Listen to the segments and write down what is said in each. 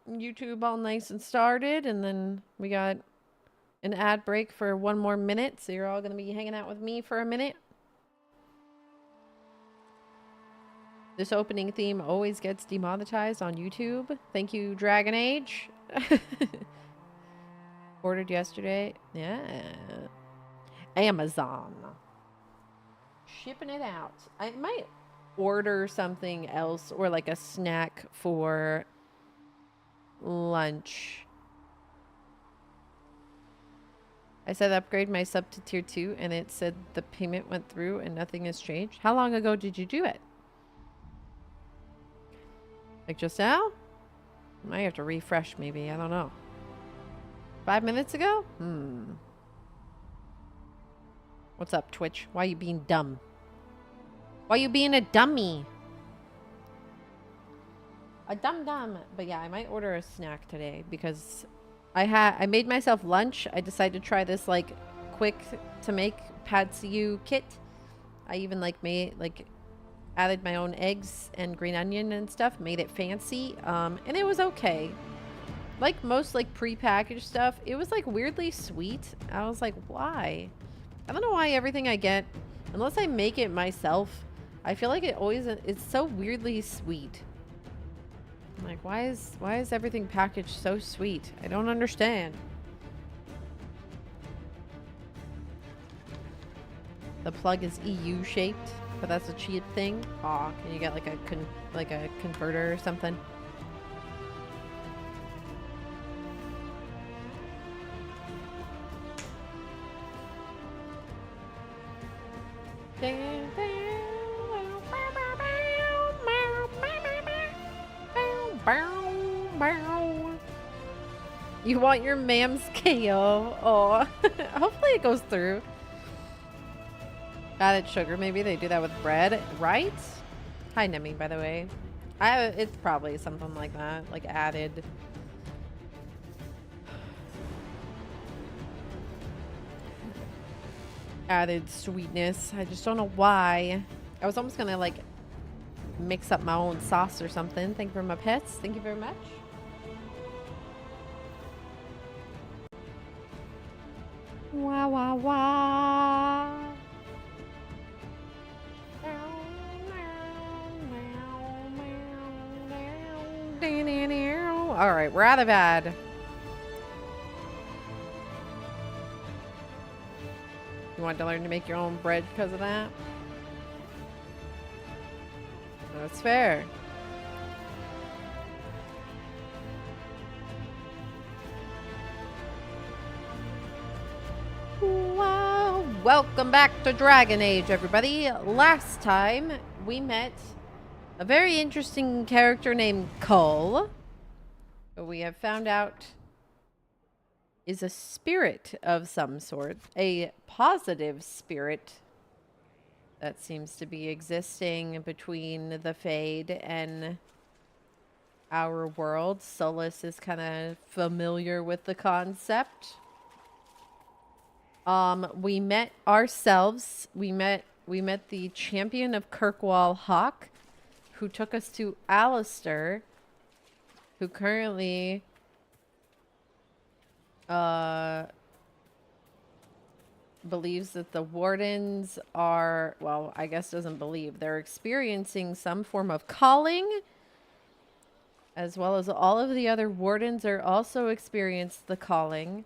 YouTube all nice and started, and then we got an ad break for 1 more minute, so you're all going to be hanging out with me for a minute. This opening theme always gets demonetized on YouTube. Thank you, Dragon Age. Ordered yesterday. Yeah. Amazon. Shipping it out. I might order something else or like a snack for lunch. I said upgrade my sub to tier 2 and it said the payment went through and nothing has changed. How long ago did you do it? Like just now? Might have to refresh maybe. I don't know. 5 minutes ago? What's up, Twitch? Why are you being dumb? Why are you being a dummy? A dum-dum. But yeah, I might order a snack today because I made myself lunch. I decided to try this like quick to make pad see ew kit. I even added my own eggs and green onion and stuff, made it fancy, and it was okay. Like most like pre-packaged stuff, it was like weirdly sweet. I was like, why? I don't know why everything I get, unless I make it myself, I feel like it's so weirdly sweet. I'm like, why is everything packaged so sweet? I don't understand. The plug is EU shaped, but that's a cheap thing. Aw, can you get like a converter or something? You want your mam's KO? Oh, hopefully it goes through. Added sugar, maybe they do that with bread, right? Hi, Nemi, by the way. It's probably something like that, like added. Added sweetness. I just don't know why. I was almost gonna like mix up my own sauce or something. Thank you for my pets. Thank you very much. Wah wah wah. All right, we're out of ad. You want to learn to make your own bread because of that? That's fair. Wow. Welcome back to Dragon Age, everybody. Last time we met a very interesting character named Cole, who we have found out is a spirit of some sort, a positive spirit that seems to be existing between the Fade and our world. Solus is kind of familiar with the concept. We met ourselves. We met the champion of Kirkwall Hawk, who took us to Alistair, who currently believes that the wardens are, well, I guess doesn't believe, they're experiencing some form of calling, as well as all of the other wardens are also experiencing the calling,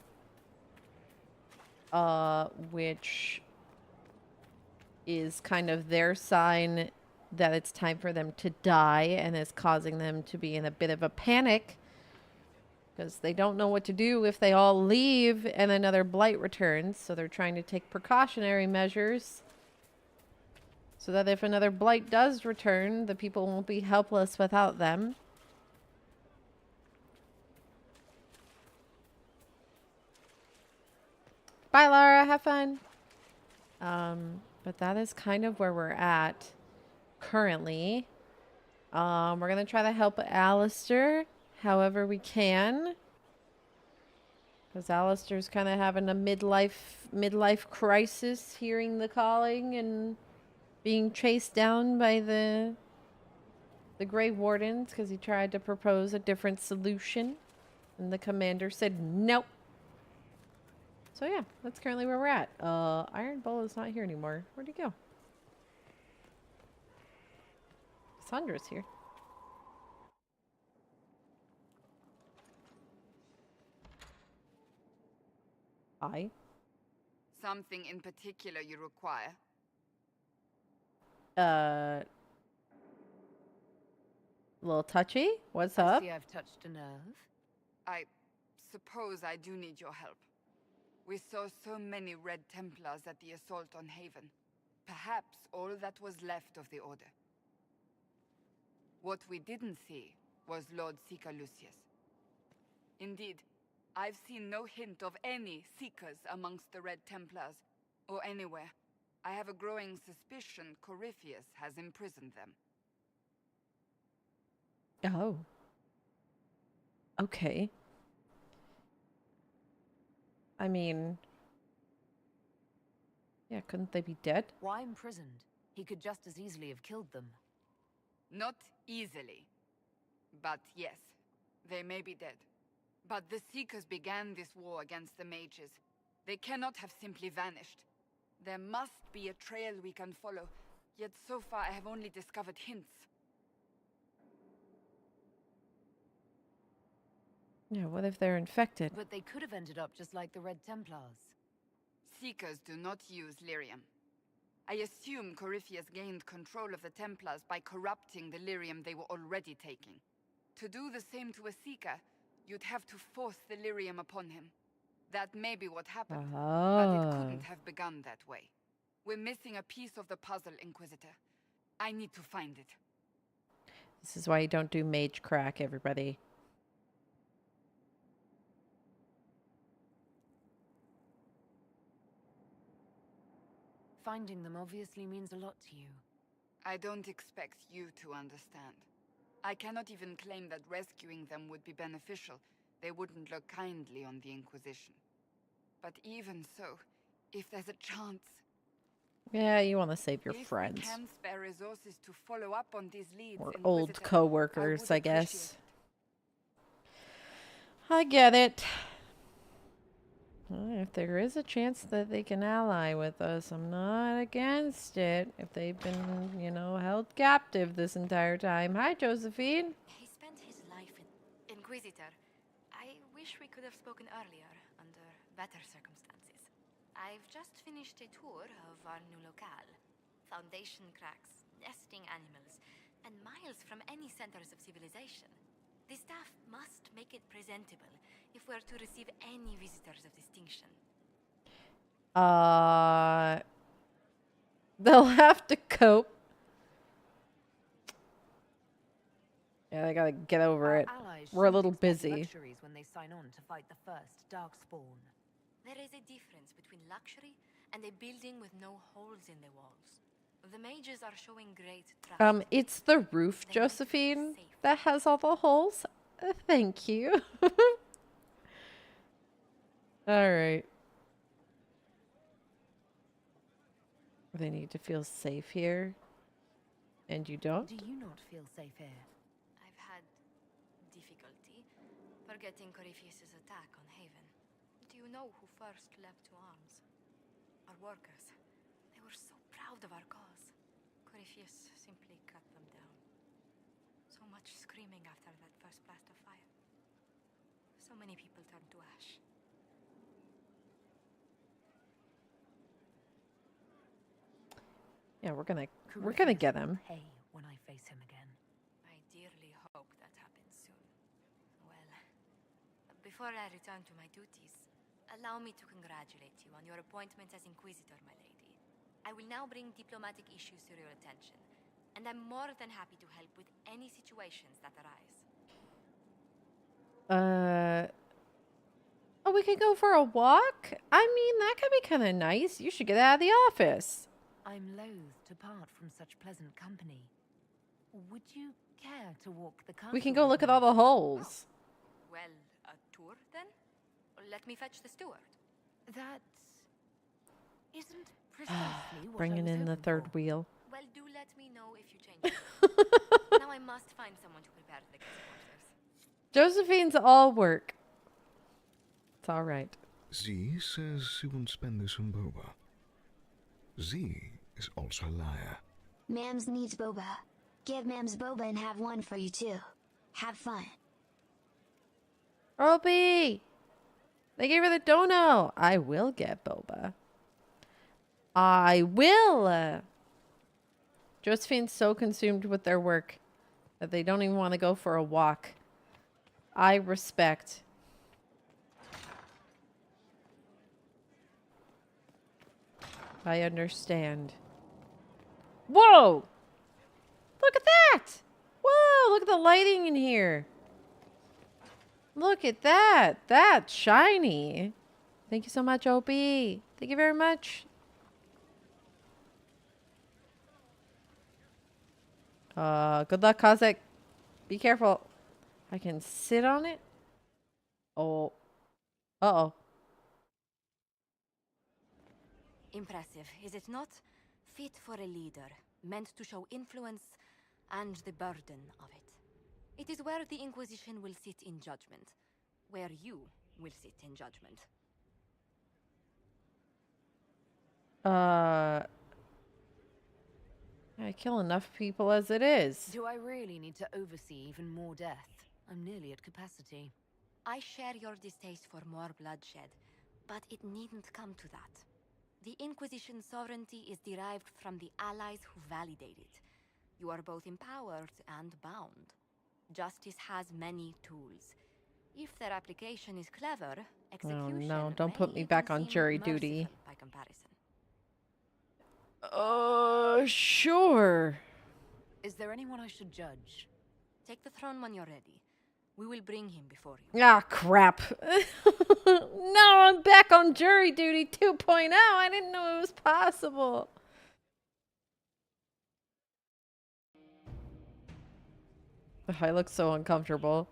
which is kind of their sign that it's time for them to die, and is causing them to be in a bit of a panic because they don't know what to do if they all leave and another blight returns. So they're trying to take precautionary measures so that if another blight does return, the people won't be helpless without them. Bye, Lara. Have fun. But that is kind of where we're at currently. We're going to try to help Alistair however we can, because Alistair's kind of having a midlife crisis, hearing the calling and being chased down by the the Grey Wardens because he tried to propose a different solution. And the commander said nope. So yeah, that's currently where we're at. Iron Bull is not here anymore. Where'd he go? Cassandra's here. Hi. Something in particular you require? A little touchy? What's I up? see I've touched a nerve. I suppose I do need your help. We saw so many Red Templars at the assault on Haven. Perhaps all that was left of the Order. What we didn't see was Lord Seeker Lucius. Indeed, I've seen no hint of any Seekers amongst the Red Templars, or anywhere. I have a growing suspicion Corypheus has imprisoned them. Oh. Okay. I mean... Yeah, couldn't they be dead? Why imprisoned? He could just as easily have killed them. Not easily. But yes, they may be dead. But the Seekers began this war against the mages. They cannot have simply vanished. There must be a trail we can follow, yet so far I have only discovered hints. Yeah, what if they're infected? But they could have ended up just like the Red Templars. Seekers do not use lyrium. I assume Corypheus gained control of the Templars by corrupting the lyrium they were already taking. To do the same to a Seeker, you'd have to force the lyrium upon him. That may be what happened, but it couldn't have begun that way. We're missing a piece of the puzzle, Inquisitor. I need to find it. This is why you don't do mage crack, everybody. Finding them obviously means a lot to you. I don't expect you to understand. I cannot even claim that rescuing them would be beneficial. They wouldn't look kindly on the Inquisition. But even so, if there's a chance... Yeah, you want to save your friends. If we can spare resources to follow up on these leads, Or old Inquisitor, co-workers, I I guess. it. I get it. Well, if there is a chance that they can ally with us, I'm not against it. If they've been, you know, held captive this entire time. Hi, Josephine. He spent his life in... Inquisitor, I wish we could have spoken earlier, under better circumstances. I've just finished a tour of our new locale. Foundation cracks, nesting animals, and miles from any centers of civilization. The staff must make it presentable if we're to receive any visitors of distinction. They'll have to cope. Yeah, they gotta get over it. We're a little busy. Luxuries when they sign on to fight the first Darkspawn. There is a difference between luxury and a building with no holes in the walls. The mages are showing great trust. It's the roof, Josephine, that has all the holes. Thank you. Alright. They need to feel safe here. And you don't? Do you not feel safe here? I've had difficulty forgetting Corypheus' attack on Haven. Do you know who first leapt to arms? Our workers. They were so proud of our cause. Corypheus simply cut them down. So much screaming after that first blast of fire. So many people turned to ash. Yeah, we're gonna get him. Hey, when I face him again. I dearly hope that happens soon. Well, before I return to my duties, allow me to congratulate you on your appointment as Inquisitor, my lady. I will now bring diplomatic issues to your attention, and I'm more than happy to help with any situations that arise. Oh, we could go for a walk? I mean, that could be kind of nice. You should get out of the office. I'm loath to part from such pleasant company. Would you care to walk the castle? We can go with look at me? all the holes. Well, a tour then? Let me fetch the steward. That isn't precisely what I Bringing was in the hoping third for. wheel. Well, do let me know if you change your mind. Now I must find someone to prepare the guest quarters. Josephine's all work. It's all right. Z says she won't spend this on boba. Z is also a liar. Mams needs boba. Give Mams boba and have one for you too. Have fun. Opie! They gave her the dono. I will get boba. I will. Josephine's so consumed with their work that they don't even want to go for a walk. I respect. I understand. Whoa! Look at that! Whoa, look at the lighting in here. Look at that. That's shiny. Thank you so much, Opie. Thank you very much. Good luck, Kazek. Be careful. I can sit on it. Oh. Uh-oh. Impressive, is it not? Fit for a leader, meant to show influence and the burden of it. It is where the Inquisition will sit in judgment. Where you will sit in judgment. I kill enough people as it is. Do I really need to oversee even more death? I'm nearly at capacity. I share your distaste for more bloodshed, but it needn't come to that. The Inquisition's sovereignty is derived from the allies who validate it. You are both empowered and bound. Justice has many tools. If their application is clever, execution no, don't may put me even back on seem jury merciful duty. by comparison. Sure. Is there anyone I should judge? Take the throne when you're ready. We will bring him before you. Ah, crap. No, I'm back on jury duty 2.0. I didn't know it was possible. I look so uncomfortable.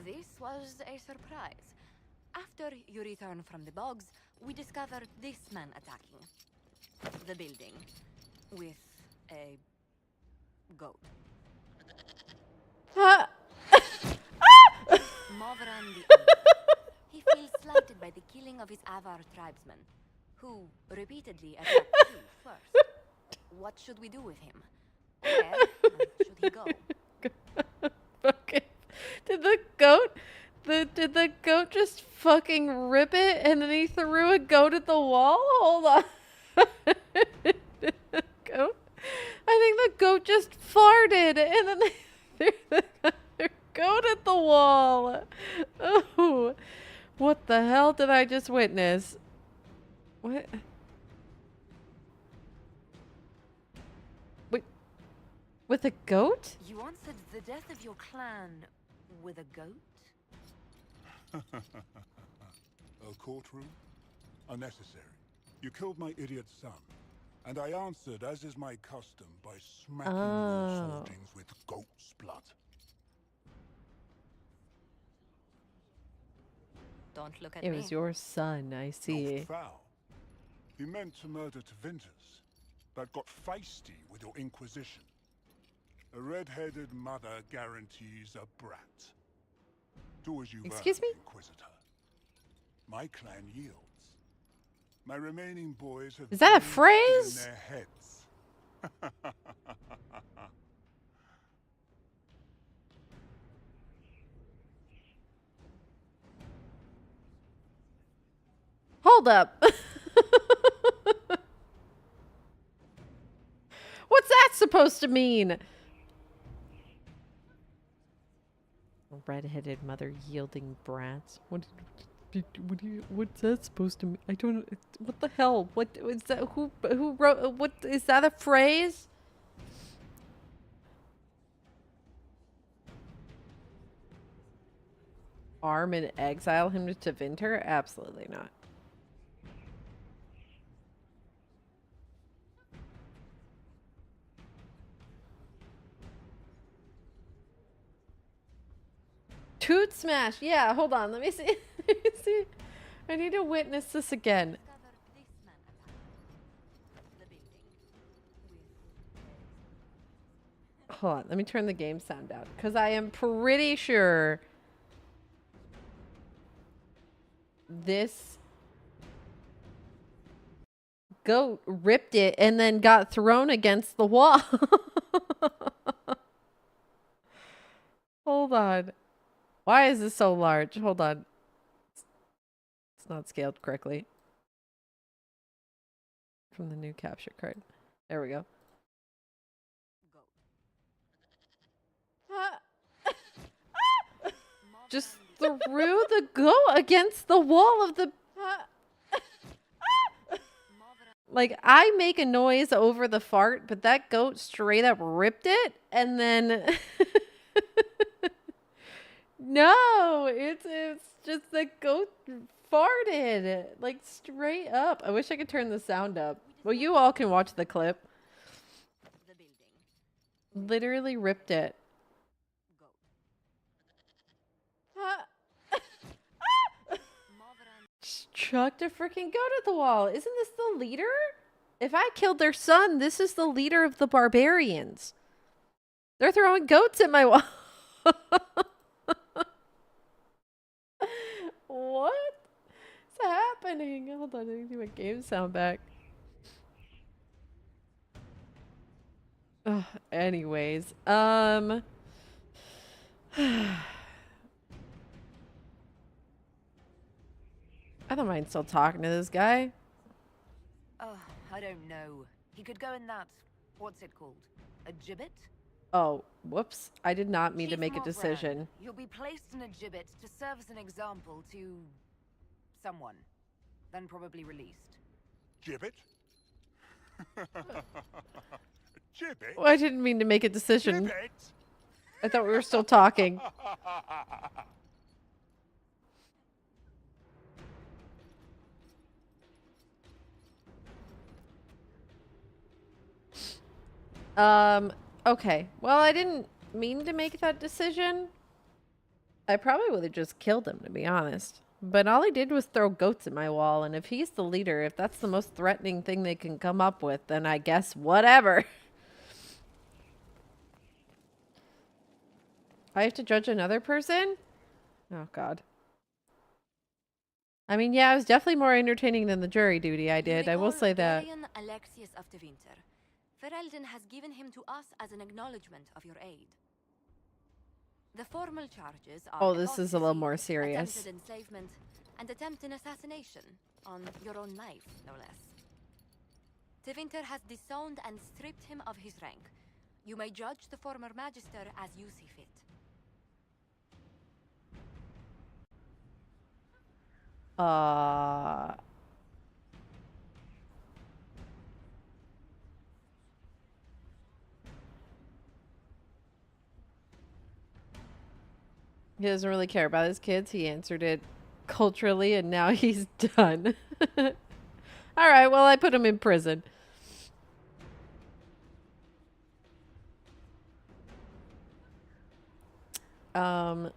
This was a surprise. After you return from the bogs, we discovered this man attacking the building with a goat. Movran the Undead. He feels slighted by the killing of his Avar tribesmen, who repeatedly attacked you first. What should we do with him? Where should he go? Okay. Did the goat just fucking rip it and then he threw a goat at the wall? Hold on. Goat? I think the goat just farted and then they threw the goat at the wall. Oh, what the hell did I just witness? What? Wait, with a goat? You answered the death of your clan with a goat? A courtroom? Unnecessary. You killed my idiot son, and I answered, as is my custom, by smacking your sortings with goat's blood. Don't look at It me. was your son, I see. Not foul. He meant to murder Tevinters, but got feisty with your Inquisition. A red-headed mother guarantees a brat. Do as you Excuse me? Inquisitor. My clan yields. My remaining boys have Is that a demons phrase? in their heads. Hold up. What's that supposed to mean? Red-headed mother yielding brats. What's that supposed to mean? I don't. What the hell? What is that? Who wrote? What is that? A phrase? Arm and exile him to Tevinter? Absolutely not. Toot smash. Yeah, hold on. Let me see. Let me see. I need to witness this again. Hold on, let me turn the game sound down because I am pretty sure this goat ripped it and then got thrown against the wall. Hold on. Why is this so large? Hold on. It's not scaled correctly. From the new capture card. There we go. Just threw the goat against the wall of the... Like, I make a noise over the fart, but that goat straight up ripped it, and then... No, it's just the goat farted, like, straight up. I wish I could turn the sound up. Well, you all can watch the clip. Literally ripped it. Just chucked a freaking goat at the wall. Isn't this the leader? If I killed their son, this is the leader of the barbarians. They're throwing goats at my wall. What's happening? Hold on, I need to do my game sound back. Ugh, anyways, I don't mind still talking to this guy. Oh, I don't know. He could go in that, what's it called? A gibbet? Oh, whoops. I did not mean to Chief make a Mothran, decision. You'll be placed in a gibbet to serve as an example to someone, then probably released. Gibbet? Gibbet? Well, I didn't mean to make a decision. Gibbet? I thought we were still talking. Okay. Well, I didn't mean to make that decision. I probably would have just killed him, to be honest. But all he did was throw goats at my wall, and if he's the leader, if that's the most threatening thing they can come up with, then I guess whatever. I have to judge another person? Oh, God. I mean, yeah, it was definitely more entertaining than the jury duty I did. I will say that. Darian Alexius of the Winter. Ferelden has given him to us as an acknowledgement of your aid. The formal charges are Oh, this is a little apostasy, more serious. attempted enslavement, and attempted assassination on your own life, no less. Tevinter has disowned and stripped him of his rank. You may judge the former magister as you see fit. He doesn't really care about his kids. He answered it culturally, and now he's done. All right, well, I put him in prison. I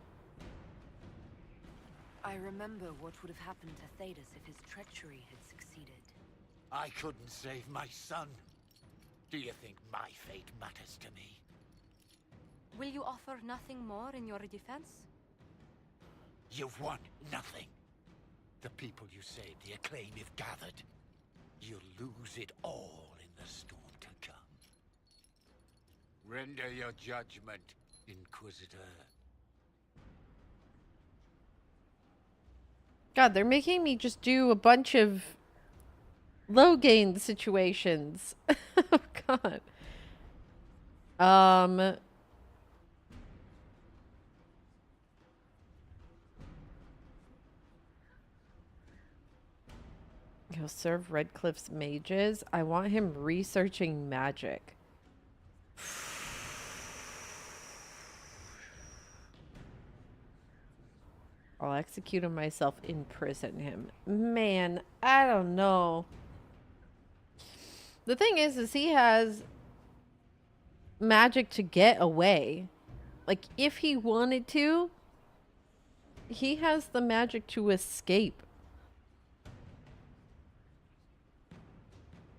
remember what would have happened to Thedas if his treachery had succeeded. I couldn't save my son. Do you think my fate matters to me? Will you offer nothing more in your defense? You've won nothing. The people you saved, the acclaim you've gathered. You'll lose it all in the storm to come. Render your judgment, Inquisitor. God, they're making me just do a bunch of low gain situations. Oh, God. He'll serve Redcliffe's mages. I want him researching magic. I'll execute him myself, imprison him. Man, I don't know. The thing is he has magic to get away. Like, if he wanted to, he has the magic to escape.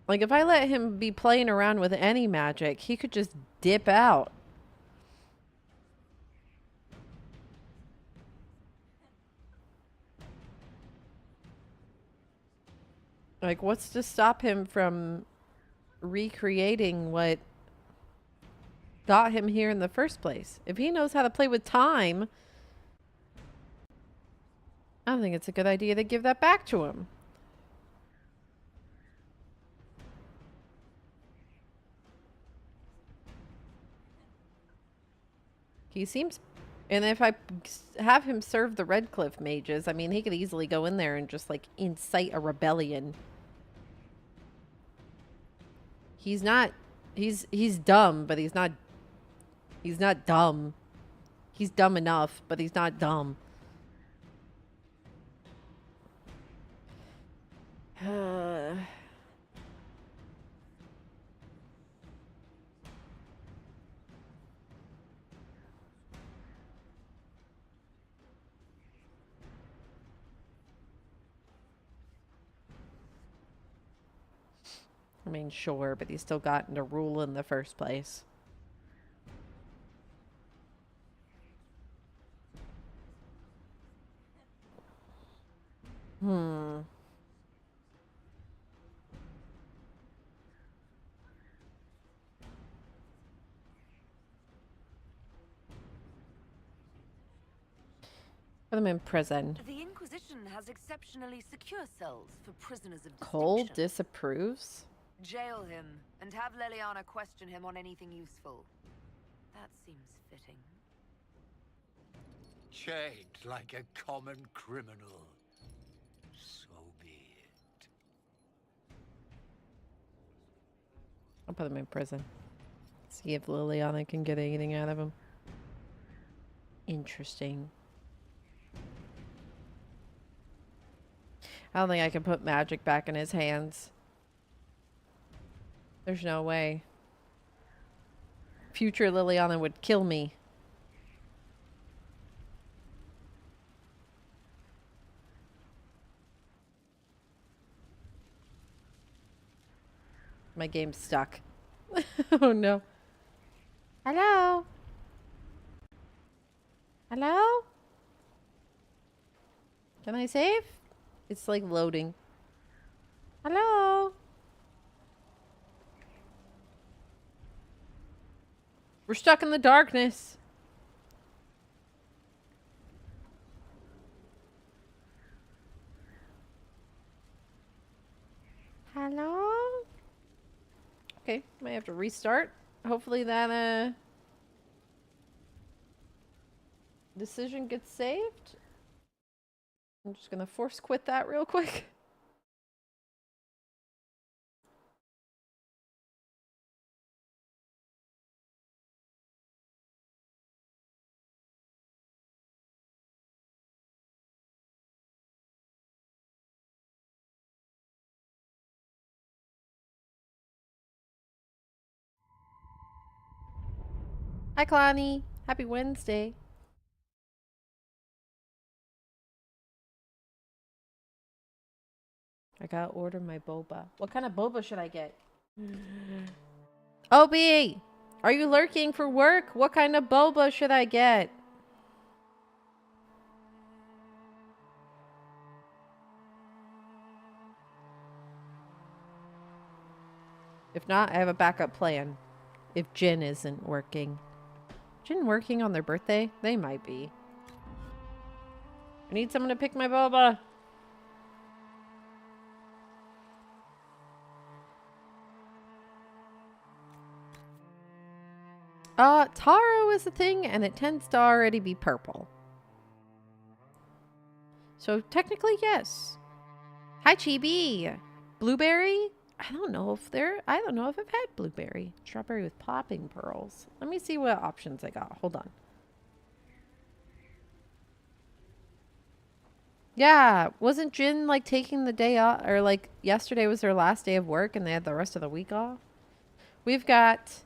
Like, if I let him be playing around with any magic, he could just dip out. Like, what's to stop him from recreating what got him here in the first place? If he knows how to play with time, I don't think it's a good idea to give that back to him. He seems... And if I have him serve the Redcliffe mages, I mean, he could easily go in there and just, like, incite a rebellion. He's not... He's dumb, but he's not dumb. He's dumb enough, but he's not dumb. I mean, sure, but he's still gotten to rule in the first place. Put them in prison. The Inquisition has exceptionally secure cells for prisoners of Cole distinction. disapproves? Jail him and have Leliana question him on anything useful. That seems fitting. Chained like a common criminal. So be it. I'll put him in prison. See if Liliana can get anything out of him. Interesting. I don't think I can put magic back in his hands. There's no way. Future Liliana would kill me. My game's stuck. Oh no. Hello? Hello? Can I save? It's like loading. Hello? We're stuck in the darkness. Hello? Okay, might have to restart. Hopefully that decision gets saved. I'm just gonna force quit that real quick. Hi, Clonny. Happy Wednesday. I gotta order my boba. What kind of boba should I get? Obi! Are you lurking for work? What kind of boba should I get? If not, I have a backup plan. If Jin isn't working. Jin working on their birthday? They might be. I need someone to pick my boba. Taro is a thing, and it tends to already be purple. So technically, yes. Hi, Chibi. Blueberry? I don't know if I've had blueberry. Strawberry with popping pearls. Let me see what options I got. Hold on. Yeah, wasn't Jin like taking the day off, or like yesterday was their last day of work and they had the rest of the week off? We've got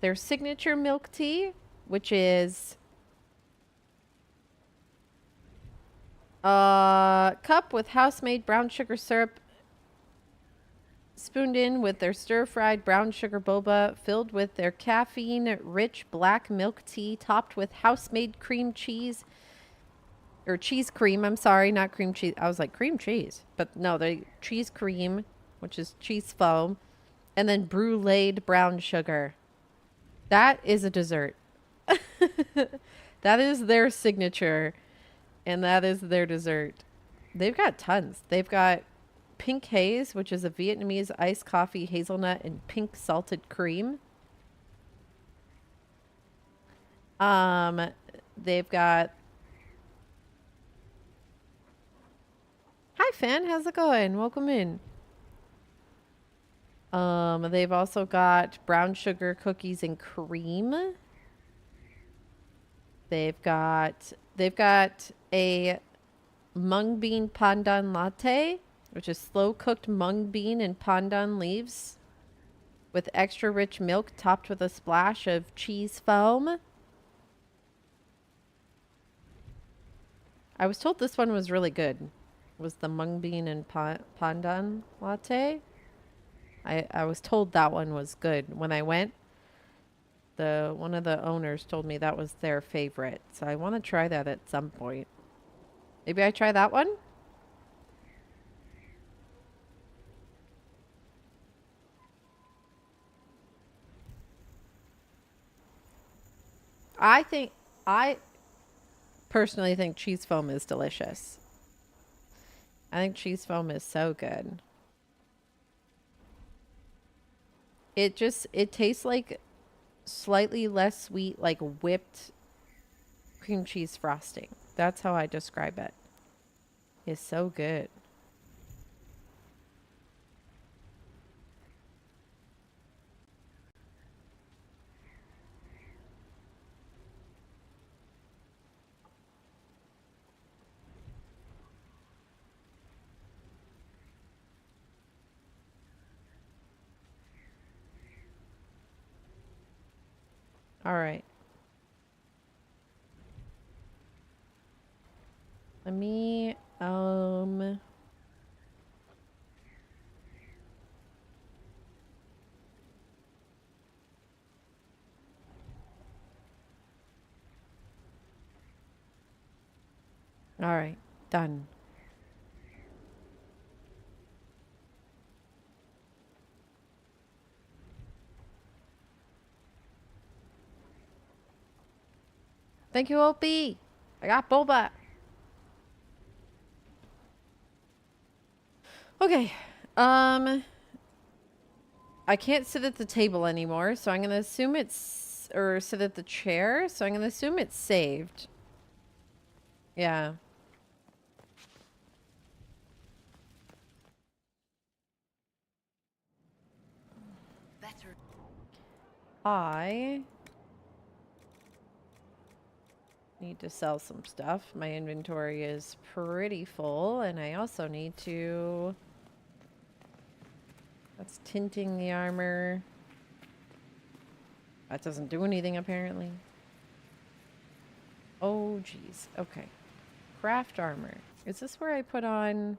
their signature milk tea, which is a cup with house-made brown sugar syrup spooned in with their stir-fried brown sugar boba, filled with their caffeine-rich black milk tea, topped with house-made cream cheese, or cheese cream, I'm sorry, not cream cheese. I was like, cream cheese. But no, they cheese cream, which is cheese foam, and then bruleed brown sugar. That is a dessert. That is their signature, and that is their dessert. They've got tons. They've got pink haze, which is a Vietnamese iced coffee, hazelnut, and pink salted cream. They've got... Hi, Fan. How's it going? Welcome in. They've also got brown sugar cookies and cream. They've got a mung bean pandan latte, which is slow cooked mung bean and pandan leaves with extra rich milk topped with a splash of cheese foam. I was told this one was really good. Was the mung bean and pandan latte. I was told that one was good. When I went, one of the owners told me that was their favorite. So I want to try that at some point. Maybe I try that one? I personally think cheese foam is delicious. I think cheese foam is so good. It tastes like slightly less sweet, like whipped cream cheese frosting. That's how I describe it. It's so good. All right. Let me, all right, done. Thank you, OP. I got boba. Okay. I can't sit at the table anymore, so I'm going to assume it's... Or sit at the chair, so I'm going to assume it's saved. Yeah. Better. I need to sell some stuff. My inventory is pretty full, and I also need to... That's tinting the armor. That doesn't do anything, apparently. Oh, geez. Okay. Craft armor. Is this where I put on...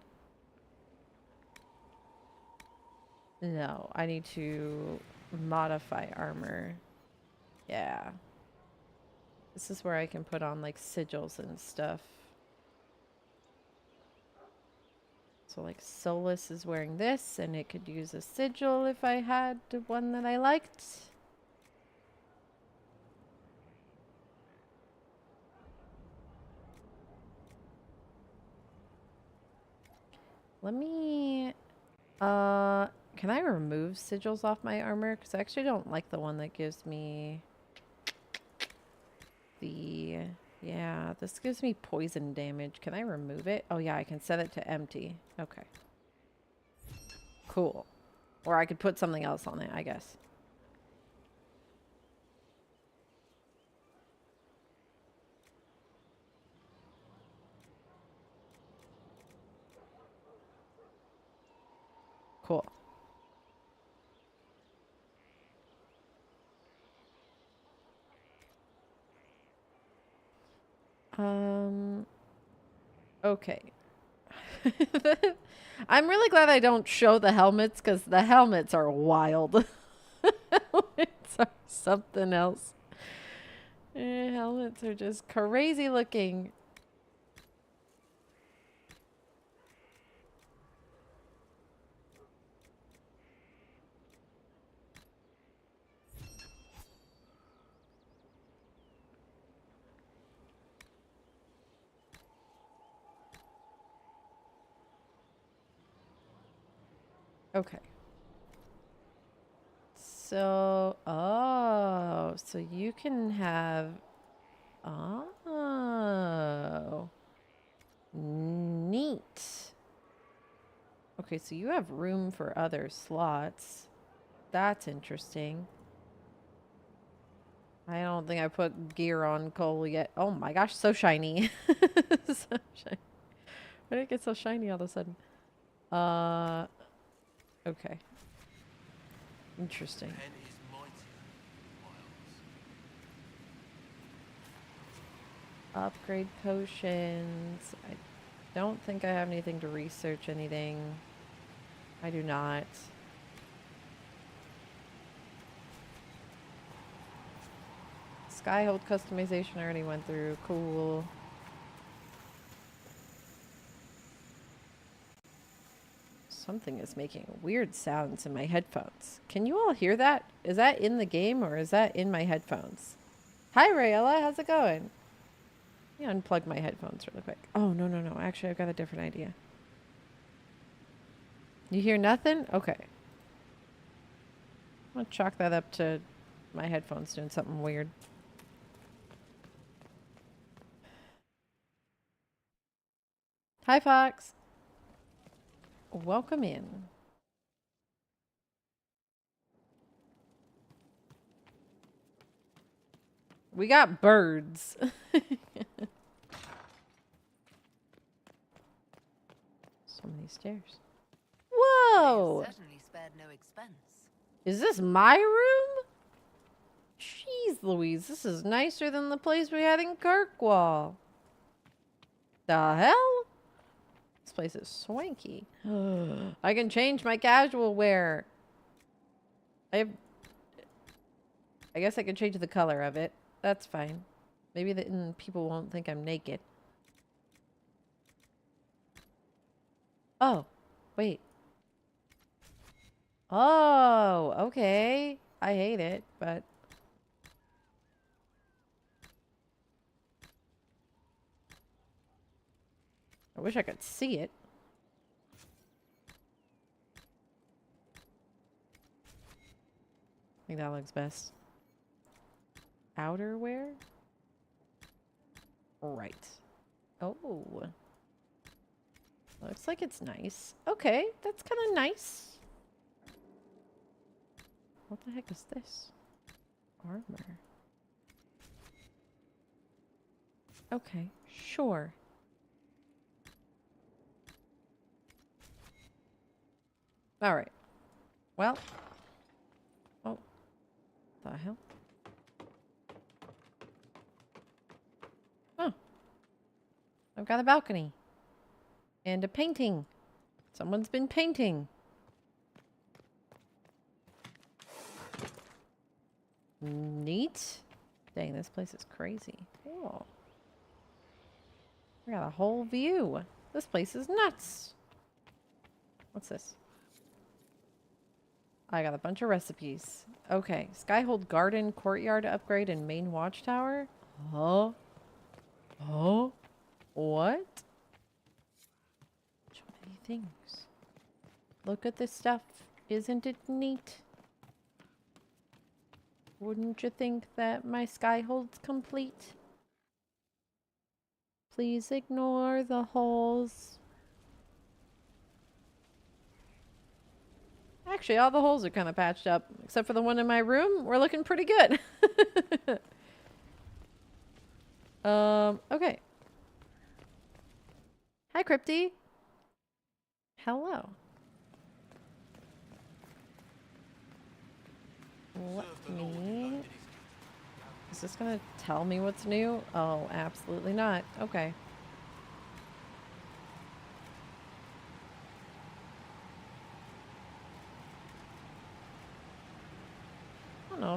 No, I need to modify armor. Yeah. This is where I can put on, like, sigils and stuff. So, like, Solus is wearing this, and it could use a sigil if I had one that I liked. Let me... can I remove sigils off my armor? Because I actually don't like the one that gives me... the... Yeah, this gives me poison damage. Can I remove it? Oh yeah, I can set it to empty. Okay. Cool. Or I could put something else on it, I guess. Cool. Okay. I'm really glad I don't show the helmets because the helmets are wild. Helmets are something else. Helmets are just crazy looking. Okay. So, oh, so you can have, oh, neat. Okay, so you have room for other slots. That's interesting. I don't think I put gear on Cole yet. Oh my gosh, so shiny. So shiny. Why did it get so shiny all of a sudden? Okay. Interesting. Upgrade potions. I don't think I have anything to research anything. I do not. Skyhold customization I already went through. Cool. Something is making weird sounds in my headphones. Can you all hear that? Is that in the game or is that in my headphones? Hi, Rayella. How's it going? Let me unplug my headphones really quick. Oh, no, no, no. Actually, I've got a different idea. You hear nothing? Okay. I'm going to chalk that up to my headphones doing something weird. Hi, Fox. Welcome in. We got birds. So many stairs. Whoa! Certainly spared no expense. Is this my room? Jeez Louise, this is nicer than the place we had in Kirkwall. The hell? This place is swanky. I can change my casual wear. I guess I can change the color of it. That's fine. Maybe people won't think I'm naked. Oh, wait. Oh, okay. I hate it, but... I wish I could see it. I think that looks best. Outerwear? Right. Oh. Looks like it's nice. Okay, that's kind of nice. What the heck is this? Armor. Okay, sure. Alright. Well. Oh. The hell? Oh. I've got a balcony. And a painting. Someone's been painting. Neat. Dang, this place is crazy. Cool. I got a whole view. This place is nuts. What's this? I got a bunch of recipes. Okay. Skyhold Garden, Courtyard Upgrade, and Main Watchtower. Huh? Huh? What? So many things. Look at this stuff. Isn't it neat? Wouldn't you think that my Skyhold's complete? Please ignore the holes. Actually, all the holes are kind of patched up. Except for the one in my room. We're looking pretty good. Okay. Hi, Crypty. Hello. Let me... Is this gonna tell me what's new? Oh, absolutely not. Okay.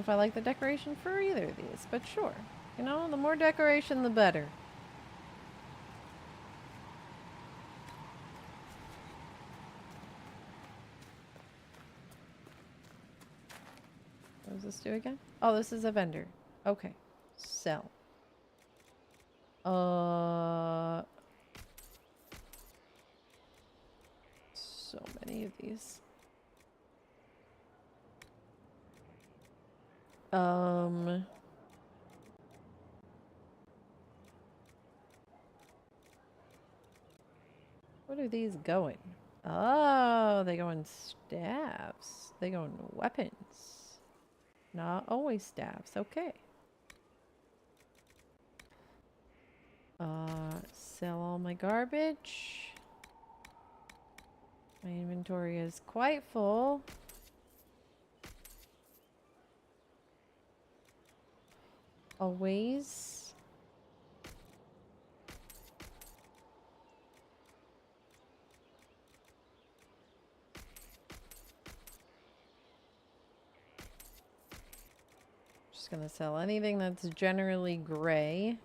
if I like the decoration for either of these, but sure. You know, the more decoration, the better. What does this do again? Oh, this is a vendor. Okay. Sell. So many of these. What are these going? Oh, they go in staffs. They go in weapons. Not always staffs. Okay. Sell all my garbage. My inventory is quite full. Always. Just gonna sell anything that's generally gray.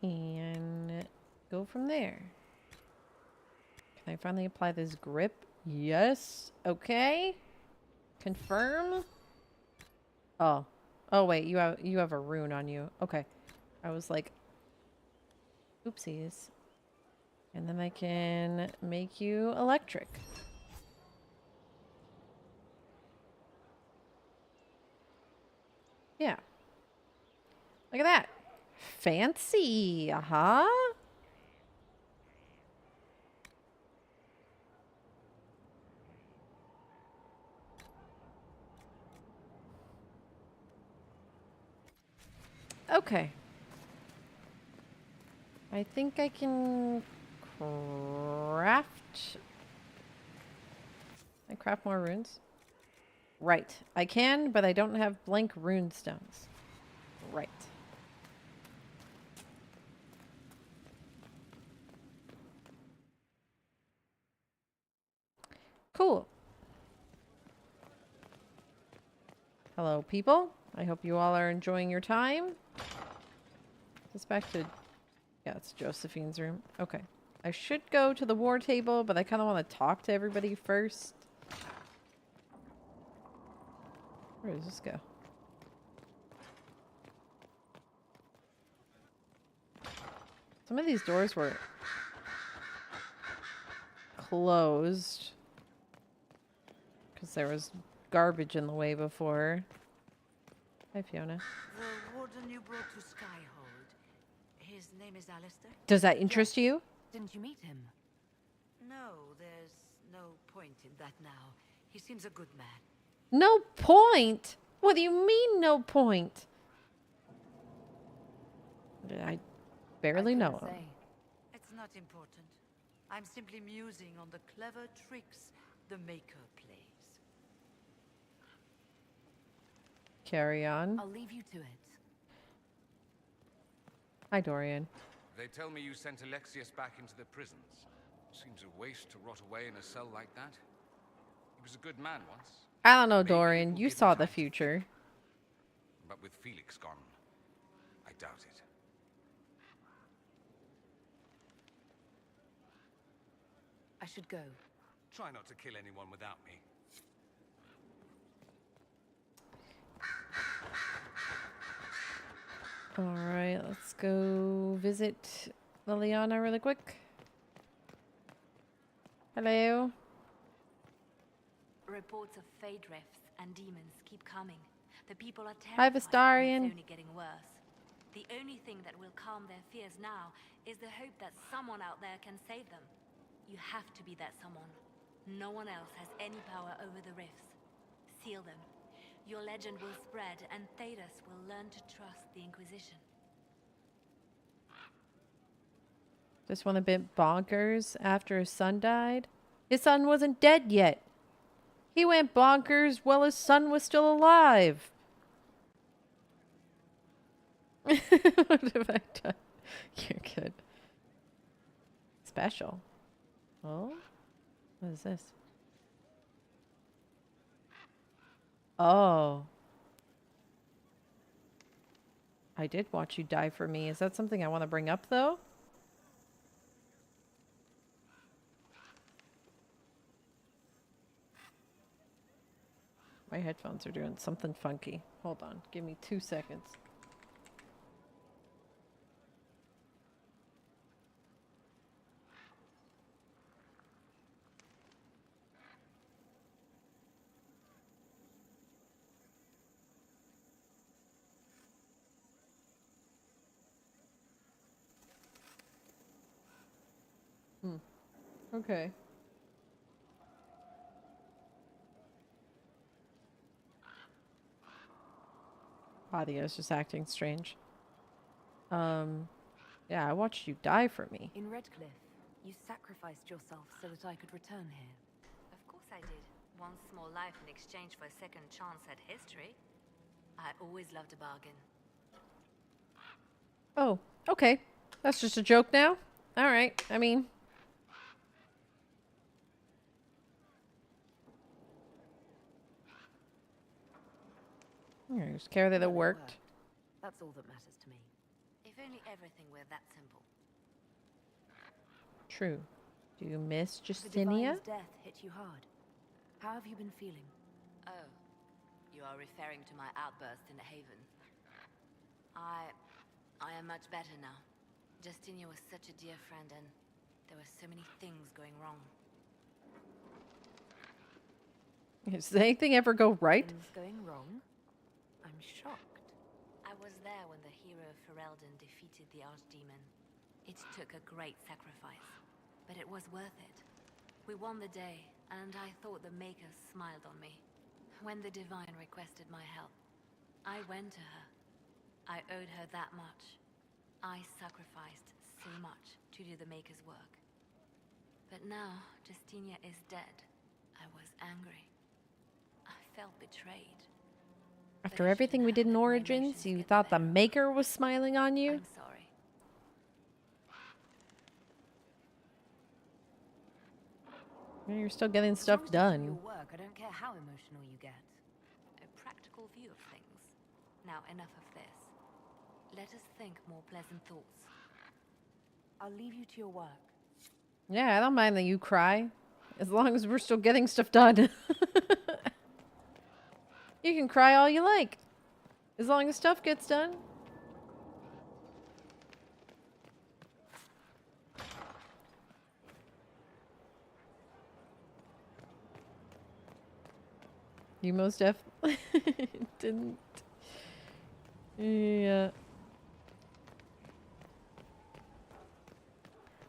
And go from there. Can I finally apply this grip? Yes. Okay. Confirm. Oh. Oh wait, you have a rune on you. Okay. I was like, oopsies. And then I can make you electric. Yeah. Look at that. Fancy. Uh-huh. Okay. I think I can craft... I craft more runes? Right. I can, but I don't have blank rune stones. Right. Cool. Hello, people. I hope you all are enjoying your time. Just back to... Yeah, it's Josephine's room. Okay. I should go to the war table, but I kind of want to talk to everybody first. Where does this go? Some of these doors were closed because there was garbage in the way before. Hi, Fiona. The warden you brought to Skyhold. His name is Alistair? Does that interest you? Didn't you meet him? No, there's no point in that now. He seems a good man. No point? What do you mean, no point? I barely know him. It's not important. I'm simply musing on the clever tricks the Maker plays. Carry on. I'll leave you to it. Hi, Dorian. They tell me you sent Alexius back into the prisons. Seems a waste to rot away in a cell like that. He was a good man once. I don't know, Maybe Dorian. will You give saw him the time to future. think. But with Felix gone, I doubt it. I should go. Try not to kill anyone without me. Alright, let's go visit Liliana really quick. Hello. Reports of fade rifts and demons keep coming. The people are Hi, terrified, and Vistarian. it's only getting worse. The only thing that will calm their fears now is the hope that someone out there can save them. You have to be that someone. No one else has any power over the rifts. Seal them. Your legend will spread, and Thedas will learn to trust the Inquisition. This one a bit bonkers after his son died. His son wasn't dead yet. He went bonkers while his son was still alive. What have I done? You're good. Special. Oh? What is this? Oh. I did watch you die for me. Is that something I want to bring up, though? My headphones are doing something funky. Hold on. Give me 2 seconds. Okay. Audio's just acting strange. Yeah, I watched you die for me. In Redcliffe, you sacrificed yourself so that I could return here. Of course I did. One small life in exchange for a second chance at history. I always loved a bargain. Oh, okay. That's just a joke now? Alright, I mean... Just care that it worked. That's all that matters to me. If only everything were that simple. True. Do you miss The Justinia? Divine's death hit you hard. How have you been feeling? Oh, you are referring to my outburst in the Haven. I am much better now. Justinia was such a dear friend and there were so many things going wrong. Does anything ever go right? Things going wrong? I'm shocked. I was there when the hero of Ferelden defeated the Archdemon. It took a great sacrifice, but it was worth it. We won the day, and I thought the Maker smiled on me. When the Divine requested my help, I went to her. I owed her that much. I sacrificed so much to do the Maker's work. But now, Justinia is dead. I was angry. I felt betrayed. After everything we did in Origins, you thought the Maker was smiling on you? I'm sorry. Yeah, you're still getting stuff As long as you do done. your work, I don't care how emotional you get. A practical view of things. Now enough of this. Let us think more pleasant thoughts. I'll leave you to your work. Yeah, I don't mind that you cry. As long as we're still getting stuff done. You can cry all you like. As long as stuff gets done. You most definitely didn't. Yeah.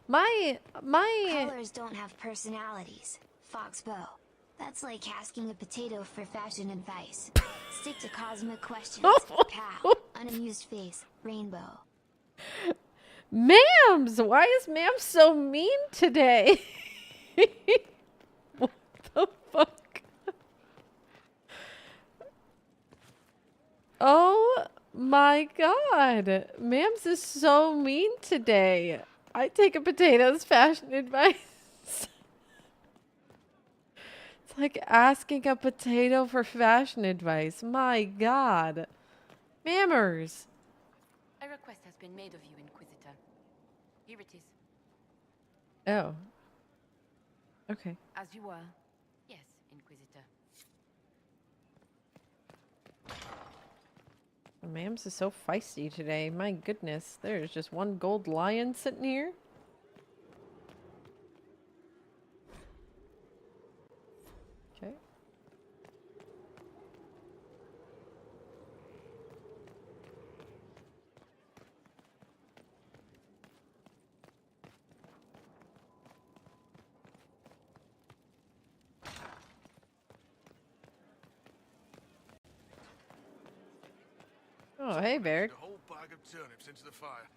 My Colors don't have personalities. Foxbow. That's like asking a potato for fashion advice. Stick to cosmic questions. Pow. Unamused face. Rainbow. Mams! Why is Mams so mean today? What the fuck? Oh my god. Mams is so mean today. I take a potato's fashion advice. It's like asking a potato for fashion advice. My god. Mammers. A request has been made of you, Inquisitor. Here it is. Oh. Okay. As you were. Yes, Inquisitor. Mams is so feisty today. My goodness. There's just one gold lion sitting here. Okay. Oh, hey, Varric. A whole bag of turnips into the fire.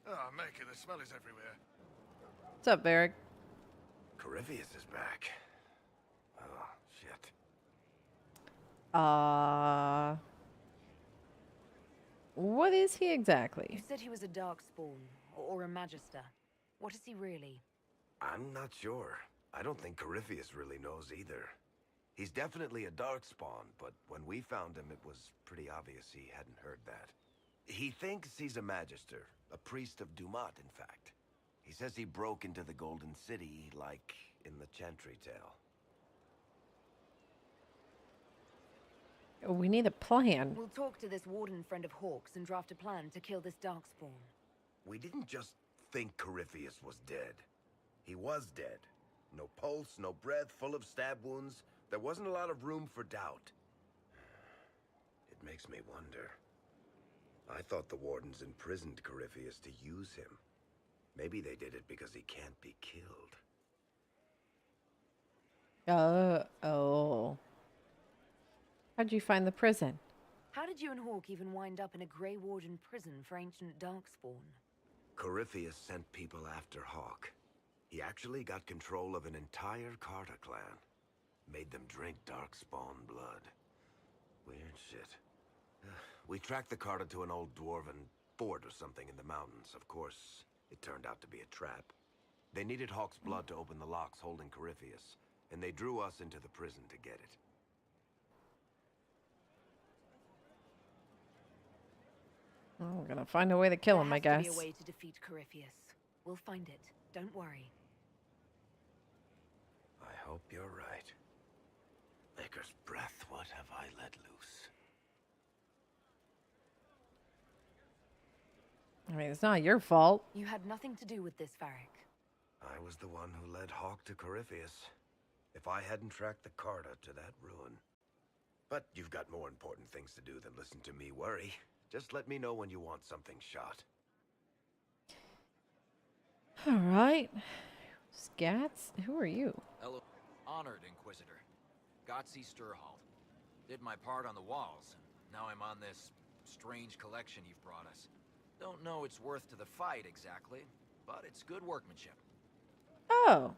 Ah, Maker, the smell is everywhere. What's up, Varric? Corypheus is back. Oh, shit. What is he You exactly? said he was a Darkspawn, or a Magister. What is he really? I'm not sure. I don't think Corypheus really knows either. He's definitely a Darkspawn, but when we found him, it was pretty obvious he hadn't heard that. He thinks he's a Magister, a priest of Dumat, in fact. He says he broke into the Golden City, like in the Chantry tale. We need a plan. We'll talk to this warden friend of Hawk's and draft a plan to kill this Darkspawn. We didn't just think Corypheus was dead. He was dead. No pulse, no breath, full of stab wounds. There wasn't a lot of room for doubt. It makes me wonder. I thought the wardens imprisoned Corypheus to use him. Maybe they did it because he can't be killed. Oh. How'd you find the prison? How did you and Hawk even wind up in a Grey Warden prison for ancient Darkspawn? Corypheus sent people after Hawk. He actually got control of an entire Carter clan. Made them drink Darkspawn blood. Weird shit. We tracked the Carter to an old dwarven fort or something in the mountains. Of course, it turned out to be a trap. They needed Hawk's blood to open the locks holding Corypheus, and they drew us into the prison to get it. I'm gonna find a way to kill him, I There guess. has to be a way to defeat Corypheus. We'll find it. Don't worry. I hope you're right. Maker's breath, what have I let loose? I mean, it's not your fault. You had nothing to do with this, Varric. I was the one who led Hawk to Corypheus. If I hadn't tracked the Carter to that ruin. But you've got more important things to do than listen to me worry. Just let me know when you want something shot. All right. Scats? Who are you? Hello, honored Inquisitor. Gotzi Sturhald. Did my part on the walls. Now I'm on this strange collection you've brought us. Don't know it's worth to the fight exactly, but it's good workmanship. Oh.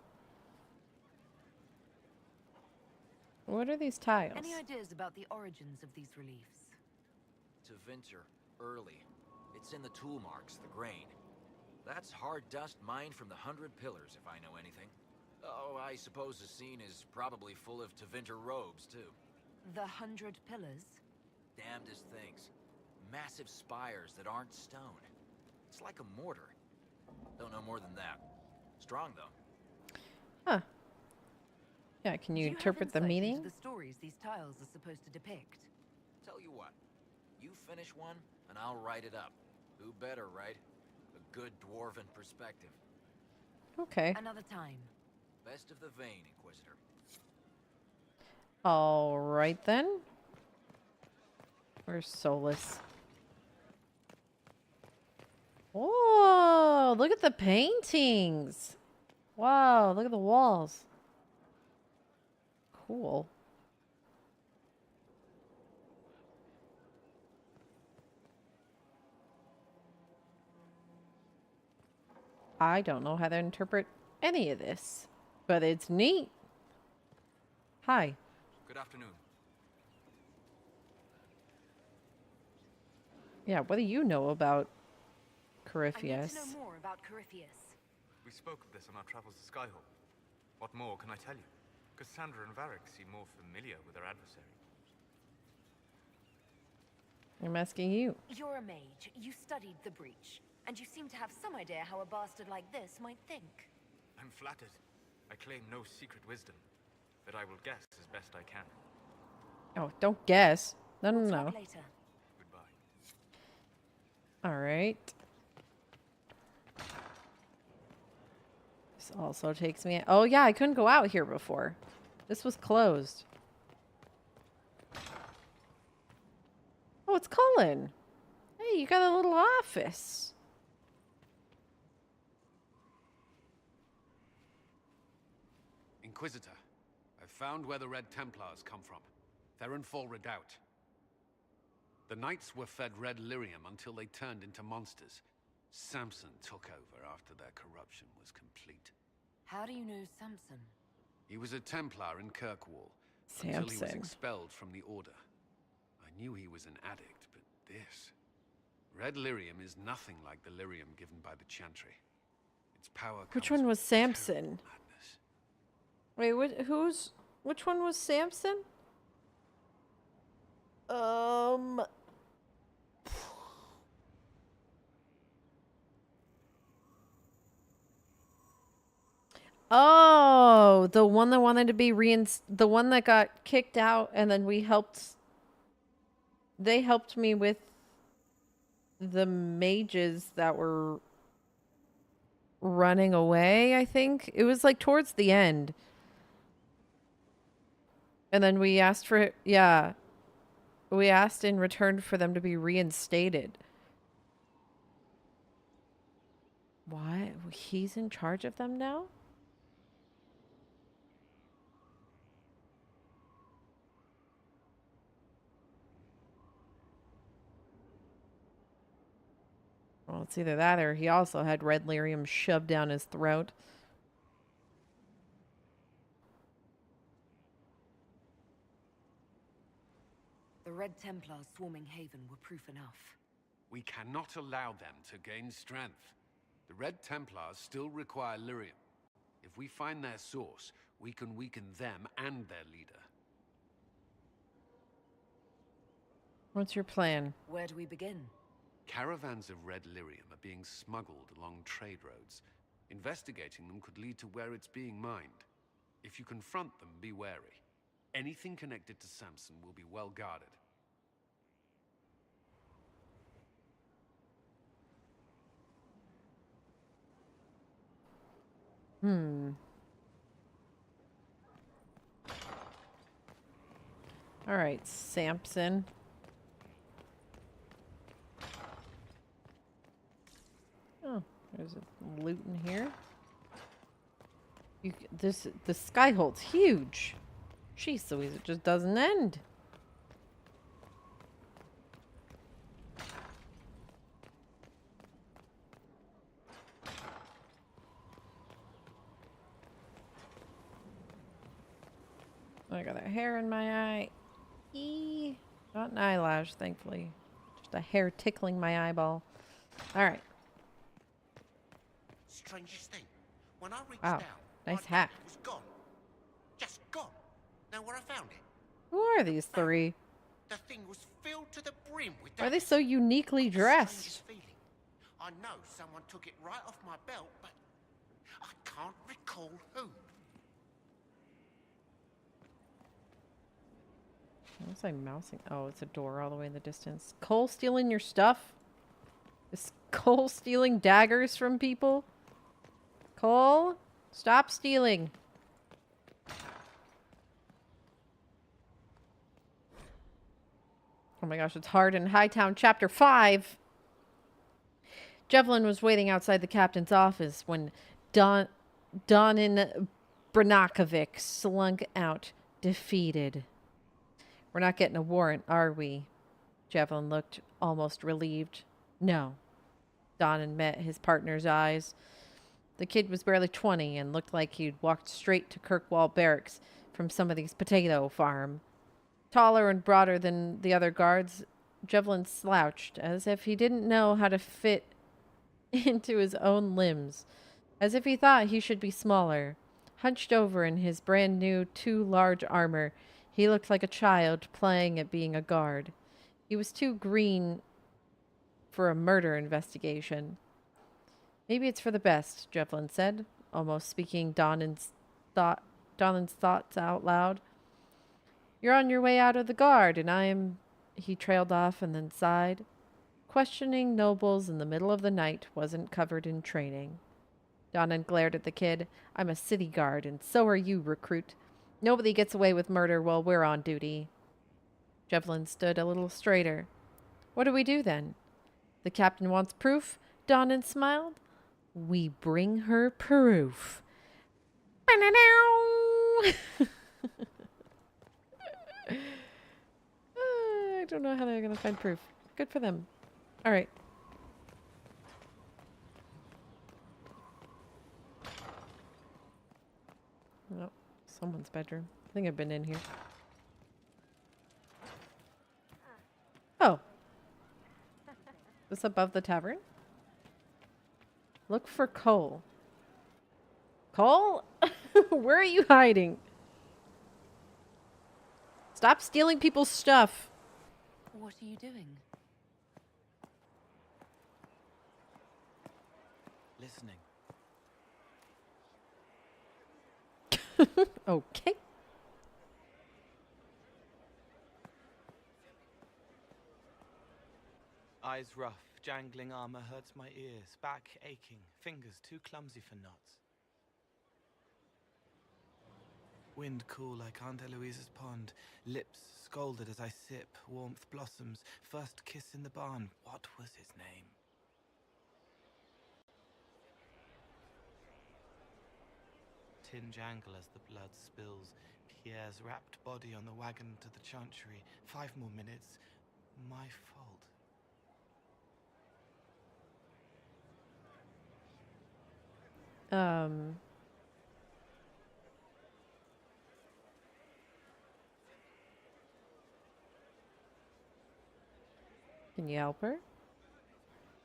What are these tiles? Any ideas about the origins of these reliefs? To Vinter, early. It's in the tool marks, the grain. That's hard dust mined from the 100 Pillars, if I know anything. Oh, I suppose the scene is probably full of Tevinter robes, too. The 100 Pillars? Damnedest things. Massive spires that aren't stone. It's like a mortar. Don't know more than that. Strong, though. Huh. Yeah, can you interpret the have insight meaning? into the stories these tiles are supposed to depict? Tell you what. You finish one, and I'll write it up. Who better, right? A good dwarven perspective. Okay. Another time. Best of the vein, Inquisitor. All right, then. Where's Solus? Whoa, look at the paintings. Wow, look at the walls. Cool. I don't know how to interpret any of this, but it's neat. Hi. Good afternoon. Yeah, what do you know about I Corypheus? need to know more about Corypheus. We spoke of this on our travels to Skyhawk. What more can I tell you? Cassandra and Varric seem more familiar with their adversary. I'm asking you. You're a mage. You studied the breach. And you seem to have some idea how a bastard like this might think. I'm flattered. I claim no secret wisdom, but I will guess as best I can. Oh, don't guess. No. Talk later. Goodbye. All right. This also takes me... Oh, yeah, I couldn't go out here before. This was closed. Oh, it's Cullen. Hey, you got a little office. Inquisitor, I've found where the Red Templars come from. Therenfall Redoubt. The Knights were fed red lyrium until they turned into monsters. Samson took over after their corruption was complete. How do you know Samson? He was a Templar in Kirkwall until he was Samson. expelled from the Order. I knew he was an addict, but this... Red lyrium is nothing like the lyrium given by the Chantry. Its power Which comes one was with terrible Samson? madness. Wait, which one was Samson? Oh, the one that wanted to be the one that got kicked out, and then they helped me with the mages that were running away, I think. It was like towards the end. And then we asked for, yeah, we asked in return for them to be reinstated. Why? He's in charge of them now? Well, it's either that or he also had red lyrium shoved down his throat. The Red Templars swarming Haven were proof enough. We cannot allow them to gain strength. The Red Templars still require lyrium. If we find their source, we can weaken them and their leader. What's your plan? Where do we begin? Caravans of red lyrium are being smuggled along trade roads. Investigating them could lead to where it's being mined. If you confront them, be wary. Anything connected to Samson will be well guarded. All right, Samson. Oh, there's a loot in here. The Skyholt's huge. Jeez Louise, it just doesn't end. I got a hair in my eye. Not an eyelash, thankfully. Just a hair tickling my eyeball. Alright. Strangest thing. When I reached Wow. out, Nice my hat. dad was gone. Just gone. Know where I found it? Who are these three? The thing was filled to the brim with Why are they so uniquely dressed? strangest feeling. I know someone took it right off my belt, but I can't recall who. What was I mousing? Oh, it's a door all the way in the distance. Cole stealing your stuff? Is Cole stealing daggers from people? Cole, stop stealing. Oh my gosh, it's hard in Hightown Chapter 5. Jevlin was waiting outside the captain's office when Donin Branakovic slunk out, defeated. We're not getting a warrant, are we? Jevlin looked almost relieved. No. Donin met his partner's eyes. The kid was barely 20 and looked like he'd walked straight to Kirkwall Barracks from somebody's potato farm. Taller and broader than the other guards, Jevlin slouched, as if he didn't know how to fit into his own limbs, as if he thought he should be smaller. Hunched over in his brand new too large armor, he looked like a child playing at being a guard. He was too green for a murder investigation. Maybe it's for the best, Jevlin said, almost speaking Donin's thoughts out loud. You're on your way out of the guard, and I am... He trailed off and then sighed. Questioning nobles in the middle of the night wasn't covered in training. Donin glared at the kid. I'm a city guard, and so are you, recruit. Nobody gets away with murder while we're on duty. Jevlin stood a little straighter. What do we do then? The captain wants proof? Donin smiled. We bring her proof. I don't know how they're going to find proof. Good for them. All right. Oh, someone's bedroom. I think I've been in here. Oh. The this above the tavern? Look for Cole. Cole? Where are you hiding? Stop stealing people's stuff. What are you doing? Listening. Okay. Eyes rough, jangling armor hurts my ears, back aching, fingers too clumsy for knots. Wind cool like Aunt Eloise's pond, lips scalded as I sip, warmth blossoms, first kiss in the barn, what was his name? Tin jangle as the blood spills, Pierre's wrapped body on the wagon to the chantry, 5 more minutes, my fault. Can you help her?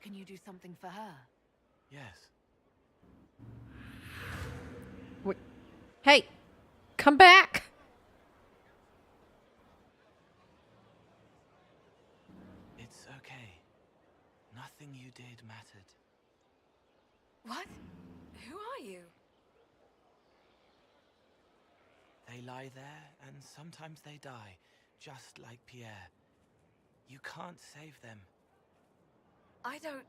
Can you do something for her? Yes. Wait. Hey! Come back! It's okay. Nothing you did mattered. What? Who are you? They lie there, and sometimes they die, just like Pierre. You can't save them. I don't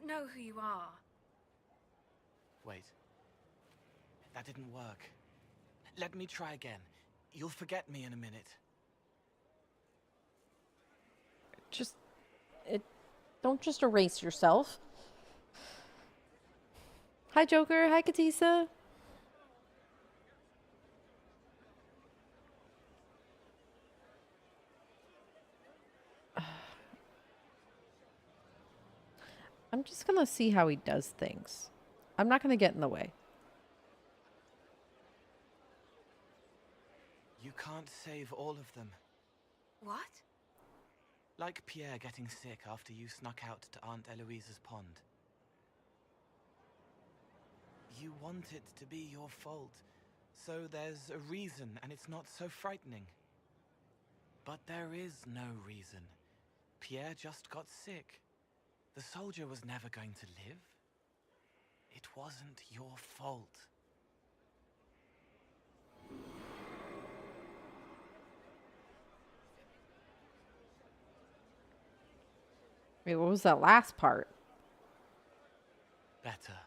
know who you are. Wait. That didn't work. Let me try again. You'll forget me in a minute. Don't just erase yourself. Hi, Joker. Hi, Katisa. I'm just gonna see how he does things. I'm not gonna get in the way. You can't save all of them. What? Like Pierre getting sick after you snuck out to Aunt Eloise's pond. You want it to be your fault, so there's a reason and it's not so frightening. But there is no reason. Pierre just got sick. The soldier was never going to live. It wasn't your fault. Wait, what was that last part? Better.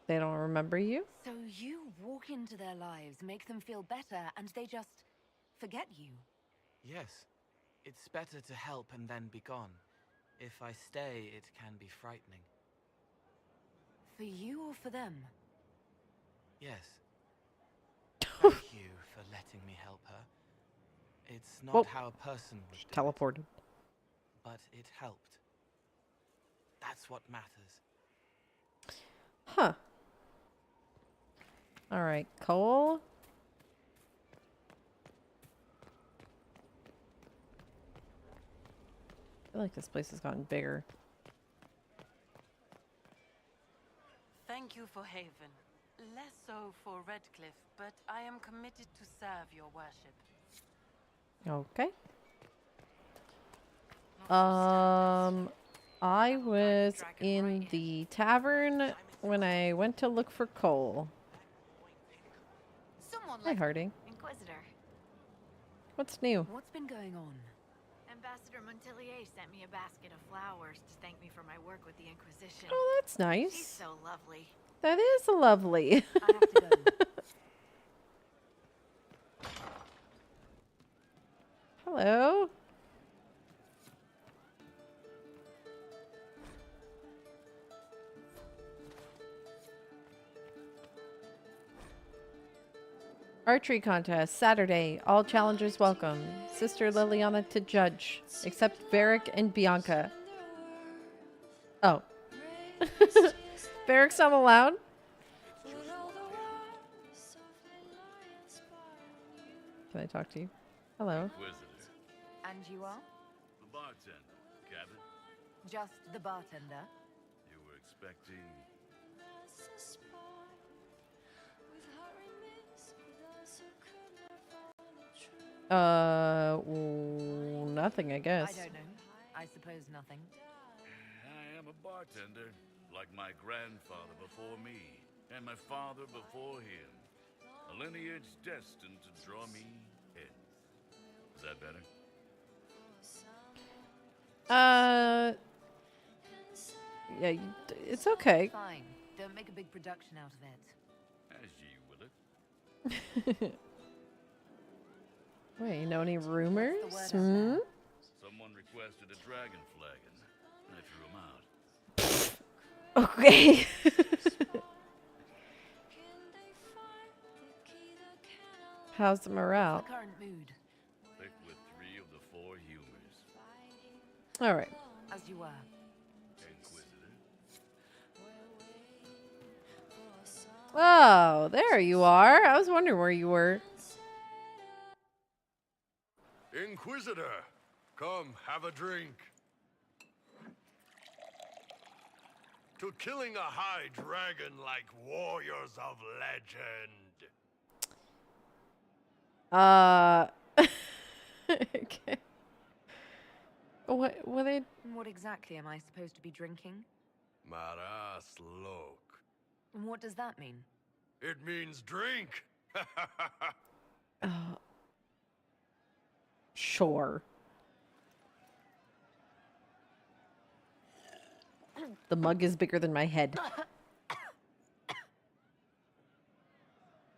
They don't remember you? So you walk into their lives, make them feel better, and they just forget you? Yes. It's better to help and then be gone. If I stay, it can be frightening. For you or for them? Yes. Thank you for letting me help her. It's not how a person would do teleported. But it helped. That's what matters. Huh. All right, Cole. I feel like this place has gotten bigger. Thank you for Haven. Less so for Redcliffe, but I am committed to serve your worship. Okay. I was in the tavern when I went to look for Cole. Hi, Harding. Inquisitor. What's new? What's been going on? Ambassador Montelier sent me a basket of flowers to thank me for my work with the Inquisition. Oh, that's nice. She's so lovely. That is lovely. I have to go. Hello. Archery contest, Saturday. All challengers welcome. Sister Liliana to judge, except Varric and Bianca. Oh. Varric's not allowed? Can I talk to you? Hello. Inquisitor. And you are? The bartender. Cabin? Just the bartender? You were expecting... Nothing, I guess. I don't know. I suppose nothing. I am a bartender, like my grandfather before me, and my father before him. A lineage destined to draw me in. Is that better? Yeah, it's okay. Fine. Don't make a big production out of it. As ye will it. Wait, you know any rumors? Someone requested a dragon flagon. I threw him out. Okay. How's the morale? What's the current mood? Thick with 3 of the 4 humors. All right. As you were. Inquisitor. Oh, there you are. I was wondering where you were. Inquisitor, come have a drink. To killing a high dragon like warriors of legend. Okay. What they... What exactly am I supposed to be drinking? Maras lok. And what does that mean? It means drink. Sure. The mug is bigger than my head.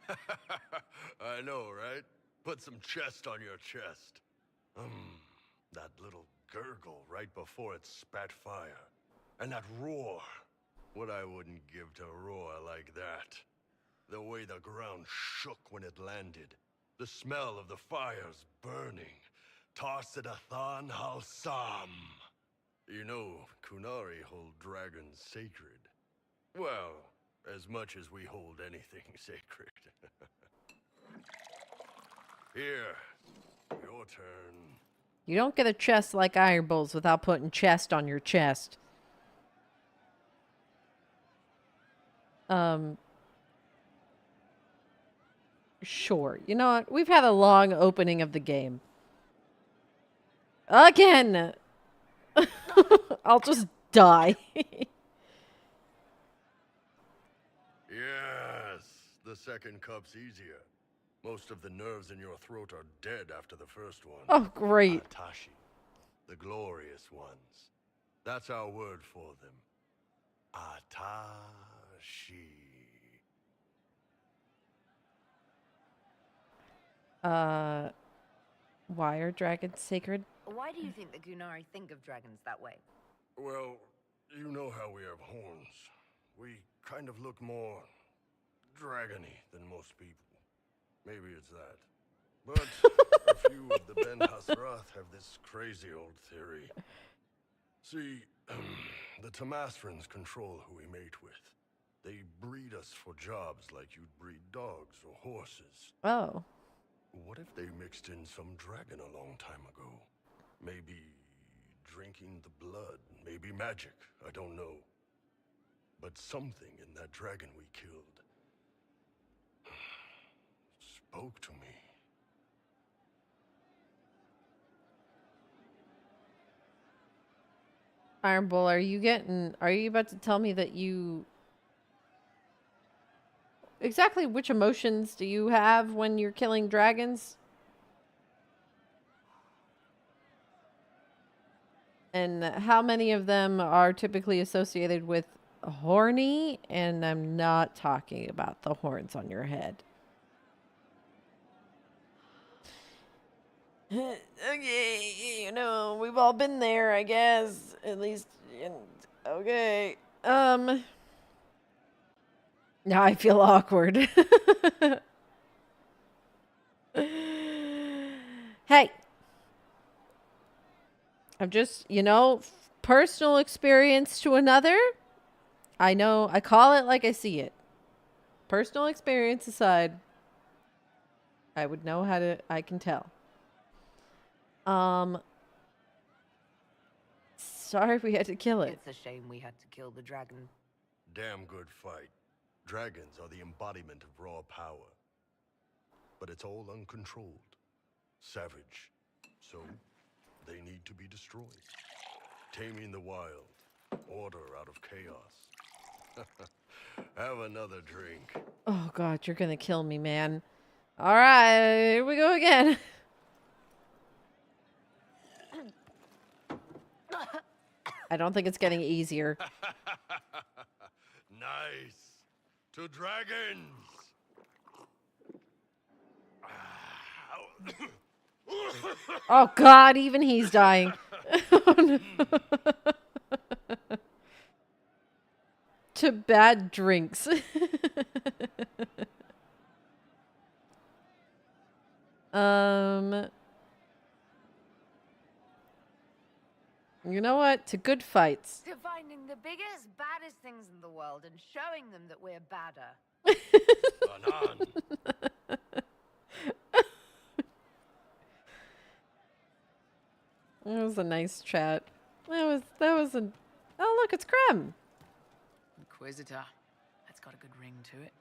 I know, right? Put some chest on your chest. That little gurgle right before it spat fire. And that roar. What I wouldn't give to roar like that. The way the ground shook when it landed. The smell of the fires burning. Tarsidathan Halsam. You know, Kunari hold dragons sacred. Well, as much as we hold anything sacred. Here, your turn. You don't get a chest like Iron Bulls without putting chest on your chest. Sure. You know what? We've had a long opening of the game. Again! I'll just die. Yes, the second cup's easier. Most of the nerves in your throat are dead after the first one. Oh, great. Atashi, the glorious ones. That's our word for them. Atashi. Why are dragons sacred? Why do you think the Gunari think of dragons that way? Well, you know how we have horns. We kind of look more dragony than most people. Maybe it's that. But a few of the Ben Hasrath have this crazy old theory. See, the Tamasrans control who we mate with. They breed us for jobs like you'd breed dogs or horses. Oh. What if they mixed in some dragon a long time ago? Maybe drinking the blood, maybe magic, I don't know. But something in that dragon we killed spoke to me. Iron Bull, are you about to tell me that you... Exactly which emotions do you have when you're killing dragons? And how many of them are typically associated with horny? And I'm not talking about the horns on your head. Okay, you know, we've all been there, I guess. At least, okay. Now I feel awkward. Hey. I'm just, personal experience to another. I know, I call it like I see it. Personal experience aside, I would know I can tell. Sorry we had to kill it. It's a shame we had to kill the dragon. Damn good fight. Dragons are the embodiment of raw power. But it's all uncontrolled. Savage. So, they need to be destroyed. Taming the wild. Order out of chaos. Have another drink. Oh god, you're gonna kill me, man. Alright, here we go again. I don't think it's getting easier. Nice. To dragons. Oh god, even he's dying. Oh, no. To bad drinks. You know what? To good fights. To finding the biggest, baddest things in the world and showing them that we're badder. That was a nice chat. That was a... Oh, look, it's Krem. Inquisitor. That's got a good ring to it.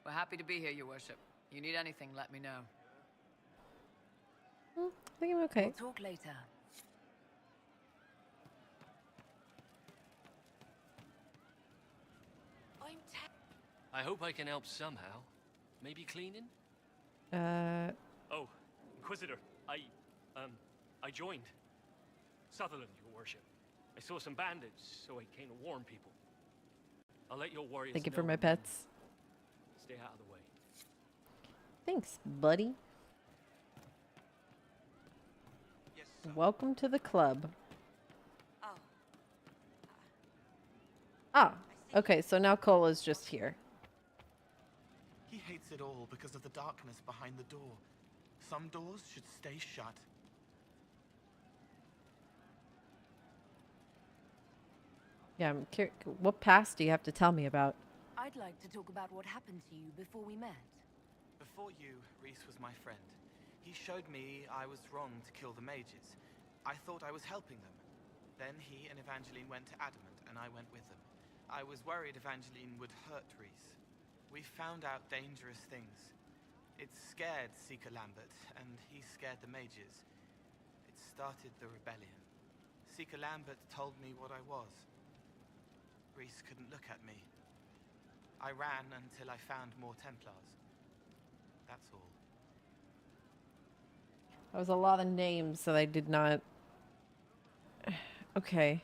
We're happy to be here, Your Worship. You need anything, let me know. I think I'm okay. We'll talk later. I hope I can help somehow. Maybe cleaning? Oh, Inquisitor, I joined. Sutherland, Your Worship. I saw some bandits, so I came to warn people. I'll let your warriors Thank you know for my when pets. Stay out of the way. Thanks, buddy. Yes, welcome to the club. Ah, okay, so now Cole is just here. He hates it all because of the darkness behind the door. Some doors should stay shut. Yeah, I'm curious. What past do you have to tell me about? I'd like to talk about what happened to you before we met. Before you, Reese was my friend. He showed me I was wrong to kill the mages. I thought I was helping them. Then he and Evangeline went to Adamant, and I went with them. I was worried Evangeline would hurt Reese. We found out dangerous things. It scared Seeker Lambert, and he scared the mages. It started the rebellion. Seeker Lambert told me what I was. Reese couldn't look at me. I ran until I found more Templars. That's all. That was a lot of names that I did not... Okay.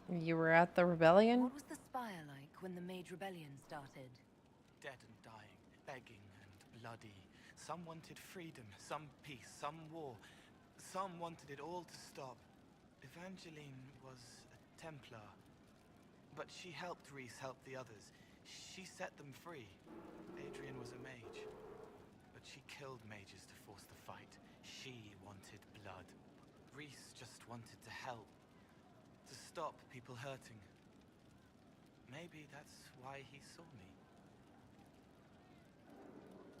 You were at the rebellion? What was the Spire like when the Mage Rebellion started? Dead and dying, begging and bloody. Some wanted freedom, some peace, some war. Some wanted it all to stop. Evangeline was a Templar. But she helped Reese help the others. She set them free. Adrian was a mage. But she killed mages to force the fight. She wanted blood. Reese just wanted to help. To stop people hurting. Maybe that's why he saw me.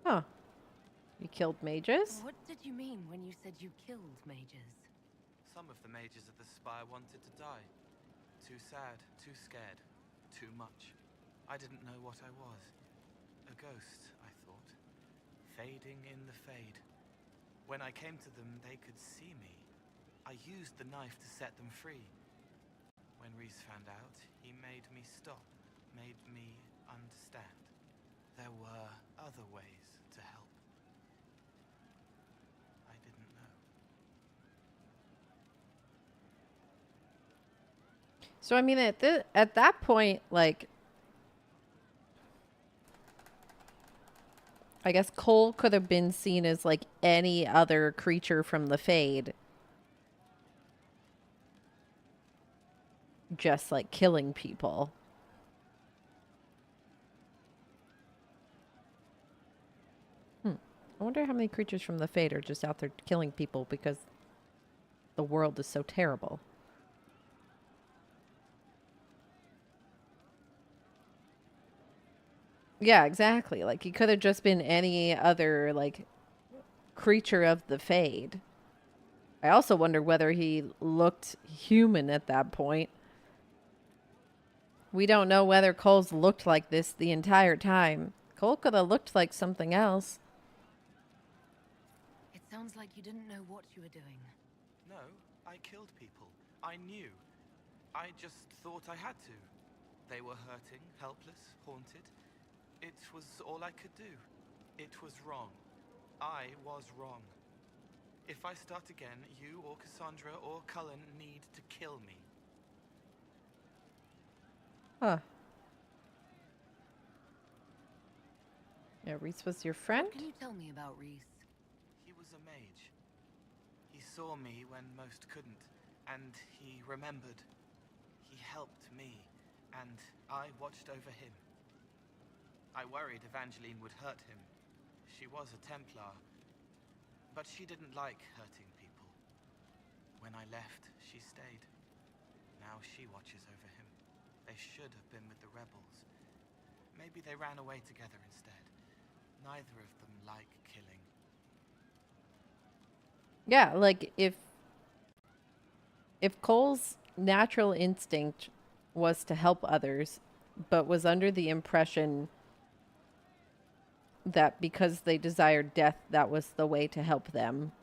Huh. You killed mages? What did you mean when you said you killed mages? Some of the mages at the Spire wanted to die. Too sad, too scared, too much. I didn't know what I was. A ghost, I thought. Fading in the fade. When I came to them, they could see me. I used the knife to set them free. When Reese found out, he made me stop, made me understand. There were other ways to help. I didn't know. So, I mean, at that point, like... I guess Cole could have been seen as, like, any other creature from the Fade. Just, like, killing people. I wonder how many creatures from the Fade are just out there killing people because the world is so terrible. Yeah, exactly. Like, he could have just been any other, like, creature of the Fade. I also wonder whether he looked human at that point. We don't know whether Cole's looked like this the entire time. Cole could have looked like something else. It sounds like you didn't know what you were doing. No, I killed people. I knew. I just thought I had to. They were hurting, helpless, haunted. It was all I could do. It was wrong. I was wrong. If I start again, you or Cassandra or Cullen need to kill me. Huh. Yeah, Reese was your friend? What can you tell me about Reese? He was a mage. He saw me when most couldn't, and he remembered. He helped me, and I watched over him. I worried Evangeline would hurt him. She was a Templar, but she didn't like hurting people. When I left, she stayed. Now she watches over him. They should have been with the rebels. Maybe they ran away together instead. Neither of them like killing. Yeah, like if Cole's natural instinct was to help others, but was under the impression that because they desired death, that was the way to help them.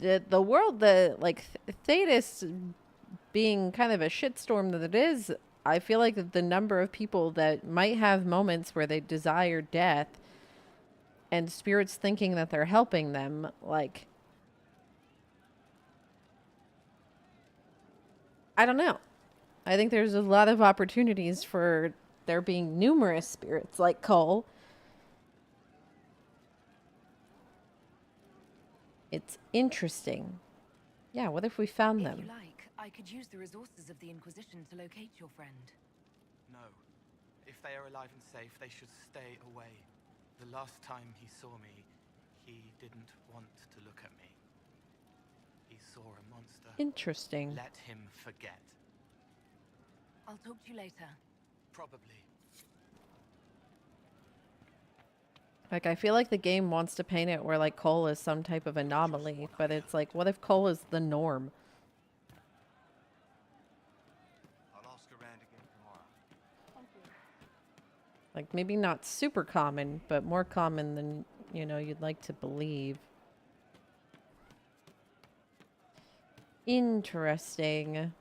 The world, Thetis being kind of a shitstorm that it is, I feel like the number of people that might have moments where they desire death and spirits thinking that they're helping them, like, I don't know. I think there's a lot of opportunities for there being numerous spirits like Cole. It's interesting. Yeah, what if we found them? If you like, I could use the resources of the Inquisition to locate your friend. No. If they are alive and safe, they should stay away. The last time he saw me, he didn't want to look at me. He saw a monster. Interesting. Let him forget. I'll talk to you later. Probably. Like, I feel like the game wants to paint it where, like, Cole is some type of anomaly, but it's like, what if Cole is the norm? I'll ask around again tomorrow. Like, maybe not super common, but more common than, you know, you'd like to believe. Interesting.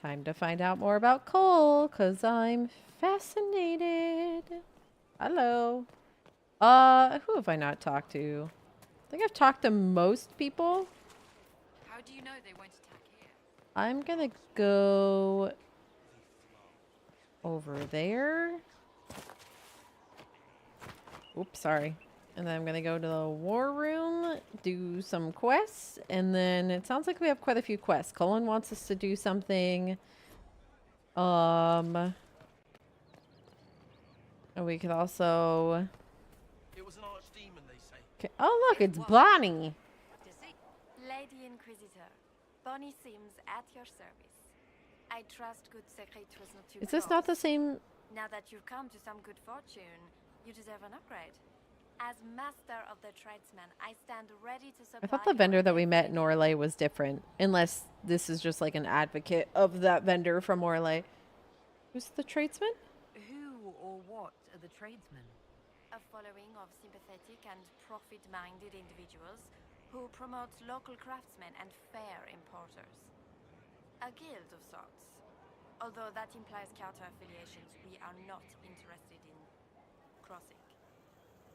Time to find out more about Cole, because I'm fascinated. Hello. Who have I not talked to? I think I've talked to most people. How do you know they won't attack here? I'm gonna go over there. Oops, sorry. And then I'm gonna go to the war room, do some quests, and then it sounds like we have quite a few quests. Cullen wants us to do something. And we could also... It was an archdemon, they say. Okay. Oh, look, it's Bonnie. Lady Inquisitor, Bonnie seems at your service. I trust good secret was not too Is this not the same? Now that you've come to some good fortune, you deserve an upgrade. As master of the tradesman, I stand ready to supply. I thought the vendor that we met in Orlais was different. Unless this is just like an advocate of that vendor from Orlais. Who's the tradesman? Who or what are the tradesmen? A following of sympathetic and profit-minded individuals who promote local craftsmen and fair importers. A guild of sorts. Although that implies counter-affiliations we are not interested in crossing.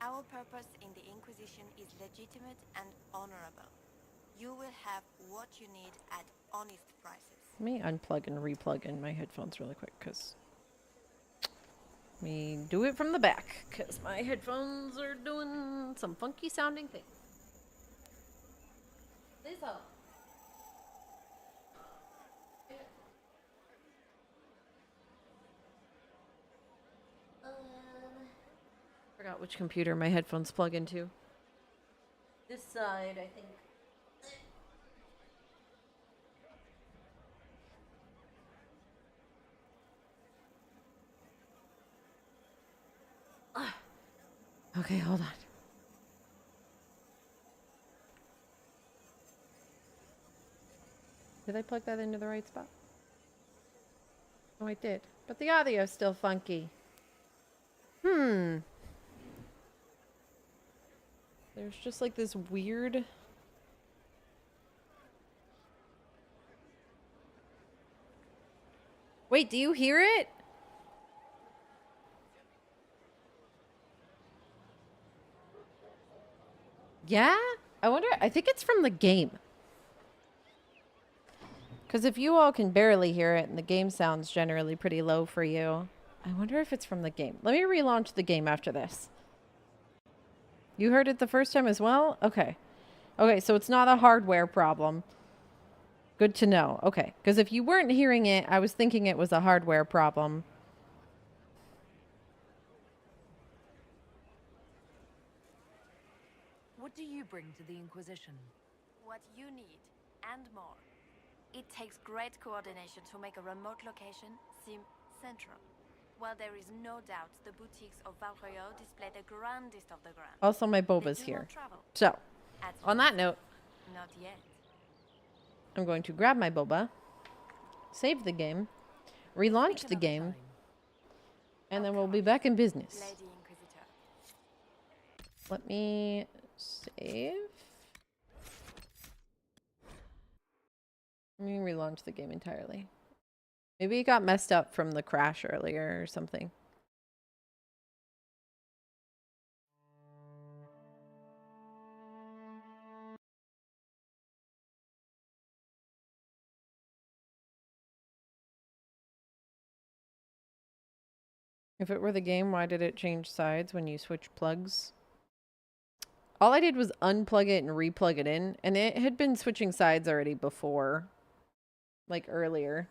Our purpose in the Inquisition is legitimate and honorable. You will have what you need at honest prices. Let me unplug and replug in my headphones really quick, because... Let me do it from the back, because my headphones are doing some funky sounding things. Lizzo. Forgot which computer my headphones plug into. This side, I think. Okay, hold on. Did I plug that into the right spot? Oh, I did. But the audio's still funky. There's just like this weird... Wait, do you hear it? Yeah? I wonder, I think it's from the game. Because if you all can barely hear it and the game sounds generally pretty low for you, I wonder if it's from the game. Let me relaunch the game after this. You heard it the first time as well? Okay. Okay, so it's not a hardware problem. Good to know. Okay, because if you weren't hearing it, I was thinking it was a hardware problem. What do you bring to the Inquisition? What you need, and more. It takes great coordination to make a remote location seem central. While there is no doubt the boutiques of Valreo display the grandest of the grand. Also, my boba's here. So, on that note, not yet. I'm going to grab my boba, save the game, relaunch the game, and then we'll be back in business. Lady Inquisitor. Let me save. Let me relaunch the game entirely. Maybe it got messed up from the crash earlier or something. If it were the game, why did it change sides when you switch plugs? All I did was unplug it and replug it in, and it had been switching sides already before, like earlier.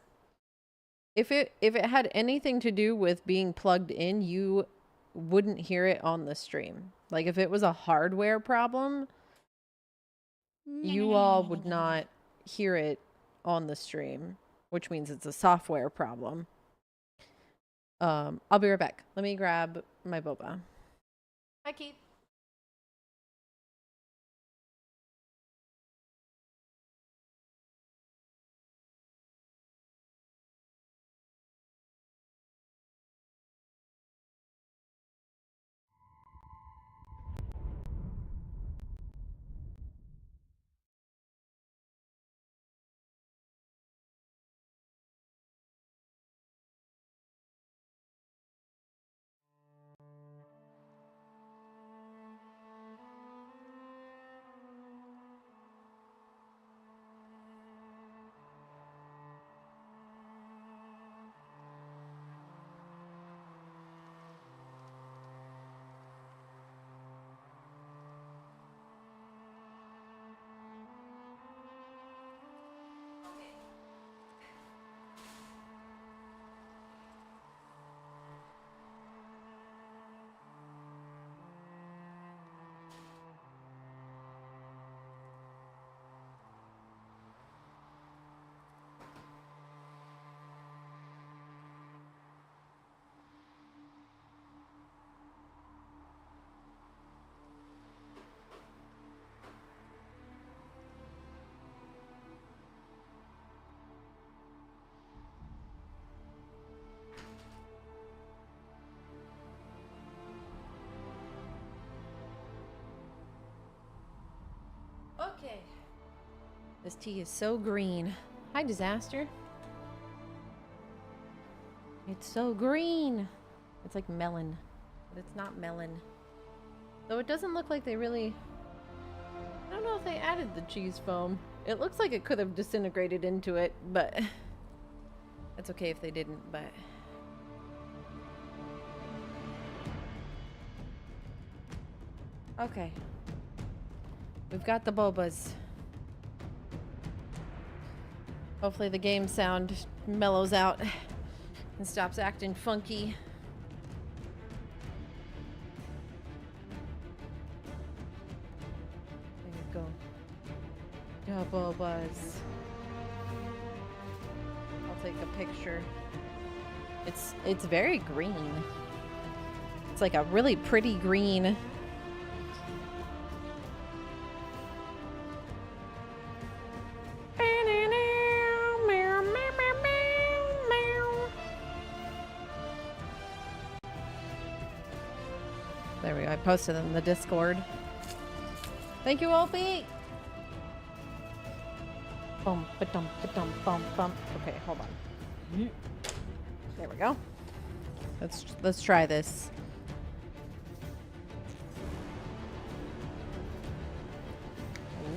If it had anything to do with being plugged in, you wouldn't hear it on the stream. Like if it was a hardware problem, you all would not hear it on the stream, which means it's a software problem. I'll be right back. Let me grab my boba. Hi, Keith. Okay. This tea is so green. Hi, Disaster. It's so green. It's like melon, but it's not melon. Though it doesn't look like they really... I don't know if they added the cheese foam. It looks like it could have disintegrated into it, but... That's okay if they didn't, but... Okay. We've got the bobas. Hopefully the game sound mellows out and stops acting funky. There you go. The bobas. I'll take a picture. It's very green. It's like a really pretty green. I posted in the Discord. Thank you, Opie. Bum, ba-dum, ba-dum, bum, bum. Okay, hold on. There we go. Let's try this.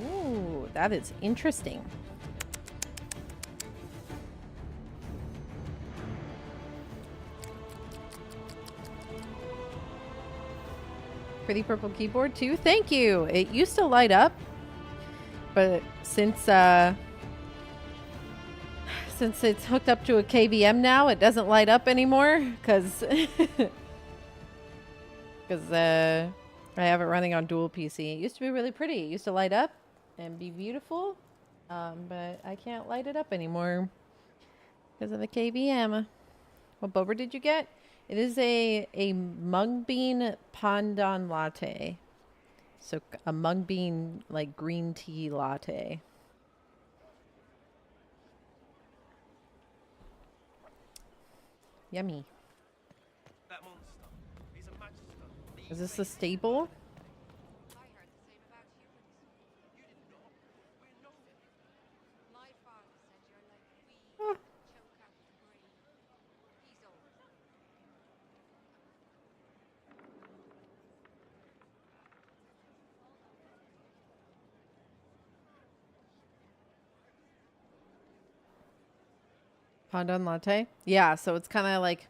Ooh, that is interesting. Pretty purple keyboard too. Thank you. It used to light up, but since it's hooked up to a KVM now, it doesn't light up anymore because I have it running on dual PC. It used to be really pretty. It used to light up and be beautiful, but I can't light it up anymore because of the KVM. What boba did you get? It is a mung bean pandan latte. So a mung bean like green tea latte. Yummy. Is this a staple? Oh. Pandan latte? Yeah, so it's kind of like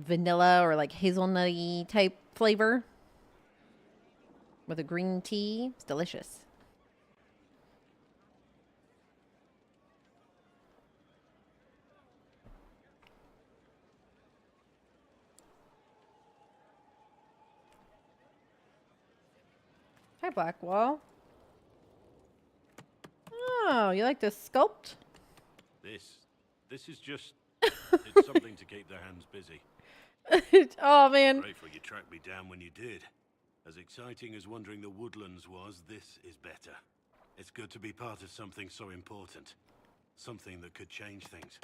vanilla or like hazelnutty type flavor with a green tea. It's delicious. Hi, Blackwall. Oh, you like to sculpt? This is just it's something to keep their hands busy. Oh man. I'm grateful you tracked me down when you did. As exciting as wandering the woodlands was, this is better. It's good to be part of something so important. Something that could change things.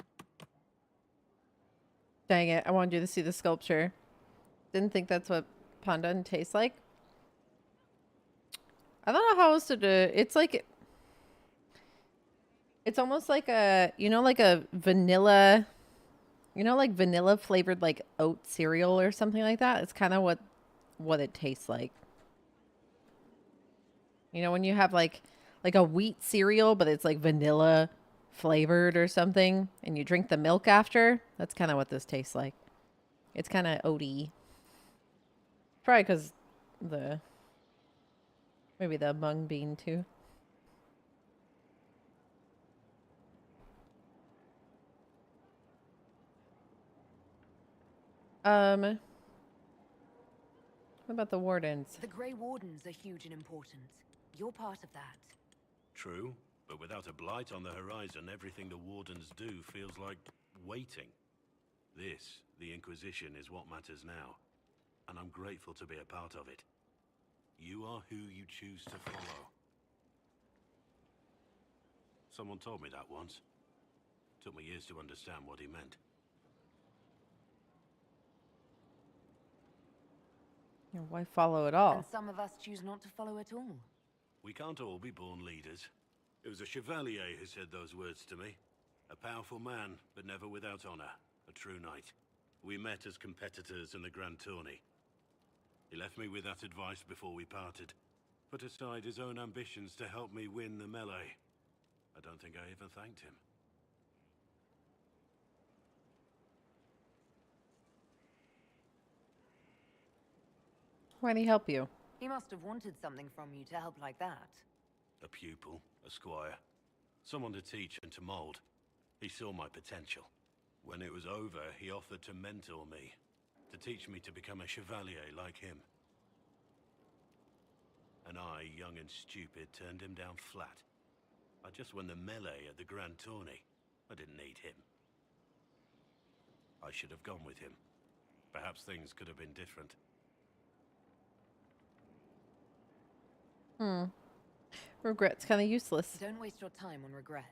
Dang it, I wanted you to see the sculpture. Didn't think that's what pandan tastes like. I don't know how else to do it. It's like... It's almost like a... You know, like a vanilla... You know, like vanilla flavored like oat cereal or something like that? It's kind of what it tastes like. You know, when you have like a wheat cereal, but it's like vanilla flavored or something, and you drink the milk after? That's kind of what this tastes like. It's kind of oaty. Probably because maybe the mung bean too. What about the wardens? The Grey Wardens are huge and important. You're part of that. True, but without a blight on the horizon, everything the Wardens do feels like waiting. This, the Inquisition, is what matters now, and I'm grateful to be a part of it. You are who you choose to follow. Someone told me that once. Took me years to understand what he meant. Why follow at all? And some of us choose not to follow at all. We can't all be born leaders. It was a chevalier who said those words to me. A powerful man, but never without honor. A true knight. We met as competitors in the Grand Tourney. He left me with that advice before we parted. Put aside his own ambitions to help me win the melee. I don't think I even thanked him. Why'd he help you? He must have wanted something from you to help like that. A pupil, a squire. Someone to teach and to mold. He saw my potential. When it was over, he offered to mentor me. To teach me to become a chevalier like him. And I, young and stupid, turned him down flat. I just won the melee at the Grand Tourney. I didn't need him. I should have gone with him. Perhaps things could have been different. Regret's kind of useless. Don't waste your time on regret.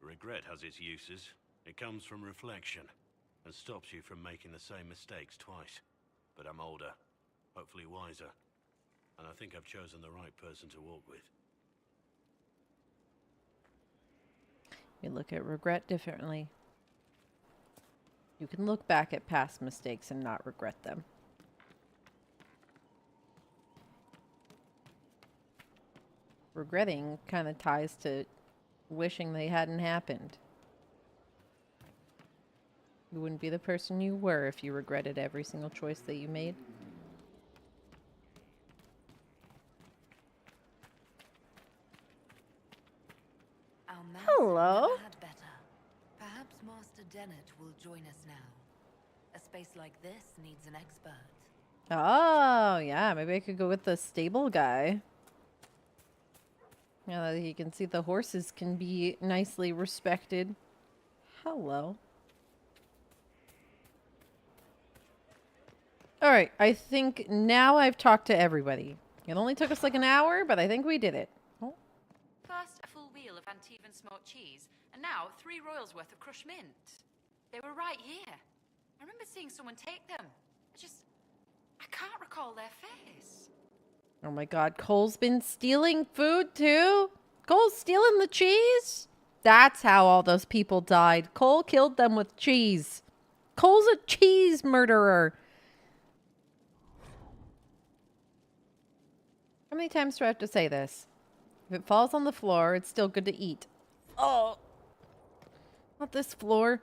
Regret has its uses. It comes from reflection, and stops you from making the same mistakes twice. but I'm older, hopefully wiser, and I think I've chosen the right person to walk with. You look at regret differently. You can look back at past mistakes and not regret them. Regretting kind of ties to wishing they hadn't happened. You wouldn't be the person you were if you regretted every single choice that you made. Our maps Hello. never had better. Perhaps Master Dennett will join us now. A space like this needs an expert. Oh, yeah. Maybe I could go with the stable guy. Now that he can see the horses can be nicely respected. Hello. Alright, I think now I've talked to everybody. It only took us like an hour, but I think we did it. Oh. First, a full wheel of Antivan smoked cheese, and now 3 royals worth of crushed mint. They were right here. I remember seeing someone take them. I can't recall their face. Oh my god, Cole's been stealing food too? Cole's stealing the cheese? That's how all those people died. Cole killed them with cheese. Cole's a cheese murderer. How many times do I have to say this? If it falls on the floor, it's still good to eat. Oh. Not this floor.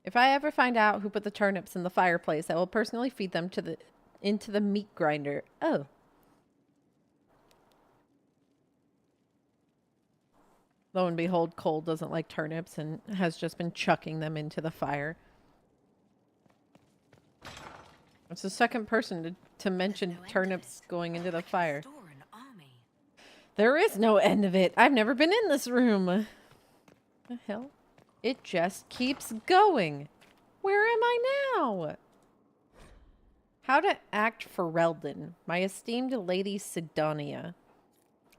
If I ever find out who put the turnips in the fireplace, I will personally feed them into the meat grinder. Oh. Lo and behold, Cole doesn't like turnips and has just been chucking them into the fire. It's the second person to mention turnips going into the fire. There is no end of it. I've never been in this room. The hell? It just keeps going. Where am I now? How to act for Reldon, my esteemed Lady Sidonia.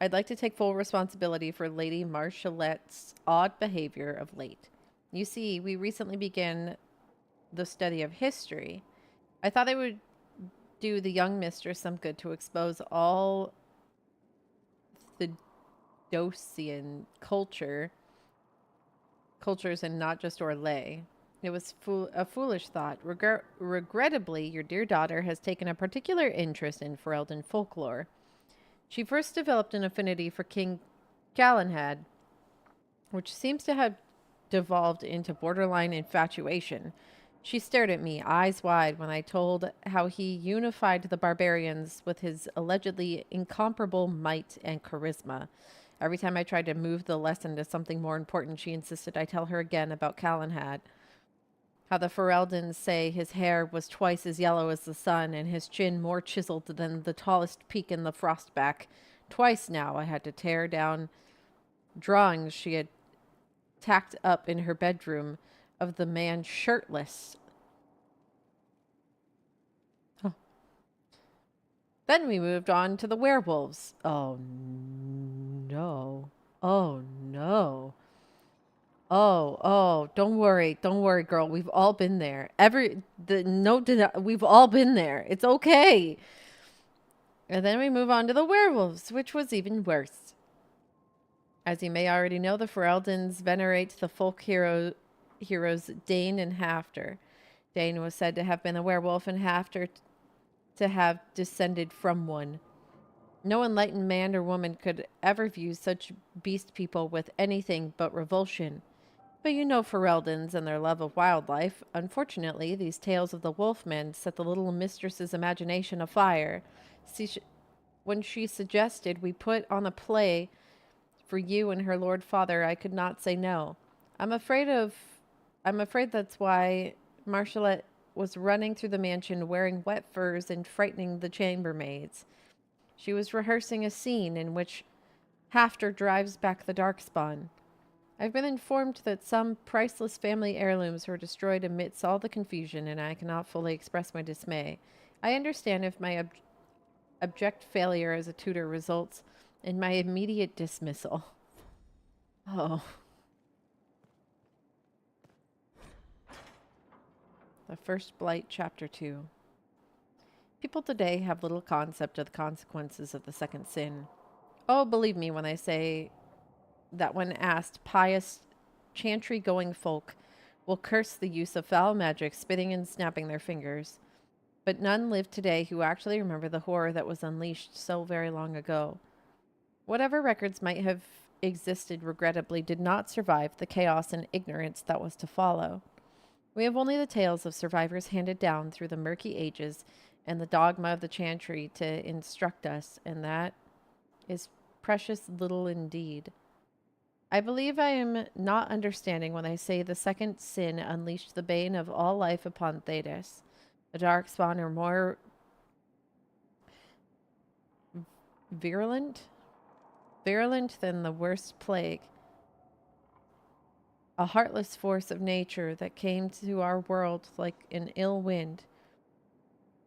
I'd like to take full responsibility for Lady Marchalette's odd behavior of late. You see, we recently began the study of history. I thought I would do the young mistress some good to expose all the Dosian cultures and not just Orlais. It was a foolish thought. Regrettably, your dear daughter has taken a particular interest in Ferelden folklore. She first developed an affinity for King Galahad, which seems to have devolved into borderline infatuation. She stared at me, eyes wide, when I told how he unified the barbarians with his allegedly incomparable might and charisma. Every time I tried to move the lesson to something more important, she insisted I tell her again about Galahad. How the Fereldans say his hair was twice as yellow as the sun, and his chin more chiseled than the tallest peak in the Frostback. Twice now I had to tear down drawings she had tacked up in her bedroom of the man shirtless. Oh. Then we moved on to the werewolves. Oh no. Oh no. Oh, don't worry, girl. We've all been there. We've all been there. It's okay. And then we move on to the werewolves, which was even worse. As you may already know, the Fereldans venerate the folk heroes Dane and Hafter. Dane was said to have been a werewolf and Hafter to have descended from one. No enlightened man or woman could ever view such beast people with anything but revulsion. But you know Fereldans and their love of wildlife. Unfortunately, these tales of the wolfmen set the little mistress's imagination afire. When she suggested we put on a play for you and her lord father, I could not say no. I'm afraid that's why Marchalette was running through the mansion wearing wet furs and frightening the chambermaids. She was rehearsing a scene in which Hafter drives back the Darkspawn. I've been informed that some priceless family heirlooms were destroyed amidst all the confusion, and I cannot fully express my dismay. I understand if my abject failure as a tutor results in my immediate dismissal. Oh. The First Blight, Chapter 2. People today have little concept of the consequences of the second sin. Oh, believe me when I say that when asked, pious, chantry-going folk will curse the use of foul magic, spitting and snapping their fingers. But none live today who actually remember the horror that was unleashed so very long ago. Whatever records might have existed, regrettably, did not survive the chaos and ignorance that was to follow. We have only the tales of survivors handed down through the murky ages and the dogma of the chantry to instruct us, and that is precious little indeed. I believe I am not understanding when I say the second sin unleashed the bane of all life upon Thedas. The darkspawn are more virulent than the worst plague. A heartless force of nature that came to our world like an ill wind.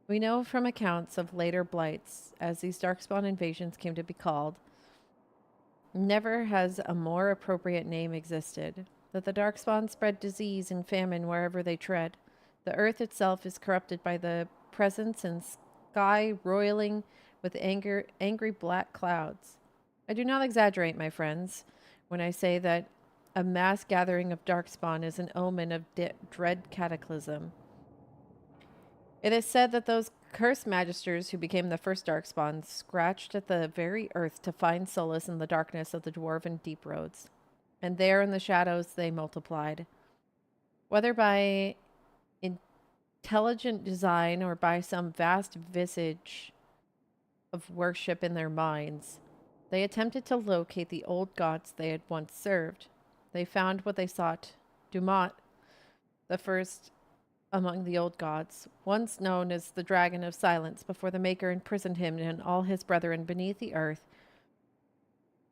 We know from accounts of later blights, as these darkspawn invasions came to be called, never has a more appropriate name existed, that the darkspawn spread disease and famine wherever they tread. The earth itself is corrupted by the presence and sky roiling with angry black clouds. I do not exaggerate, my friends, when I say that a mass gathering of darkspawn is an omen of dread cataclysm. It is said that those cursed magisters who became the first darkspawn scratched at the very earth to find solace in the darkness of the dwarven deep roads, and there in the shadows they multiplied. Whether by intelligent design or by some vast visage of worship in their minds, they attempted to locate the old gods they had once served. They found what they sought. Dumat, the first among the old gods, once known as the Dragon of Silence, before the Maker imprisoned him and all his brethren beneath the earth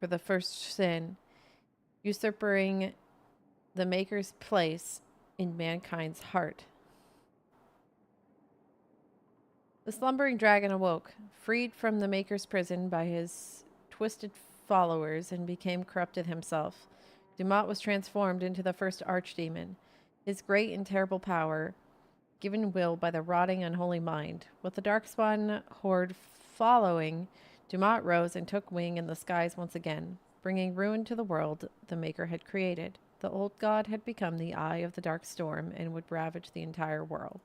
for the first sin, usurping the Maker's place in mankind's heart. The slumbering dragon awoke, freed from the Maker's prison by his twisted followers, and became corrupted himself. Dumat was transformed into the first archdemon, his great and terrible power given will by the rotting unholy mind. With the darkspawn horde following, Dumat rose and took wing in the skies once again, bringing ruin to the world the Maker had created. The old god had become the eye of the dark storm and would ravage the entire world.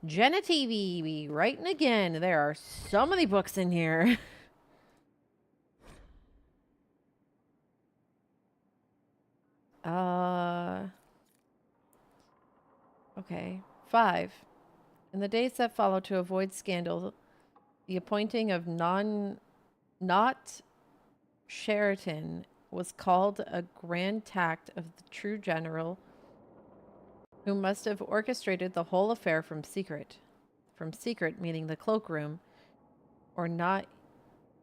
Jenna TV, writing again. There are so many books in here. Okay. 5. In the days that followed, to avoid scandal, the appointing of not Sheraton was called a grand tact of the true general, who must have orchestrated the whole affair from secret. From secret, meaning the cloakroom, or not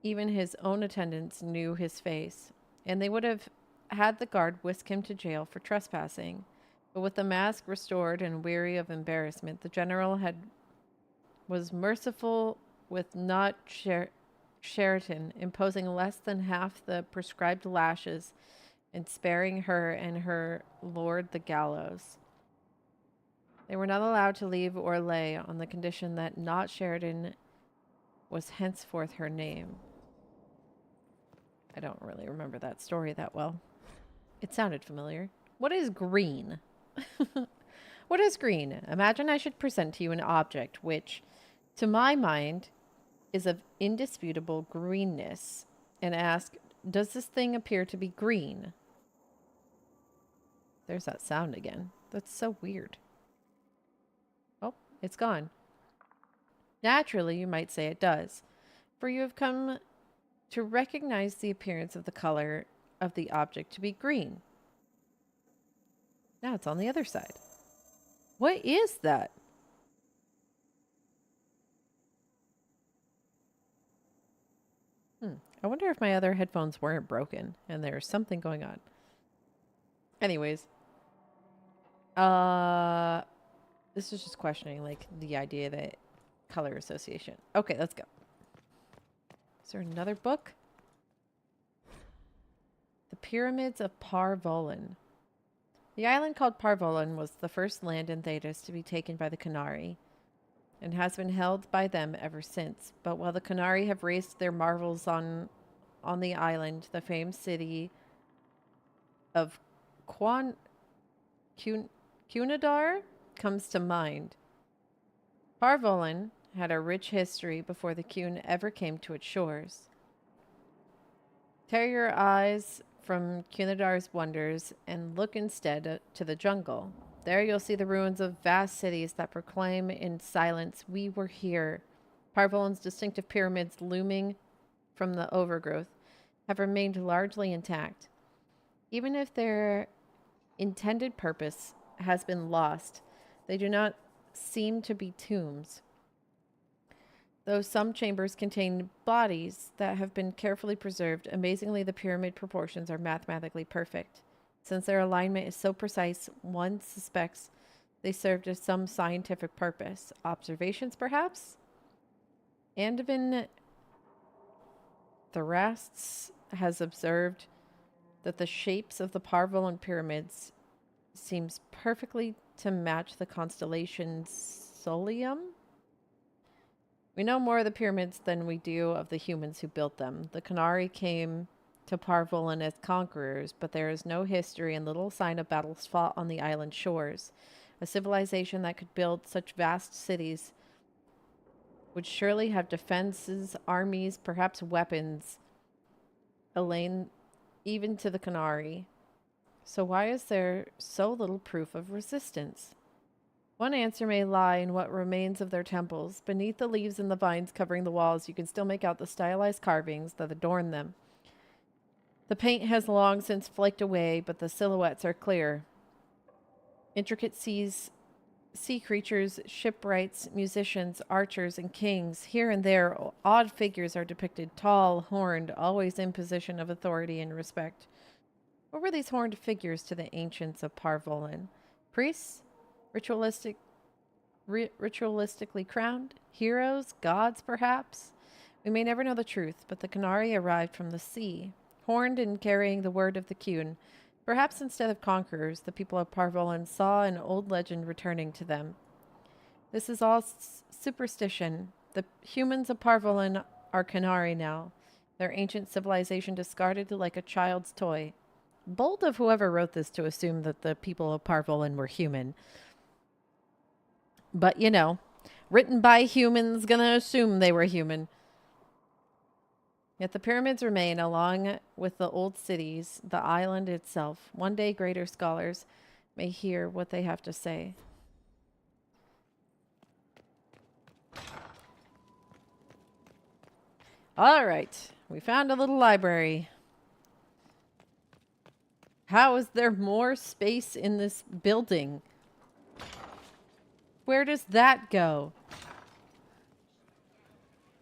even his own attendants knew his face, and they would have had the guard whisk him to jail for trespassing. But with the mask restored and weary of embarrassment, the general was merciful with not Sheraton, imposing less than half the prescribed lashes and sparing her and her lord the gallows. They were not allowed to leave Orlais on the condition that not Sheridan was henceforth her name. I don't really remember that story that well. It sounded familiar. What is green? What is green? Imagine I should present to you an object which, to my mind, is of indisputable greenness, and ask, does this thing appear to be green? There's that sound again. That's so weird. Oh, it's gone. Naturally, you might say it does, for you have come to recognize the appearance of the color of the object to be green. Now it's on the other side. What is that? I wonder if my other headphones weren't broken and there's something going on. Anyways. This is just questioning, like, the idea that color association. Okay, let's go. Is there another book? The Pyramids of Par Volin. The island called Parvolan was the first land in Thedas to be taken by the Qunari, and has been held by them ever since. But while the Qunari have raised their marvels on the island, the famed city of Cunadar comes to mind. Parvolan had a rich history before the Qun ever came to its shores. Tear your eyes from Cunadar's wonders and look instead to the jungle. There you'll see the ruins of vast cities that proclaim in silence, "We were here." Parvolan's distinctive pyramids looming from the overgrowth have remained largely intact. Even if their intended purpose has been lost, they do not seem to be tombs. Though some chambers contain bodies that have been carefully preserved, amazingly the pyramid proportions are mathematically perfect. Since their alignment is so precise, one suspects they served as some scientific purpose. Observations, perhaps? Andovan Therasts has observed that the shapes of the Parvolan pyramids seems perfectly to match the constellation Solium. We know more of the pyramids than we do of the humans who built them. The Qunari came to Parvolan as conquerors, but there is no history and little sign of battles fought on the island shores. A civilization that could build such vast cities would surely have defenses, armies, perhaps weapons, Elaine, even to the Qunari. So why is there so little proof of resistance? One answer may lie in what remains of their temples. Beneath the leaves and the vines covering the walls, you can still make out the stylized carvings that adorn them. The paint has long since flaked away, but the silhouettes are clear. Intricate sea creatures, shipwrights, musicians, archers, and kings. Here and there, odd figures are depicted, tall, horned, always in position of authority and respect. What were these horned figures to the ancients of Parvolan? Priests? Ritualistically crowned? Heroes? Gods, perhaps? We may never know the truth, but the Qunari arrived from the sea, horned and carrying the word of the Qun. Perhaps instead of conquerors, the people of Parvolan saw an old legend returning to them. This is all superstition. The humans of Parvolan are Qunari now, their ancient civilization discarded like a child's toy. Bold of whoever wrote this to assume that the people of Parvolan were human. But, you know, written by humans, gonna assume they were human. Yet the pyramids remain, along with the old cities, the island itself. One day greater scholars may hear what they have to say. All right, we found a little library. How is there more space in this building? Where does that go?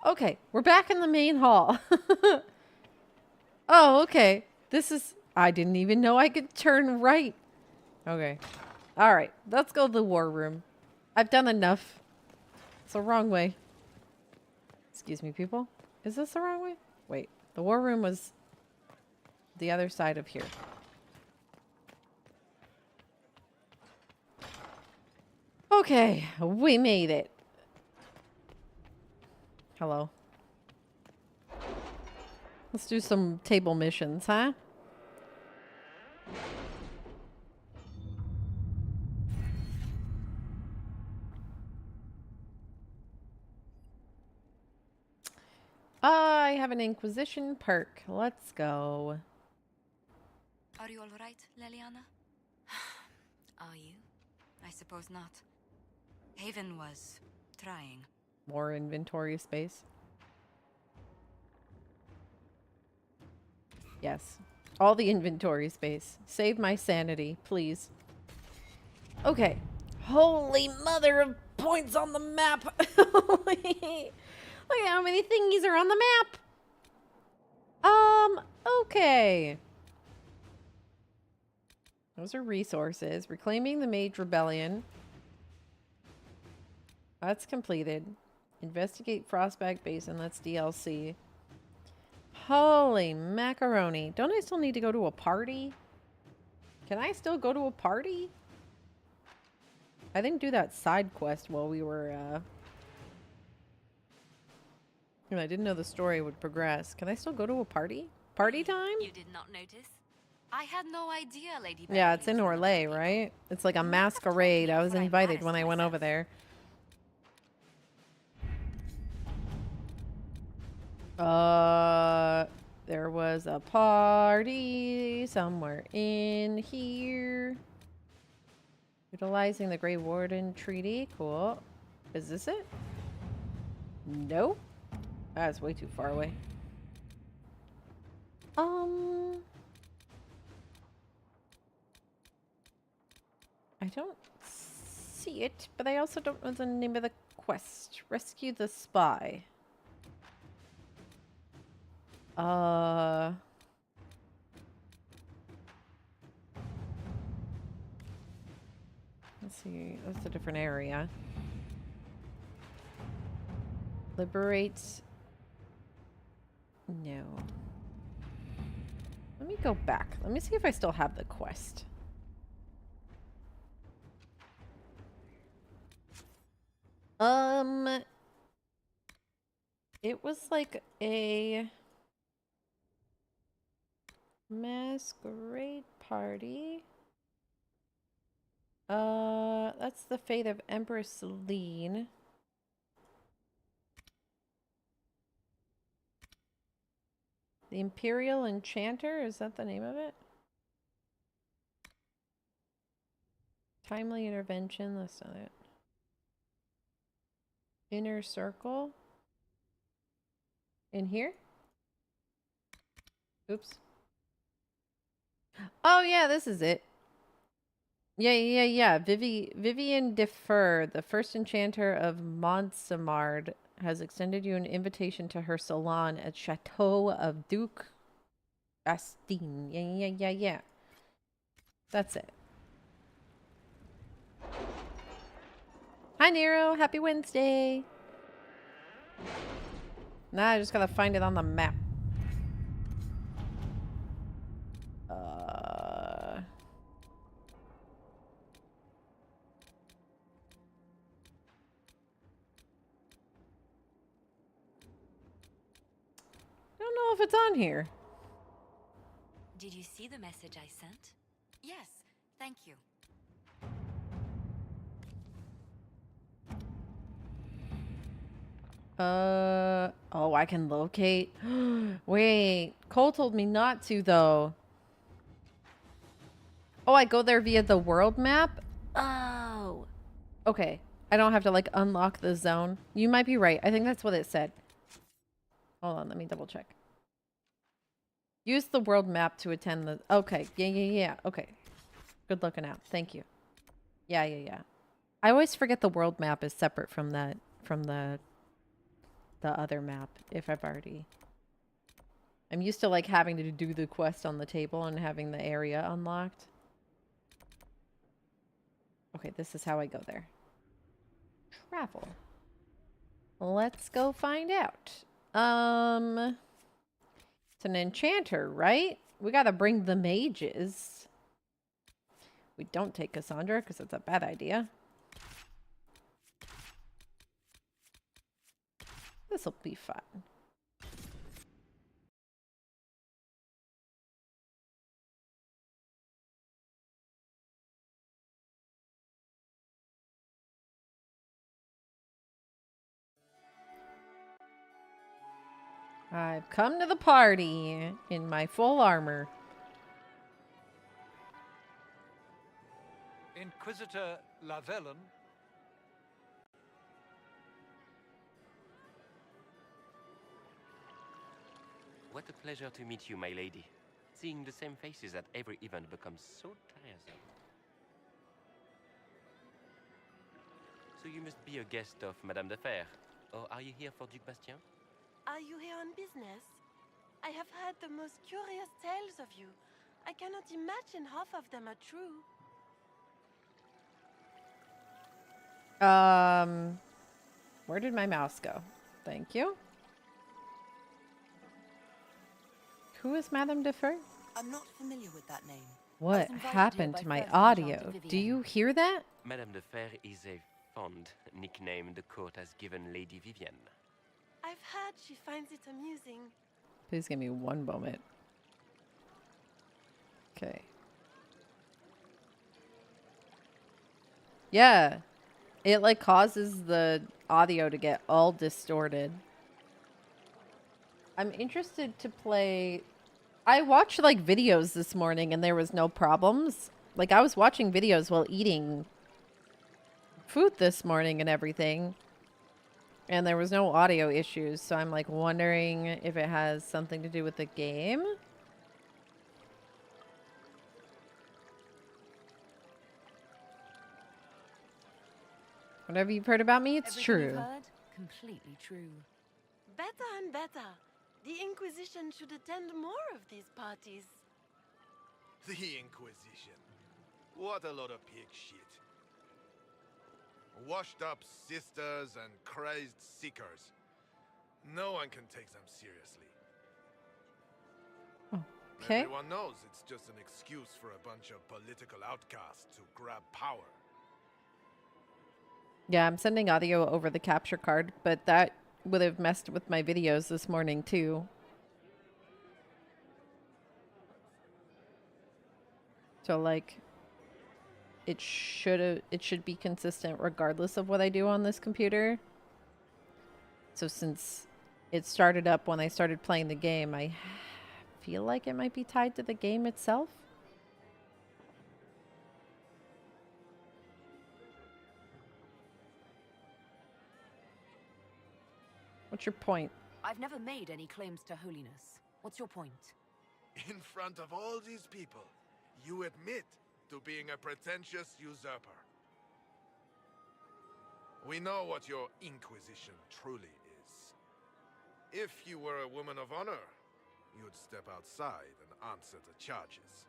Okay, we're back in the main hall. Oh, okay. This is... I didn't even know I could turn right. Okay. All right, let's go to the war room. I've done enough. It's the wrong way. Excuse me, people. Is this the wrong way? Wait, the war room was the other side of here. Okay, we made it. Hello. Let's do some table missions, huh? I have an Inquisition perk. Let's go. Are you all right, Leliana? Are you? I suppose not. Haven was trying. More inventory space. Yes. All the inventory space. Save my sanity, please. Okay. Holy mother of points on the map. Look at how many thingies are on the map. Okay. Those are resources. Reclaiming the Mage Rebellion. That's completed. Investigate Frostback Basin. That's DLC. Holy macaroni. Don't I still need to go to a party? Can I still go to a party? I didn't do that side quest while we were, and I didn't know the story would progress. Can I still go to a party? Party time? You did not notice? I had no idea, Lady Yeah, it's in Orlais, right? It's like a masquerade. I was invited when I went over there. There was a party somewhere in here. Utilizing the Grey Warden Treaty. Cool. Is this it? Nope. That's way too far away. I don't see it, but I also don't know the name of the quest. Rescue the spy. Let's see. That's a different area. Liberate. No. Let me go back. Let me see if I still have the quest. It was like a masquerade party. That's the fate of Empress Lean. The Imperial Enchanter? Is that the name of it? Timely intervention. That's not it. Inner Circle. In here? Oops. Oh yeah, this is it. Yeah. Vivian Defer, the first enchanter of Montsemard, has extended you an invitation to her salon at Chateau of Duke Astine. Yeah. That's it. Hi, Nero. Happy Wednesday. Now I just gotta find it on the map. I don't know if it's on here. Did you see the message I sent? Yes, thank you. Oh, I can locate. Wait, Cole told me not to, though. Oh, I go there via the world map? Oh. Okay, I don't have to, like, unlock the zone. You might be right. I think that's what it said. Hold on, let me double check. Use the world map to attend the... Okay, yeah. Okay. Good looking out. Thank you. Yeah. I always forget the world map is separate from that, from the other map, if I've already... I'm used to, like, having to do the quest on the table and having the area unlocked. Okay, this is how I go there. Travel. Let's go find out. It's an enchanter, right? We gotta bring the mages. We don't take Cassandra, because that's a bad idea. This'll be fun. I've come to the party in my full armor. Inquisitor Lavellen. What a pleasure to meet you, my lady. Seeing the same faces at every event becomes so tiresome. So you must be a guest of Madame de Fer, or are you here for Duc Bastien? Are you here on business? I have heard the most curious tales of you. I cannot imagine half of them are true. Where did my mouse go? Thank you. Who is Madame de Fer? I'm not familiar with that name. What happened to my audio? Do you hear that? Madame de Fer is a fond nickname the court has given Lady Vivienne. I've heard she finds it amusing. Please give me one moment. Okay. Yeah. It like causes the audio to get all distorted. I'm interested to play. I watched like videos this morning and there was no problems. Like I was watching videos while eating food this morning and everything. And there was no audio issues. So I'm like wondering if it has something to do with the game. Whatever you've heard about me, it's Everything true. you've heard, completely true. Better and better. The Inquisition should attend more of these parties. The Inquisition. What a lot of pig shit. Washed up sisters and crazed seekers. No one can take them seriously. Okay. Everyone knows it's just an excuse for a bunch of political outcasts to grab power. Yeah, I'm sending audio over the capture card, but that would have messed with my videos this morning too. So like it should be consistent regardless of what I do on this computer. So since it started up when I started playing the game, I feel like it might be tied to the game itself. What's your point? I've never made any claims to holiness. What's your point? In front of all these people, you admit to being a pretentious usurper. We know what your Inquisition truly is. If you were a woman of honor, you'd step outside and answer the charges.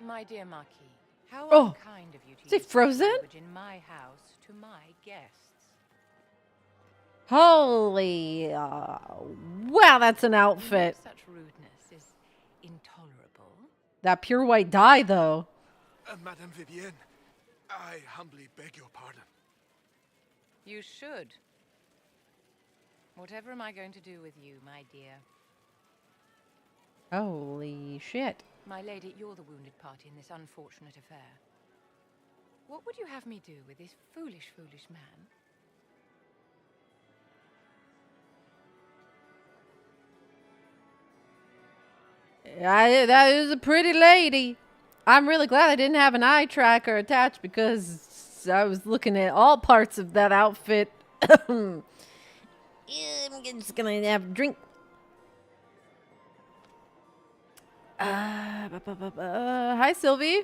My dear Marquis, how Oh, unkind of you to is it use frozen? language in my house to my guests. Holy, wow, that's an outfit. Such rudeness is intolerable. That pure white dye, though. Madame Vivienne, I humbly beg your pardon. You should. Whatever am I going to do with you, my dear? Holy shit. My lady, you're the wounded party in this unfortunate affair. What would you have me do with this foolish, foolish man? That is a pretty lady. I'm really glad I didn't have an eye tracker attached because I was looking at all parts of that outfit. I'm just gonna have a drink. Hi, Sylvie.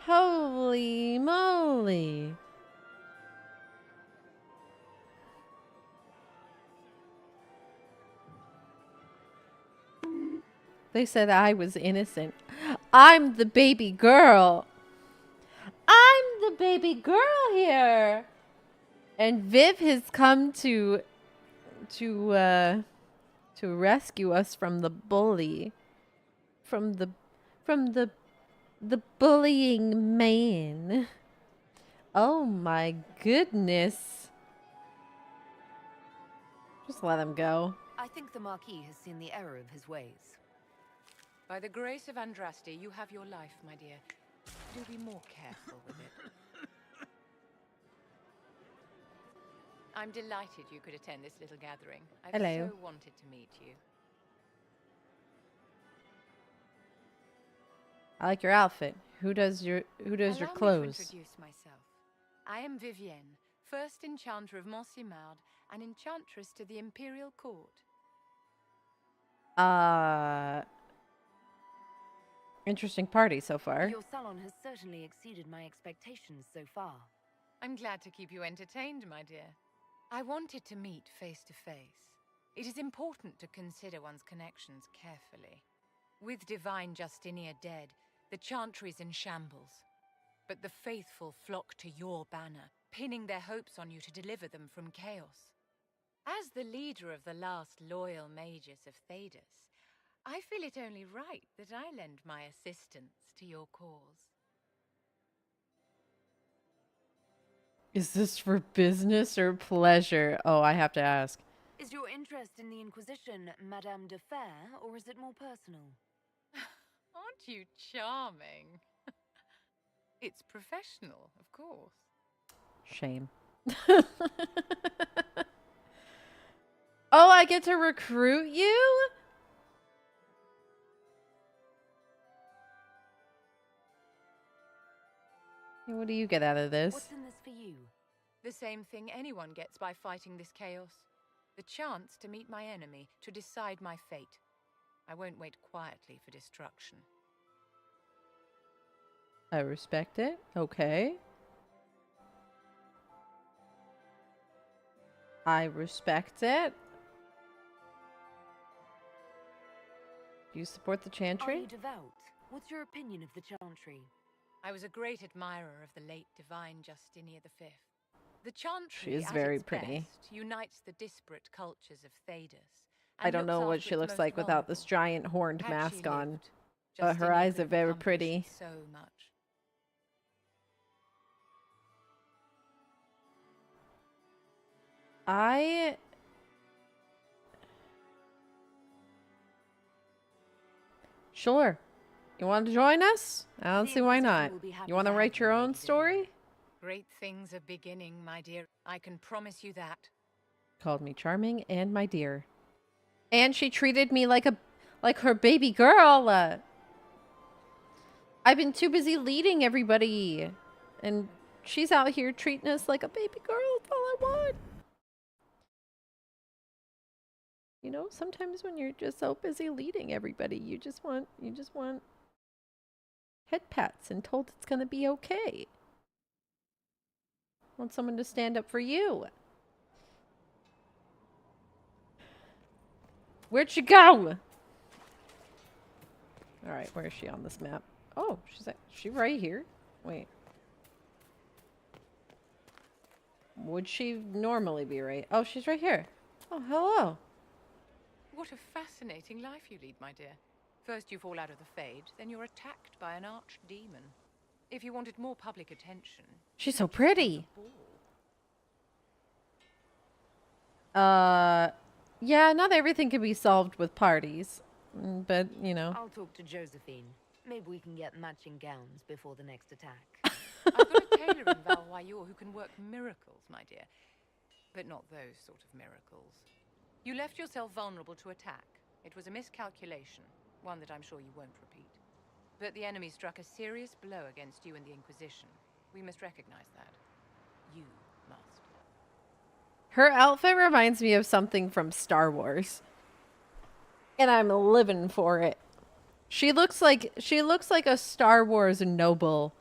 Holy moly. They said I was innocent. I'm the baby girl. I'm the baby girl here. And Viv has come to rescue us from the bully. From the bullying man. Oh my goodness. Just let him go. I think the Marquis has seen the error of his ways. By the grace of Andraste, you have your life, my dear. Do be more careful with it. I'm delighted you could attend this little gathering. I've Hello. so wanted to meet you. I like your outfit. Who does your Allow me to clothes? introduce myself. I am Vivienne, first enchanter of Montsimard and enchantress to the Imperial Court. Interesting party so far. Your salon has certainly exceeded my expectations so far. I'm glad to keep you entertained, my dear. I wanted to meet face to face. It is important to consider one's connections carefully. With divine Justinia dead, the Chantry is in shambles. But the faithful flock to your banner, pinning their hopes on you to deliver them from chaos. As the leader of the last loyal mages of Thedas, I feel it only right that I lend my assistance to your cause. Is this for business or pleasure? Oh, I have to ask. Is your interest in the Inquisition Madame de Fer, or is it more personal? Aren't you charming? It's professional, of course. Shame. Oh, I get to recruit you? What do you get out of this? What's in this for you? The same thing anyone gets by fighting this chaos. The chance to meet my enemy, to decide my fate. I won't wait quietly for destruction. I respect it. Okay. I respect it. Do you support the Are Chantry? you devout? What's your opinion of the Chantry? I was a great admirer of the late divine Justinia V. The Chantry, She is at very its pretty. best, unites the disparate cultures of Thedas. I don't know what she looks like without this giant horned mask on. But her eyes are very pretty. So much. Sure. You want to join us? I don't see why not. You want to write your own story? Great things are beginning, my dear. I can promise you that. Called me charming and my dear. And she treated me like her baby girl. I've been too busy leading everybody. And she's out here treating us like a baby girl. That's all I want. You know, sometimes when you're just so busy leading everybody, you just want head pats and told it's gonna be okay. Want someone to stand up for you. Where'd she go? Alright, where is she on this map? Oh, is she right here? Wait. Would she normally be right? Oh, she's right here. Oh, hello. What a fascinating life you lead, my dear. First you fall out of the Fade, then you're attacked by an archdemon. If you wanted more public attention... She's so pretty. Yeah, not everything can be solved with parties. But, you know. I'll talk to Josephine. Maybe we can get matching gowns before the next attack. I've got a tailor in Valwayor who can work miracles, my dear. But not those sort of miracles. You left yourself vulnerable to attack. It was a miscalculation, one that I'm sure you won't repeat. But the enemy struck a serious blow against you and the Inquisition. We must recognize that. You must. Her outfit reminds me of something from Star Wars. And I'm living for it. She looks like a Star Wars noble.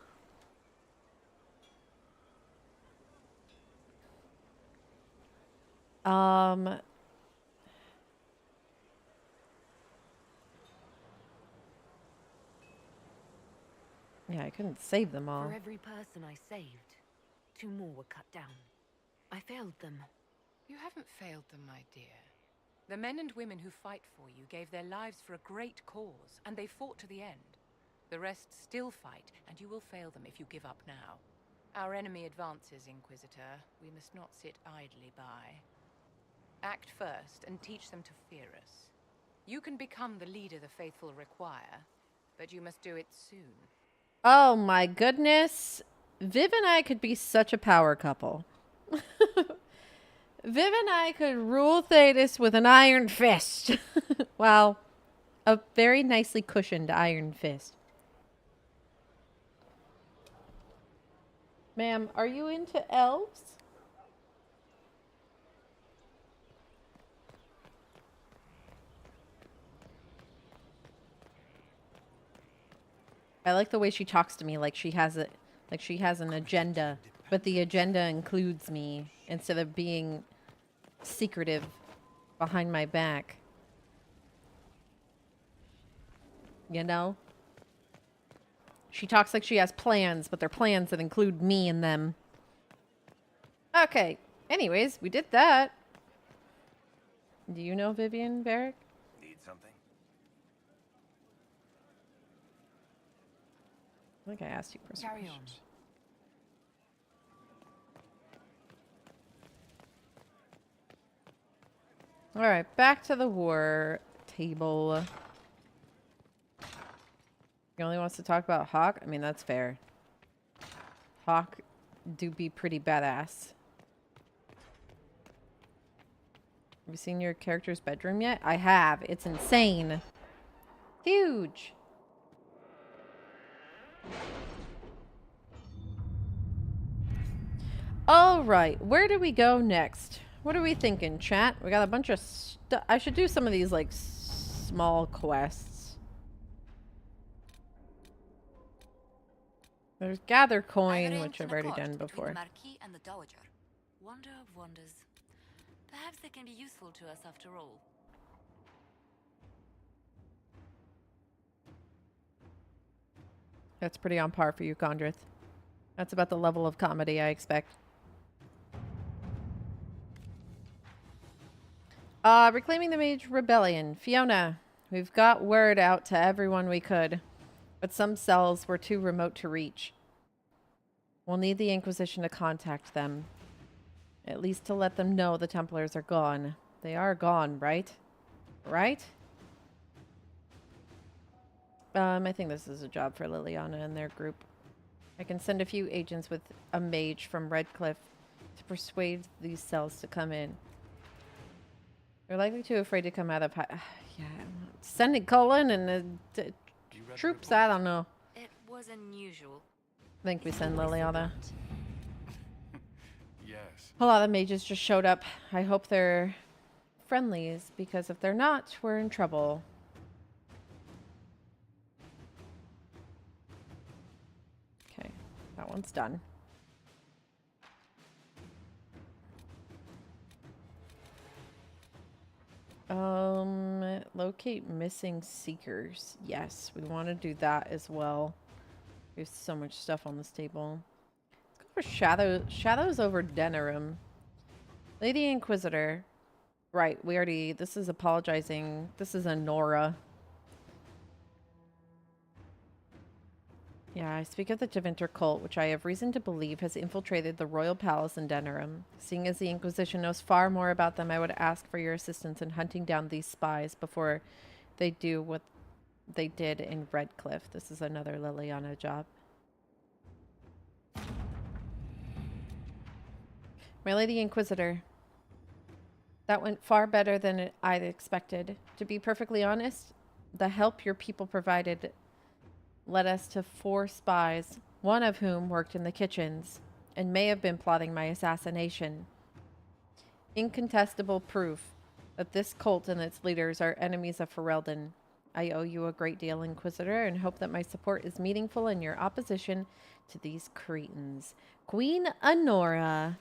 Yeah, I couldn't save them all. For every person I saved, 2 more were cut down. I failed them. You haven't failed them, my dear. The men and women who fight for you gave their lives for a great cause, and they fought to the end. The rest still fight, and you will fail them if you give up now. Our enemy advances, Inquisitor. We must not sit idly by. Act first, and teach them to fear us. You can become the leader the faithful require, but you must do it soon. Oh my goodness. Viv and I could be such a power couple. Viv and I could rule Thedas with an iron fist. Well, a very nicely cushioned iron fist. Ma'am, are you into elves? I like the way she talks to me like she has an agenda, but the agenda includes me instead of being secretive behind my back. You know? She talks like she has plans, but they're plans that include me in them. Okay. Anyways, we did that. Do you know Vivian Barrick? Need something? I think I asked you for some Carry on. questions. All right, back to the war table. He only wants to talk about Hawk? I mean, that's fair. Hawk do be pretty badass. Have you seen your character's bedroom yet? I have. It's insane. Huge. All right, where do we go next? What are we thinking, chat? We got a bunch of stuff. I should do some of these, like, small quests. There's gather coin, which I've already done before. The Marquis and the Dowager. Wonder of wonders. Perhaps they can be useful to us after all. That's pretty on par for you, Condrith. That's about the level of comedy I expect. Reclaiming the Mage Rebellion. Fiona, we've got word out to everyone we could, but some cells were too remote to reach. We'll need the Inquisition to contact them. At least to let them know the Templars are gone. They are gone, right? Right? I think this is a job for Liliana and their group. I can send a few agents with a mage from Redcliffe to persuade these cells to come in. They're likely too afraid to come out of yeah, sending Colin and the troops, I don't know. It was unusual. I think we send Liliana. Yes. A lot of mages just showed up. I hope they're friendlies, because if they're not, we're in trouble. Okay, that one's done. Locate missing seekers. Yes, we want to do that as well. There's so much stuff on this table. Let's go for Shadows over Denerim. Lady Inquisitor. Right, we already... This is apologizing. This is a Nora. Yeah, I speak of the Tevinter cult, which I have reason to believe has infiltrated the royal palace in Denerim. Seeing as the Inquisition knows far more about them, I would ask for your assistance in hunting down these spies before they do what they did in Redcliffe. This is another Liliana job. My Lady Inquisitor. That went far better than I'd expected. To be perfectly honest, the help your people provided led us to 4 spies, one of whom worked in the kitchens and may have been plotting my assassination. Incontestable proof that this cult and its leaders are enemies of Ferelden. I owe you a great deal, Inquisitor, and hope that my support is meaningful in your opposition to these cretins. Queen Honora.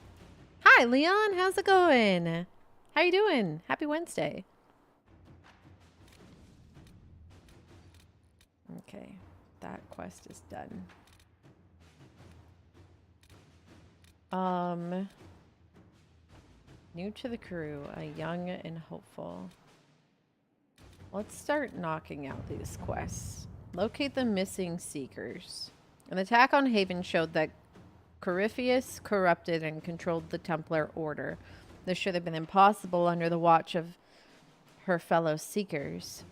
Hi, Leon. How's it going? How you doing? Happy Wednesday. Okay. That quest is done. New to the crew, a young and hopeful. Let's start knocking out these quests. Locate the missing seekers. An attack on Haven showed that Corypheus corrupted and controlled the Templar Order. This should have been impossible under the watch of her fellow seekers.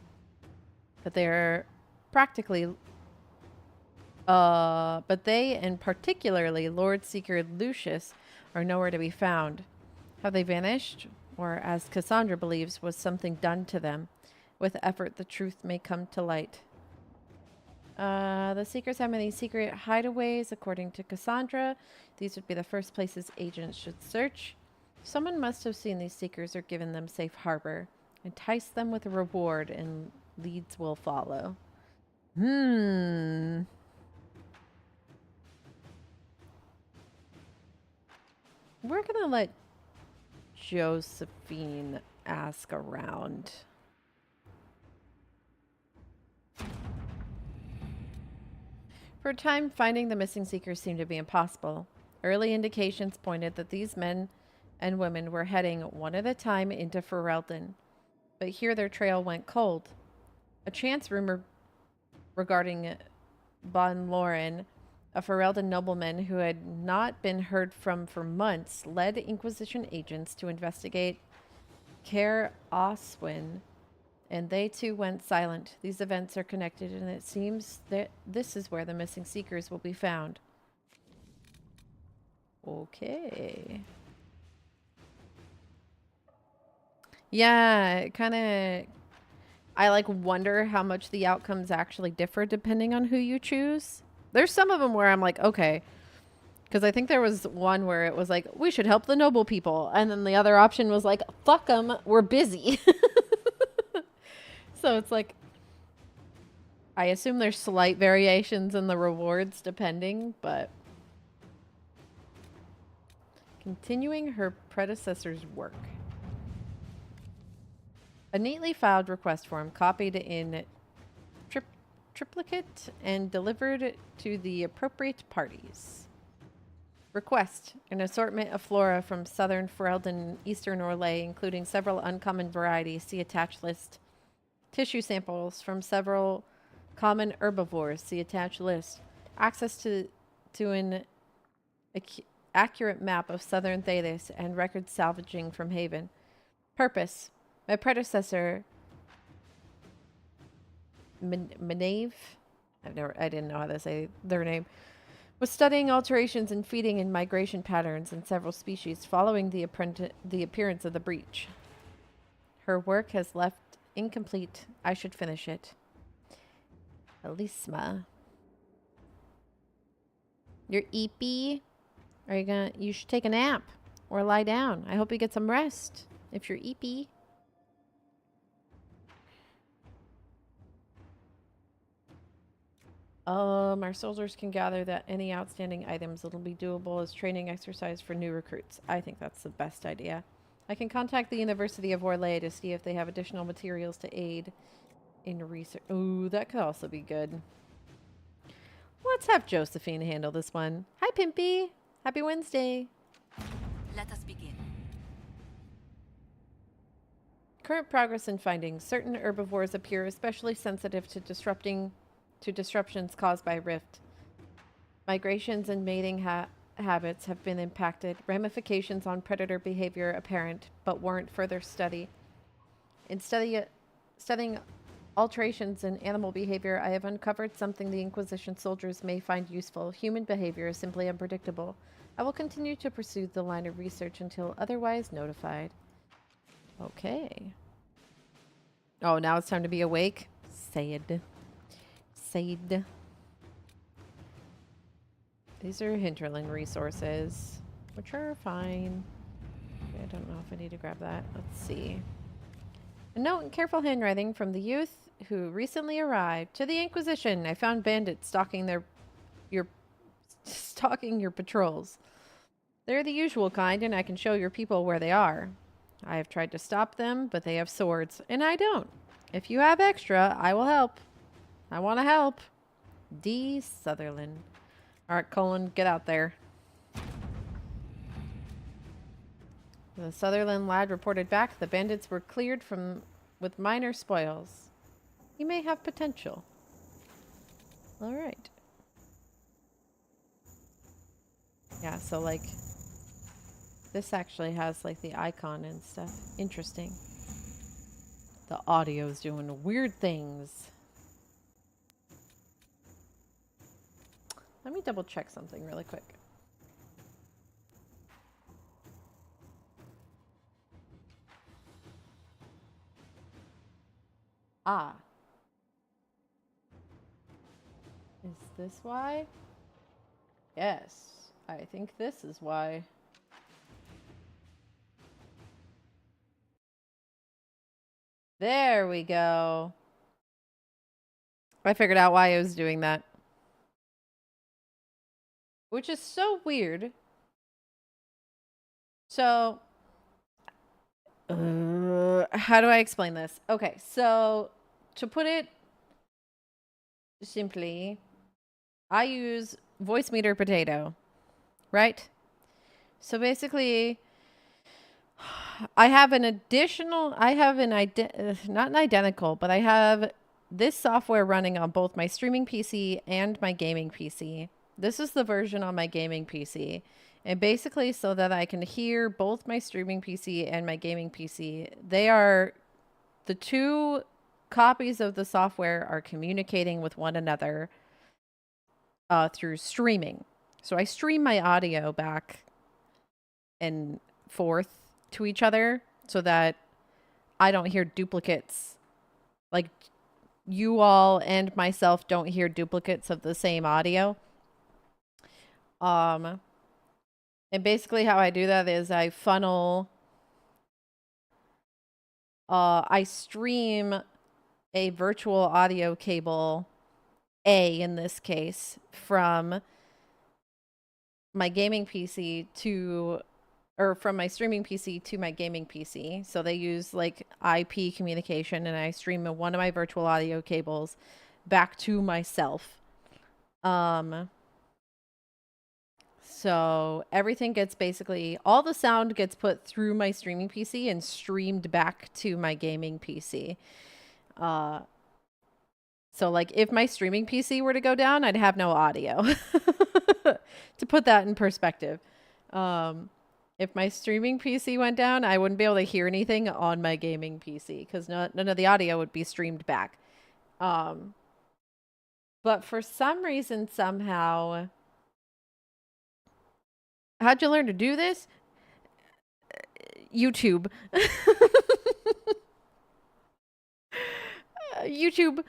But they are practically... but they, and particularly Lord Seeker Lucius, are nowhere to be found. Have they vanished? Or, as Cassandra believes, was something done to them? With effort, the truth may come to light. The Seekers have many secret hideaways, according to Cassandra. These would be the first places agents should search. Someone must have seen these Seekers or given them safe harbor. Entice them with a reward, and leads will follow. We're gonna let Josephine ask around. For a time, finding the missing seekers seemed to be impossible. Early indications pointed that these men and women were heading one at a time into Ferelden, but here their trail went cold. A chance rumor regarding von Loren, a Ferelden nobleman who had not been heard from for months, led Inquisition agents to investigate Caer Oswin, and they too went silent. These events are connected, and it seems that this is where the missing seekers will be found. Okay. Yeah, it kind of... I like wonder how much the outcomes actually differ depending on who you choose. There's some of them where I'm like, okay. Because I think there was one where it was like, we should help the noble people. And then the other option was like, fuck them, we're busy. So it's like, I assume there's slight variations in the rewards depending, but... Continuing her predecessor's work. A neatly filed request form copied in triplicate and delivered to the appropriate parties. Request: an assortment of flora from southern Ferelden and eastern Orlais, including several uncommon varieties. See attached list. Tissue samples from several common herbivores. See attached list. Access to an accurate map of southern Thedas and record salvaging from Haven. Purpose: my predecessor, Menave, I didn't know how to say their name, was studying alterations in feeding and migration patterns in several species following the appearance of the breach. Her work has left incomplete. I should finish it. Elisma. You're eepy? You should take a nap or lie down. I hope you get some rest if you're eepy. Our soldiers can gather that any outstanding items. It'll be doable as training exercise for new recruits. I think that's the best idea. I can contact the University of Orlais to see if they have additional materials to aid in research. Ooh, that could also be good. Let's have Josephine handle this one. Hi, Pimpy. Happy Wednesday. Let us begin. Current progress and findings. Certain herbivores appear especially sensitive to disruptions caused by rift. Migrations and mating habits have been impacted. Ramifications on predator behavior apparent, but warrant further study. In studying alterations in animal behavior, I have uncovered something the Inquisition soldiers may find useful. Human behavior is simply unpredictable. I will continue to pursue the line of research until otherwise notified. Okay. Oh, now it's time to be awake? Sad. These are hinterland resources, which are fine. I don't know if I need to grab that. Let's see. A note in careful handwriting from the youth who recently arrived. To the Inquisition, I found bandits stalking your patrols. They're the usual kind, and I can show your people where they are. I have tried to stop them, but they have swords, and I don't. If you have extra, I will help. I want to help. D. Sutherland. All right, Colin, get out there. The Sutherland lad reported back the bandits were cleared with minor spoils. He may have potential. All right. Yeah, so like this actually has like the icon and stuff. Interesting. The audio's doing weird things. Let me double check something really quick. Ah. Is this why? Yes, I think this is why. There we go. I figured out why I was doing that. Which is so weird. So, how do I explain this? Okay, so to put it simply, I use voice meter potato, right? So basically, I have an additional, not an identical, but I have this software running on both my streaming PC and my gaming PC. This is the version on my gaming PC. And basically, so that I can hear both my streaming PC and my gaming PC, they are the two copies of the software are communicating with one another through streaming. So I stream my audio back and forth to each other so that I don't hear duplicates. Like, you all and myself don't hear duplicates of the same audio. And basically how I do that is I funnel, I stream a virtual audio cable, A in this case, from my gaming PC to, or from my streaming PC to my gaming PC. So they use like IP communication, and I stream one of my virtual audio cables back to myself. So everything gets basically, all the sound gets put through my streaming PC and streamed back to my gaming PC. So like if my streaming PC were to go down, I'd have no audio. To put that in perspective. If my streaming PC went down, I wouldn't be able to hear anything on my gaming PC because none of the audio would be streamed back. But for some reason, somehow, how'd you learn to do this? YouTube. YouTube.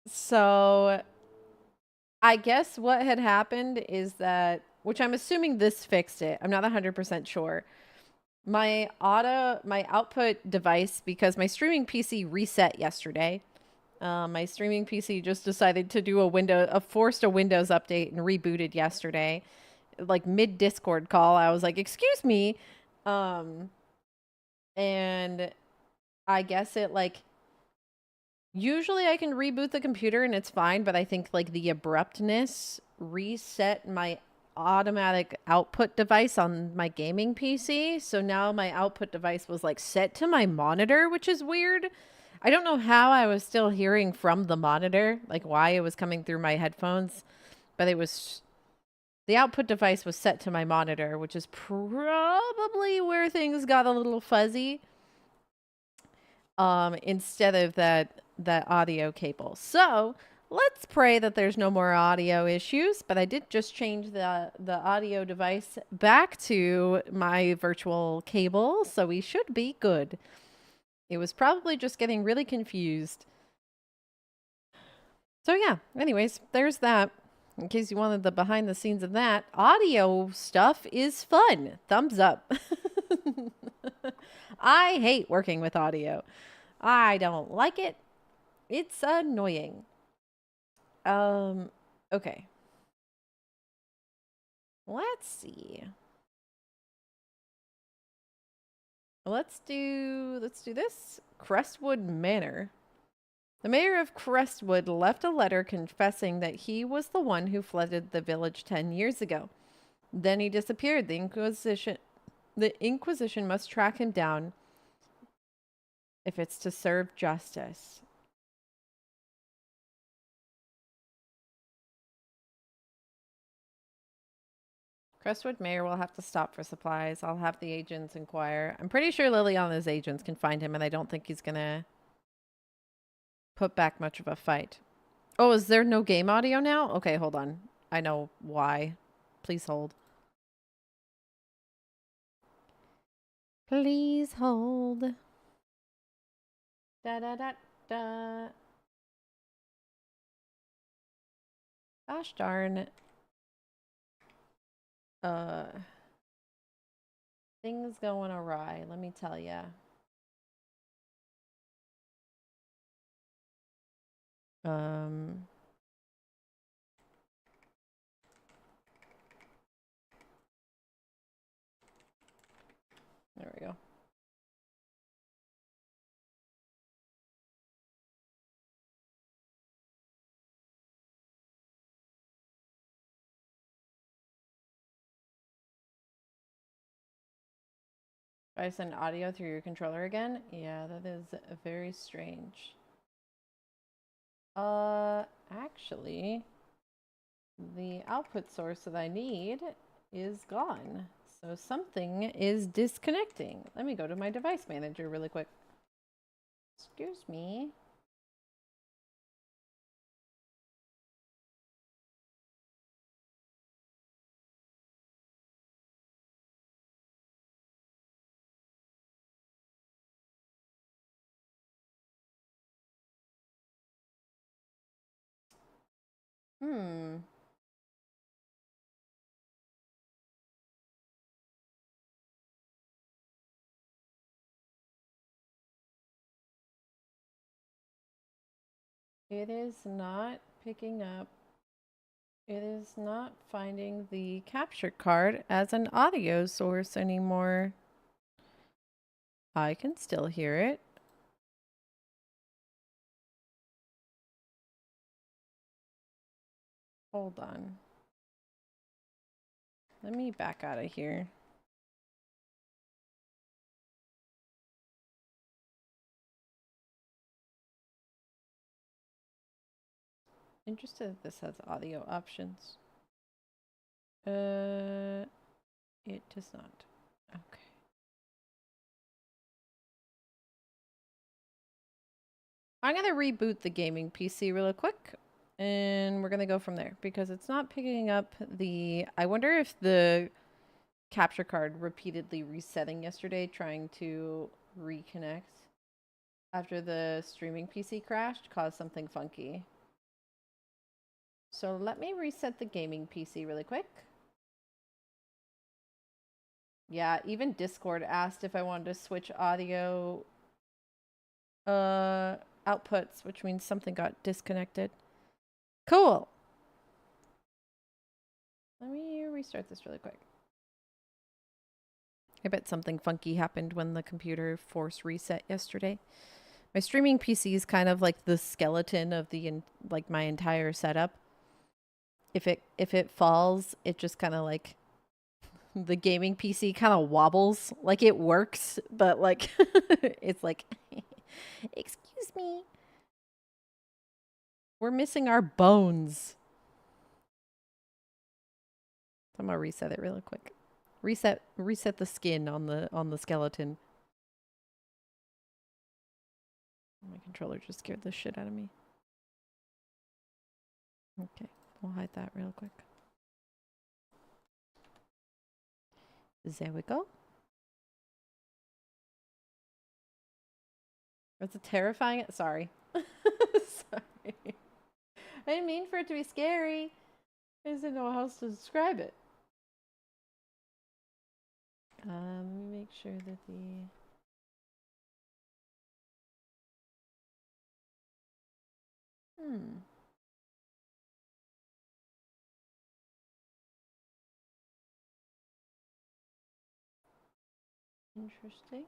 So I guess what had happened is that, which I'm assuming this fixed it. I'm not 100% sure. My output device, because my streaming PC reset yesterday. My streaming PC just decided to do forced a Windows update and rebooted yesterday. Like mid Discord call, I was like, "Excuse me." And I guess it like, usually I can reboot the computer and it's fine, but I think like the abruptness reset my automatic output device on my gaming PC. So now my output device was like set to my monitor, which is weird. I don't know how I was still hearing from the monitor, like why it was coming through my headphones, but the output device was set to my monitor, which is probably where things got a little fuzzy. Instead of that audio cable. So let's pray that there's no more audio issues, but I did just change the audio device back to my virtual cable, so we should be good. It was probably just getting really confused. So yeah, anyways, there's that. In case you wanted the behind the scenes of that, audio stuff is fun. Thumbs up. I hate working with audio. I don't like it. It's annoying. Okay. Let's see. Let's do this. Crestwood Manor. The mayor of Crestwood left a letter confessing that he was the one who flooded the village 10 years ago. Then he disappeared. The Inquisition must track him down if it's to serve justice. Crestwood Mayor will have to stop for supplies. I'll have the agents inquire. I'm pretty sure Liliana's agents can find him, and I don't think he's gonna put back much of a fight. Oh, is there no game audio now? Okay, hold on. I know why. Please hold. Please hold. Da da da da. Gosh darn. Things going awry, let me tell ya. There we go. I send audio through your controller again? Yeah, that is very strange. Actually, the output source that I need is gone. So something is disconnecting. Let me go to my device manager really quick. Excuse me. Hmm. It is not picking up. It is not finding the capture card as an audio source anymore. I can still hear it. Hold on. Let me back out of here. Interested if this has audio options. It does not. Okay. I'm gonna reboot the gaming PC really quick, and we're gonna go from there because it's not picking up the. I wonder if the capture card repeatedly resetting yesterday, trying to reconnect after the streaming PC crashed, caused something funky. So let me reset the gaming PC really quick. Yeah, even Discord asked if I wanted to switch audio outputs, which means something got disconnected. Cool. Let me restart this really quick. I bet something funky happened when the computer force reset yesterday. My streaming PC is kind of like the skeleton of the like my entire setup. If it falls, it just kind of like the gaming PC kind of wobbles. Like it works, but like it's like excuse me. We're missing our bones. I'm gonna reset it really quick. Reset the skin on the skeleton. My controller just scared the shit out of me. Okay, we'll hide that real quick. There we go. It's a terrifying. Sorry. Sorry. I didn't mean for it to be scary. I just didn't know how else to describe it. Let me make sure that the. Interesting.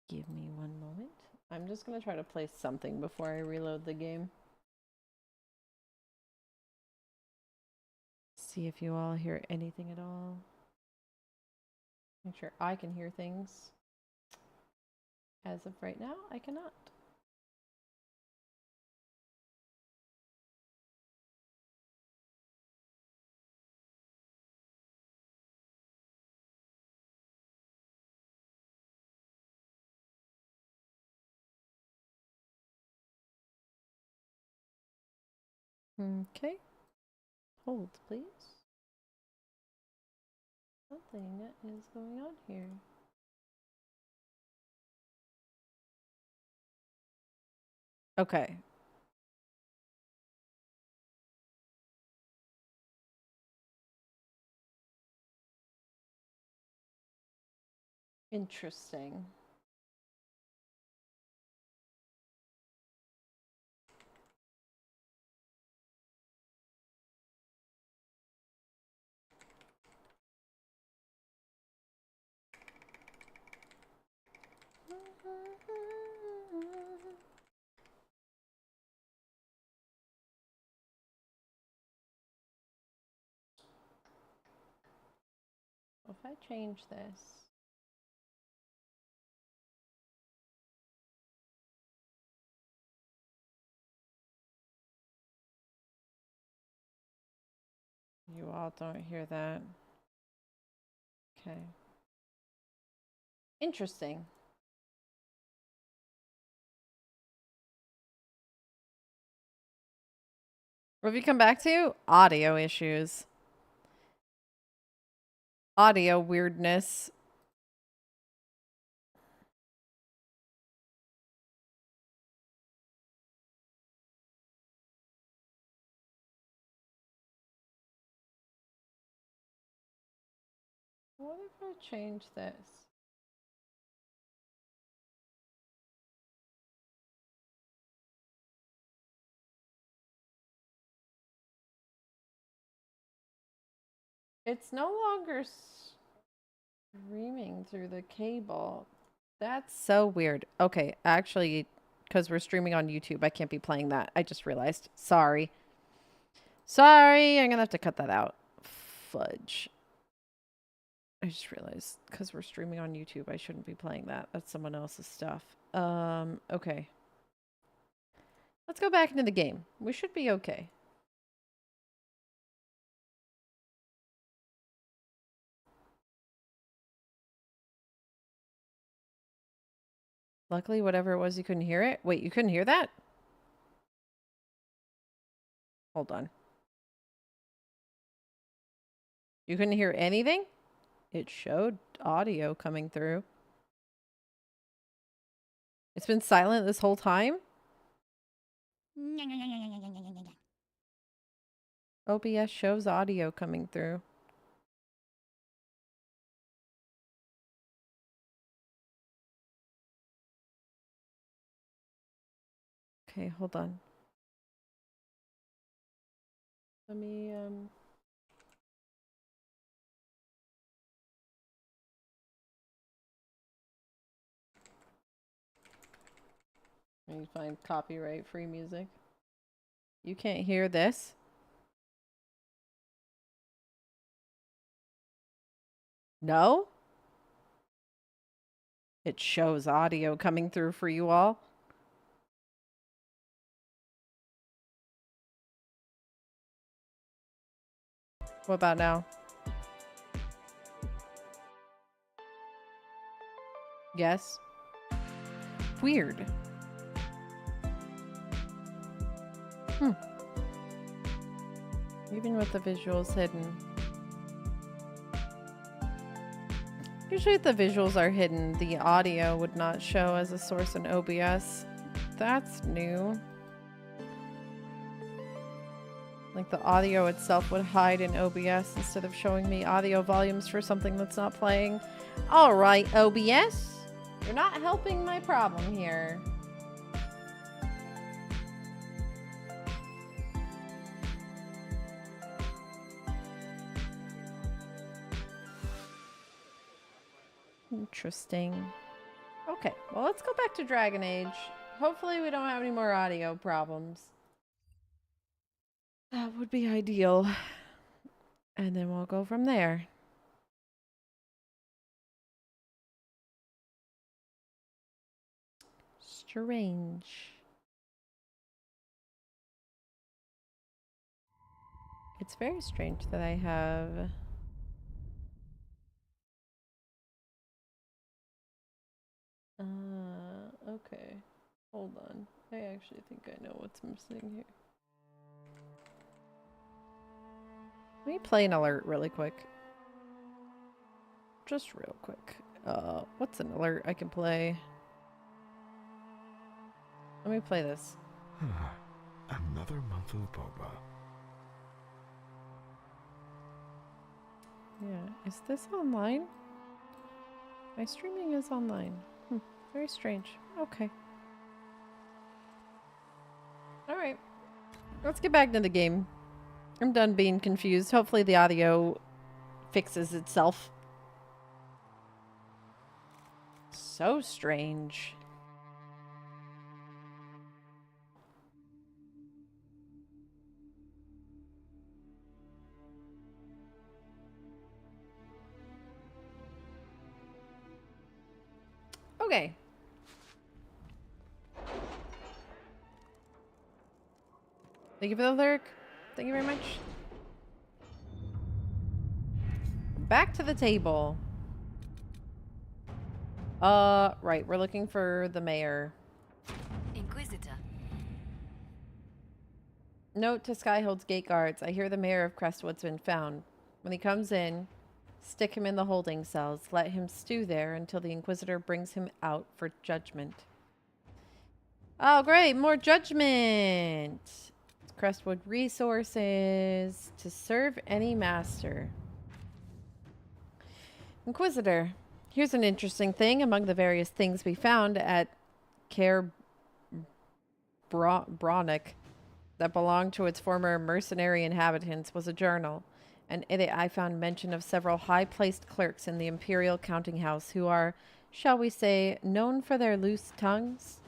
Give me one moment. I'm just gonna try to play something before I reload the game. See if you all hear anything at all. Make sure I can hear things. As of right now, I cannot. Okay. Hold, please. Something is going on here. Okay. Interesting. If I change this. You all don't hear that. Okay. Interesting. What have you come back to? Audio issues. Audio weirdness. What if I change this? It's no longer streaming through the cable. That's so weird. Okay, actually, because we're streaming on YouTube, I can't be playing that. I just realized. Sorry. Sorry, I'm gonna have to cut that out. Fudge. I just realized because we're streaming on YouTube, I shouldn't be playing that. That's someone else's stuff. Okay. Let's go back into the game. We should be okay. Luckily, whatever it was, you couldn't hear it. Wait, you couldn't hear that? Hold on. You couldn't hear anything? It showed audio coming through. It's been silent this whole time? OBS shows audio coming through. Okay, hold on. Let me, let me find copyright-free music. You can't hear this? No? It shows audio coming through for you all. What about now? Yes? Weird. Even with the visuals hidden. Usually if the visuals are hidden, the audio would not show as a source in OBS. That's new. Like the audio itself would hide in OBS instead of showing me audio volumes for something that's not playing. Alright, OBS. You're not helping my problem here. Interesting. Okay, well, let's go back to Dragon Age. Hopefully we don't have any more audio problems. That would be ideal. And then we'll go from there. Strange. It's very strange that I have... okay. Hold on. I actually think I know what's missing here. Let me play an alert really quick. Just real quick. What's an alert I can play? Let me play this. Another month of boba. Yeah, is this online? My streaming is online. Very strange. Okay. Alright. Let's get back to the game. I'm done being confused. Hopefully the audio fixes itself. So strange. Okay. Thank you for the lyric. Thank you very much. Back to the table. Right. We're looking for the mayor. Inquisitor. Note to Skyhold's gate guards. I hear the mayor of Crestwood's been found. When he comes in, stick him in the holding cells. Let him stew there until the Inquisitor brings him out for judgment. Oh, great. More judgment. Crestwood resources to serve any master. Inquisitor. Here's an interesting thing. Among the various things we found at Caer Bronick that belonged to its former mercenary inhabitants was a journal. And in it I found mention of several high-placed clerks in the Imperial Counting House who are, shall we say, known for their loose tongues.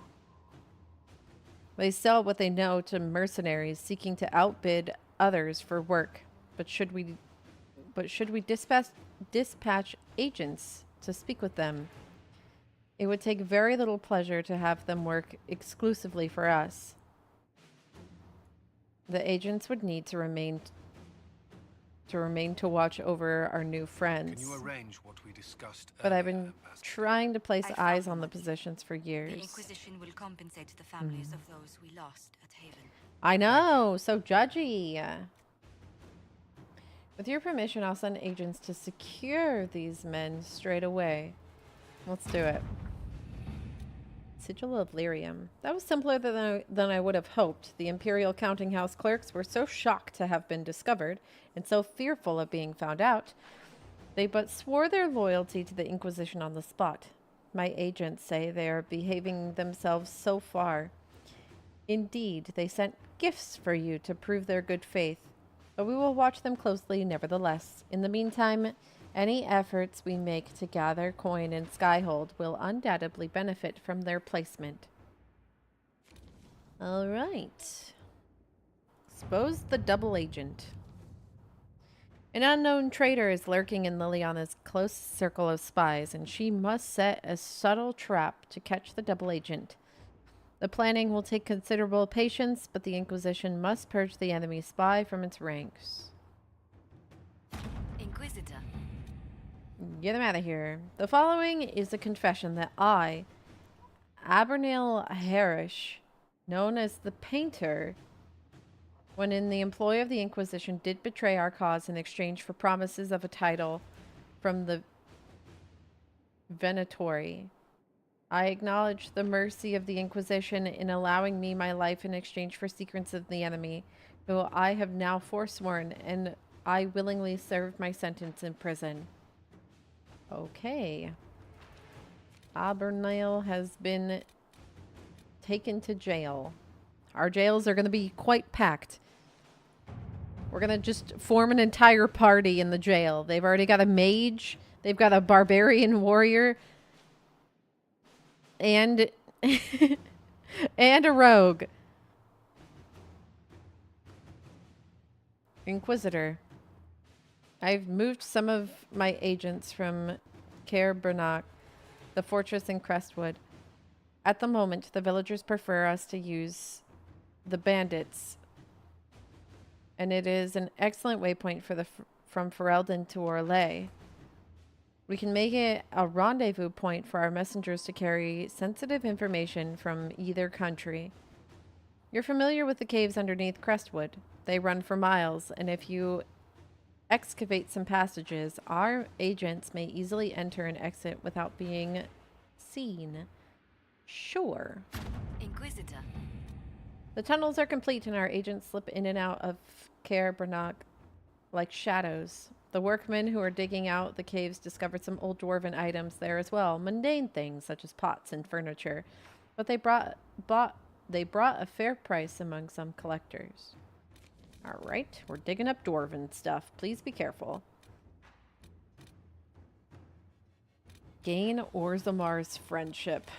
They sell what they know to mercenaries seeking to outbid others for work. But should we dispatch agents to speak with them? It would take very little pleasure to have them work exclusively for us. The agents would need to remain to watch over our new friends. Can you arrange what we discussed But I've earlier, been trying to place eyes on the positions for The years. Inquisition will compensate the families of those we lost at Haven. I know, so judgy. With your permission, I'll send agents to secure these men straight away. Let's do it. Sigil of Lyrium. That was simpler than I would have hoped. The Imperial Counting House clerks were so shocked to have been discovered, and so fearful of being found out, they but swore their loyalty to the Inquisition on the spot. My agents say they are behaving themselves so far. Indeed, they sent gifts for you to prove their good faith, but we will watch them closely nevertheless. In the meantime, any efforts we make to gather coin in Skyhold will undoubtedly benefit from their placement. All right. Suppose the double agent. An unknown traitor is lurking in Liliana's close circle of spies, and she must set a subtle trap to catch the double agent. The planning will take considerable patience, but the Inquisition must purge the enemy spy from its ranks. Inquisitor. Get him out of here. The following is a confession that I, Abernil Harish, known as the Painter, when in the employ of the Inquisition, did betray our cause in exchange for promises of a title from the Venatori. I acknowledge the mercy of the Inquisition in allowing me my life in exchange for secrets of the enemy, who I have now forsworn, and I willingly served my sentence in prison. Okay. Abernil has been taken to jail. Our jails are going to be quite packed. We're going to just form an entire party in the jail. They've already got a mage. They've got a barbarian warrior. And and a rogue. Inquisitor. I've moved some of my agents from Caer Bronick, the fortress in Crestwood. At the moment, the villagers prefer us to use the bandits, and it is an excellent waypoint for from Ferelden to Orlais. We can make it a rendezvous point for our messengers to carry sensitive information from either country. You're familiar with the caves underneath Crestwood. They run for miles, and if you excavate some passages, our agents may easily enter and exit without being seen. Sure. Inquisitor. The tunnels are complete, and our agents slip in and out of Caer Bronick like shadows. The workmen who are digging out the caves discovered some old dwarven items there as well, mundane things such as pots and furniture, but they brought a fair price among some collectors. All right, we're digging up dwarven stuff. Please be careful. Gain Orzamar's friendship.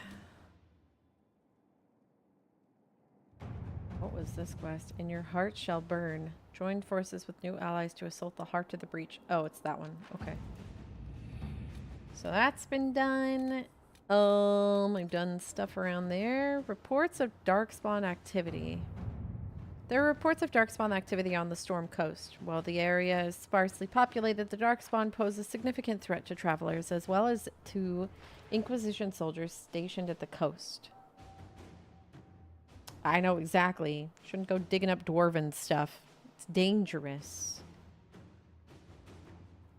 What was this quest? In your heart shall burn. Join forces with new allies to assault the heart of the breach. Oh, it's that one. Okay. So that's been done. I've done stuff around there. Reports of darkspawn activity. There are reports of darkspawn activity on the Storm Coast. While the area is sparsely populated, the darkspawn pose a significant threat to travelers as well as to Inquisition soldiers stationed at the coast. I know exactly. Shouldn't go digging up dwarven stuff. It's dangerous.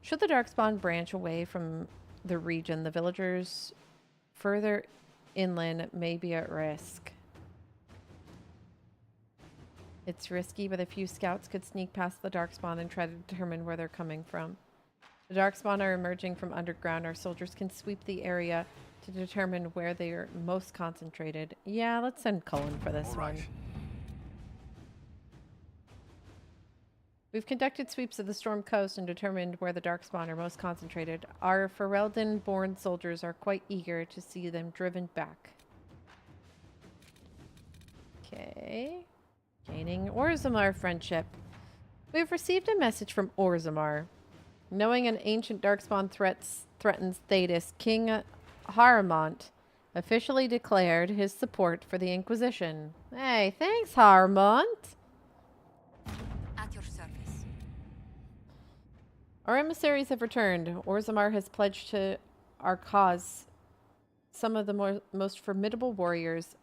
Should the darkspawn branch away from the region, the villagers further inland may be at risk. It's risky, but a few scouts could sneak past the darkspawn and try to determine where they're coming from. The darkspawn are emerging from underground. Our soldiers can sweep the area to determine where they are most concentrated. Yeah, let's send Cullen for this one. We've conducted sweeps of the Storm Coast and determined where the darkspawn are most concentrated. Our Ferelden-born soldiers are quite eager to see them driven back. Okay. Gaining Orzammar friendship. We've received a message from Orzammar. Knowing an ancient darkspawn threatens Thedas, King Haramont officially declared his support for the Inquisition. Hey, thanks, Haramont. At your service. Our emissaries have returned. Orzammar has pledged to our cause some of the most formidable warriors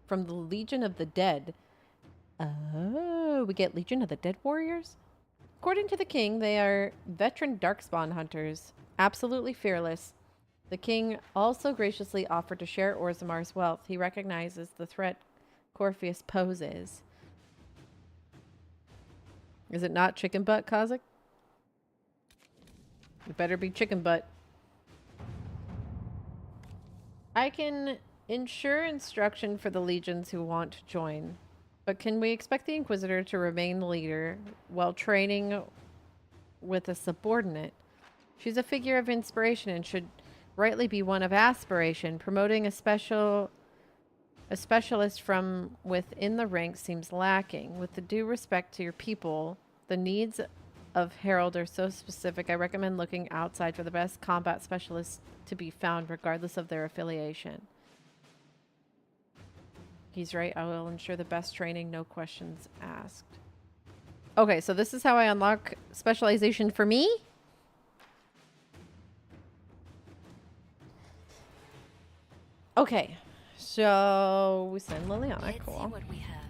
from the Legion of the Dead. Oh, we get Legion of the Dead warriors? According to the king, they are veteran darkspawn hunters, absolutely fearless. The king also graciously offered to share Orzammar's wealth. He recognizes the threat Corpheus poses. Is it not chicken butt, Kazakh? It better be chicken butt. I can ensure instruction for the legions who want to join. But can we expect the Inquisitor to remain the leader while training with a subordinate? She's a figure of inspiration and should rightly be one of aspiration. Promoting a specialist from within the ranks seems lacking. With the due respect to your people, the needs of Herald are so specific. I recommend looking outside for the best combat specialists to be found, regardless of their affiliation. He's right. I will ensure the best training, no questions asked. Okay, so this is how I unlock specialization for me. Okay, so we send Liliana. Let's cool. see what we have.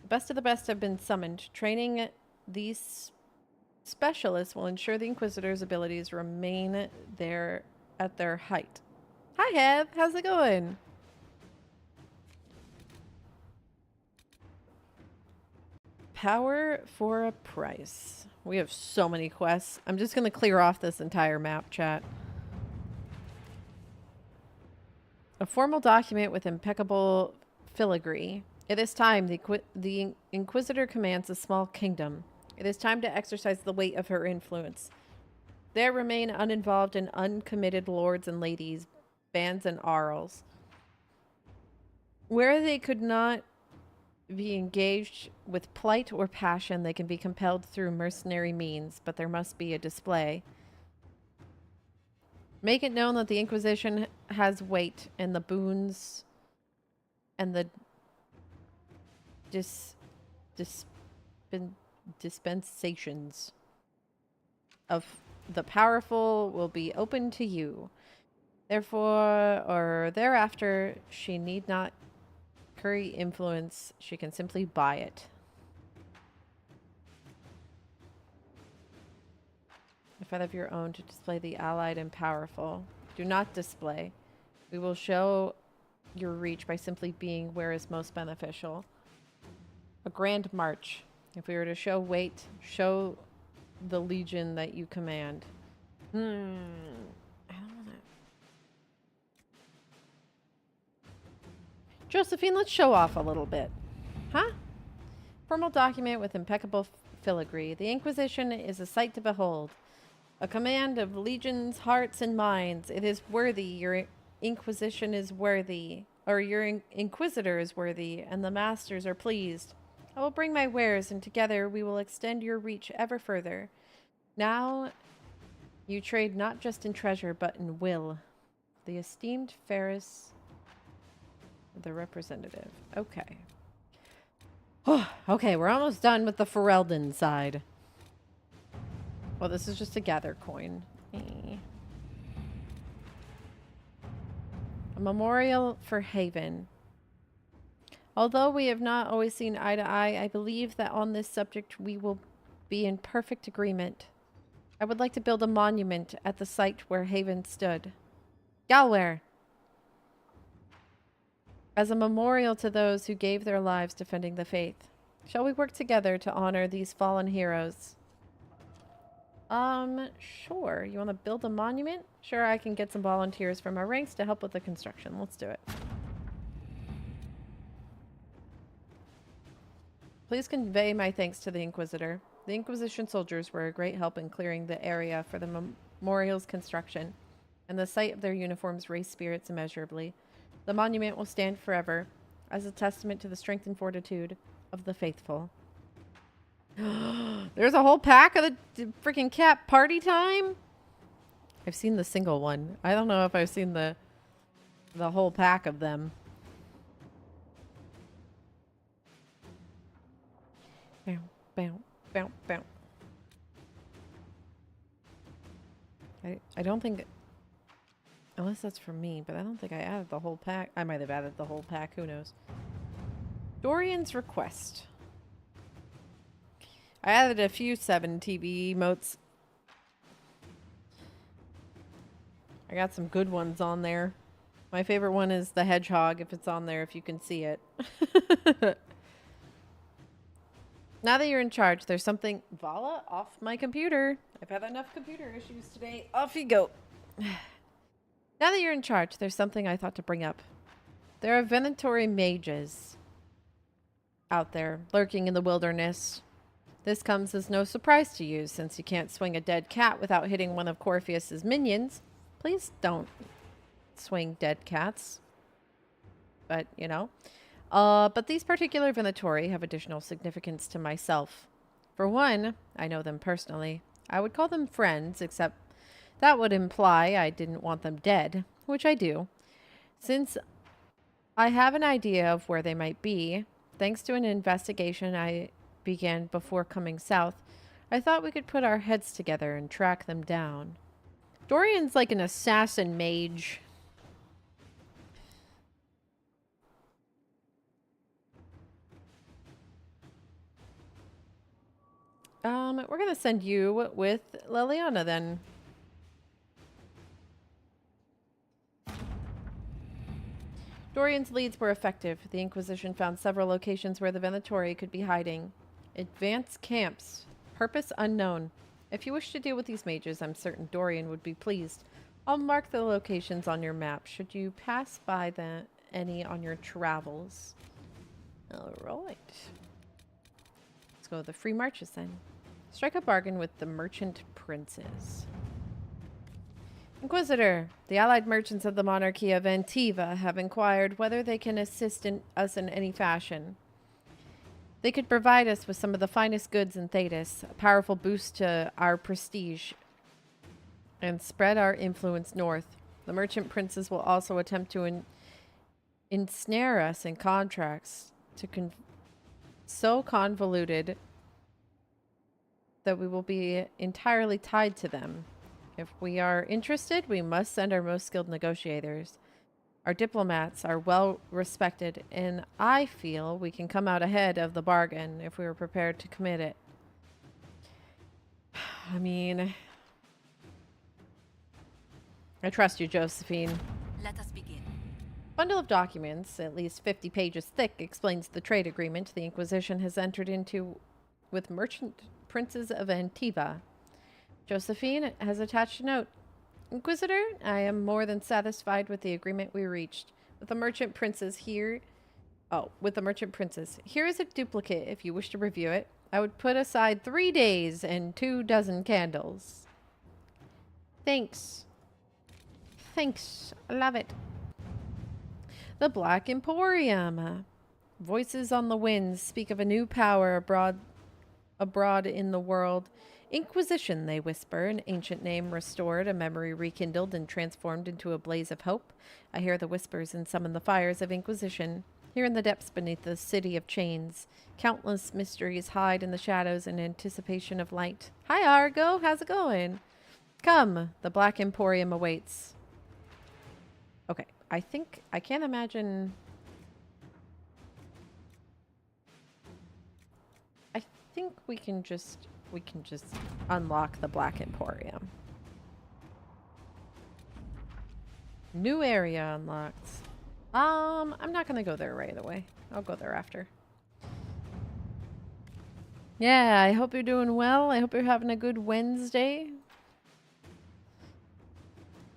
The best of the best have been summoned. Training these specialists will ensure the Inquisitor's abilities remain there at their height. Hi, Hev. How's it going? Power for a price. We have so many quests. I'm just going to clear off this entire map, chat. A formal document with impeccable filigree. It is time. The Inquisitor commands a small kingdom. It is time to exercise the weight of her influence. There remain uninvolved and uncommitted lords and ladies, bands and arls. Where they could not be engaged with plight or passion, they can be compelled through mercenary means, but there must be a display. Make it known that the Inquisition has weight, and the boons and the dispensations of the powerful will be open to you. Therefore, or thereafter, she need not curry influence. She can simply buy it. A feather of your own to display the allied and powerful. Do not display. We will show your reach by simply being where is most beneficial. A grand march. If we were to show weight, show the legion that you command. I don't want to. Josephine, let's show off a little bit. Huh? Formal document with impeccable filigree. The Inquisition is a sight to behold. A command of legions, hearts, and minds. It is worthy. Your Inquisition is worthy. Or your Inquisitor is worthy, and the masters are pleased. I will bring my wares, and together we will extend your reach ever further. Now, you trade not just in treasure, but in will. The esteemed Ferris, the representative. Okay. Okay, we're almost done with the Ferelden side. Well, this is just a gather coin. A memorial for Haven. Although we have not always seen eye to eye, I believe that on this subject we will be in perfect agreement. I would like to build a monument at the site where Haven stood. Galware! As a memorial to those who gave their lives defending the faith. Shall we work together to honor these fallen heroes? Sure. You want to build a monument? Sure, I can get some volunteers from our ranks to help with the construction. Let's do it. Please convey my thanks to the Inquisitor. The Inquisition soldiers were a great help in clearing the area for the memorial's construction, and the sight of their uniforms raised spirits immeasurably. The monument will stand forever as a testament to the strength and fortitude of the faithful. There's a whole pack of the freaking cat party time? I've seen the single one. I don't know if I've seen the whole pack of them. Bow, bow, bow, bow. I don't think... Unless that's for me, but I don't think I added the whole pack. I might have added the whole pack. Who knows? Dorian's request. I added a few 7 TV emotes. I got some good ones on there. My favorite one is the hedgehog, if it's on there, if you can see it. Now that you're in charge, there's something... Vala, off my computer. I've had enough computer issues today. Off you go. Now that you're in charge, there's something I thought to bring up. There are Venatori mages out there, lurking in the wilderness. This comes as no surprise to you, since you can't swing a dead cat without hitting one of Corpheus's minions. Please don't swing dead cats. But, you know. But these particular Venatori have additional significance to myself. For one, I know them personally. I would call them friends, except that would imply I didn't want them dead, which I do. Since I have an idea of where they might be, thanks to an investigation I began before coming south, I thought we could put our heads together and track them down. Dorian's like an assassin mage. We're going to send you with Liliana then. Dorian's leads were effective. The Inquisition found several locations where the Venatori could be hiding. Advanced camps. Purpose unknown. If you wish to deal with these mages, I'm certain Dorian would be pleased. I'll mark the locations on your map should you pass by any on your travels. Alright. Let's go to the free marches then. Strike a bargain with the merchant princes. Inquisitor, the allied merchants of the monarchy of Antiva have inquired whether they can assist us in any fashion. They could provide us with some of the finest goods in Thedas, a powerful boost to our prestige, and spread our influence north. The merchant princes will also attempt to ensnare us in contracts so convoluted that we will be entirely tied to them. If we are interested, we must send our most skilled negotiators. Our diplomats are well respected, and I feel we can come out ahead of the bargain if we were prepared to commit it. I mean, I trust you, Josephine. Let us begin. Bundle of documents, at least 50 pages thick, explains the trade agreement the Inquisition has entered into with merchant princes of Antiva. Josephine has attached a note. Inquisitor, I am more than satisfied with the agreement we reached. With the merchant princes here... with the merchant princes. Here is a duplicate if you wish to review it. I would put aside 3 days and 24 candles. Thanks. Thanks. I love it. The Black Emporium. Voices on the winds speak of a new power abroad in the world. Inquisition, they whisper, an ancient name restored, a memory rekindled and transformed into a blaze of hope. I hear the whispers and summon the fires of Inquisition. Here in the depths beneath the city of chains, countless mysteries hide in the shadows in anticipation of light. Hi, Argo. How's it going? Come, the Black Emporium awaits. Okay, I can't imagine... I think we can just unlock the Black Emporium. New area unlocked. I'm not gonna go there right away. I'll go there after. Yeah, I hope you're doing well. I hope you're having a good Wednesday.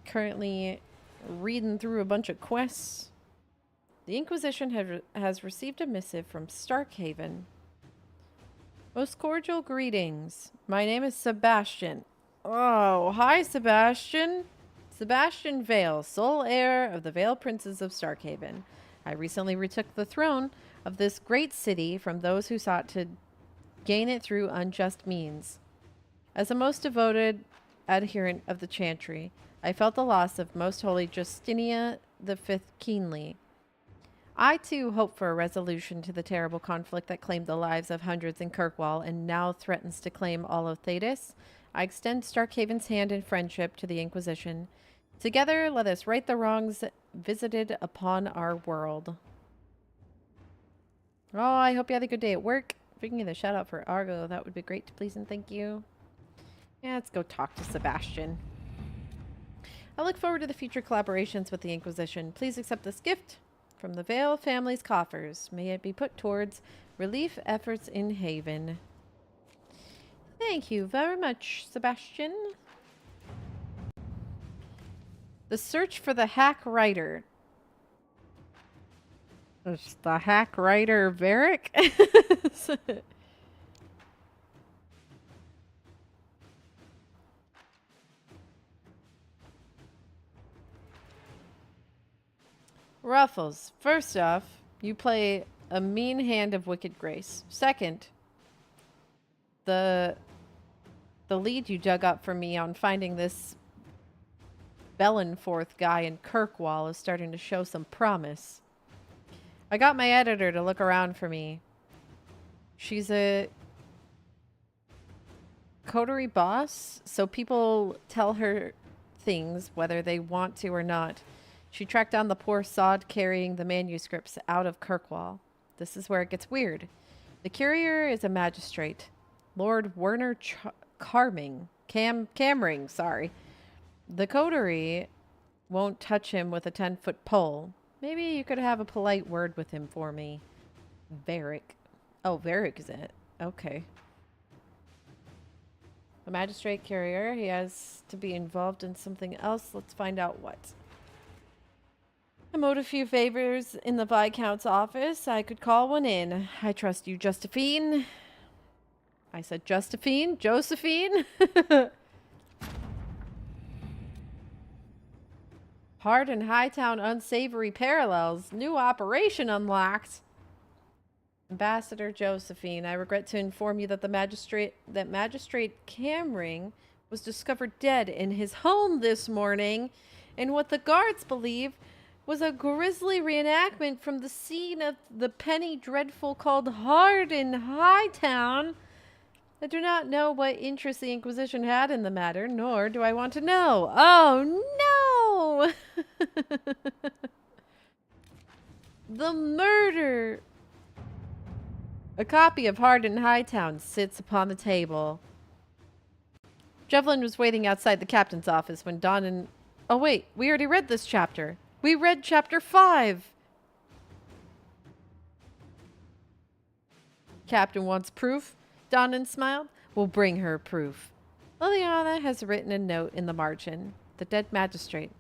Currently reading through a bunch of quests. The Inquisition has received a missive from Starkhaven. Most cordial greetings. My name is Sebastian. Oh, hi, Sebastian. Sebastian Vale, sole heir of the Vale Princes of Starkhaven. I recently retook the throne of this great city from those who sought to gain it through unjust means. As a most devoted adherent of the Chantry, I felt the loss of Most Holy Justinia V keenly. I, too, hope for a resolution to the terrible conflict that claimed the lives of hundreds in Kirkwall and now threatens to claim all of Thedas. I extend Starkhaven's hand in friendship to the Inquisition. Together, let us right the wrongs visited upon our world. Oh, I hope you had a good day at work. If we can get a shout out for Argo, that would be great. Please and thank you. Yeah, let's go talk to Sebastian. I look forward to the future collaborations with the Inquisition. Please accept this gift from the Vale family's coffers. May it be put towards relief efforts in Haven. Thank you very much, Sebastian. The search for the hack writer. It's the hack writer Varric? Ruffles. First off, you play a mean hand of Wicked Grace. Second, the lead you dug up for me on finding this Bellenforth guy in Kirkwall is starting to show some promise. I got my editor to look around for me. She's a coterie boss, so people tell her things whether they want to or not. She tracked down the poor sod carrying the manuscripts out of Kirkwall. This is where it gets weird. The courier is a magistrate, Lord Werner Cammering, sorry. The coterie won't touch him with a 10-foot pole. Maybe you could have a polite word with him for me. Varric. Oh, Varric is it? Okay. The magistrate courier, he has to be involved in something else. Let's find out what. I'm owed a few favors in the Viscount's office. I could call one in. I trust you, Josephine. I said Josephine? Josephine? Hard and Hightown unsavory parallels. New operation unlocked. Ambassador Josephine, I regret to inform you that Magistrate Cammering was discovered dead in his home this morning in what the guards believe was a grisly reenactment from the scene of the penny dreadful called Hard in Hightown. I do not know what interest the Inquisition had in the matter, nor do I want to know. Oh, no! The murder! A copy of Hard in Hightown sits upon the table. Javelin was waiting outside the captain's office when Dawn and... Oh, wait. We already read this chapter. We read chapter 5. Captain wants proof. Donnan smiled. We'll bring her proof. Liliana has written a note in the margin. The dead magistrate.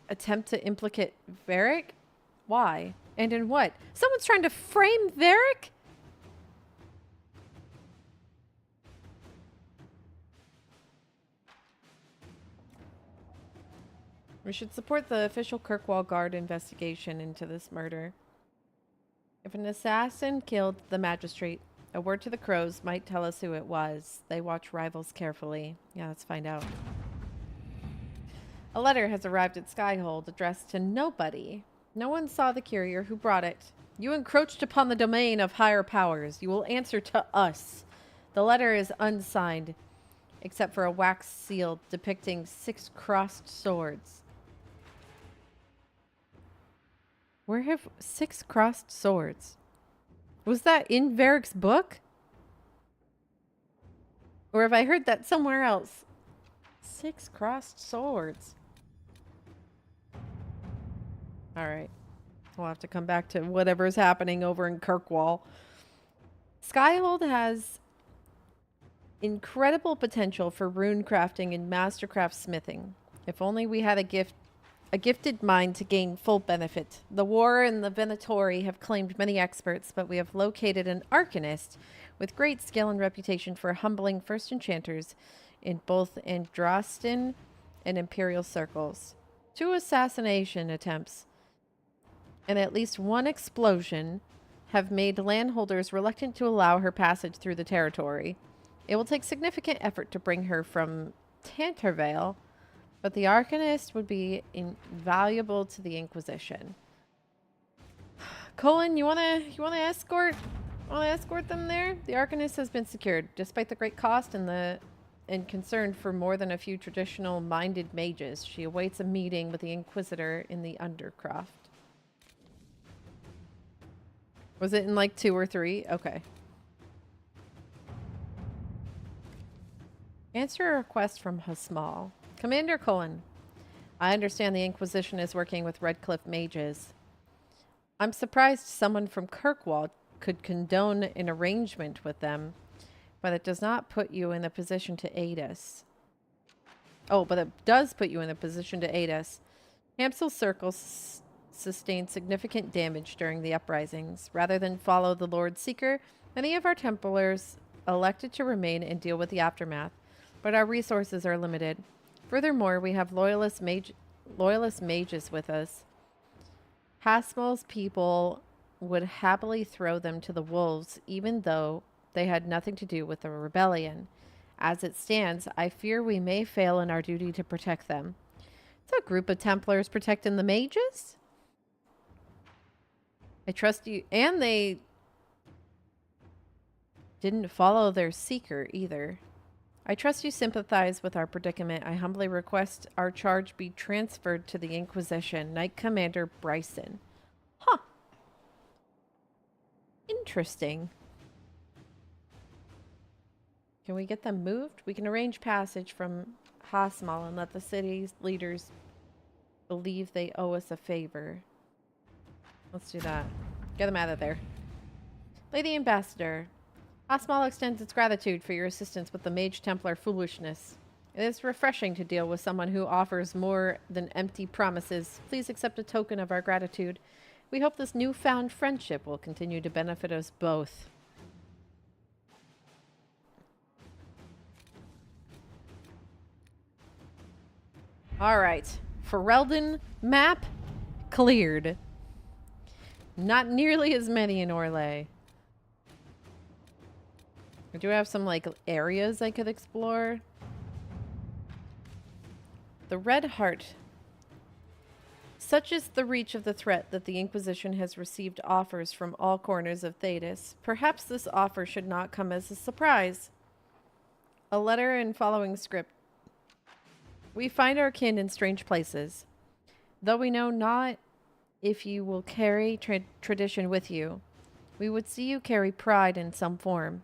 Attempt to implicate Varric? Why? And in what? Someone's trying to frame Varric? We should support the official Kirkwall Guard investigation into this murder. If an assassin killed the magistrate, a word to the crows might tell us who it was. They watch rivals carefully. Yeah, let's find out. A letter has arrived at Skyhold addressed to nobody. No one saw the courier who brought it. You encroached upon the domain of higher powers. You will answer to us. The letter is unsigned, except for a wax seal depicting 6 crossed swords. Where have 6 crossed swords? Was that in Varric's book? Or have I heard that somewhere else? 6 crossed swords. Alright. We'll have to come back to whatever's happening over in Kirkwall. Skyhold has incredible potential for rune crafting and mastercraft smithing. If only we had a gifted mind to gain full benefit. The War and the Venatori have claimed many experts, but we have located an arcanist with great skill and reputation for humbling first enchanters in both Andrastin and Imperial circles. 2 assassination attempts and at least 1 explosion have made landholders reluctant to allow her passage through the territory. It will take significant effort to bring her from Tantervale, but the Arcanist would be invaluable to the Inquisition. Colin, you wanna escort them there? The Arcanist has been secured, despite the great cost and concern for more than a few traditional-minded mages. She awaits a meeting with the Inquisitor in the Undercroft. Was it in like 2 or 3? Okay. Answer a request from Hasmal. Commander Cohen, I understand the Inquisition is working with Redcliffe mages. I'm surprised someone from Kirkwall could condone an arrangement with them, but it does not put you in the position to aid us. Oh, but it does put you in a position to aid us. Hampsel Circle sustained significant damage during the uprisings. Rather than follow the Lord Seeker, many of our Templars elected to remain and deal with the aftermath, but our resources are limited. Furthermore, we have loyalist mages with us. Hasmel's people would happily throw them to the wolves, even though they had nothing to do with the rebellion. As it stands, I fear we may fail in our duty to protect them. It's a group of Templars protecting the mages? I trust you. And they didn't follow their seeker either. I trust you sympathize with our predicament. I humbly request our charge be transferred to the Inquisition. Knight Commander Bryson. Huh. Interesting. Can we get them moved? We can arrange passage from Hasmal and let the city's leaders believe they owe us a favor. Let's do that. Get them out of there. Lady Ambassador, Hasmal extends its gratitude for your assistance with the Mage Templar foolishness. It is refreshing to deal with someone who offers more than empty promises. Please accept a token of our gratitude. We hope this newfound friendship will continue to benefit us both. Alright. Ferelden map cleared. Not nearly as many in Orlais. I do have some, like, areas I could explore. The Red Heart. Such is the reach of the threat that the Inquisition has received offers from all corners of Thedas. Perhaps this offer should not come as a surprise. A letter and following script. We find our kin in strange places. Though we know not if you will carry tradition with you, we would see you carry pride in some form.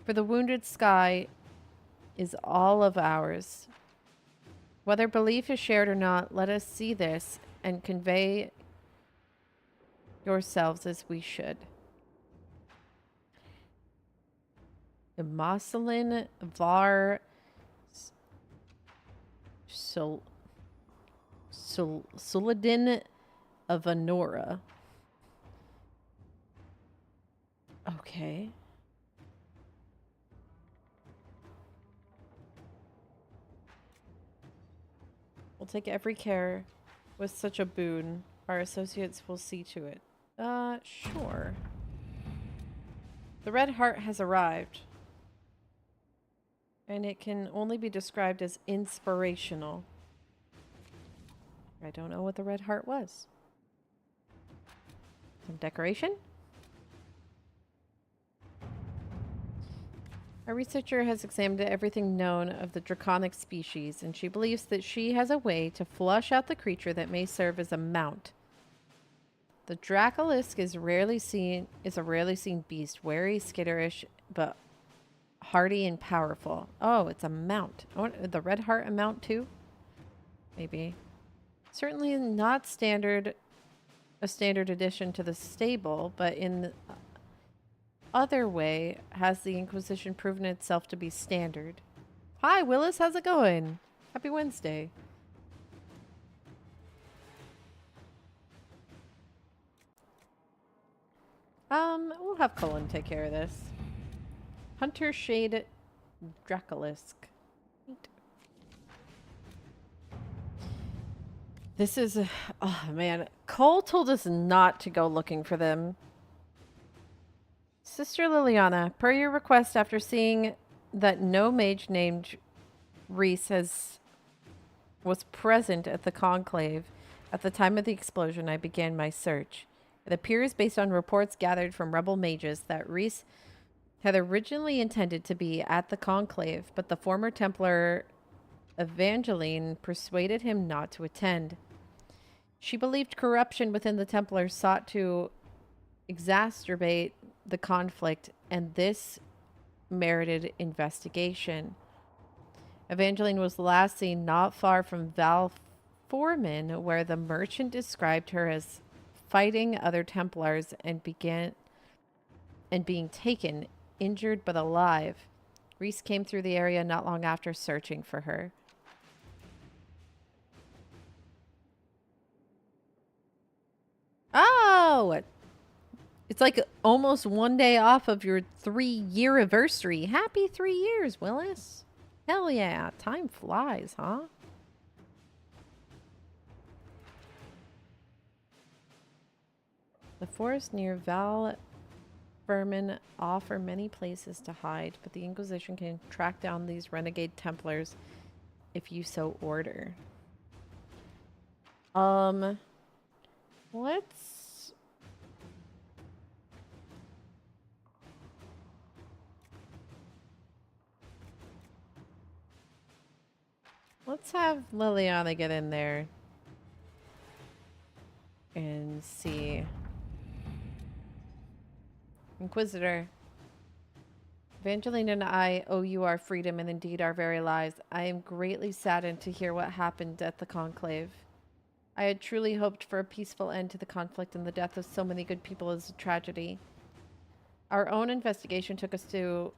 For the wounded sky is all of ours. Whether belief is shared or not, let us see this and convey yourselves as we should. The Mosselin Var Suladin of Anora. Okay. We'll take every care with such a boon. Our associates will see to it. Sure. The Red Heart has arrived. And it can only be described as inspirational. I don't know what the Red Heart was. Some decoration? A researcher has examined everything known of the draconic species, and she believes that she has a way to flush out the creature that may serve as a mount. The Dracolisk is a rarely seen beast, wary, skitterish, but hardy and powerful. Oh, it's a mount. Oh, the Red Heart a mount too? Maybe. Certainly not a standard addition to the stable, but in the other way has the Inquisition proven itself to be standard. Hi, Willis, how's it going? Happy Wednesday. We'll have Cullen take care of this. Hunter Shade Dracolisk. This is... oh, man. Cole told us not to go looking for them. Sister Liliana, per your request, after seeing that no mage named Reese was present at the conclave at the time of the explosion, I began my search. It appears, based on reports gathered from rebel mages, that Reese had originally intended to be at the conclave, but the former Templar Evangeline persuaded him not to attend. She believed corruption within the Templars sought to exacerbate the conflict, and this merited investigation. Evangeline was last seen not far from Val Foreman, where the merchant described her as fighting other Templars and being taken, injured but alive. Reese came through the area not long after, searching for her. Oh! It's like almost one day off of your 3-year anniversary. Happy 3 years, Willis. Hell yeah. Time flies, huh? The forest near Val Vermin offer many places to hide, but the Inquisition can track down these renegade Templars if you so order. Let's have Liliana get in there and see. Inquisitor, Evangeline and I owe you our freedom and indeed our very lives. I am greatly saddened to hear what happened at the conclave. I had truly hoped for a peaceful end to the conflict, and the death of so many good people is a tragedy. Our own investigation took us to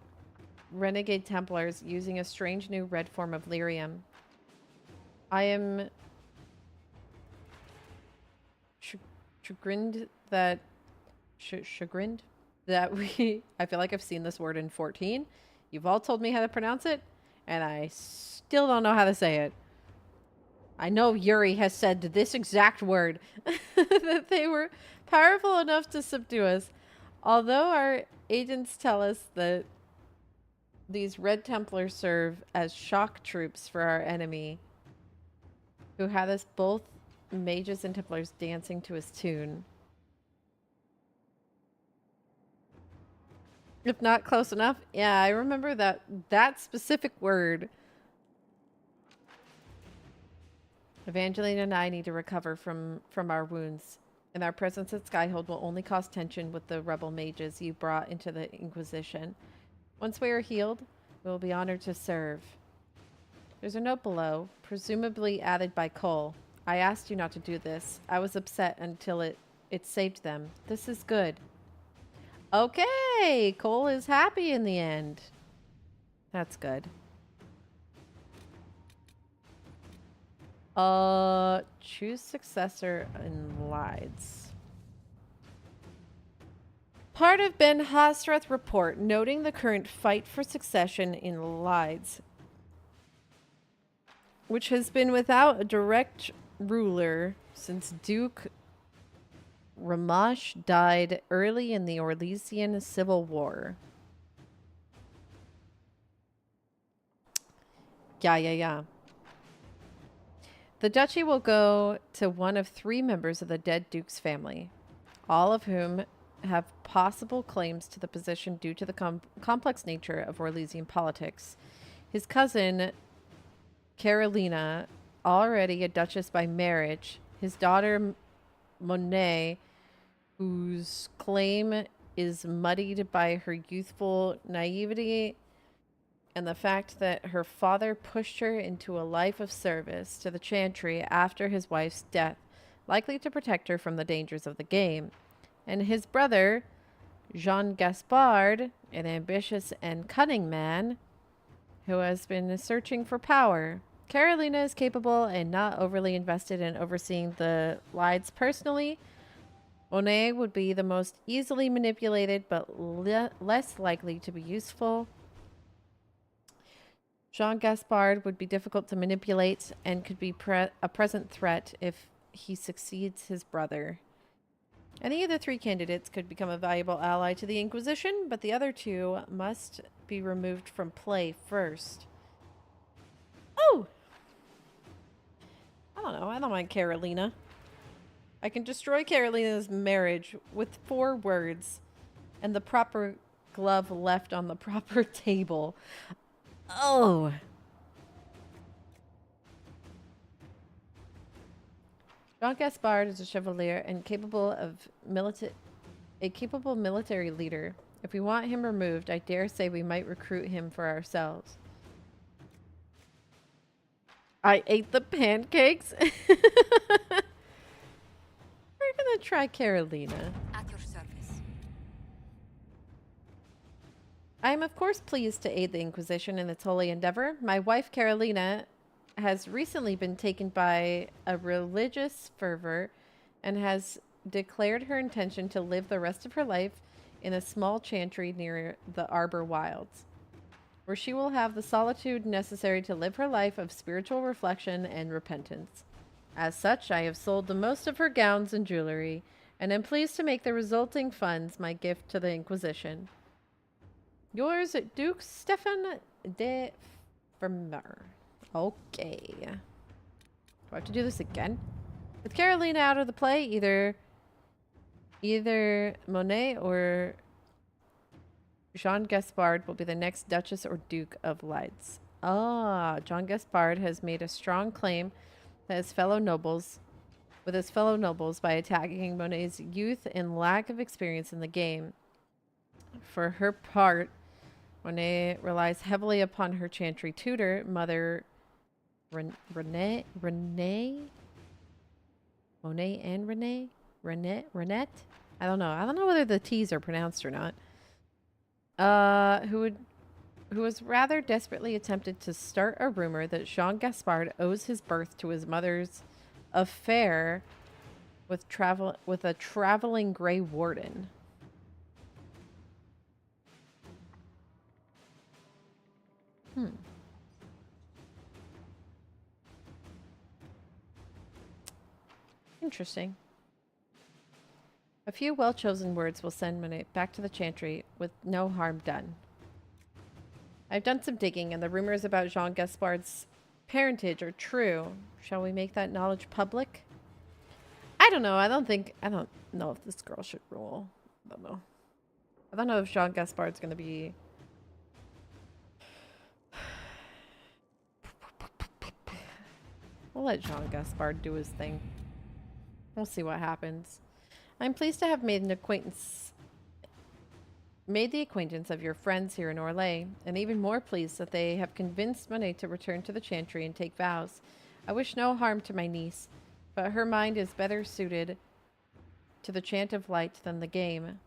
renegade Templars using a strange new red form of lyrium. I am chagrined that I feel like I've seen this word in 14. You've all told me how to pronounce it, and I still don't know how to say it. I know Yuri has said this exact word, that they were powerful enough to subdue us. Although our agents tell us that these Red Templars serve as shock troops for our enemy, who had us both mages and Templars dancing to his tune. If not close enough. Yeah, I remember that specific word. Evangeline and I need to recover from our wounds, and our presence at Skyhold will only cause tension with the rebel mages you brought into the Inquisition. Once we are healed, we will be honored to serve. There's a note below, presumably added by Cole. I asked you not to do this. I was upset until it saved them. This is good. Okay, Cole is happy in the end. That's good. Choose successor in Lides. Part of Ben Hasrath report noting the current fight for succession in Lides. which has been without a direct ruler since Duke Ramash died early in the Orlesian Civil War. Yeah. The duchy will go to one of 3 members of the dead Duke's family, all of whom have possible claims to the position due to the complex nature of Orlesian politics. His cousin, Carolina, already a duchess by marriage, his daughter, Monet, whose claim is muddied by her youthful naivety and the fact that her father pushed her into a life of service to the Chantry after his wife's death, likely to protect her from the dangers of the game, and his brother, Jean Gaspard, an ambitious and cunning man who has been searching for power. Carolina is capable and not overly invested in overseeing the Lides personally. Monet would be the most easily manipulated, but less likely to be useful. Jean Gaspard would be difficult to manipulate and could be a present threat if he succeeds his brother. Any of the 3 candidates could become a valuable ally to the Inquisition, but the other 2 must be removed from play first. Oh! I don't know. I don't mind Carolina. I can destroy Carolina's marriage with 4 words and the proper glove left on the proper table. Oh! Jean Gaspard is a chevalier and capable military leader. If we want him removed, I dare say we might recruit him for ourselves. I ate the pancakes. We're gonna try Carolina. At your service. I am of course pleased to aid the Inquisition in its holy endeavor. My wife Carolina has recently been taken by a religious fervor and has declared her intention to live the rest of her life in a small chantry near the Arbor Wilds, where she will have the solitude necessary to live her life of spiritual reflection and repentance. As such, I have sold the most of her gowns and jewelry, and am pleased to make the resulting funds my gift to the Inquisition. Yours, Duke Stefan de Vermeer. Okay. Do I have to do this again? With Carolina out of the play, either Monet or Jean Gaspard will be the next Duchess or Duke of Lides. Ah, Jean Gaspard has made a strong claim that his fellow nobles by attacking Monet's youth and lack of experience in the game. For her part, Monet relies heavily upon her chantry tutor, Mother Renette? Monet and Renette? I don't know. I don't know whether the T's are pronounced or not. Who was rather desperately attempted to start a rumor that Jean Gaspard owes his birth to his mother's affair with a traveling Grey Warden. Interesting. A few well-chosen words will send Monet back to the Chantry with no harm done. I've done some digging, and the rumors about Jean Gaspard's parentage are true. Shall we make that knowledge public? I don't know. I don't know if this girl should rule. I don't know. I don't know if Jean Gaspard's going to be... We'll let Jean Gaspard do his thing. We'll see what happens. I'm pleased to have made the acquaintance of your friends here in Orlais, and even more pleased that they have convinced Monet to return to the Chantry and take vows. I wish no harm to my niece, but her mind is better suited to the chant of light than the game.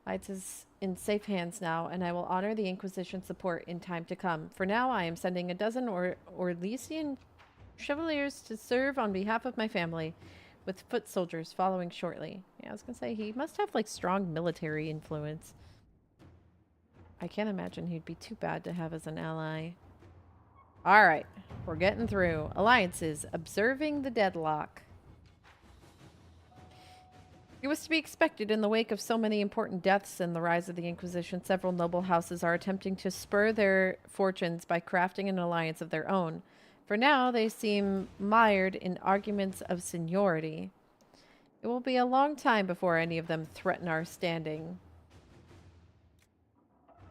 Light is in safe hands now, and I will honor the Inquisition support in time to come. For now, I am sending a dozen Orlesian chevaliers to serve on behalf of my family, with foot soldiers following shortly. Yeah, I was gonna say, he must have, like, strong military influence. I can't imagine he'd be too bad to have as an ally. All right. We're getting through. Alliances. Observing the deadlock. It was to be expected in the wake of so many important deaths and the rise of the Inquisition. Several noble houses are attempting to spur their fortunes by crafting an alliance of their own. For now, they seem mired in arguments of seniority. It will be a long time before any of them threaten our standing.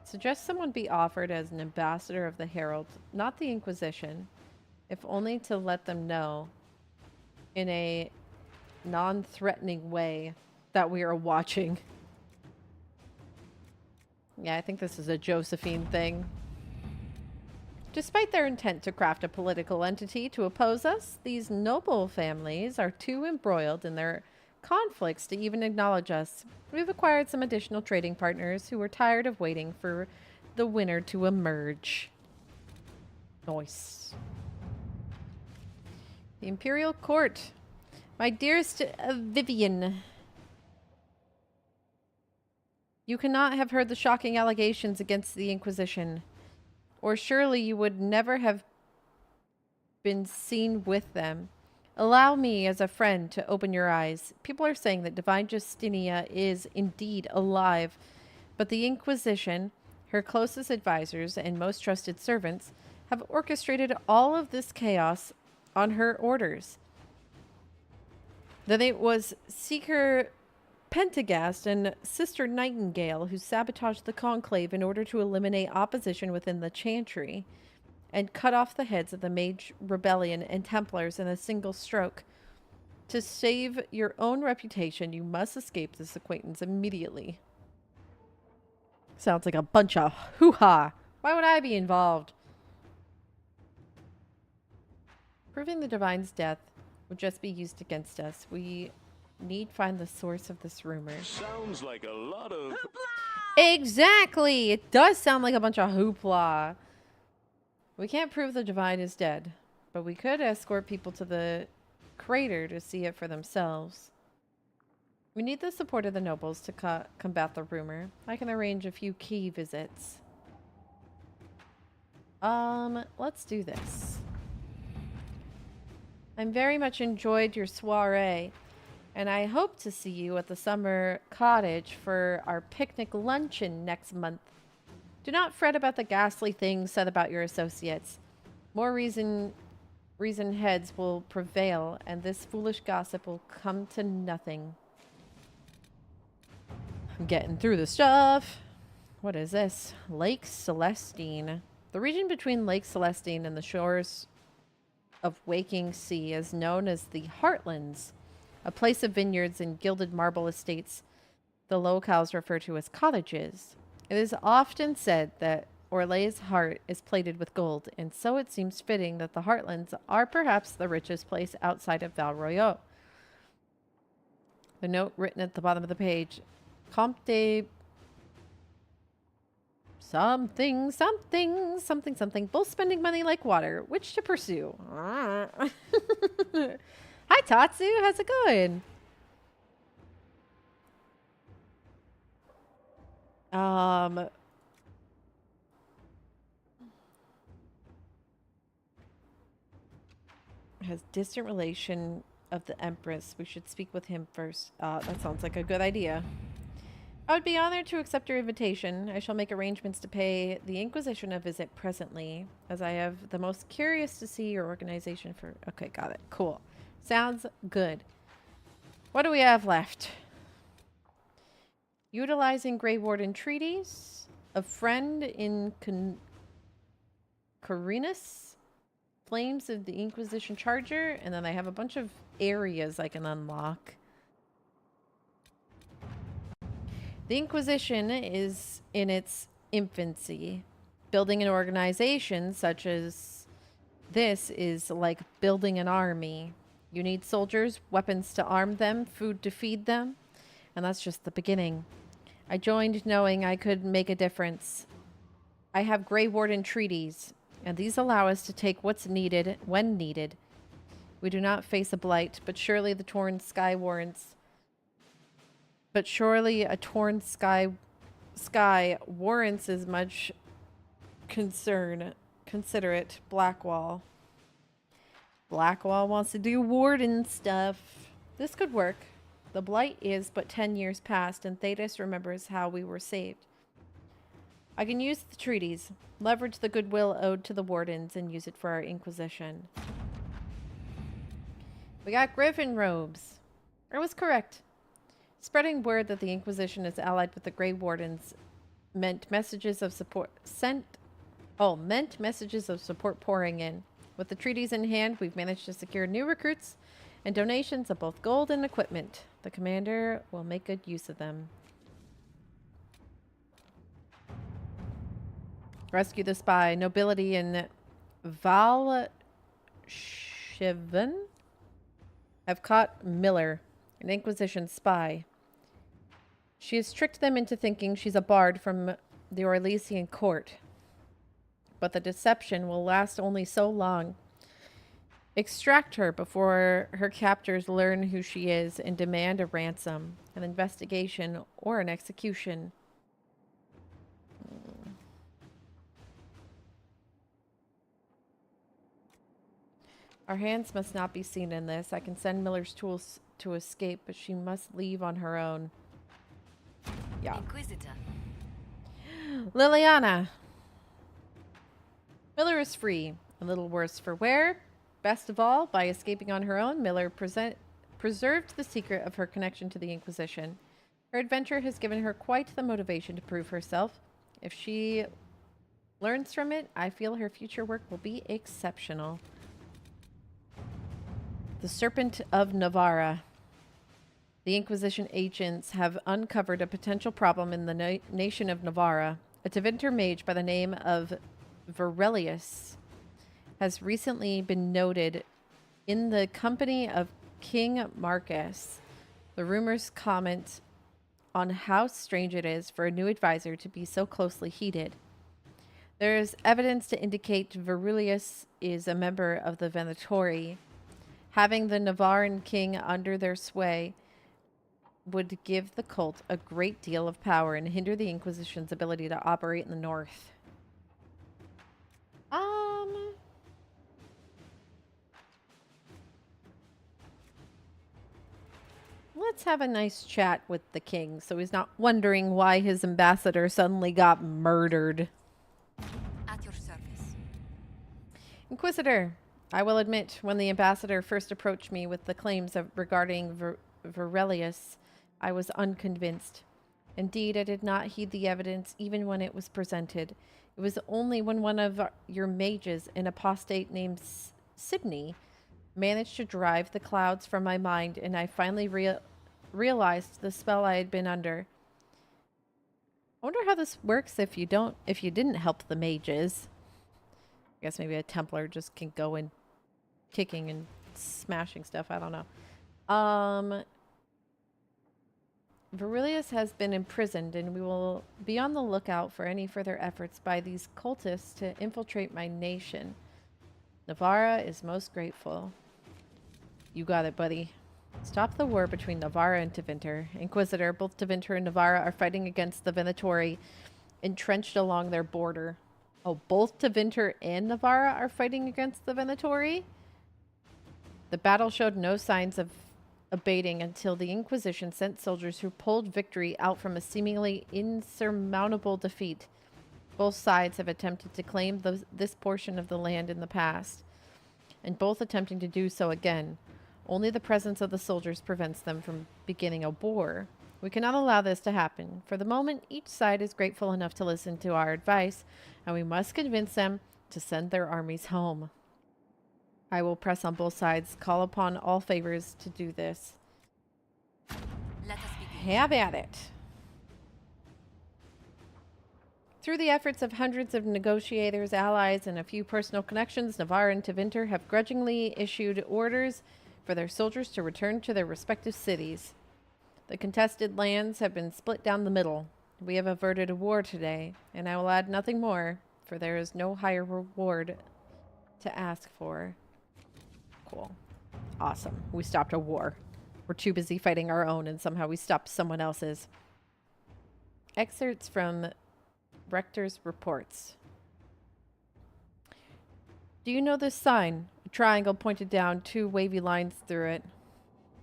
Suggest someone be offered as an ambassador of the Herald, not the Inquisition, if only to let them know in a non-threatening way that we are watching. Yeah, I think this is a Josephine thing. Despite their intent to craft a political entity to oppose us, these noble families are too embroiled in their conflicts to even acknowledge us. We've acquired some additional trading partners who are tired of waiting for the winner to emerge. Nice. The Imperial Court. My dearest Vivian, you cannot have heard the shocking allegations against the Inquisition, or surely you would never have been seen with them. Allow me, as a friend, to open your eyes. People are saying that Divine Justinia is indeed alive, but the Inquisition, her closest advisors and most trusted servants, have orchestrated all of this chaos on her orders. Then it was Seeker Pentagast and Sister Nightingale who sabotaged the Conclave in order to eliminate opposition within the Chantry and cut off the heads of the Mage Rebellion and Templars in a single stroke. To save your own reputation, you must escape this acquaintance immediately. Sounds like a bunch of hoo-ha. Why would I be involved? Proving the Divine's death would just be used against us. We need to find the source of this rumor. Sounds like a lot of... Hoopla! Exactly! It does sound like a bunch of hoopla. We can't prove the Divine is dead, but we could escort people to the crater to see it for themselves. We need the support of the nobles to combat the rumor. I can arrange a few key visits. Let's do this. I'm very much enjoyed your soiree, and I hope to see you at the summer cottage for our picnic luncheon next month. Do not fret about the ghastly things said about your associates. More reason heads will prevail, and this foolish gossip will come to nothing. I'm getting through the stuff. What is this? Lake Celestine. The region between Lake Celestine and the shores of Waking Sea is known as the Heartlands, a place of vineyards and gilded marble estates the locals refer to as cottages. It is often said that Orlay's heart is plated with gold, and so it seems fitting that the Heartlands are perhaps the richest place outside of Val Royeaux. The note written at the bottom of the page, Comte de something, both spending money like water. Which to pursue? Hi, Tatsu. How's it going? Has distant relation of the Empress. We should speak with him first. That sounds like a good idea. I would be honored to accept your invitation. I shall make arrangements to pay the Inquisition a visit presently, as I have the most curious to see your organization for... Okay, got it. Cool. Sounds good. What do we have left? Utilizing Grey Warden treaties. A friend in Corinus. Flames of the Inquisition Charger. And then I have a bunch of areas I can unlock. The Inquisition is in its infancy. Building an organization such as this is like building an army. You need soldiers, weapons to arm them, food to feed them, and that's just the beginning. I joined knowing I could make a difference. I have Grey Warden treaties, and these allow us to take what's needed when needed. We do not face a blight, but surely the torn sky warrants... But surely a torn sky warrants as much concern Consider it. Blackwall. Blackwall wants to do warden stuff. This could work. The Blight is but 10 years past, and Thetis remembers how we were saved. I can use the treaties, leverage the goodwill owed to the wardens, and use it for our Inquisition. We got griffin robes. I was correct. Spreading word that the Inquisition is allied with the Grey Wardens meant messages of support pouring in. With the treaties in hand, we've managed to secure new recruits and donations of both gold and equipment. The commander will make good use of them. Rescue the spy. Nobility in Valshivan have caught Miller, an Inquisition spy. She has tricked them into thinking she's a bard from the Orlesian court. But the deception will last only so long. Extract her before her captors learn who she is and demand a ransom, an investigation, or an execution. Our hands must not be seen in this. I can send Miller's tools to escape, but she must leave on her own. Yeah. Inquisitor. Liliana. Miller is free. A little worse for wear. Best of all, by escaping on her own, Miller preserved the secret of her connection to the Inquisition. Her adventure has given her quite the motivation to prove herself. If she learns from it, I feel her future work will be exceptional. The Serpent of Navarra. The Inquisition agents have uncovered a potential problem in the nation of Navarra. A Tevinter mage by the name of Verelius has recently been noted in the company of King Marcus. The rumors comment on how strange it is for a new advisor to be so closely heated. There is evidence to indicate Verelius is a member of the Venatori. Having the Navarran king under their sway would give the cult a great deal of power and hinder the Inquisition's ability to operate in the north. Let's have a nice chat with the king so he's not wondering why his ambassador suddenly got murdered. At your service. Inquisitor, I will admit, when the ambassador first approached me with the claims regarding Verelius, I was unconvinced. Indeed, I did not heed the evidence even when it was presented. It was only when one of your mages, an apostate named Sydney, managed to drive the clouds from my mind, and I finally realized the spell I had been under. I wonder how this works if you didn't help the mages. I guess maybe a Templar just can go in kicking and smashing stuff. I don't know. Verelius has been imprisoned, and we will be on the lookout for any further efforts by these cultists to infiltrate my nation. Navarra is most grateful. You got it, buddy. Stop the war between Navarra and Tevinter. Inquisitor, both Tevinter and Navarra are fighting against the Venatori entrenched along their border. Oh, both Tevinter and Navarra are fighting against the Venatori? The battle showed no signs of abating until the Inquisition sent soldiers who pulled victory out from a seemingly insurmountable defeat. Both sides have attempted to claim this portion of the land in the past, and both attempting to do so again. Only the presence of the soldiers prevents them from beginning a war. We cannot allow this to happen. For the moment, each side is grateful enough to listen to our advice, and we must convince them to send their armies home. I will press on both sides, call upon all favors to do this. Let us begin. Have at it. Through the efforts of hundreds of negotiators, allies, and a few personal connections, Navarra and Tevinter have grudgingly issued orders for their soldiers to return to their respective cities. The contested lands have been split down the middle. We have averted a war today, and I will add nothing more, for there is no higher reward to ask for. Cool. Awesome. We stopped a war. We're too busy fighting our own, and somehow we stopped someone else's. Excerpts from Rector's reports. Do you know this sign? A triangle pointed down, 2 wavy lines through it.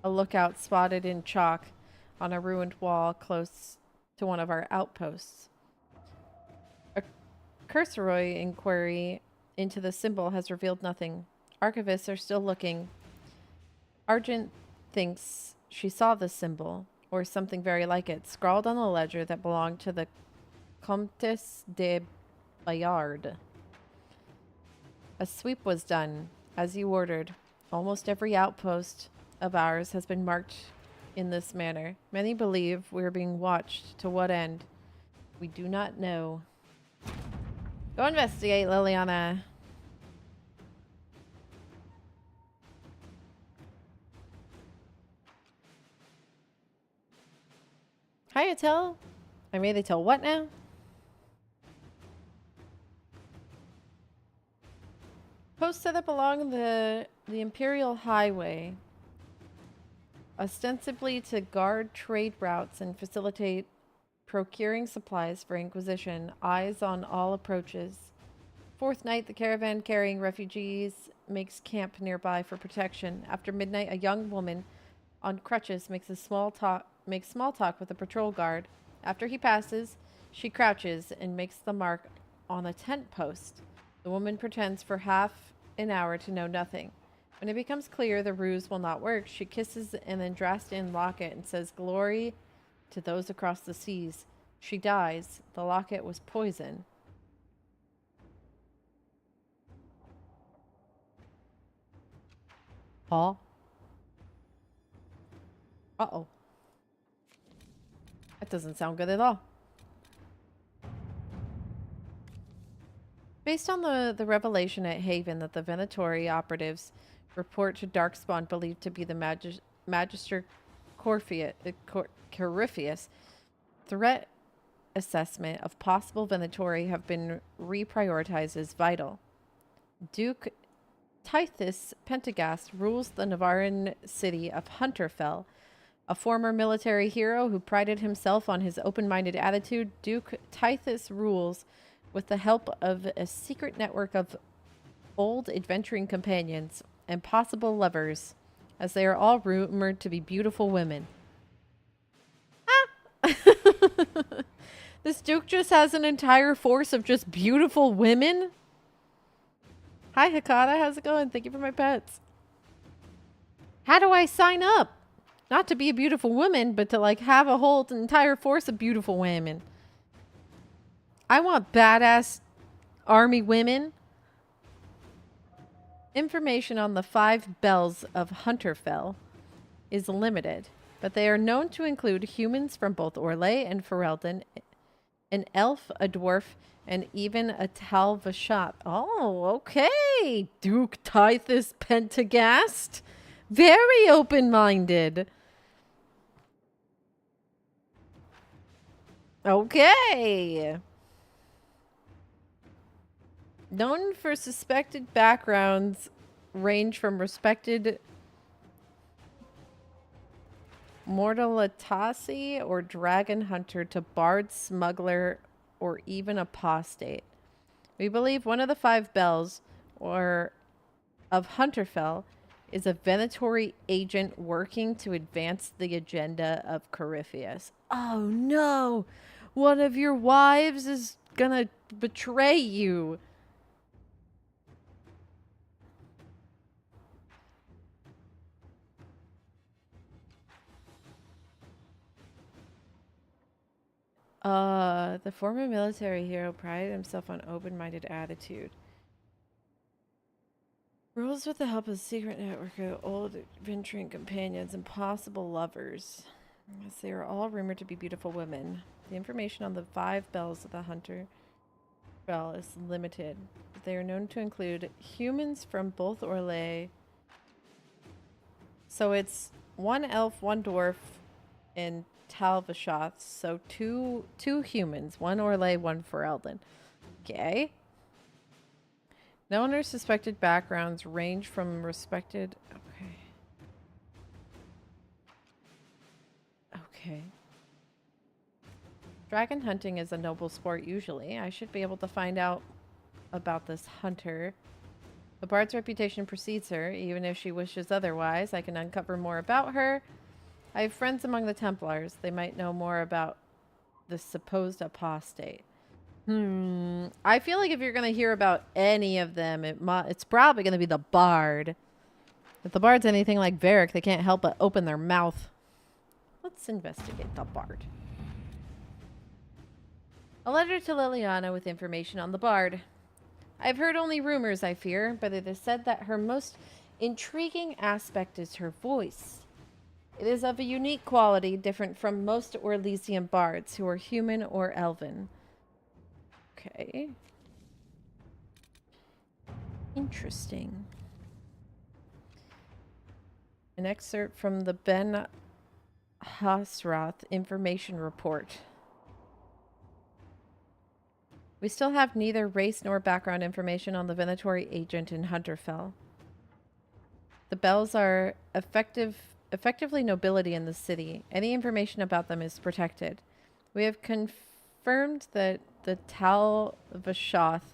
A lookout spotted in chalk on a ruined wall close to one of our outposts. A cursory inquiry into the symbol has revealed nothing. Archivists are still looking. Argent thinks she saw the symbol, or something very like it, scrawled on a ledger that belonged to the Comtesse de Bayard. A sweep was done, as you ordered. Almost every outpost of ours has been marked in this manner. Many believe we are being watched. To what end? We do not know. Go investigate, Liliana. Hiya, tell. I made they tell what now? Posts set up along the Imperial Highway, ostensibly to guard trade routes and facilitate procuring supplies for Inquisition. Eyes on all approaches. 4th night, the caravan carrying refugees makes camp nearby for protection. After midnight, a young woman on crutches makes small talk with a patrol guard. After he passes, she crouches and makes the mark on a tent post. The woman pretends for half an hour to know nothing. When it becomes clear the ruse will not work, she kisses an Andrastian locket and says, "Glory to those across the seas." She dies. The locket was poison. Huh? Uh-oh. That doesn't sound good at all. Based on the revelation at Haven that the Venatori operatives report to Darkspawn believed to be the Magister Corypheus, threat assessment of possible Venatori have been reprioritized as vital. Duke Tithus Pentagast rules the Navaran city of Hunterfell. A former military hero who prided himself on his open-minded attitude, Duke Tithus rules with the help of a secret network of old adventuring companions and possible lovers, as they are all rumored to be beautiful women. Ah! This Duke just has an entire force of just beautiful women? Hi, Hakata. How's it going? Thank you for my pets. How do I sign up? Not to be a beautiful woman, but to, like, have a whole entire force of beautiful women. I want badass army women. Information on the 5 bells of Hunterfell is limited, but they are known to include humans from both Orlais and Ferelden, an elf, a dwarf, and even a Talvashat. Oh, okay. Duke Tithus Pentagast. Very open-minded. Okay. Known for suspected backgrounds range from respected Mortalitasi or dragon hunter to bard, smuggler, or even apostate. We believe one of the 5 bells, or of Hunterfell, is a Venatori agent working to advance the agenda of Corypheus. Oh no! One of your wives is gonna betray you. The former military hero prided himself on open-minded attitude. Rules with the help of a secret network of old adventuring companions and possible lovers, as they are all rumored to be beautiful women. The information on the 5 bells of the Hunter Bell is limited. They are known to include humans from both Orlais. So it's 1 elf, 1 dwarf, and Talvashoth. So two humans, 1 Orlais, 1 Ferelden. Okay. Known or suspected backgrounds range from respected... Okay. Dragon hunting is a noble sport usually. I should be able to find out about this hunter. The bard's reputation precedes her, even if she wishes otherwise. I can uncover more about her. I have friends among the Templars. They might know more about the supposed apostate. I feel like if you're going to hear about any of them, it's probably going to be the bard. If the bard's anything like Varric, they can't help but open their mouth. Let's investigate the bard. A letter to Liliana with information on the bard. I've heard only rumors, I fear, but it is said that her most intriguing aspect is her voice. It is of a unique quality, different from most Orlesian bards who are human or elven. Okay. Interesting. An excerpt from the Ben Hasrath information report. We still have neither race nor background information on the Venatori agent in Hunterfell. The Bells are effectively nobility in the city. Any information about them is protected. We have confirmed that the Tal Vashoth,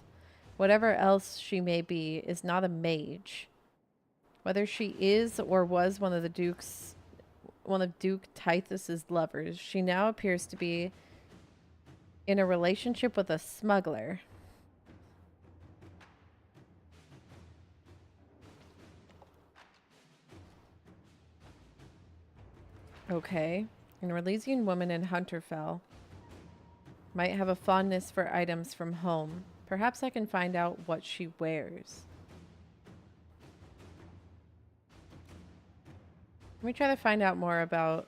whatever else she may be, is not a mage. Whether she is or was one of Duke Tithus's lovers, she now appears to be in a relationship with a smuggler. Okay. An Orlesian woman in Hunterfell might have a fondness for items from home. Perhaps I can find out what she wears. Let me try to find out more about...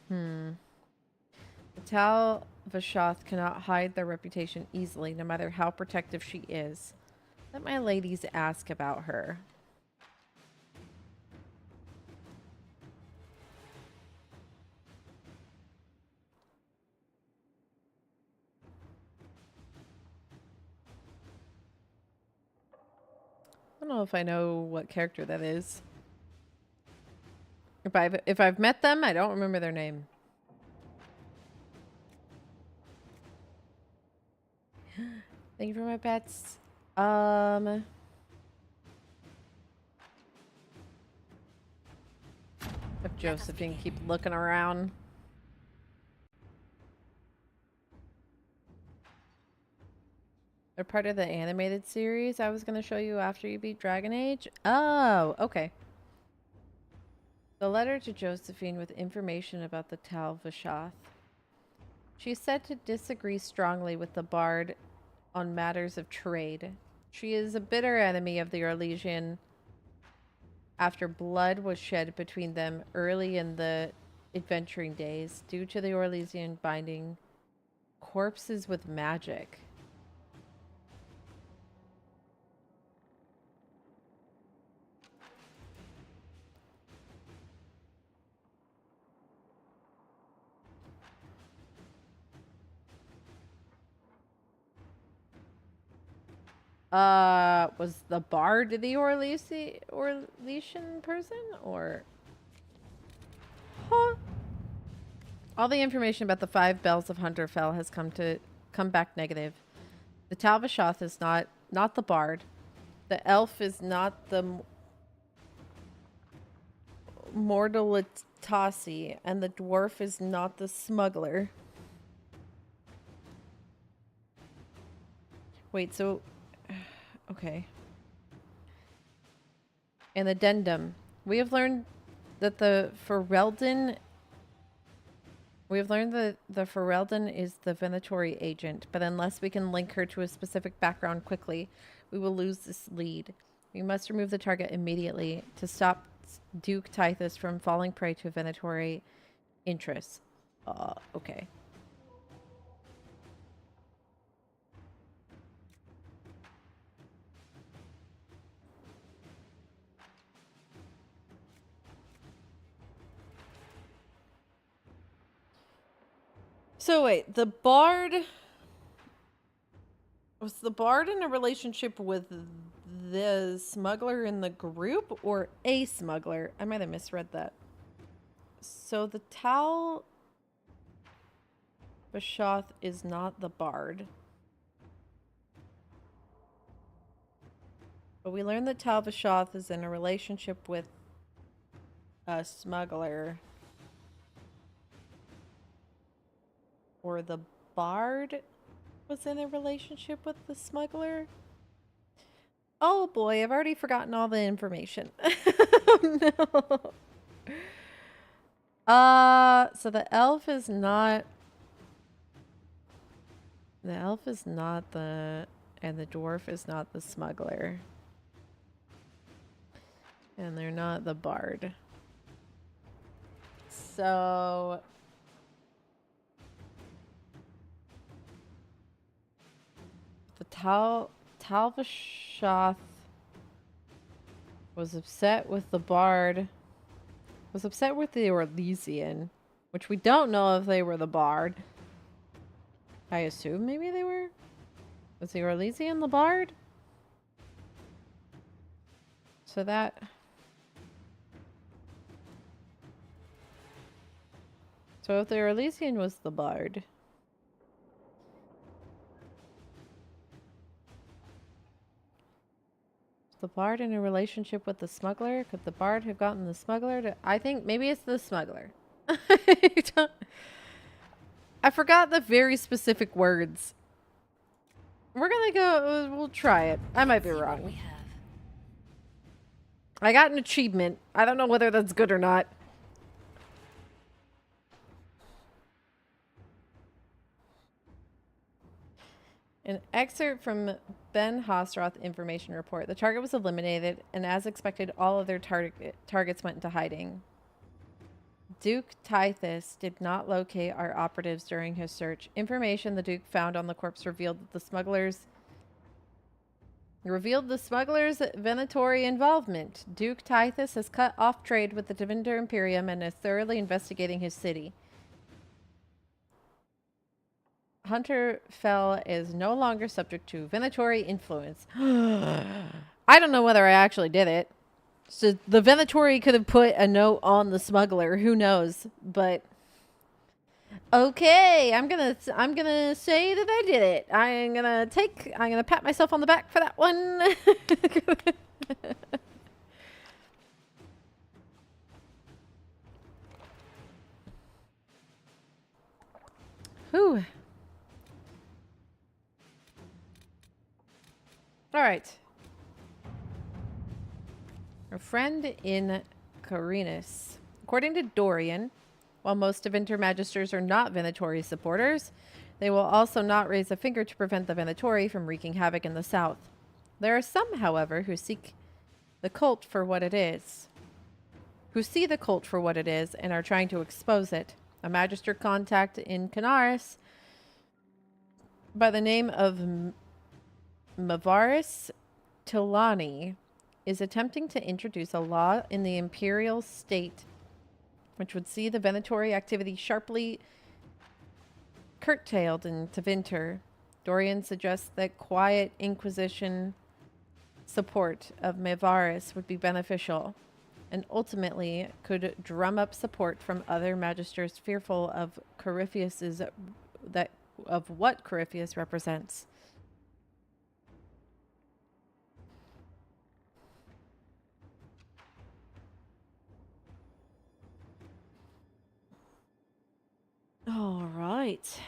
The Tal Vashoth cannot hide their reputation easily, no matter how protective she is. Let my ladies ask about her. I don't know if I know what character that is. If I've met them, I don't remember their name. Thank you for my pets. If Josephine keep looking around. They're part of the animated series I was going to show you after you beat Dragon Age. Oh, okay. The letter to Josephine with information about the Tal Vashoth. She is said to disagree strongly with the bard on matters of trade. She is a bitter enemy of the Orlesian after blood was shed between them early in the adventuring days due to the Orlesian binding corpses with magic. Was the bard the Orlesian person, or? Huh? All the information about the 5 bells of Hunterfell has come back negative. The Tal Vashoth is not the bard. The elf is not the Mortalitasi, and the dwarf is not the smuggler. Wait, so... Okay. An addendum. We have learned that the Ferelden... We have learned that the Ferelden is the Venatori agent, but unless we can link her to a specific background quickly, we will lose this lead. We must remove the target immediately to stop Duke Tithus from falling prey to Venatori interests. Okay. So wait, the bard... Was the bard in a relationship with the smuggler in the group, or a smuggler? I might have misread that. So the Tal Vashoth is not the bard. But we learned that Tal Vashoth is in a relationship with a smuggler. Or the bard was in a relationship with the smuggler. Oh boy, I've already forgotten all the information. Oh, no. So the elf is not... The elf is not the... And the dwarf is not the smuggler. And they're not the bard. So... The Tal Vashoth was upset with the bard. Was upset with the Orlesian, which we don't know if they were the bard. I assume maybe they were. Was the Orlesian the bard? So that... So if the Orlesian was the bard... The bard in a relationship with the smuggler? Could the bard have gotten the smuggler to... I think maybe it's the smuggler. I forgot the very specific words. We're gonna go... We'll try it. I might be wrong. I got an achievement. I don't know whether that's good or not. An excerpt from Ben Hosroth information report. The target was eliminated, and as expected, all of their targets went into hiding. Duke Tithus did not locate our operatives during his search. Information the Duke found on the corpse revealed the smugglers' Venatori involvement. Duke Tithus has cut off trade with the Tevinter Imperium and is thoroughly investigating his city. Hunter Fell is no longer subject to Venatori influence. I don't know whether I actually did it. So the Venatori could have put a note on the smuggler. Who knows? But okay, I'm gonna say that I did it. I'm gonna pat myself on the back for that one. Whew. All right. A friend in Carinus. According to Dorian, while most of Intermagisters are not Venatori supporters, they will also not raise a finger to prevent the Venatori from wreaking havoc in the south. There are some, however, who seek the cult for what it is. Who see the cult for what it is and are trying to expose it. A Magister contact in Canaris by the name of Mavaris Tilani is attempting to introduce a law in the imperial state which would see the Venatori activity sharply curtailed in Tevinter. Dorian suggests that quiet Inquisition support of Mavaris would be beneficial and ultimately could drum up support from other magisters fearful of what Corypheus represents. All right.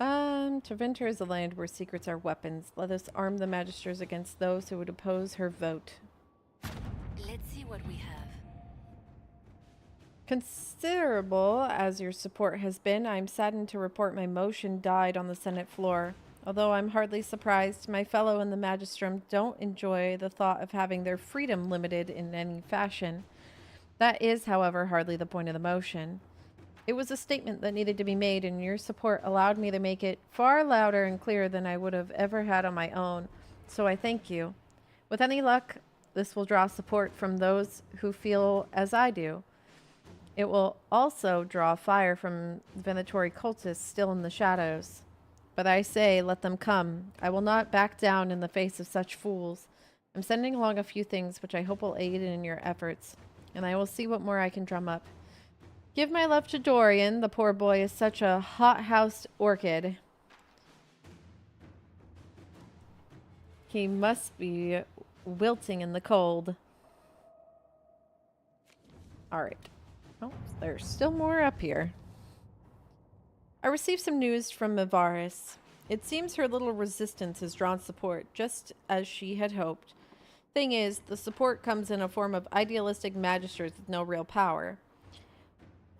Tevinter is a land where secrets are weapons. Let us arm the magisters against those who would oppose her vote. Let's see what we have. Considerable as your support has been, I'm saddened to report my motion died on the Senate floor. Although I'm hardly surprised, my fellow in the Magistrum don't enjoy the thought of having their freedom limited in any fashion. That is, however, hardly the point of the motion. It was a statement that needed to be made, and your support allowed me to make it far louder and clearer than I would have ever had on my own, so I thank you. With any luck, this will draw support from those who feel as I do. It will also draw fire from Venatori cultists still in the shadows. But I say, let them come. I will not back down in the face of such fools. I'm sending along a few things which I hope will aid in your efforts, and I will see what more I can drum up. Give my love to Dorian. The poor boy is such a hot-housed orchid. He must be wilting in the cold. Alright. Oh, there's still more up here. I received some news from Mavaris. It seems her little resistance has drawn support, just as she had hoped. Thing is, the support comes in a form of idealistic magistrates with no real power.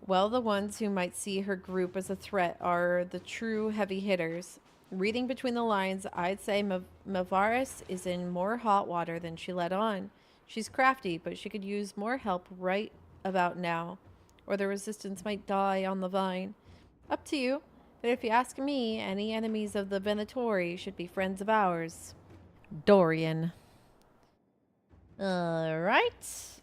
Well, the ones who might see her group as a threat are the true heavy hitters. Reading between the lines, I'd say Mavaris is in more hot water than she let on. She's crafty, but she could use more help right about now, or the resistance might die on the vine. Up to you, but if you ask me, any enemies of the Venatori should be friends of ours. Dorian. Alright.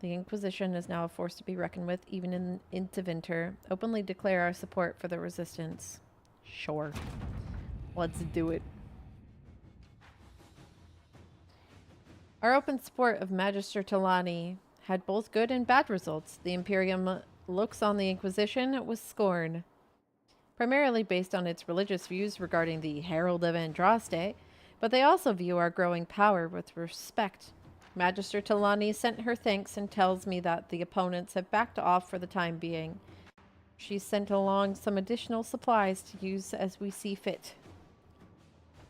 The Inquisition is now a force to be reckoned with, even into winter. Openly declare our support for the resistance. Sure. Let's do it. Our open support of Magister Talani had both good and bad results. The Imperium looks on the Inquisition with scorn, primarily based on its religious views regarding the Herald of Andraste, but they also view our growing power with respect. Magister Talani sent her thanks and tells me that the opponents have backed off for the time being. She sent along some additional supplies to use as we see fit.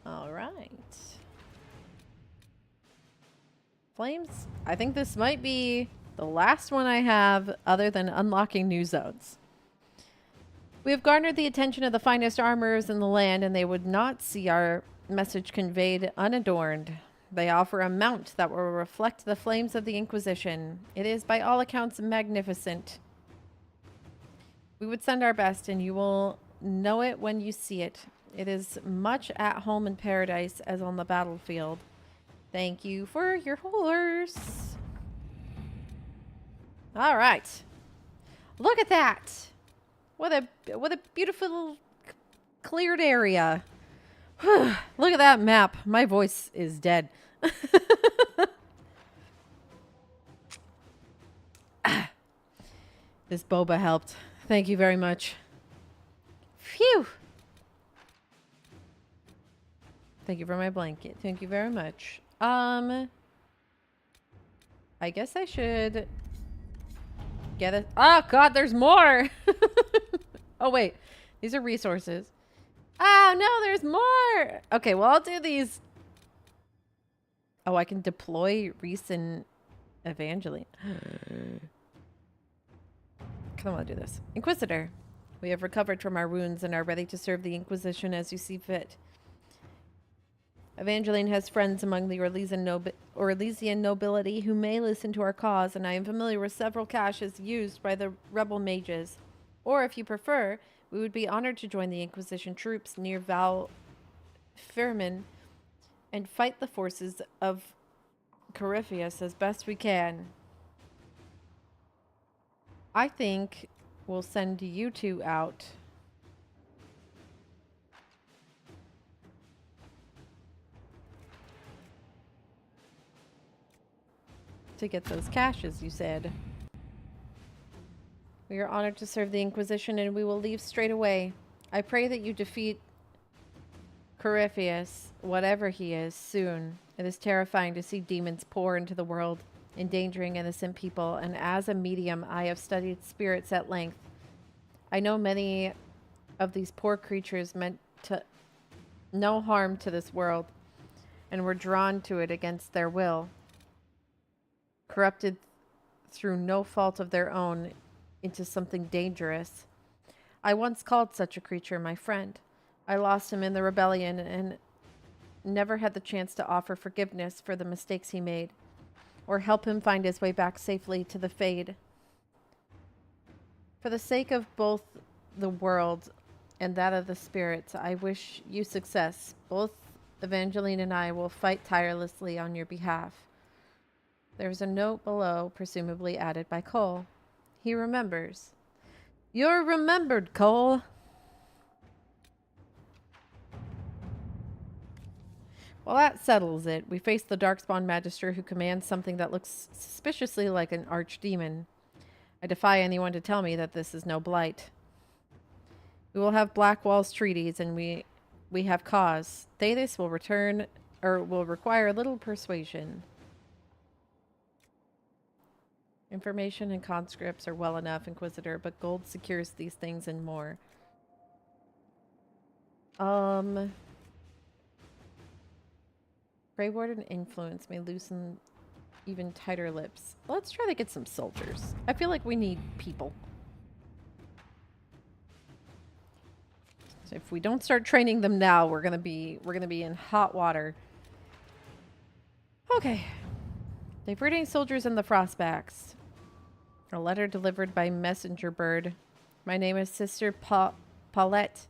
All right. Flames. I think this might be the last one I have other than unlocking new zones. We have garnered the attention of the finest armorers in the land, and they would not see our message conveyed unadorned. They offer a mount that will reflect the flames of the Inquisition. It is, by all accounts, magnificent. We would send our best, and you will know it when you see it. It is much at home in paradise as on the battlefield. Thank you for your horse. All right. Look at that. What a beautiful cleared area. Look at that map. My voice is dead. This boba helped. Thank you very much. Phew. Thank you for my blanket. Thank you very much. I guess I should get it. Oh god, there's more. Oh wait, these are resources. Oh no, there's more. Okay, well I'll do these. Oh, I can deploy Reese and Evangeline. Come on, do this. Inquisitor, we have recovered from our wounds and are ready to serve the Inquisition as you see fit. Evangeline has friends among the Orlesian nobility who may listen to our cause, and I am familiar with several caches used by the rebel mages. Or, if you prefer, we would be honored to join the Inquisition troops near Val Firmin and fight the forces of Corypheus as best we can. I think we'll send you two out. To get those caches, you said. We are honored to serve the Inquisition, and we will leave straight away. I pray that you defeat Corypheus, whatever he is, soon. It is terrifying to see demons pour into the world, endangering innocent people, and as a medium, I have studied spirits at length. I know many of these poor creatures meant to no harm to this world, and were drawn to it against their will, corrupted through no fault of their own into something dangerous. I once called such a creature my friend. I lost him in the rebellion and never had the chance to offer forgiveness for the mistakes he made, or help him find his way back safely to the Fade. For the sake of both the world and that of the spirits, I wish you success. Both Evangeline and I will fight tirelessly on your behalf. There's a note below, presumably added by Cole. He remembers. You're remembered, Cole. Well, that settles it. We face the Darkspawn Magister who commands something that looks suspiciously like an archdemon. I defy anyone to tell me that this is no blight. We will have Black Walls treaties, and we have cause. Thetis will return, or will require little persuasion. Information and conscripts are well enough, Inquisitor, but gold secures these things and more. Grey Warden influence may loosen even tighter lips. Let's try to get some soldiers. I feel like we need people. So if we don't start training them now, we're gonna be in hot water. Okay. Diverting soldiers in the Frostbacks. A letter delivered by messenger bird. My name is Sister Paulette.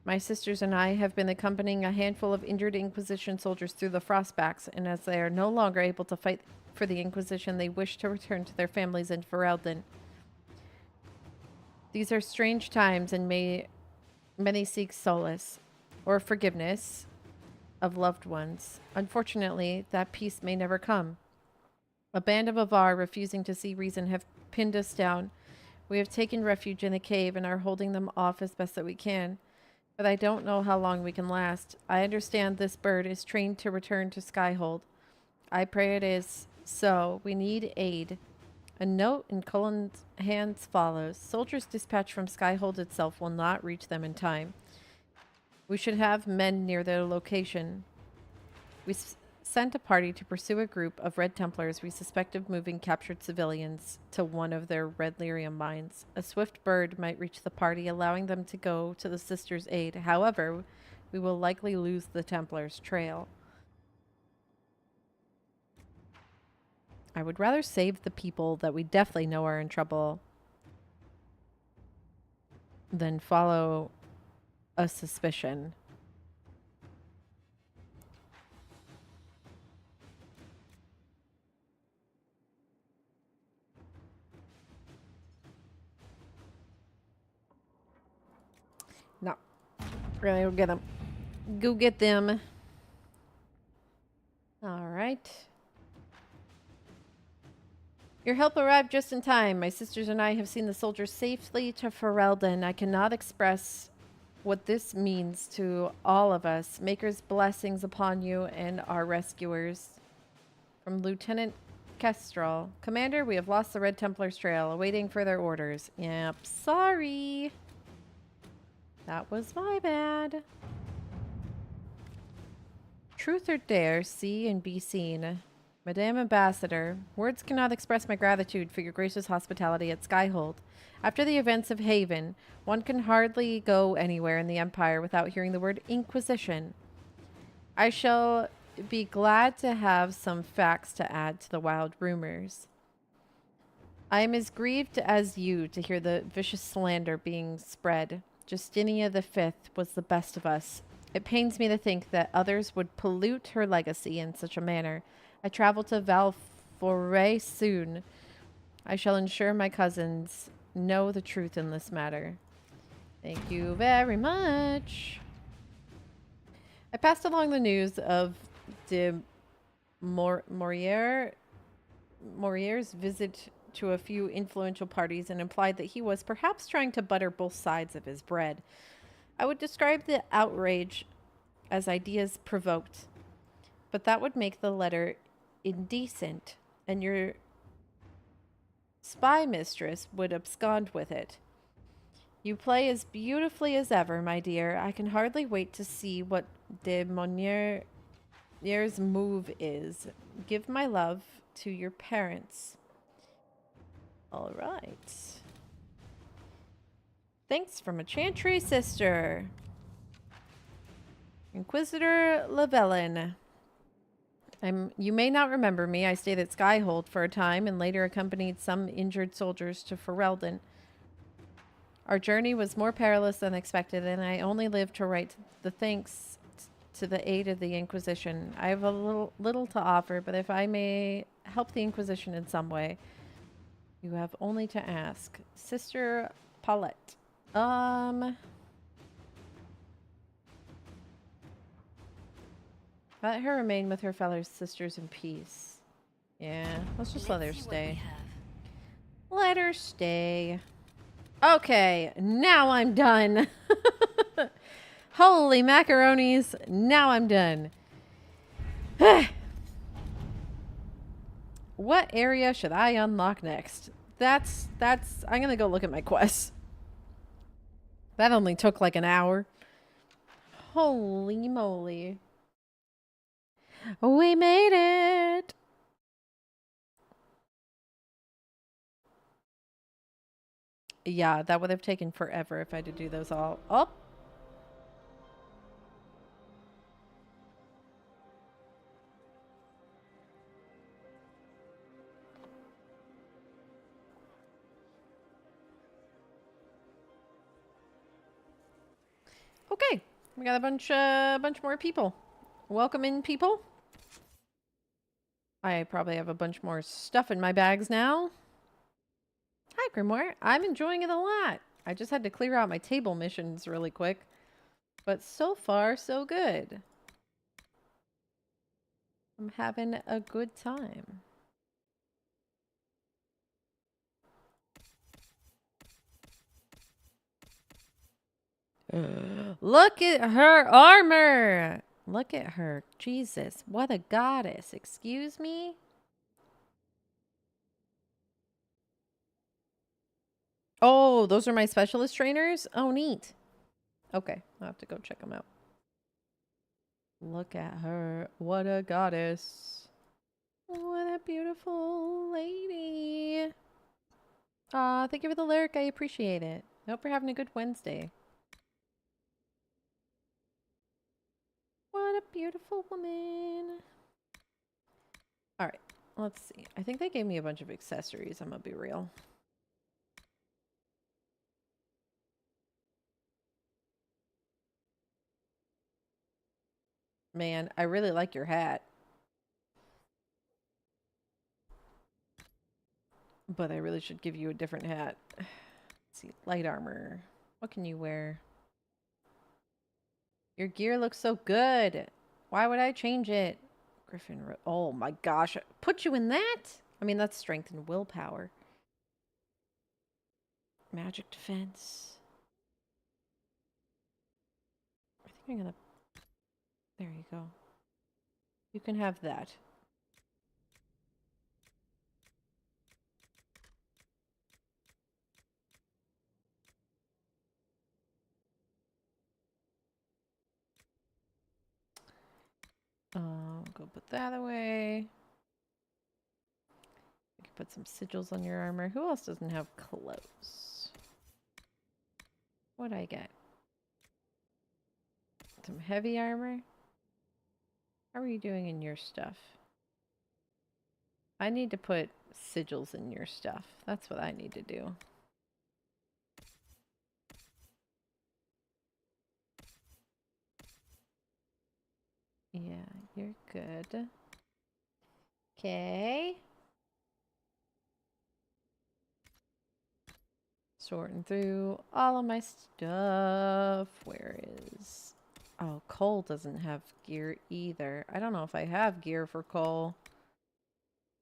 My sisters and I have been accompanying a handful of injured Inquisition soldiers through the Frostbacks, and as they are no longer able to fight for the Inquisition, they wish to return to their families in Ferelden. These are strange times, and many seek solace or forgiveness of loved ones. Unfortunately, that peace may never come. A band of Avar refusing to see reason have pinned us down. We have taken refuge in a cave and are holding them off as best that we can. But I don't know how long we can last. I understand this bird is trained to return to Skyhold. I pray it is so. We need aid. A note in Cullen's hands follows. Soldiers dispatched from Skyhold itself will not reach them in time. We should have men near their location. We sent a party to pursue a group of Red Templars we suspect of moving captured civilians to one of their Red Lyrium mines. A swift bird might reach the party, allowing them to go to the Sisters' aid. However, we will likely lose the Templars' trail. I would rather save the people that we definitely know are in trouble than follow a suspicion. No. We're gonna go get them. Go get them. All right. Your help arrived just in time. My sisters and I have seen the soldiers safely to Ferelden. I cannot express what this means to all of us. Maker's blessings upon you and our rescuers. From Lieutenant Kestrel. Commander, we have lost the Red Templar's trail, awaiting further orders. Yep, sorry. That was my bad. Truth or dare, see and be seen. Madame Ambassador, words cannot express my gratitude for your gracious hospitality at Skyhold. After the events of Haven, one can hardly go anywhere in the Empire without hearing the word Inquisition. I shall be glad to have some facts to add to the wild rumors. I am as grieved as you to hear the vicious slander being spread. Justinia V was the best of us. It pains me to think that others would pollute her legacy in such a manner. I travel to Valforay soon. I shall ensure my cousins know the truth in this matter. Thank you very much. I passed along the news of de Maurier's visit to a few influential parties and implied that he was perhaps trying to butter both sides of his bread. I would describe the outrage as ideas provoked, but that would make the letter indecent, and your spy mistress would abscond with it. You play as beautifully as ever, my dear. I can hardly wait to see what de Maurier's move is. Give my love to your parents. All right. Thanks from a Chantry sister. Inquisitor Llewellyn. You may not remember me. I stayed at Skyhold for a time and later accompanied some injured soldiers to Ferelden. Our journey was more perilous than expected, and I only lived to write the thanks to the aid of the Inquisition. I have a little to offer, but if I may help the Inquisition in some way, you have only to ask. Sister Paulette. Let her remain with her fellow sisters in peace. Yeah, let's just let her stay. Let her stay. Okay, now I'm done. Holy macaronis, now I'm done. What area should I unlock next? I'm gonna go look at my quests. That only took like an hour. Holy moly. We made it! Yeah, that would have taken forever if I had to do those all. Oh! Okay, we got a bunch more people. Welcome in, people. I probably have a bunch more stuff in my bags now. Hi, Grimoire. I'm enjoying it a lot. I just had to clear out my table missions really quick. But so far, so good. I'm having a good time. Look at her armor! Look at her. Jesus, what a goddess. Excuse me? Oh, those are my specialist trainers? Oh, neat. Okay, I'll have to go check them out. Look at her. What a goddess. What a beautiful lady. Aw, thank you for the lyric. I appreciate it. Hope you're having a good Wednesday. What a beautiful woman. Alright, let's see. I think they gave me a bunch of accessories. I'm gonna be real. Man, I really like your hat. But I really should give you a different hat. Let's see. Light armor. What can you wear? Your gear looks so good. Why would I change it? Griffin. Oh my gosh. Put you in that? I mean, that's strength and willpower. Magic defense. I think I'm gonna... There you go. You can have that. Go put that away. You can put some sigils on your armor. Who else doesn't have clothes? What'd I get? Some heavy armor? How are you doing in your stuff? I need to put sigils in your stuff. That's what I need to do. Yeah, you're good. Okay. Sorting through all of my stuff. Where is... Oh, Cole doesn't have gear either. I don't know if I have gear for Cole.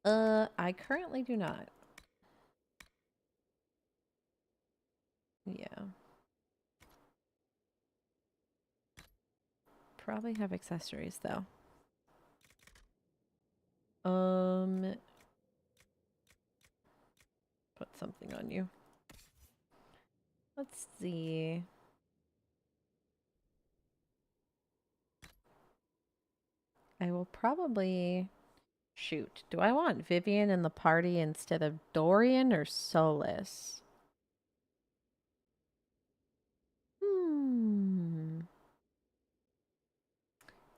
I currently do not. Yeah. Probably have accessories though. Put something on you. Let's see. I will probably... Shoot. Do I want Vivian in the party instead of Dorian or Solus?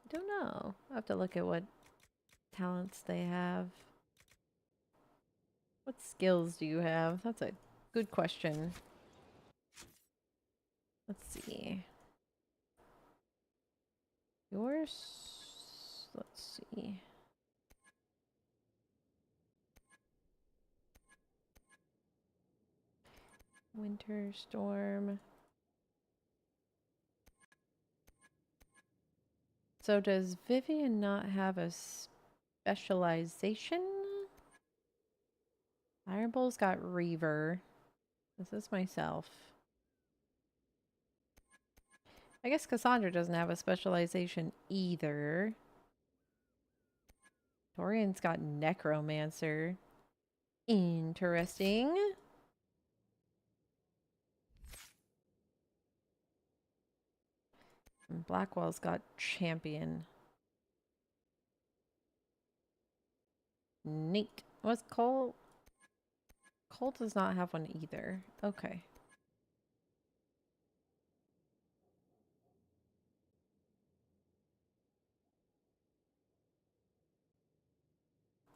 Don't know. I'll have to look at what talents they have. What skills do you have? That's a good question. Let's see. Yours? Let's see. Winter Storm. So does Vivian not have a specialization? Iron Bull's got Reaver. This is myself. I guess Cassandra doesn't have a specialization either. Dorian's got Necromancer. Interesting. And Blackwell's got Champion. Neat. What's Cole? Cole does not have one either. Okay.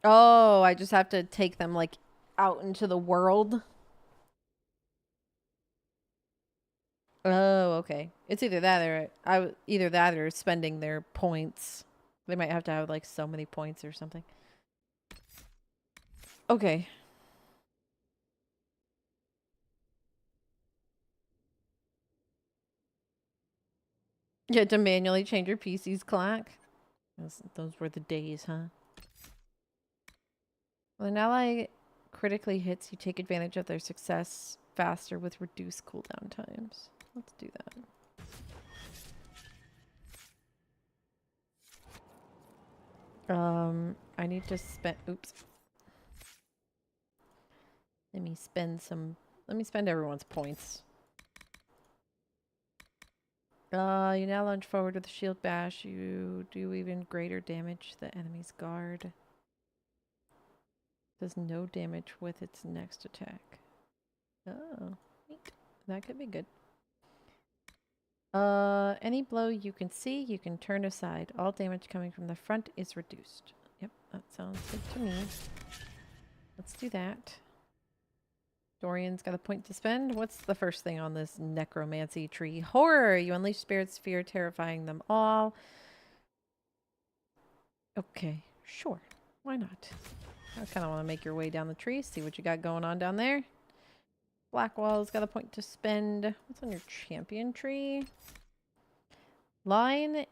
Oh, I just have to take them like out into the world. Oh, okay. It's either that or either that or spending their points. They might have to have like so many points or something. Okay. You had to manually change your PC's clock. Those were the days, huh? When an ally critically hits, you take advantage of their success faster with reduced cooldown times. Let's do that. I need to spend... Oops. Let me spend everyone's points. You now lunge forward with a shield bash. You do even greater damage to the enemy's guard. Does no damage with its next attack. Oh, neat. That could be good. Any blow you can see, you can turn aside. All damage coming from the front is reduced. Yep, that sounds good to me. Let's do that. Dorian's got a point to spend. What's the first thing on this necromancy tree? Horror! You unleash spirits' fear, terrifying them all. Okay, sure. Why not? I kind of want to make your way down the tree, see what you got going on down there. Blackwell's got a point to spend. What's on your champion tree? Line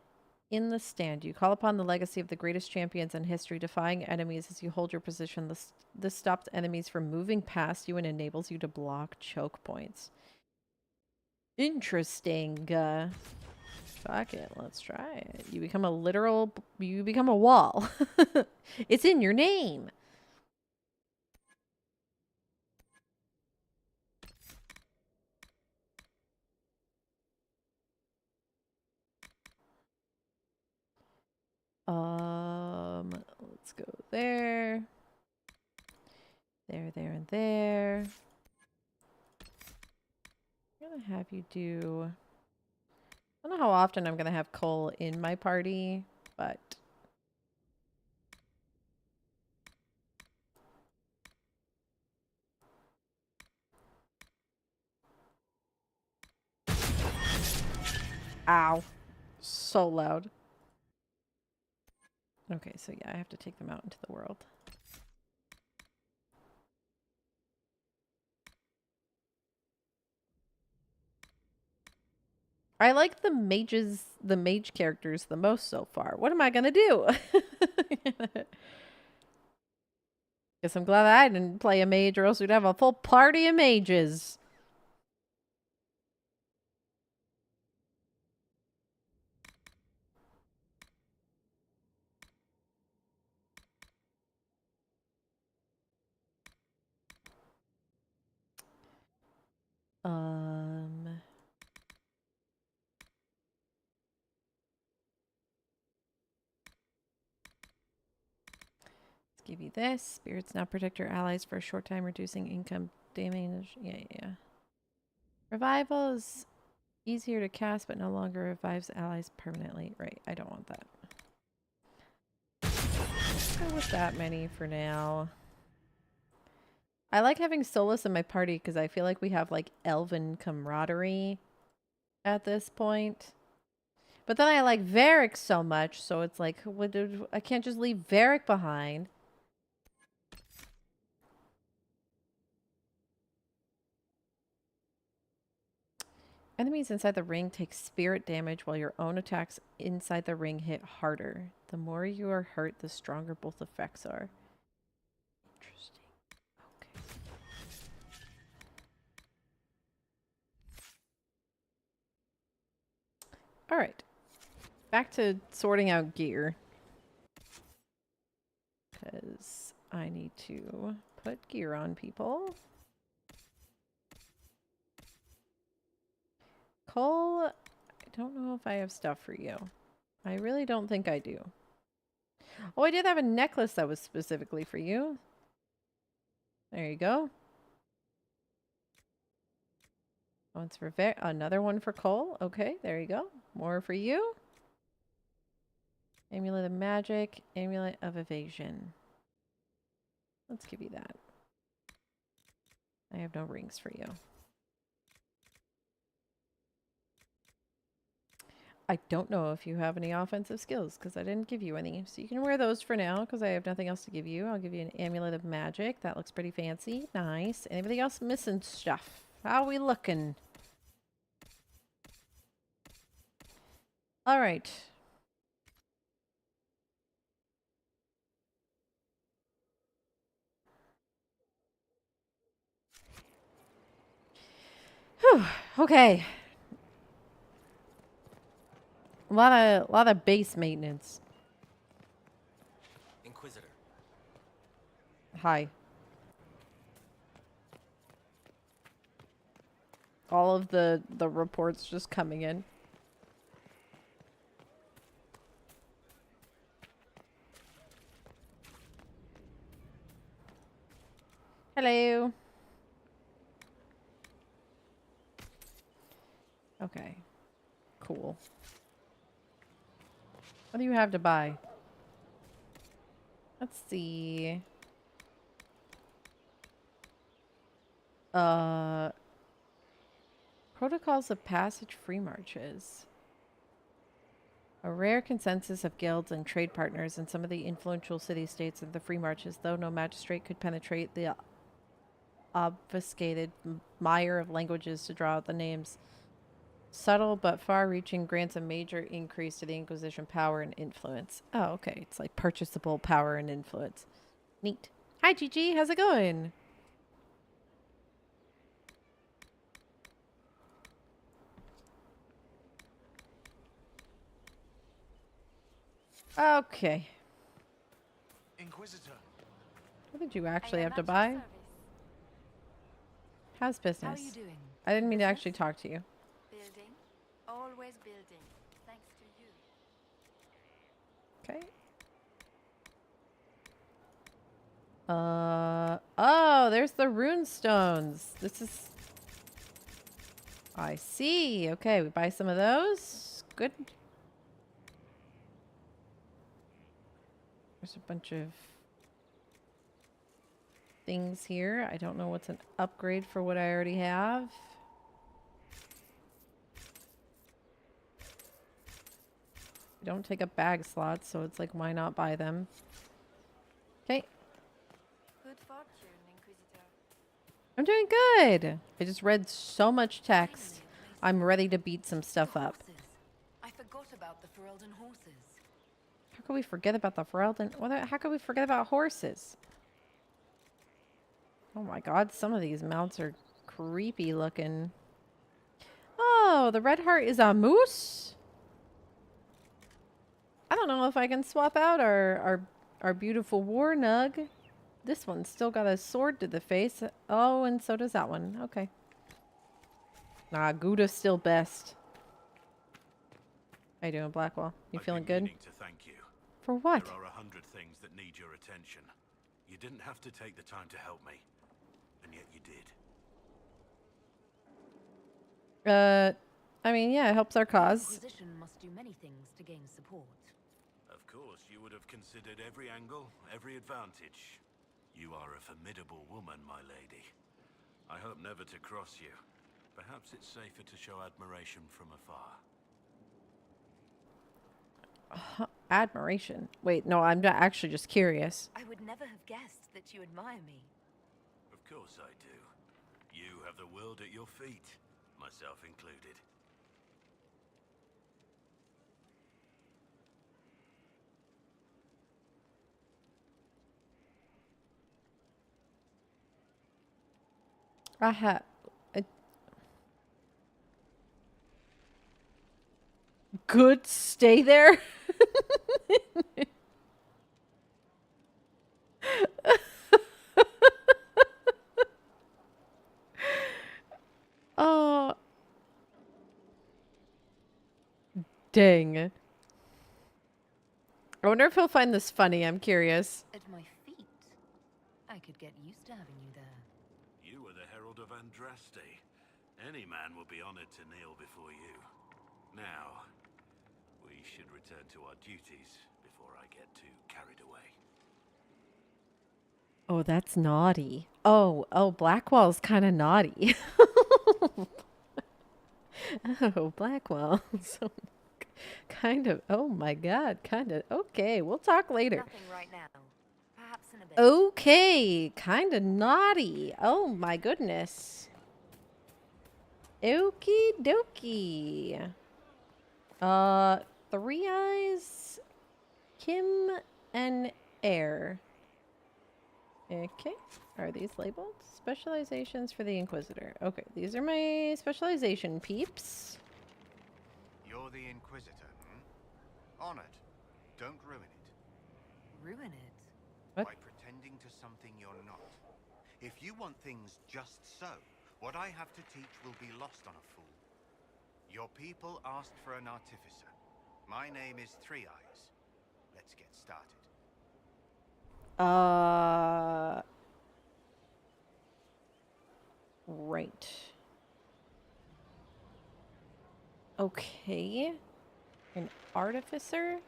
in the stand. You call upon the legacy of the greatest champions in history, defying enemies as you hold your position. This stops enemies from moving past you and enables you to block choke points. Interesting. Fuck it. Let's try it. You become a wall. It's in your name. Let's go there. There, and there. I'm gonna have you do... I don't know how often I'm gonna have Cole in my party, but... Ow. So loud. Okay, so yeah, I have to take them out into the world. I like the mage characters the most so far. What am I gonna do? Guess I'm glad I didn't play a mage, or else we'd have a full party of mages. Let's give you this. Spirits now protect your allies for a short time, reducing income damage. Yeah. Revival is easier to cast, but no longer revives allies permanently. Right, I don't want that. Let's go with that many for now. I like having Solus in my party because I feel like we have like elven camaraderie at this point. But then I like Varric so much, so it's like, I can't just leave Varric behind. Enemies inside the ring take spirit damage while your own attacks inside the ring hit harder. The more you are hurt, the stronger both effects are. Interesting. Okay. All right. Back to sorting out gear. Because I need to put gear on people. Cole, I don't know if I have stuff for you. I really don't think I do. Oh, I did have a necklace that was specifically for you. There you go. One's for another one for Cole. Okay, there you go. More for you. Amulet of Magic, Amulet of Evasion. Let's give you that. I have no rings for you. I don't know if you have any offensive skills because I didn't give you any. So you can wear those for now because I have nothing else to give you. I'll give you an Amulet of Magic. That looks pretty fancy. Nice. Anybody else missing stuff? How are we looking? All right. Whew. Okay. A lot of base maintenance. Inquisitor. Hi. All of the reports just coming in. Hello. Okay. Cool. What do you have to buy? Let's see. Protocols of Passage free marches. A rare consensus of guilds and trade partners in some of the influential city-states of the free marches, though no magistrate could penetrate the obfuscated mire of languages to draw out the names. Subtle but far-reaching grants a major increase to the Inquisition power and influence. Oh, okay. It's like purchasable power and influence. Neat. Hi, Gigi. How's it going? Okay. Inquisitor. What did you actually have to buy? How's business? How are you doing? I didn't mean to actually talk to you. Building. Always building. Thanks to you. Okay. Oh, there's the rune stones. This is... I see. Okay, we buy some of those. Good. There's a bunch of things here. I don't know what's an upgrade for what I already have. Don't take up bag slots, so it's like, why not buy them? Okay. Good fortune, Inquisitor. I'm doing good. I just read so much text. I'm ready to beat some stuff up. I forgot about the Ferelden horses. How could we forget about the Ferelden? How could we forget about horses? Oh my god, some of these mounts are creepy looking. Oh, the red heart is a moose? I don't know if I can swap out our beautiful war nug. This one's still got a sword to the face. Oh, and so does that one. Okay. Nah, Gouda's still best. How you doing, Blackwell? You feeling good? To thank you. For what? There are 100 things that need your attention. You didn't have to take the time to help me, and yet you did. I mean, yeah, it helps our cause. The Inquisition must do many things to gain support. Of course, you would have considered every angle, every advantage. You are a formidable woman, my lady. I hope never to cross you. Perhaps it's safer to show admiration from afar. Admiration. Wait, no, I'm actually just curious. I would never have guessed that you admire me. Of course I do. You have the world at your feet, myself included. good stay there? Oh. Dang. I wonder if he'll find this funny. I'm curious. At my feet. I could get used to having you there. You were the Herald of Andraste. Any man would be honored to kneel before you. Now, we should return to our duties before I get too carried away. Oh, that's naughty. Oh, Blackwell's kind of naughty. Oh, Blackwell. So, kind of. Oh my God, kind of. Okay, we'll talk later. Nothing right now. Perhaps in a bit. Okay, kind of naughty. Oh my goodness. Okie dokie. 3 Eyes, Kim, and Air. Okay, are these labeled? Specializations for the Inquisitor. Okay, these are my specialization peeps. You're the Inquisitor, hmm? Honored. Don't ruin it. Ruin it? What? By pretending to something you're not. If you want things just so, what I have to teach will be lost on a fool. Your people asked for an artificer. My name is 3 Eyes. Let's get started. Right. Okay. An artificer?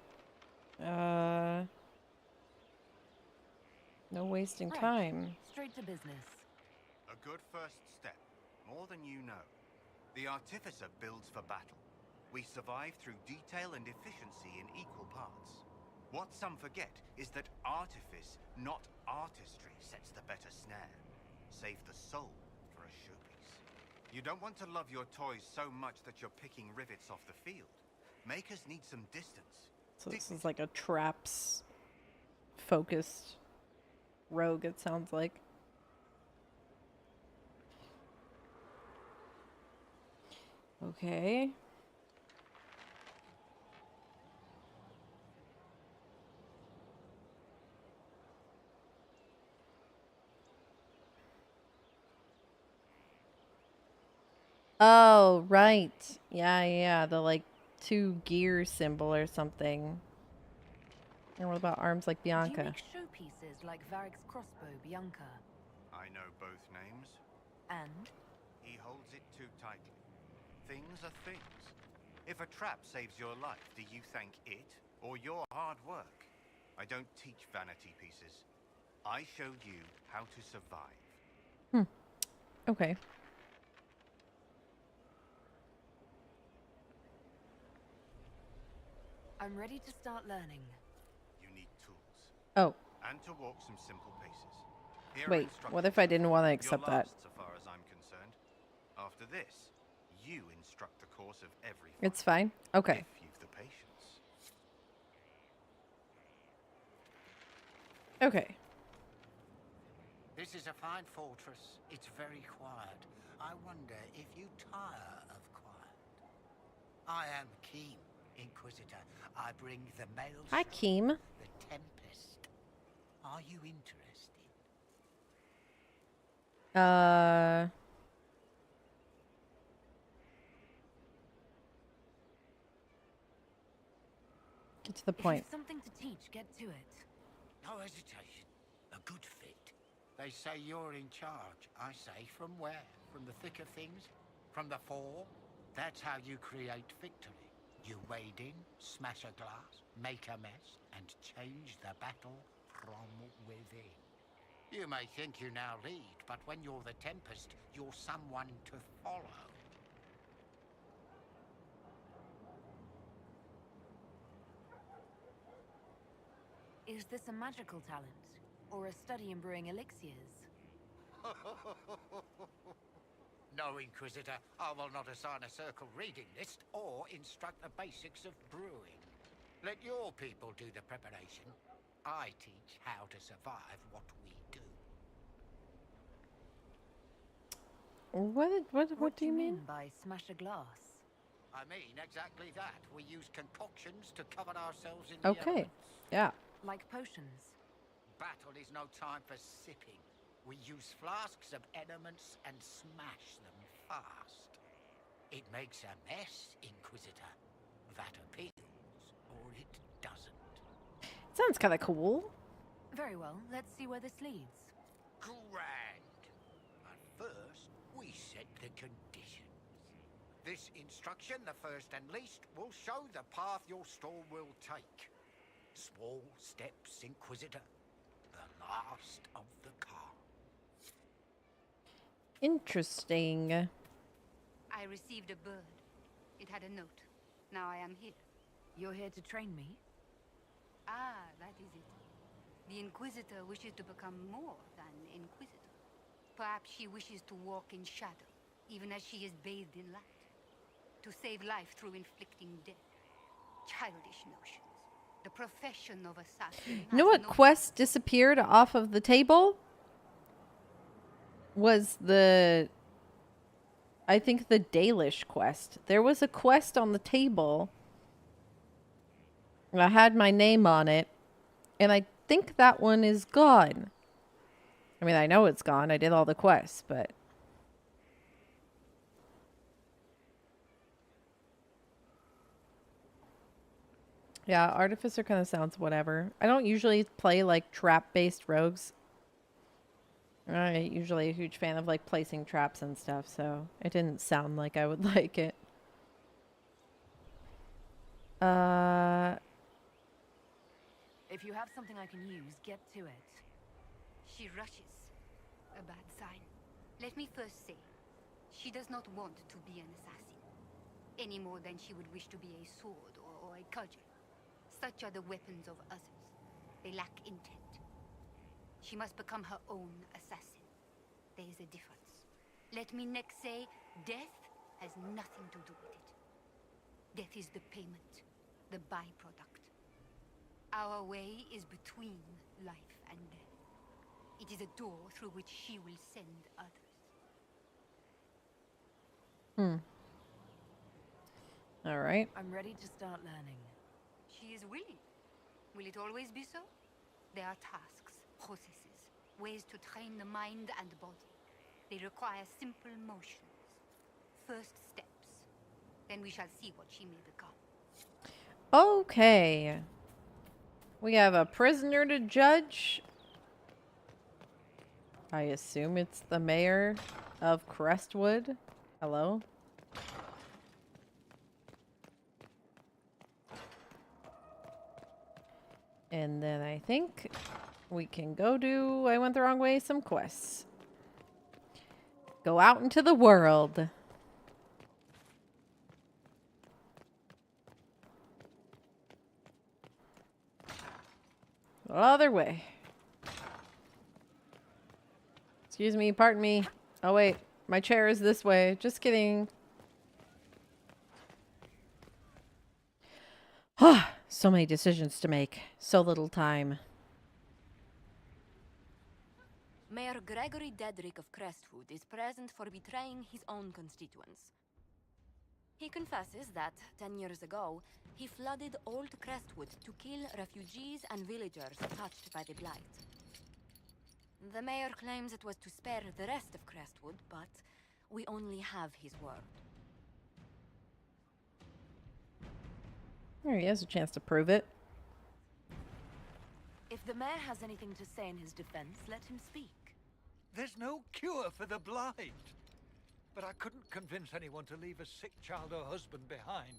No wasting time. Straight to business. A good first step. More than you know. The artificer builds for battle. We survive through detail and efficiency in equal parts. What some forget is that artifice, not artistry, sets the better snare. Save the soul for a showpiece. You don't want to love your toys so much that you're picking rivets off the field. Makers need some distance. So this is like a traps focused rogue, it sounds like. Okay. Oh, right. Yeah. The like 2 gear symbol or something. And what about arms like Bianca? Do you make showpieces like Varric's crossbow, Bianca? I know both names. And? He holds it too tightly. Things are things. If a trap saves your life, do you thank it or your hard work? I don't teach vanity pieces. I show you how to survive. Okay. I'm ready to start learning. You need tools. Oh. And to walk some simple paces. Here are Wait, what if I didn't want to accept You're that? lost, so far as I'm concerned. After this, you instruct the course of every fight. It's fine? Okay. If you've the patience. Okay. This is a fine fortress. It's very quiet. I wonder if you tire of quiet. I am Keem, Inquisitor. I bring the mail. Hi, Keem. The Tempest. Are you interested? Get to the point. If you've something to teach, get to it. No hesitation. A good fit. They say you're in charge. I say, from where? From the thick of things? From the fore? That's how you create victory. You wade in, smash a glass, make a mess, and change the battle from within. You may think you now lead, but when you're the Tempest, you're someone to follow. Is this a magical talent? Or a study in brewing elixirs? No, Inquisitor, I will not assign a circle reading list or instruct the basics of brewing. Let your people do the preparation. I teach how to survive what we do. What do you mean? By smash a glass? I mean, exactly that. We use concoctions to cover ourselves in the Okay. elements. Yeah. Like potions. Battle is no time for sipping. We use flasks of elements and smash them fast. It makes a mess, Inquisitor. That appeals, or it doesn't. Sounds kind of cool. Very well. Let's see where this leads. Grand. But first, we set the conditions. This instruction, the first and least, will show the path your store will take. Small steps, Inquisitor. The last of the car. Interesting. I received a bird. It had a note. Now I am here. You're here to train me? Ah, that is it. The Inquisitor wishes to become more than Inquisitor. Perhaps she wishes to walk in shadow, even as she is bathed in light. To save life through inflicting death. Childish notions. The profession of assassin. You know what quest disappeared off of the table? Was the... I think the Dalish quest. There was a quest on the table. I had my name on it. And I think that one is gone. I mean, I know it's gone. I did all the quests, but... Yeah, Artificer kind of sounds whatever. I don't usually play, like, trap-based rogues. I'm usually a huge fan of, like, placing traps and stuff, so it didn't sound like I would like it. If you have something I can use, get to it. She rushes. A bad sign. Let me first say, she does not want to be an assassin. Any more than she would wish to be a sword or a cudgel. Such are the weapons of others. They lack intent. She must become her own assassin. There is a difference. Let me next say, death has nothing to do with it. Death is the payment, the byproduct. Our way is between life and death. It is a door through which she will send others. All right. I'm ready to start learning. She is willing. Will it always be so? There are tasks, processes, ways to train the mind and body. They require simple motions. First steps. Then we shall see what she may become. Okay. We have a prisoner to judge. I assume it's the mayor of Crestwood. Hello? And then I think we can go do, I went the wrong way, some quests. Go out into the world. Other way. Excuse me, pardon me. Oh wait, my chair is this way. Just kidding. Ah, so many decisions to make. So little time. Mayor Gregory Dedrick of Crestwood is present for betraying his own constituents. He confesses that, 10 years ago, he flooded Old Crestwood to kill refugees and villagers touched by the Blight. The mayor claims it was to spare the rest of Crestwood, but we only have his word. There he has a chance to prove it. If the mayor has anything to say in his defense, let him speak. There's no cure for the Blight. But I couldn't convince anyone to leave a sick child or husband behind.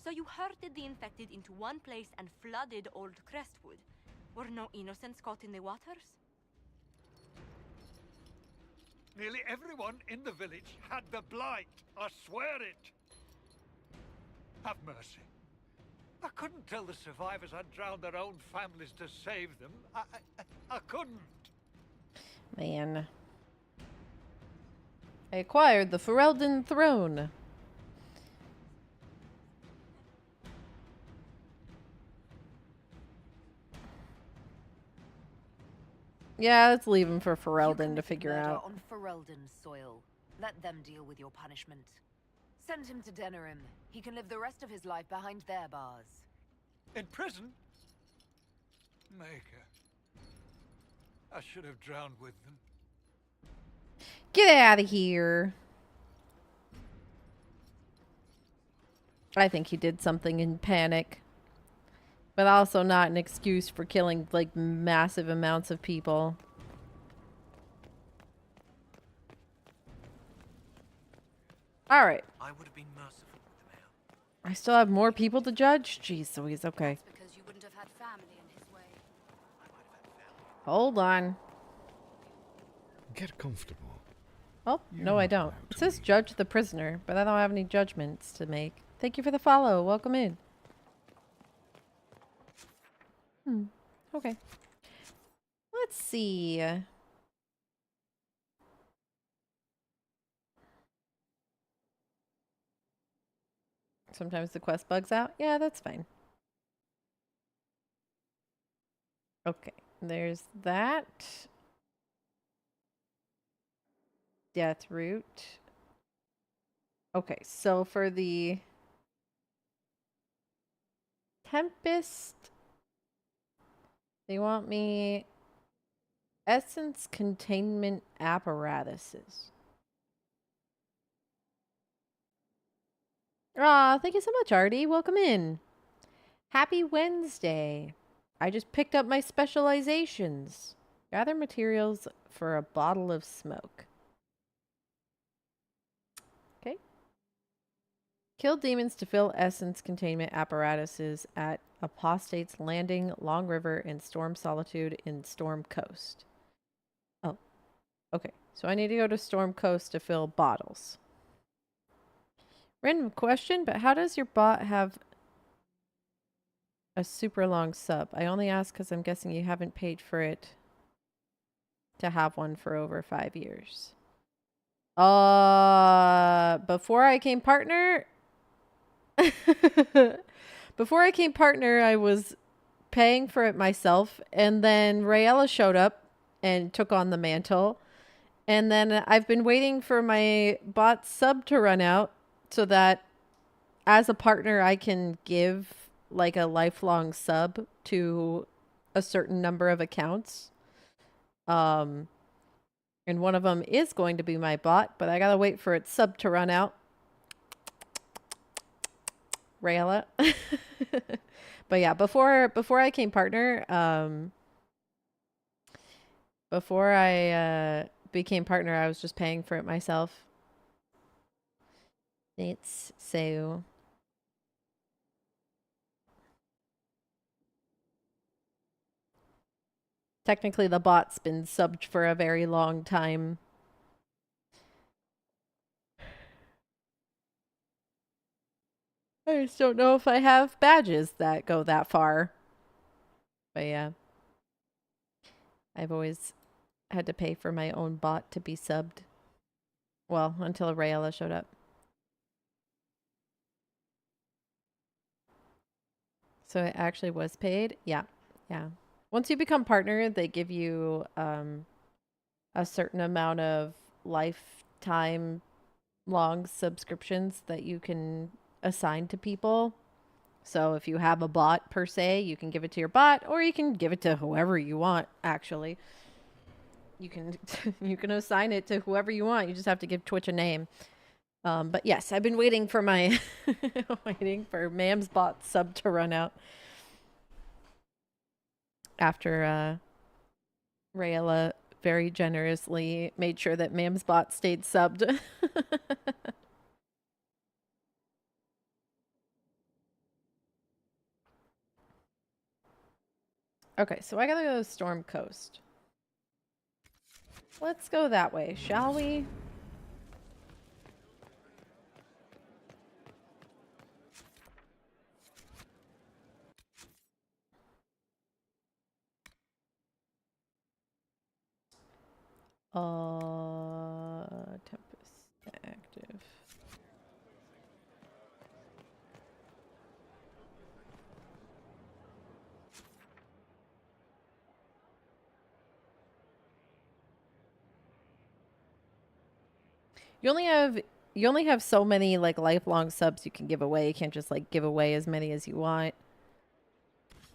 So you herded the infected into one place and flooded Old Crestwood. Were no innocents caught in the waters? Nearly everyone in the village had the Blight. I swear it. Have mercy. I couldn't tell the survivors I'd drowned their own families to save them. I couldn't. Man. I acquired the Ferelden throne. Yeah, let's leave him for Ferelden to figure out. On Ferelden's soil. Let them deal with your punishment. Send him to Denerim. He can live the rest of his life behind their bars. In prison? Maker. I should have drowned with them. Get out of here. I think he did something in panic. But also not an excuse for killing, like, massive amounts of people. Alright. I would have been merciful with the mail. I still have more people to judge? Jeez Louise, okay. Because you wouldn't have had family in his way. Hold on. Get comfortable. Oh, no I don't. It says judge the prisoner, but I don't have any judgments to make. Thank you for the follow. Welcome in. Okay. Let's see. Sometimes the quest bugs out. Yeah, that's fine. Okay, there's that. Death root. Okay, so for the Tempest, they want me essence containment apparatuses. Aw, thank you so much, Artie. Welcome in. Happy Wednesday. I just picked up my specializations. Gather materials for a bottle of smoke. Okay. Kill demons to fill essence containment apparatuses at Apostate's Landing, Long River, and Storm Solitude in Storm Coast. Oh. Okay. So I need to go to Storm Coast to fill bottles. Random question, but how does your bot have a super long sub? I only ask because I'm guessing you haven't paid for it to have one for over 5 years. Before I came partner, I was paying for it myself, and then Rayella showed up and took on the mantle, and then I've been waiting for my bot sub to run out so that as a partner I can give like a lifelong sub to a certain number of accounts. And one of them is going to be my bot, but I gotta wait for its sub to run out. Rayla. But yeah, before I came partner, before I became partner, I was just paying for it myself. It's so. Technically, the bot's been subbed for a very long time. I just don't know if I have badges that go that far. But yeah. I've always had to pay for my own bot to be subbed. Well, until Rayella showed up. So it actually was paid? Yeah. Yeah. Once you become partner, they give you a certain amount of lifetime long subscriptions that you can assign to people. So if you have a bot per se, you can give it to your bot, or you can give it to whoever you want, actually. You can you can assign it to whoever you want. You just have to give Twitch a name. But yes, I've been waiting for my waiting for Mam's bot sub to run out. After Rayella very generously made sure that Mam's bot stayed subbed. Okay, so I gotta go to Storm Coast. Let's go that way, shall we? Tempest active. You only have You only have so many like lifelong subs you can give away. You can't just like give away as many as you want.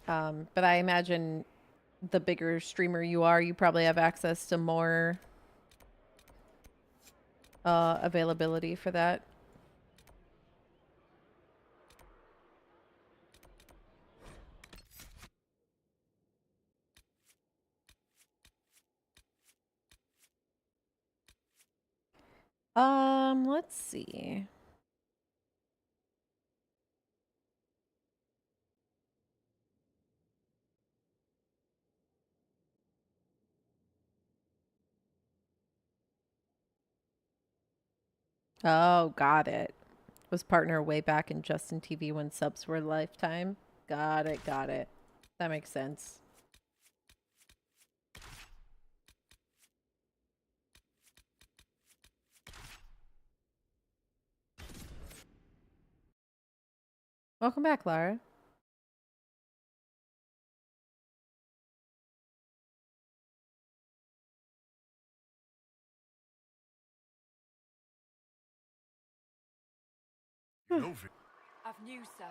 But I imagine the bigger streamer you are, you probably have access to more availability for that. Let's see. Oh, got it. Was partner way back in Justin TV when subs were lifetime. Got it, got it. That makes sense. Welcome back, Lara. I've news, sir.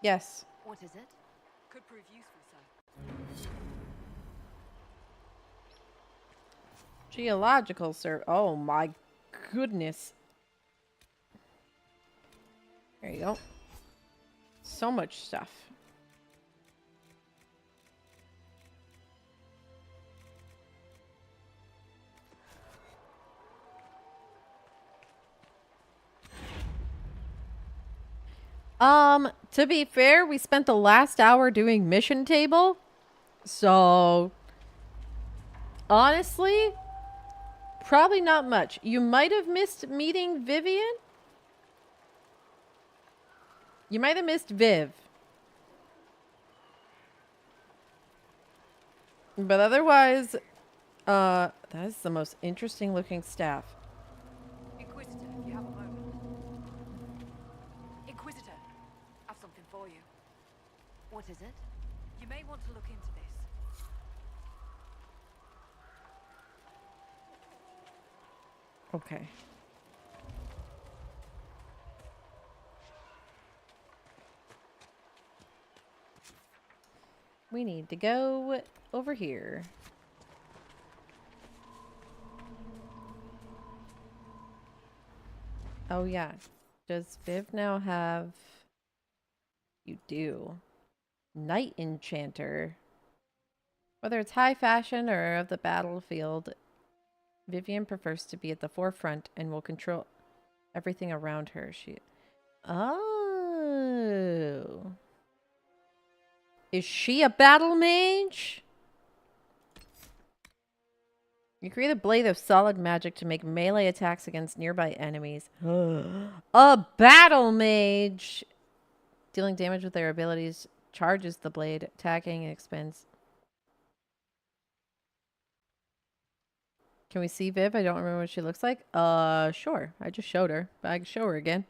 Yes. What is it? Could prove useful, sir. Geological, sir. Oh my goodness. There you go. So much stuff. To be fair, we spent the last hour doing mission table. So, honestly, probably not much. You might have missed meeting Vivian. You might have missed Viv. But otherwise, that is the most interesting looking staff. Inquisitor, if you have a moment. Inquisitor, I've something for you. What is it? You may want to look into this. Okay. We need to go over here. Oh yeah. Does Viv now have... You do. Night Enchanter. Whether it's high fashion or of the battlefield, Vivian prefers to be at the forefront and will control everything around her. Oh. Is she a battle mage? You create a blade of solid magic to make melee attacks against nearby enemies. A battle mage! Dealing damage with their abilities charges the blade, attacking and expends. Can we see Viv? I don't remember what she looks like. Sure. I just showed her, but I can show her again.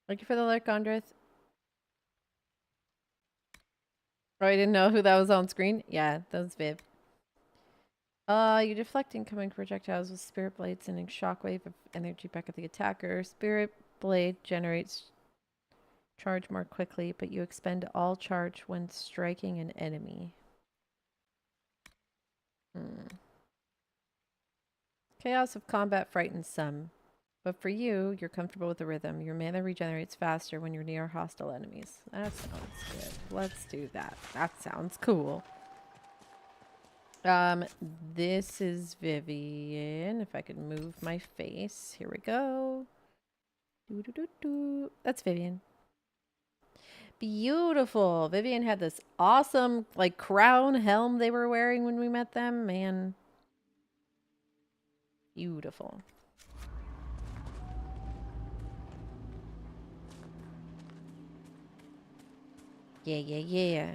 Thank you for the alert, Gondrith. Oh, I didn't know who that was on screen. Yeah, that was Viv. You deflect incoming projectiles with spirit blades, sending shockwave of energy back at the attacker. Spirit blade generates charge more quickly, but you expend all charge when striking an enemy. Chaos of combat frightens some, but for you, you're comfortable with the rhythm. Your mana regenerates faster when you're near hostile enemies. That sounds good. Let's do that. That sounds cool. This is Vivian. If I could move my face. Here we go. That's Vivian. Beautiful. Vivian had this awesome, like, crown helm they were wearing when we met them. Man. Beautiful. Yeah, yeah, yeah.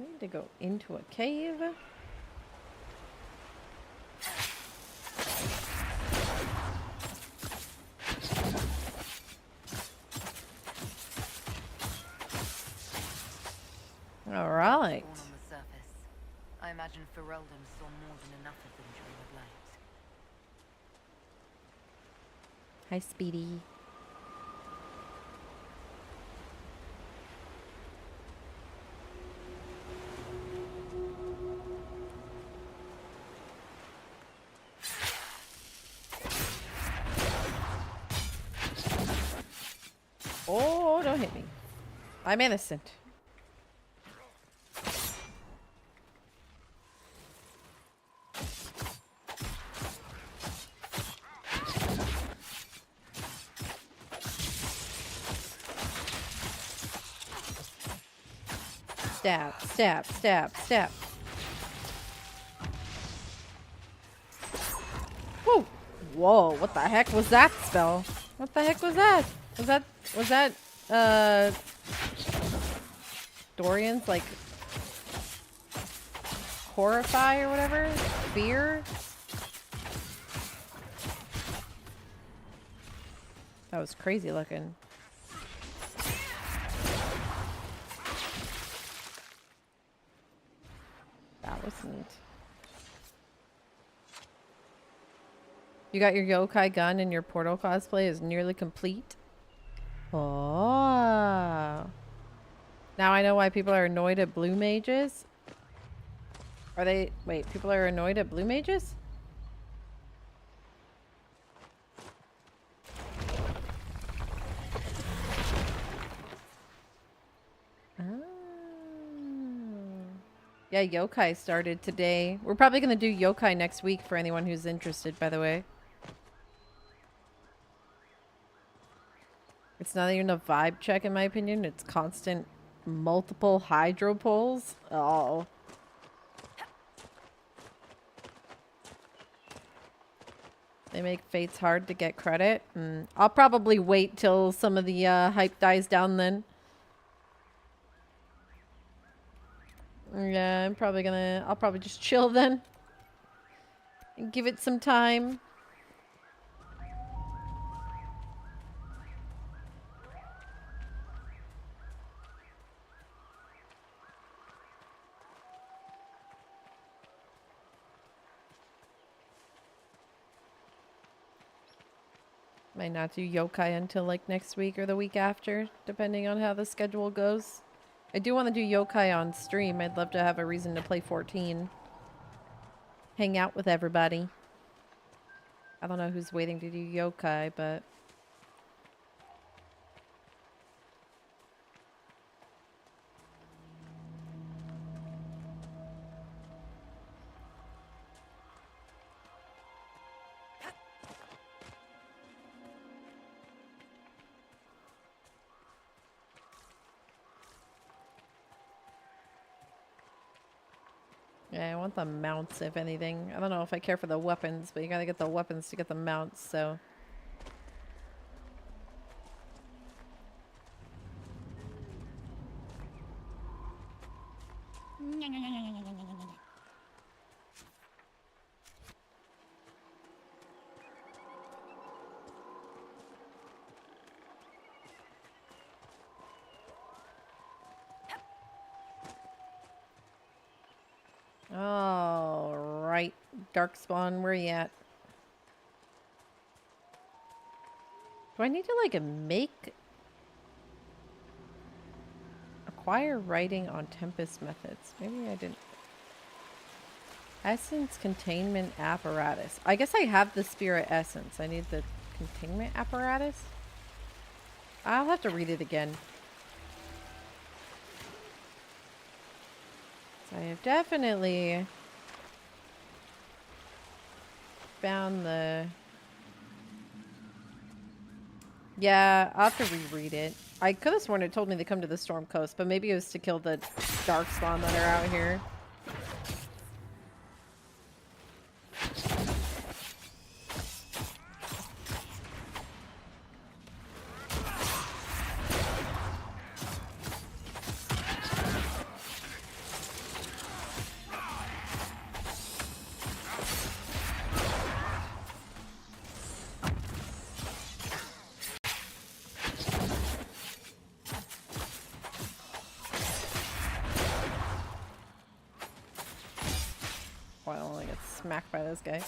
need to go into a cave. All right. On the surface. I imagine Ferelden saw more than enough of them during the Blight. Hi, Speedy. Oh, don't hit me. I'm innocent. Stab, stab, stab, stab. Whoa! Whoa, what the heck was that spell? What the heck was that? Was that, Dorian's, like, horrify or whatever? Fear? That was crazy looking. That was neat. You got your yokai gun and your portal cosplay is nearly complete. Oh. Now I know why people are annoyed at blue mages. Are they... Wait, people are annoyed at blue mages? Yeah, yokai started today. We're probably going to do yokai next week for anyone who's interested, by the way. It's not even a vibe check, in my opinion. It's constant multiple hydro pulls. Oh. They make fates hard to get credit. I'll probably wait till some of the hype dies down then. Yeah, I'll probably just chill then. And give it some time. Might not do yokai until like next week or the week after, depending on how the schedule goes. I do want to do yokai on stream. I'd love to have a reason to play 14. Hang out with everybody. I don't know who's waiting to do yokai, but... Yeah, I want the mounts, if anything. I don't know if I care for the weapons, but you gotta get the weapons to get the mounts, so... Alright, Darkspawn, where you at? Do I need to, like, acquire writing on Tempest methods? Maybe I didn't. Essence containment apparatus. I guess I have the spirit essence. I need the containment apparatus? I'll have to read it again. I have definitely found the... Yeah, I'll have to reread it. I could have sworn it told me to come to the Storm Coast, but maybe it was to kill the Darkspawn that are out here. smacked by this guy.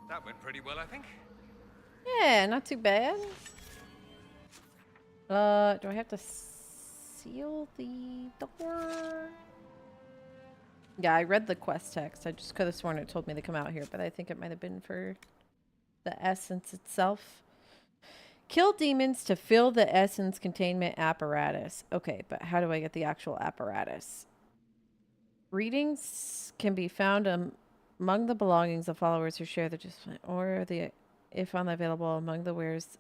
That went pretty well, I think. Yeah, not too bad. Do I have to seal the door? Yeah, I read the quest text. I just could have sworn it told me to come out here, but I think it might have been for the essence itself. Kill demons to fill the essence containment apparatus. Okay, but how do I get the actual apparatus? Readings can be found among the belongings of followers who share the discipline, or if unavailable among the wares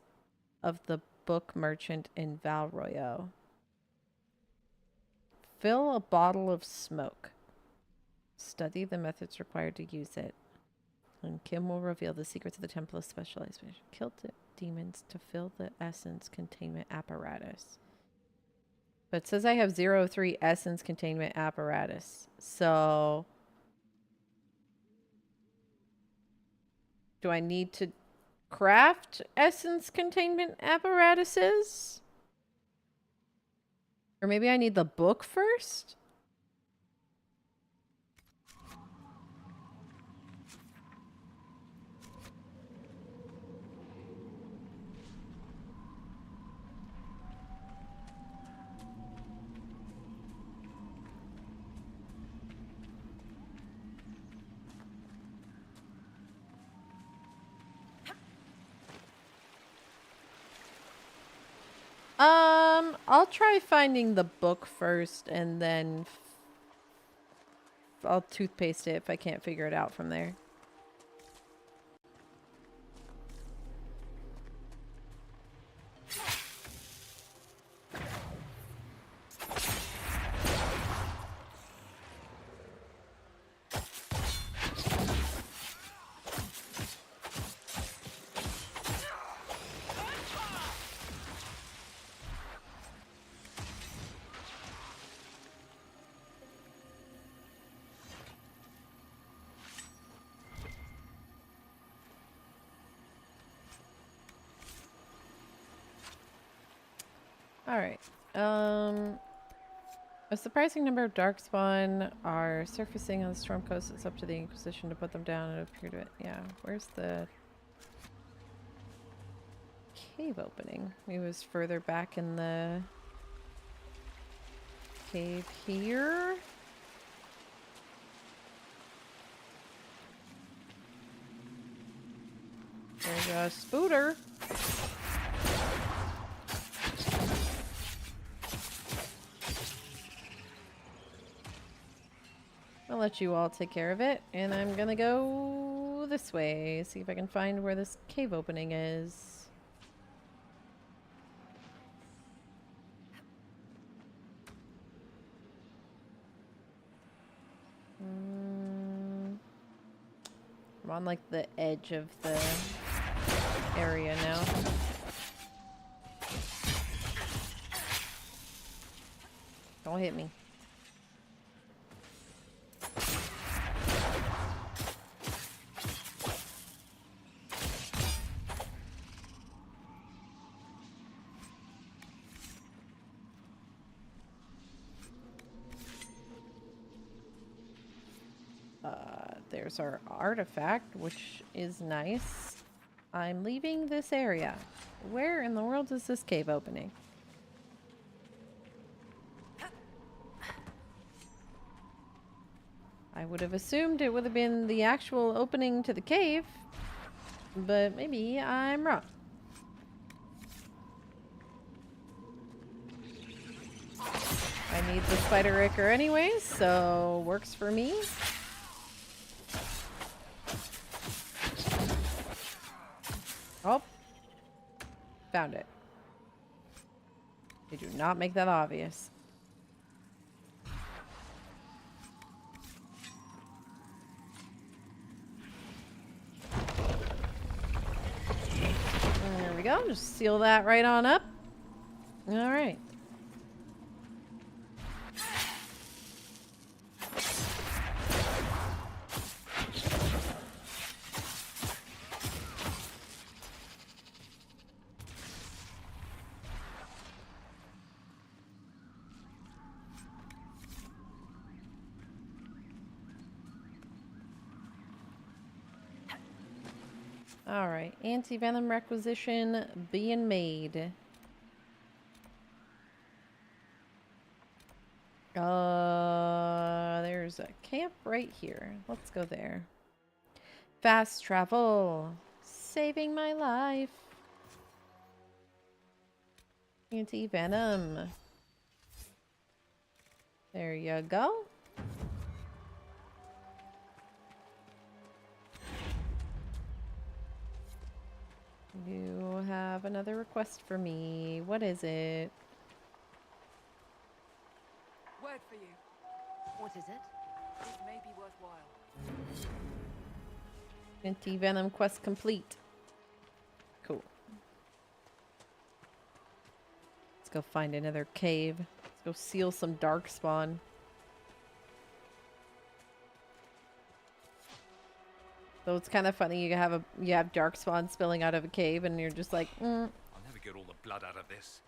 of the book merchant in Valroyo. Fill a bottle of smoke. Study the methods required to use it. And Kim will reveal the secrets of the Temple of Specialization. Kill demons to fill the essence containment apparatus. But it says I have 03 essence containment apparatus. So do I need to craft essence containment apparatuses? Or maybe I need the book first? I'll try finding the book first and then I'll toothpaste it if I can't figure it out from there. Alright. A surprising number of darkspawn are surfacing on the storm coast. It's up to the Inquisition to put them down and appear to it. Yeah, where's the cave opening? It was further back in the cave here. There's a spooter. I'll let you all take care of it, and I'm gonna go this way, see if I can find where this cave opening is. I'm on like the edge of the area now. Don't hit me. There's our artifact, which is nice. I'm leaving this area. Where in the world is this cave opening? I would have assumed it would have been the actual opening to the cave, but maybe I'm wrong. I need the spider ichor anyways, so works for me. Oh, found it. They do not make that obvious. There we go. Just seal that right on up. All right. Alright, anti-venom requisition being made. There's a camp right here. Let's go there. Fast travel. Saving my life. Anti-venom. There you go. You have another request for me. What is it? Word for you. What is it? This may be worthwhile. Anti-venom quest complete. Cool. Let's go find another cave. Let's go seal some darkspawn. So it's kind of funny. You have darkspawn spilling out of a cave, and you're just like, I'll never get all the blood out of this.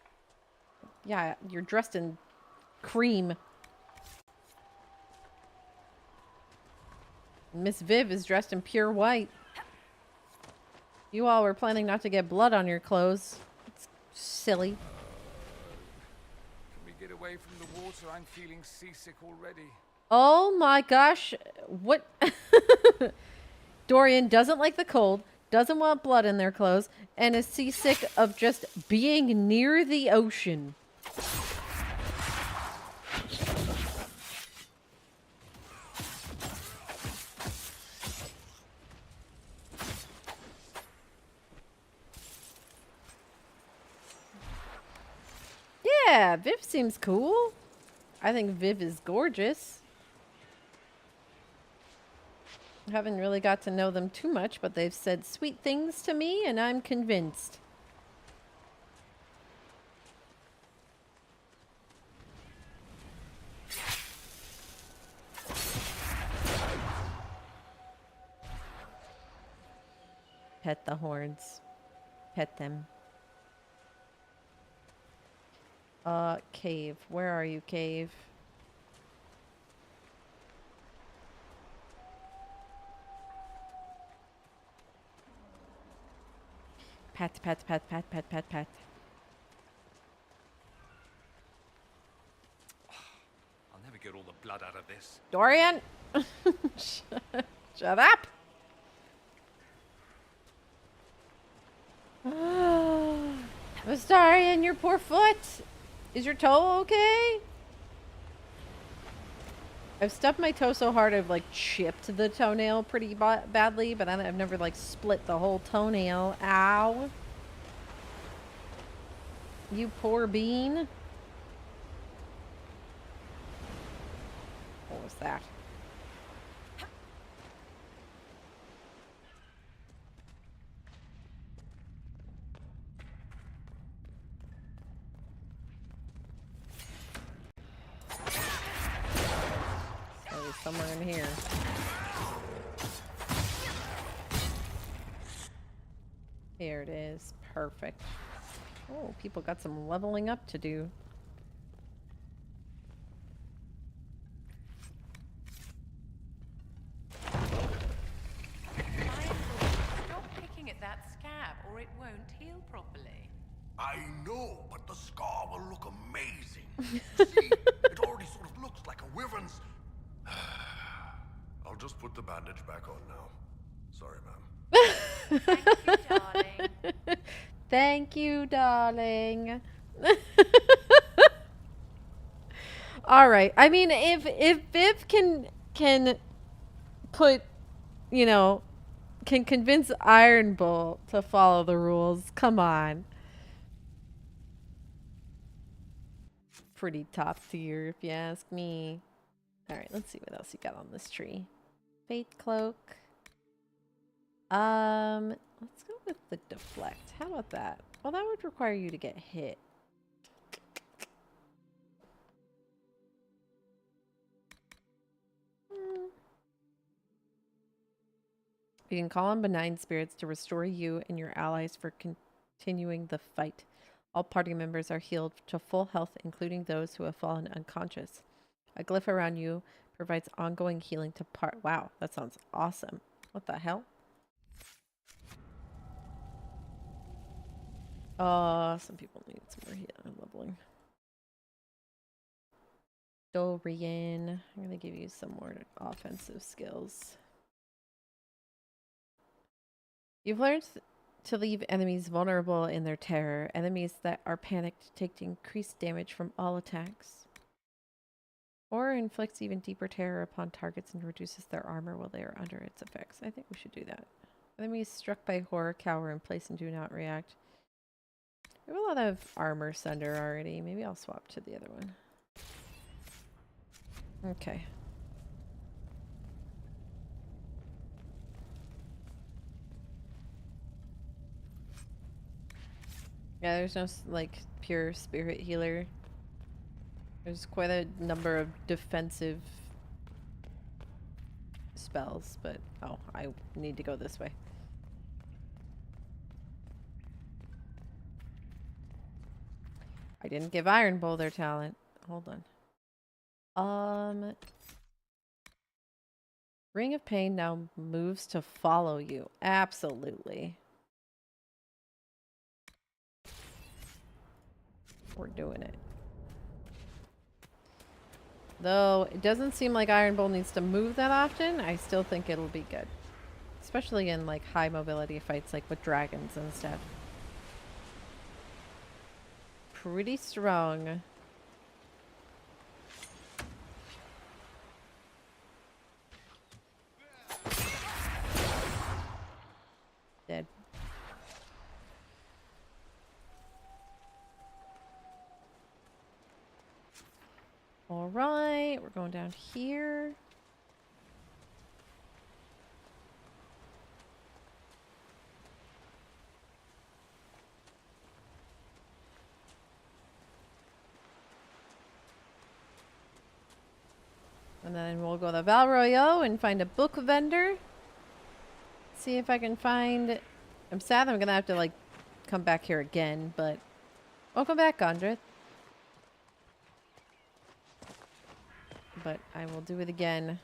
yeah, you're dressed in cream. Miss Viv is dressed in pure white. You all were planning not to get blood on your clothes. It's silly. Can we get away from the water? I'm feeling seasick already. Oh my gosh. What? Dorian doesn't like the cold, doesn't want blood in their clothes, and is seasick of just being near the ocean. Yeah, Viv seems cool. I think Viv is gorgeous. I haven't really got to know them too much, but they've said sweet things to me, and I'm convinced. Pet the horns. Pet them. Cave. Where are you, cave? Pat, pat, pat, pat, pat, pat, pat. I'll never get all the blood out of this. Dorian! Shut up! Dorian, your poor foot! Is your toe okay? I've stubbed my toe so hard I've like chipped the toenail pretty badly, but I've never like split the whole toenail. Ow. You poor bean. What was that? Somewhere in here. Here it is. Perfect. Oh, people got some leveling up to do. Stop picking at that scab, or it won't heal properly. I know, but the scar will look amazing. See, it already sort of looks like a wyvern's. I'll just put the bandage back on now. Sorry, ma'am. Thank you, darling. Thank you, darling. All right. I mean, if Viv can put, you know, can convince Iron Bull to follow the rules, come on. Pretty top tier, if you ask me. All right, let's see what else you got on this tree. Fate cloak. Let's go with the deflect. How about that? Well, that would require you to get hit. You can call on benign spirits to restore you and your allies for continuing the fight. All party members are healed to full health, including those who have fallen unconscious. A glyph around you provides ongoing healing to part. Wow, that sounds awesome. What the hell? Some people need some more leveling. Dorian, I'm gonna give you some more offensive skills. You've learned to leave enemies vulnerable in their terror. Enemies that are panicked take increased damage from all attacks. Or inflicts even deeper terror upon targets and reduces their armor while they are under its effects. I think we should do that. Enemies struck by horror cower in place and do not react. We have a lot of armor sunder already. Maybe I'll swap to the other one. Okay. Yeah, there's no like pure spirit healer. There's quite a number of defensive spells, but oh, I need to go this way. I didn't give Iron Bowl their talent. Hold on. Ring of Pain now moves to follow you. Absolutely. We're doing it. Though it doesn't seem like Iron Bowl needs to move that often, I still think it'll be good. Especially in like high mobility fights like with dragons and stuff. Pretty strong. Dead. Alright, we're going down here. And then we'll go to Val Royale and find a book vendor. See if I can find... I'm sad I'm gonna have to like come back here again, but welcome back, Gondrith. But I will do it again.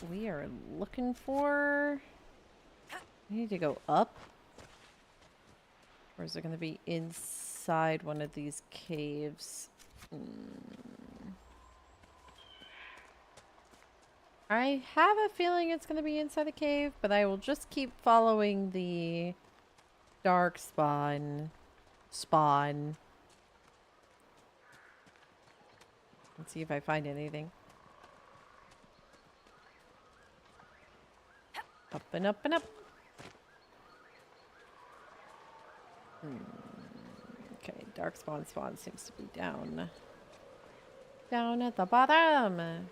We are looking for... We need to go up? Or is it going to be inside one of these caves? I have a feeling it's going to be inside a cave, but I will just keep following the dark spawn. Let's see if I find anything. Up and up and up. Okay, dark spawn seems to be down. Down at the bottom. I'll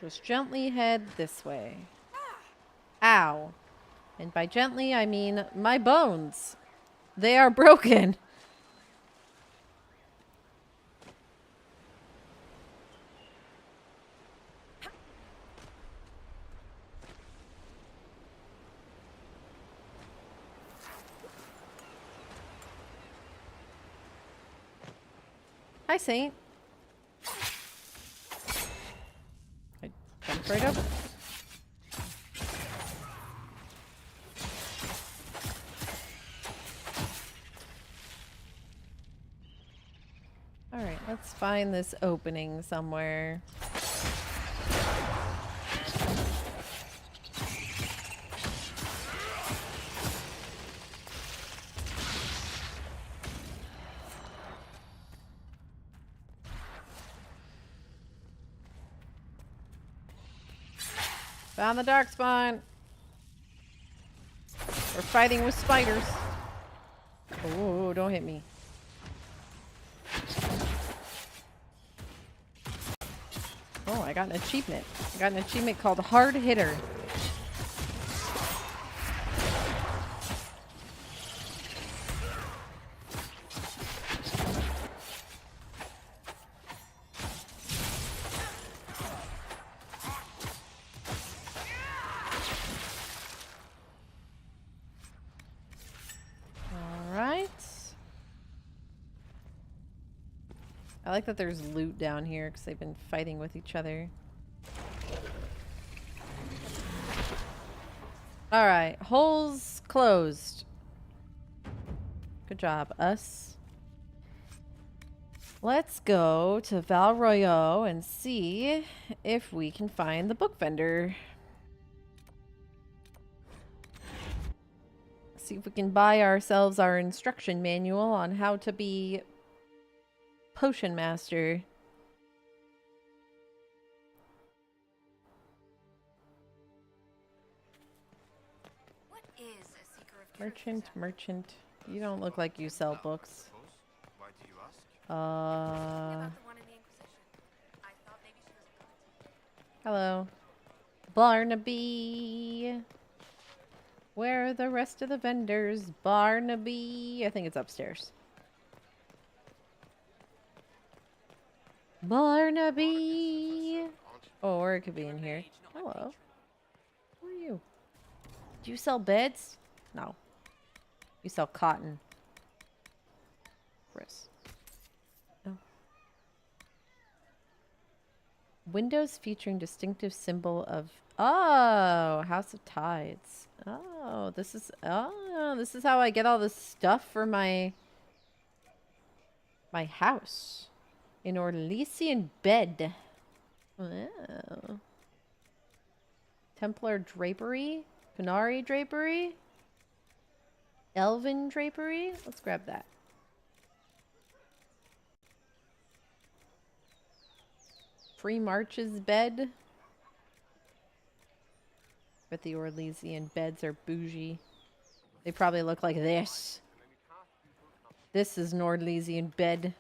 just gently head this way. Ow. And by gently, I mean my bones. They are broken. Hi, Saint. I jumped right up. Alright, let's find this opening somewhere. Found the dark spawn. We're fighting with spiders. Oh, don't hit me. Oh, I got an achievement. I got an achievement called Hard Hitter. I like that there's loot down here because they've been fighting with each other. Alright, holes closed. Good job, us. Let's go to Val Royeaux and see if we can find the book vendor. See if we can buy ourselves our instruction manual on how to be Potion Master. What is a seeker of Merchant, merchant. You don't look like you sell books. Why do you ask? Hello. Barnaby. Where are the rest of the vendors? Barnaby. I think it's upstairs. Barnaby. Oh, or it could be in here. Hello. Who are you? Do you sell beds? No. You sell cotton. Chris. Oh. Windows featuring distinctive symbol of... Oh, House of Tides. Oh, this is how I get all this stuff for my house. An Orlesian bed. Wow. Templar drapery? Canary drapery? Elven drapery? Let's grab that. Free March's bed. But the Orlesian beds are bougie. They probably look like this. This is an Orlesian bed.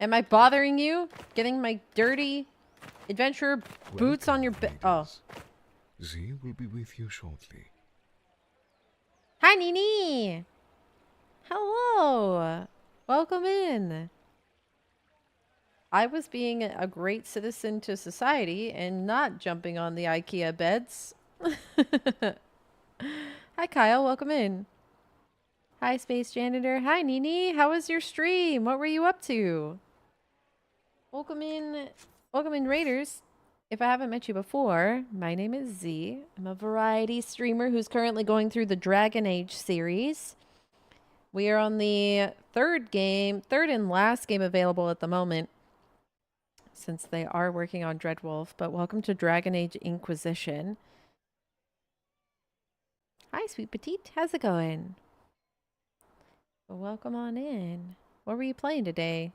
Am I bothering you? Getting my dirty adventurer boots on your bed? Oh. Z will be with you shortly. Hi, Nini! Hello! Welcome in. I was being a great citizen to society and not jumping on the IKEA beds. Hi, Kyle. Welcome in. Hi, Space Janitor. Hi, Nini. How was your stream? What were you up to? Welcome in, Raiders. If I haven't met you before, my name is Z. I'm a variety streamer who's currently going through the Dragon Age series. We are on the third and last game available at the moment, since they are working on Dreadwolf. But welcome to Dragon Age Inquisition. Hi, Sweet Petite. How's it going? Well, welcome on in. What were you playing today?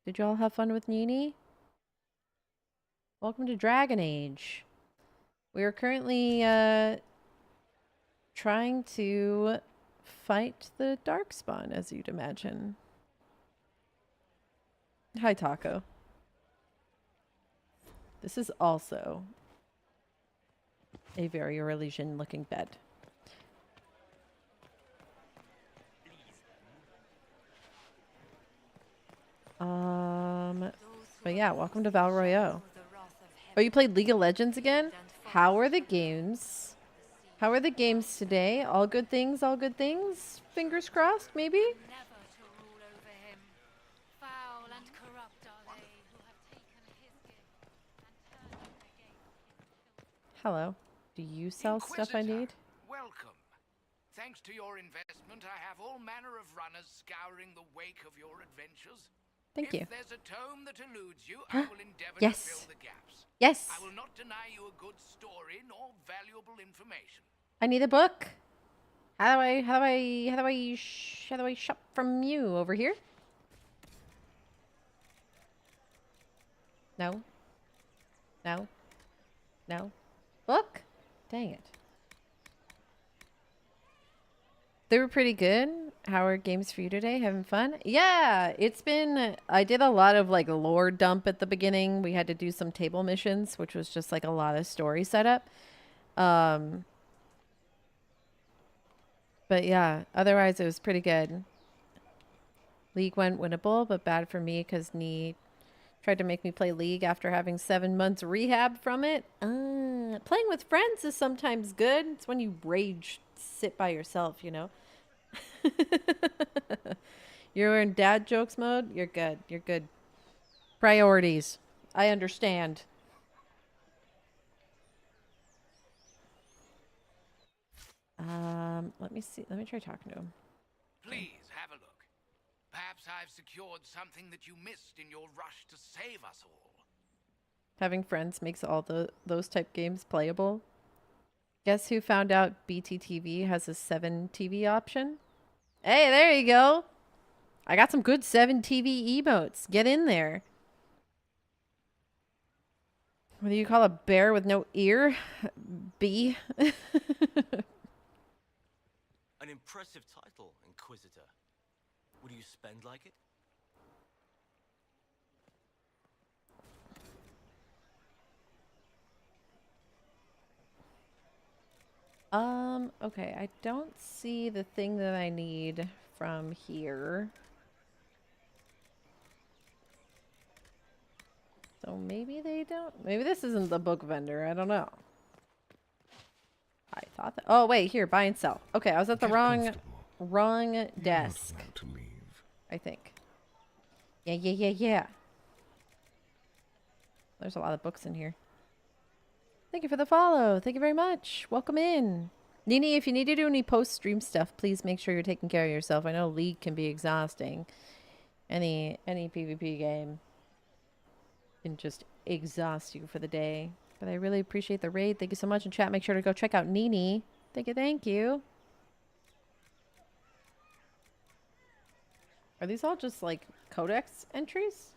Did you all have fun with Nini? Welcome to Dragon Age. We are currently trying to fight the Darkspawn, as you'd imagine. Hi, Taco. This is also a very Orlesian looking bed. But yeah, welcome to Val Royeaux. Oh, you played League of Legends again? How are the games? How are the games today? All good things, all good things? Fingers crossed, maybe? Hello. Do you sell stuff I need? Welcome. Thanks to your investment, I have all manner of runners scouring the wake of your adventures. Thank you. If there's a tome that eludes you, I will endeavor Yes. to fill the gaps. Yes. I will not deny you a good story nor valuable information. I need a book. How do I shop from you over here? No. No. No. Book? Dang it. They were pretty good. How are games for you today? Having fun? Yeah, it's been. I did a lot of like lore dump at the beginning. We had to do some table missions, which was just like a lot of story setup. But yeah, otherwise it was pretty good. League went winnable, but bad for me because Nee tried to make me play League after having 7 months rehab from it. Playing with friends is sometimes good. It's when you rage sit by yourself, you know? You're in dad jokes mode? You're good. You're good. Priorities. I understand. Let me see. Let me try talking to him. Please have a look. Perhaps I've secured something that you missed in your rush to save us all. Having friends makes all those type games playable. Guess who found out BTTV has a 7 TV option? Hey, there you go. I got some good 7 TV emotes. Get in there. What do you call a bear with no ear? B. An impressive title, Inquisitor. Would you spend like it? Okay, I don't see the thing that I need from here. So maybe they don't. Maybe this isn't the book vendor. I don't know. I thought that. Oh, wait, here, buy and sell. Okay, I was at the wrong desk. To leave. I think. Yeah. There's a lot of books in here. Thank you for the follow. Thank you very much. Welcome in. Nini, if you need to do any post-stream stuff, please make sure you're taking care of yourself. I know League can be exhausting. Any PvP game can just exhaust you for the day. But I really appreciate the raid. Thank you so much. In chat, make sure to go check out Nini. Thank you. Are these all just like codex entries?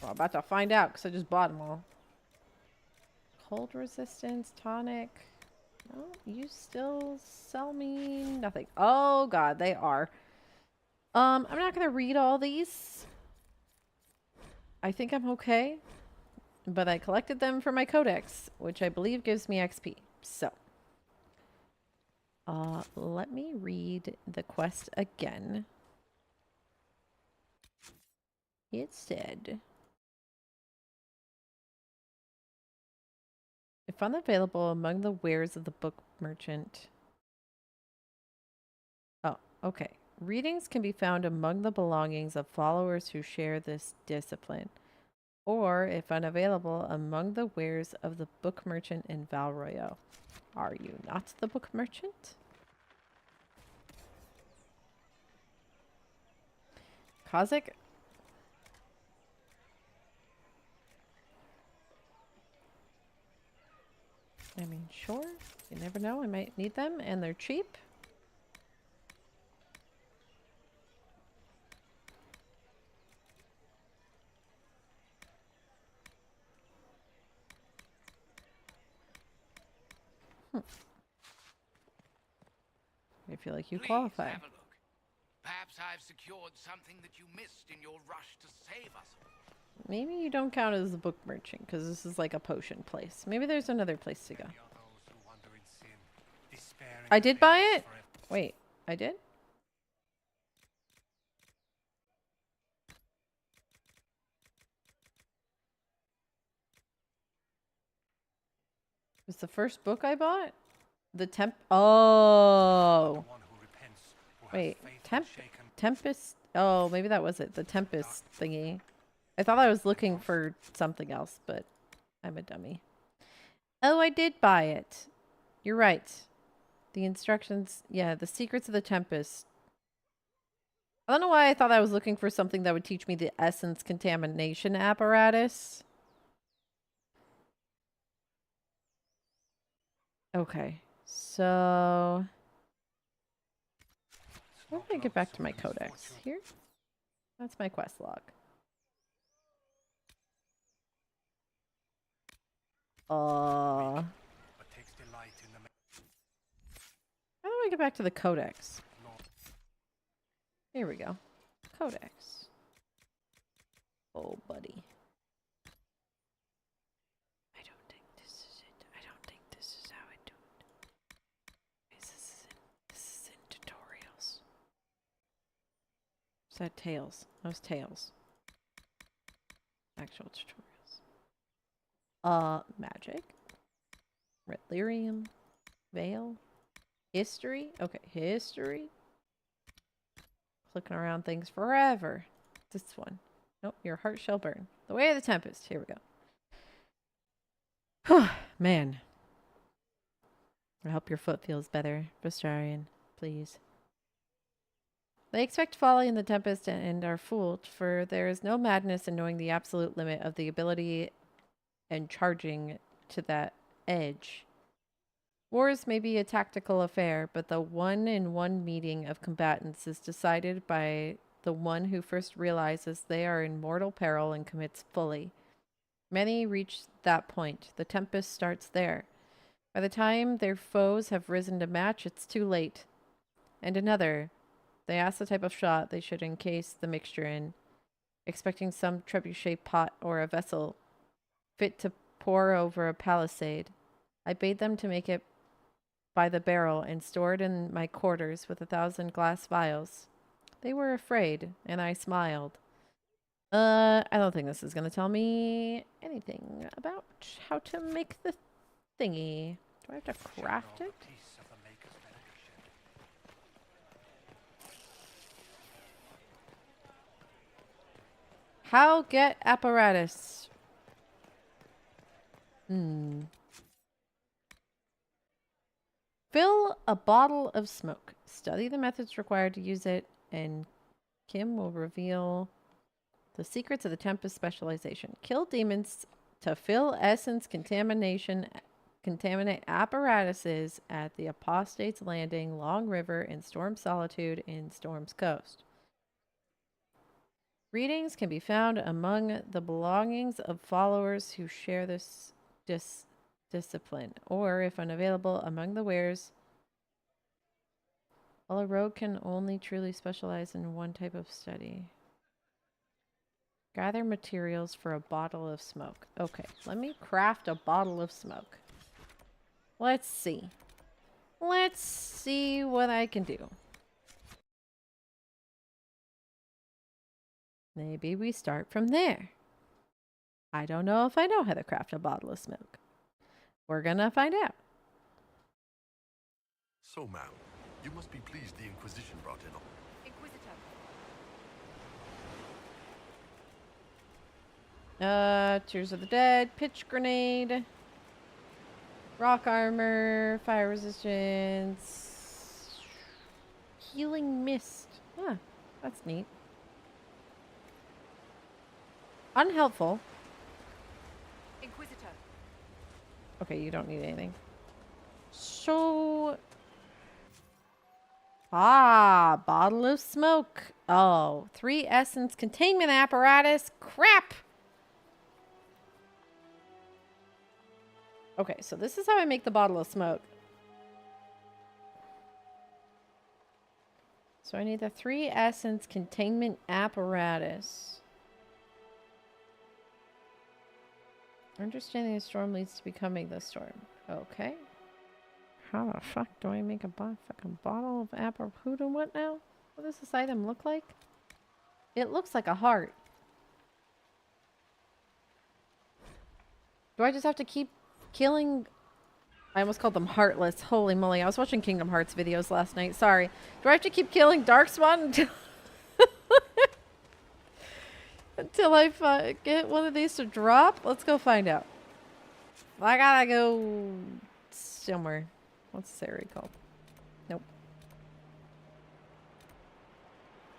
Well, I'm about to find out because I just bought them all. Cold resistance, tonic. No, you still sell me nothing. Oh god, they are. I'm not gonna read all these. I think I'm okay. But I collected them for my codex, which I believe gives me XP. So let me read the quest again. It said, if unavailable among the wares of the book merchant. Oh, okay. Readings can be found among the belongings of followers who share this discipline, or, if unavailable, among the wares of the book merchant in Valroyo. Are you not the book merchant? Kazakh? I mean, sure. You never know. I might need them, and they're cheap. I feel like you qualify. Have a look. Perhaps I've secured something that you missed in your rush to save us all. Maybe you don't count as a book merchant because this is like a potion place. Maybe there's another place to go. I did buy it? Wait, I did? Was the first book I bought? The Oh! Wait, Tempest? Oh, maybe that was it. The Tempest thingy. I thought I was looking for something else, but I'm a dummy. Oh, I did buy it. You're right. The instructions, yeah, the secrets of the Tempest. I don't know why I thought I was looking for something that would teach me the essence contamination apparatus. Okay, so how do I get back to my codex? Here? That's my quest log. I get back to the codex? Here we go. Codex. Oh, buddy. I don't think this is it. I don't think this is how I do it. This is in tutorials. Is that Tails? That was Tails. Actual tutorials. Magic. Red lyrium. Veil. History. Okay, history. Clicking around things forever. This one. Nope, your heart shall burn. The Way of the Tempest. Here we go. Man. I hope your foot feels better, Vestarian. Please. They expect folly in the Tempest and are fooled, for there is no madness in knowing the absolute limit of the ability and charging to that edge. Wars may be a tactical affair, but the one-in-one meeting of combatants is decided by the one who first realizes they are in mortal peril and commits fully. Many reach that point. The Tempest starts there. By the time their foes have risen to match, it's too late. And another. They ask the type of shot they should encase the mixture in, expecting some trebuchet pot or a vessel fit to pour over a palisade. I bade them to make it by the barrel and store it in my quarters with 1,000 glass vials. They were afraid, and I smiled. I don't think this is going to tell me anything about how to make the thingy. Do I have to craft it? How get apparatus? Fill a bottle of smoke. Study the methods required to use it, and Kim will reveal the secrets of the Tempest specialization. Kill demons to fill essence contaminate apparatuses at the Apostate's Landing, Long River, and Storm Solitude in Storm's Coast. Readings can be found among the belongings of followers who share this discipline, or, if unavailable, among the wares. While a rogue can only truly specialize in one type of study. Gather materials for a bottle of smoke. Okay, let me craft a bottle of smoke. Let's see. Let's see what I can do. Maybe we start from there. I don't know if I know how to craft a bottle of smoke. We're gonna find out. So, ma'am, you must be pleased the Inquisition brought in. Tears of the Dead, pitch grenade, rock armor, fire resistance, healing mist. Huh, that's neat. Unhelpful. Inquisitor. Okay, you don't need anything. So... Ah, bottle of smoke. Oh, 3 essence containment apparatus. Crap! Okay, so this is how I make the bottle of smoke. So I need the 3 essence containment apparatus. Understanding the storm leads to becoming the storm. Okay. How the fuck do I make a fucking bottle of apple? Who and what now? What does this item look like? It looks like a heart. Do I just have to keep killing... I almost called them heartless. Holy moly. I was watching Kingdom Hearts videos last night. Sorry. Do I have to keep killing Darkspawn until... until I get one of these to drop? Let's go find out. I gotta go somewhere. What's this area called? Nope.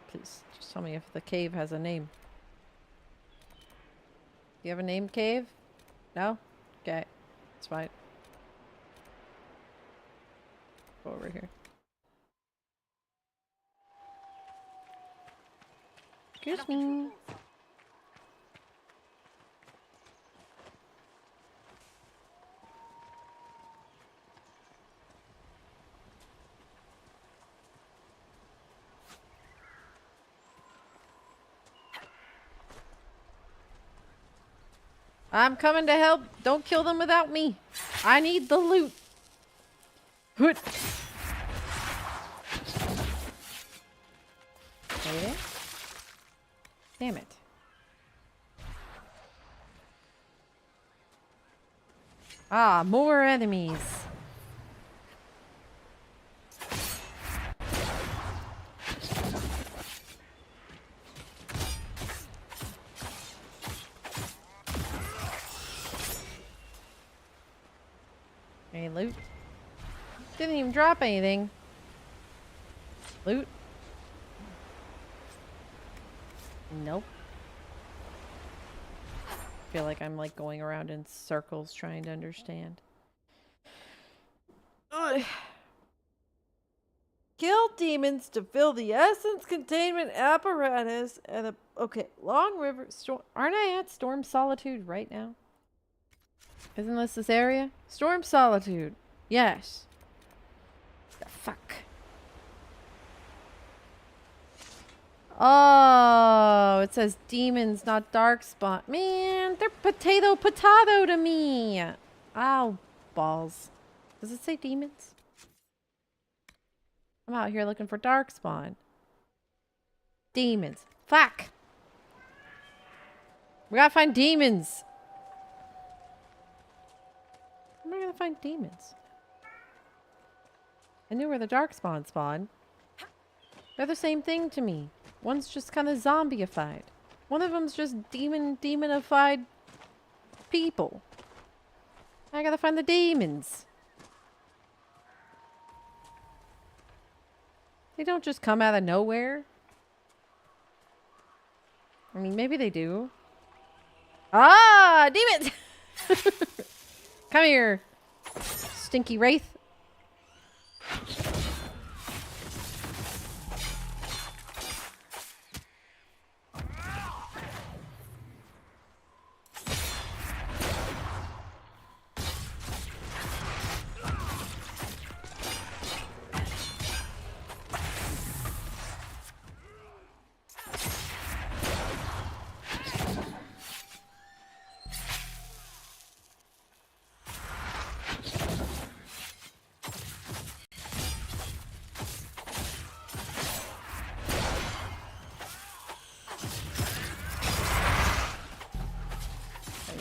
Please, just tell me if the cave has a name. Do you have a name, cave? No? Okay. It's fine. Go over here. Excuse me. I'm coming to help. Don't kill them without me. I need the loot. Hoot. Wait it. Damn it. Ah, more enemies. Any loot? Didn't even drop anything. Loot? Nope. Feel like I'm like going around in circles trying to understand. Ugh. Kill demons to fill the essence containment apparatus and the okay, Long River Storm. Aren't I at Storm Solitude right now? Isn't this area? Storm Solitude. Yes. The fuck. Oh, it says demons, not darkspawn. Man, they're potato to me. Ow, balls. Does it say demons? I'm out here looking for darkspawn. Demons. Fuck. We gotta find demons. Where am I gonna find demons? I knew where the darkspawn spawn. They're the same thing to me. One's just kind of zombieified. One of them's just demonified people. I gotta find the demons. They don't just come out of nowhere. I mean, maybe they do. Ah, demons! Come here, stinky wraith.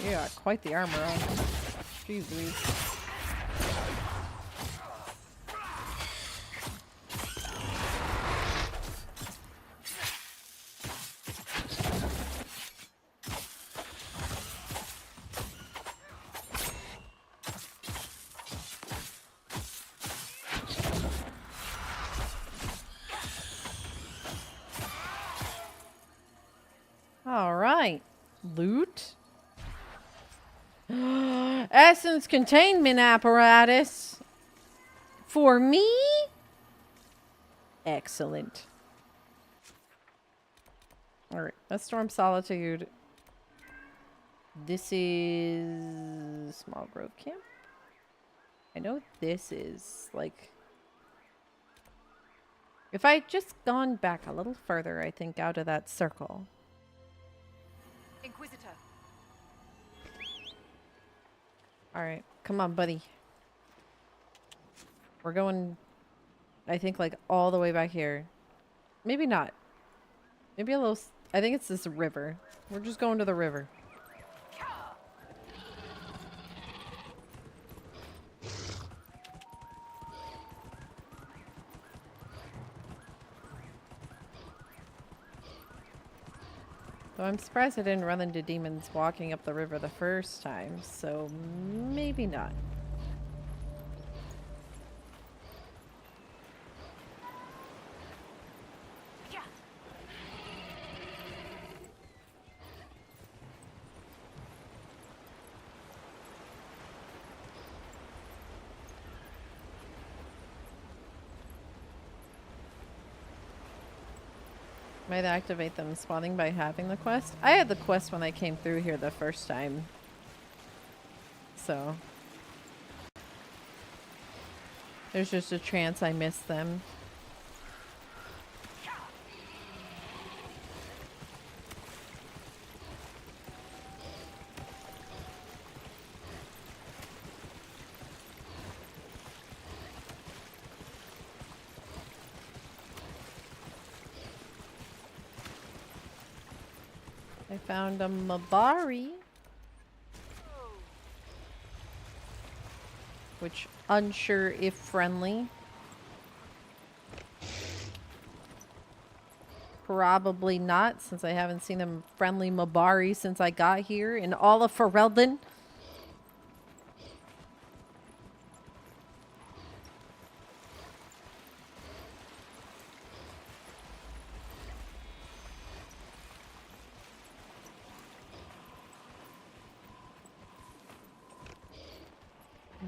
You got quite the armor on. Jeez Louise. All right. Loot. Essence containment apparatus. For me? Excellent. Alright, that's Storm Solitude. This is Small Grove Camp. I know this is like... If I just gone back a little further, I think, out of that circle. Inquisitor. Alright, come on, buddy. We're going, I think, like, all the way back here. Maybe not. Maybe a little... I think it's this river. We're just going to the river. Though I'm surprised I didn't run into demons walking up the river the first time, so maybe not. Might activate them spawning by having the quest. I had the quest when I came through here the first time. So there's just a chance I missed them. I found a Mabari. Which, unsure if friendly. Probably not, since I haven't seen a friendly Mabari since I got here in all of Ferelden.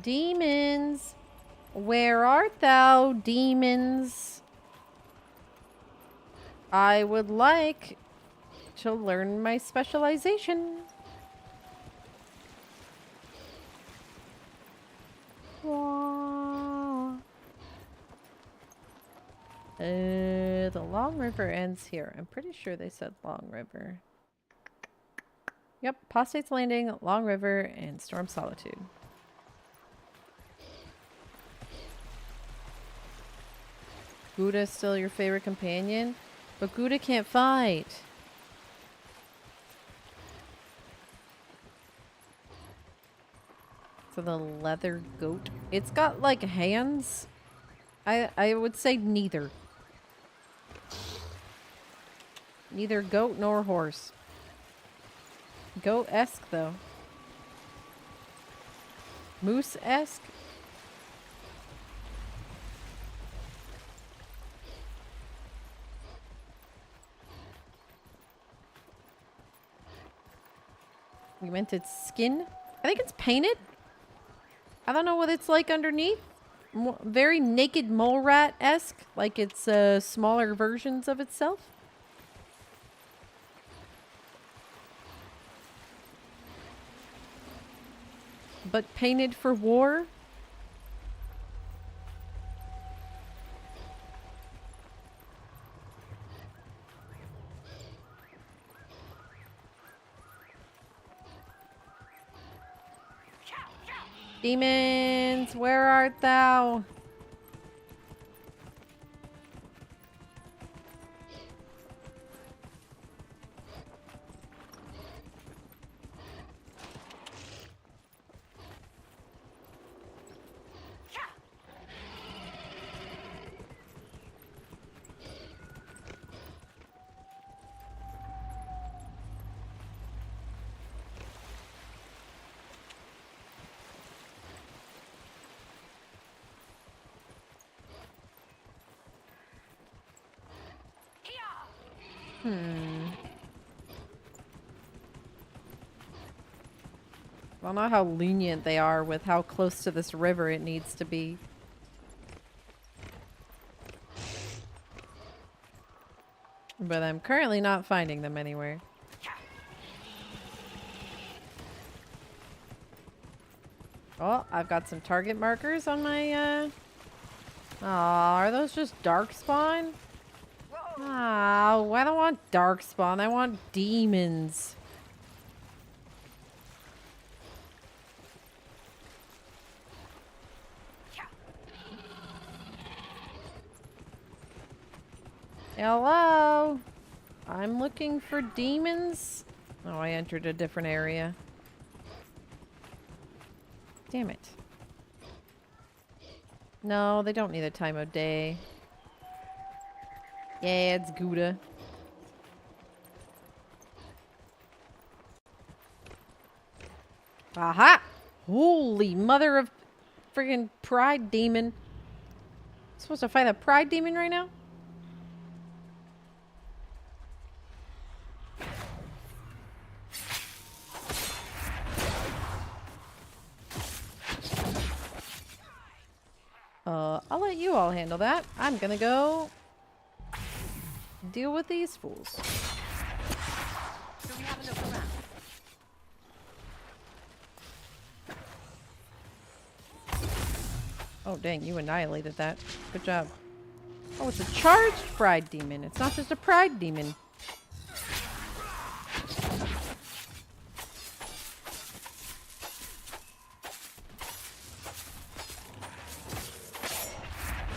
Demons! Where art thou, demons? I would like to learn my specialization. The Long River ends here. I'm pretty sure they said Long River. Yep, Apostate's Landing, Long River, and Storm Solitude. Gouda is still your favorite companion? But Gouda can't fight. So the leather goat. It's got like hands. I would say neither. Neither goat nor horse. Goat-esque though. Moose-esque. You meant its skin? I think it's painted. I don't know what it's like underneath. Very naked mole rat-esque. Like it's smaller versions of itself. But painted for war. Demons, where art thou? I don't know how lenient they are with how close to this river it needs to be. But I'm currently not finding them anywhere. Oh, I've got some target markers on my, Aw, are those just darkspawn? Oh, I don't want darkspawn. I want demons. Hello? I'm looking for demons. Oh, I entered a different area. Damn it. No, they don't need a time of day. Yeah, it's Gouda. Aha! Holy mother of friggin' pride demon. Supposed to fight a pride demon right now? I'll let you all handle that. I'm gonna go deal with these fools. Oh dang, you annihilated that. Good job. Oh, it's a charged pride demon. It's not just a pride demon.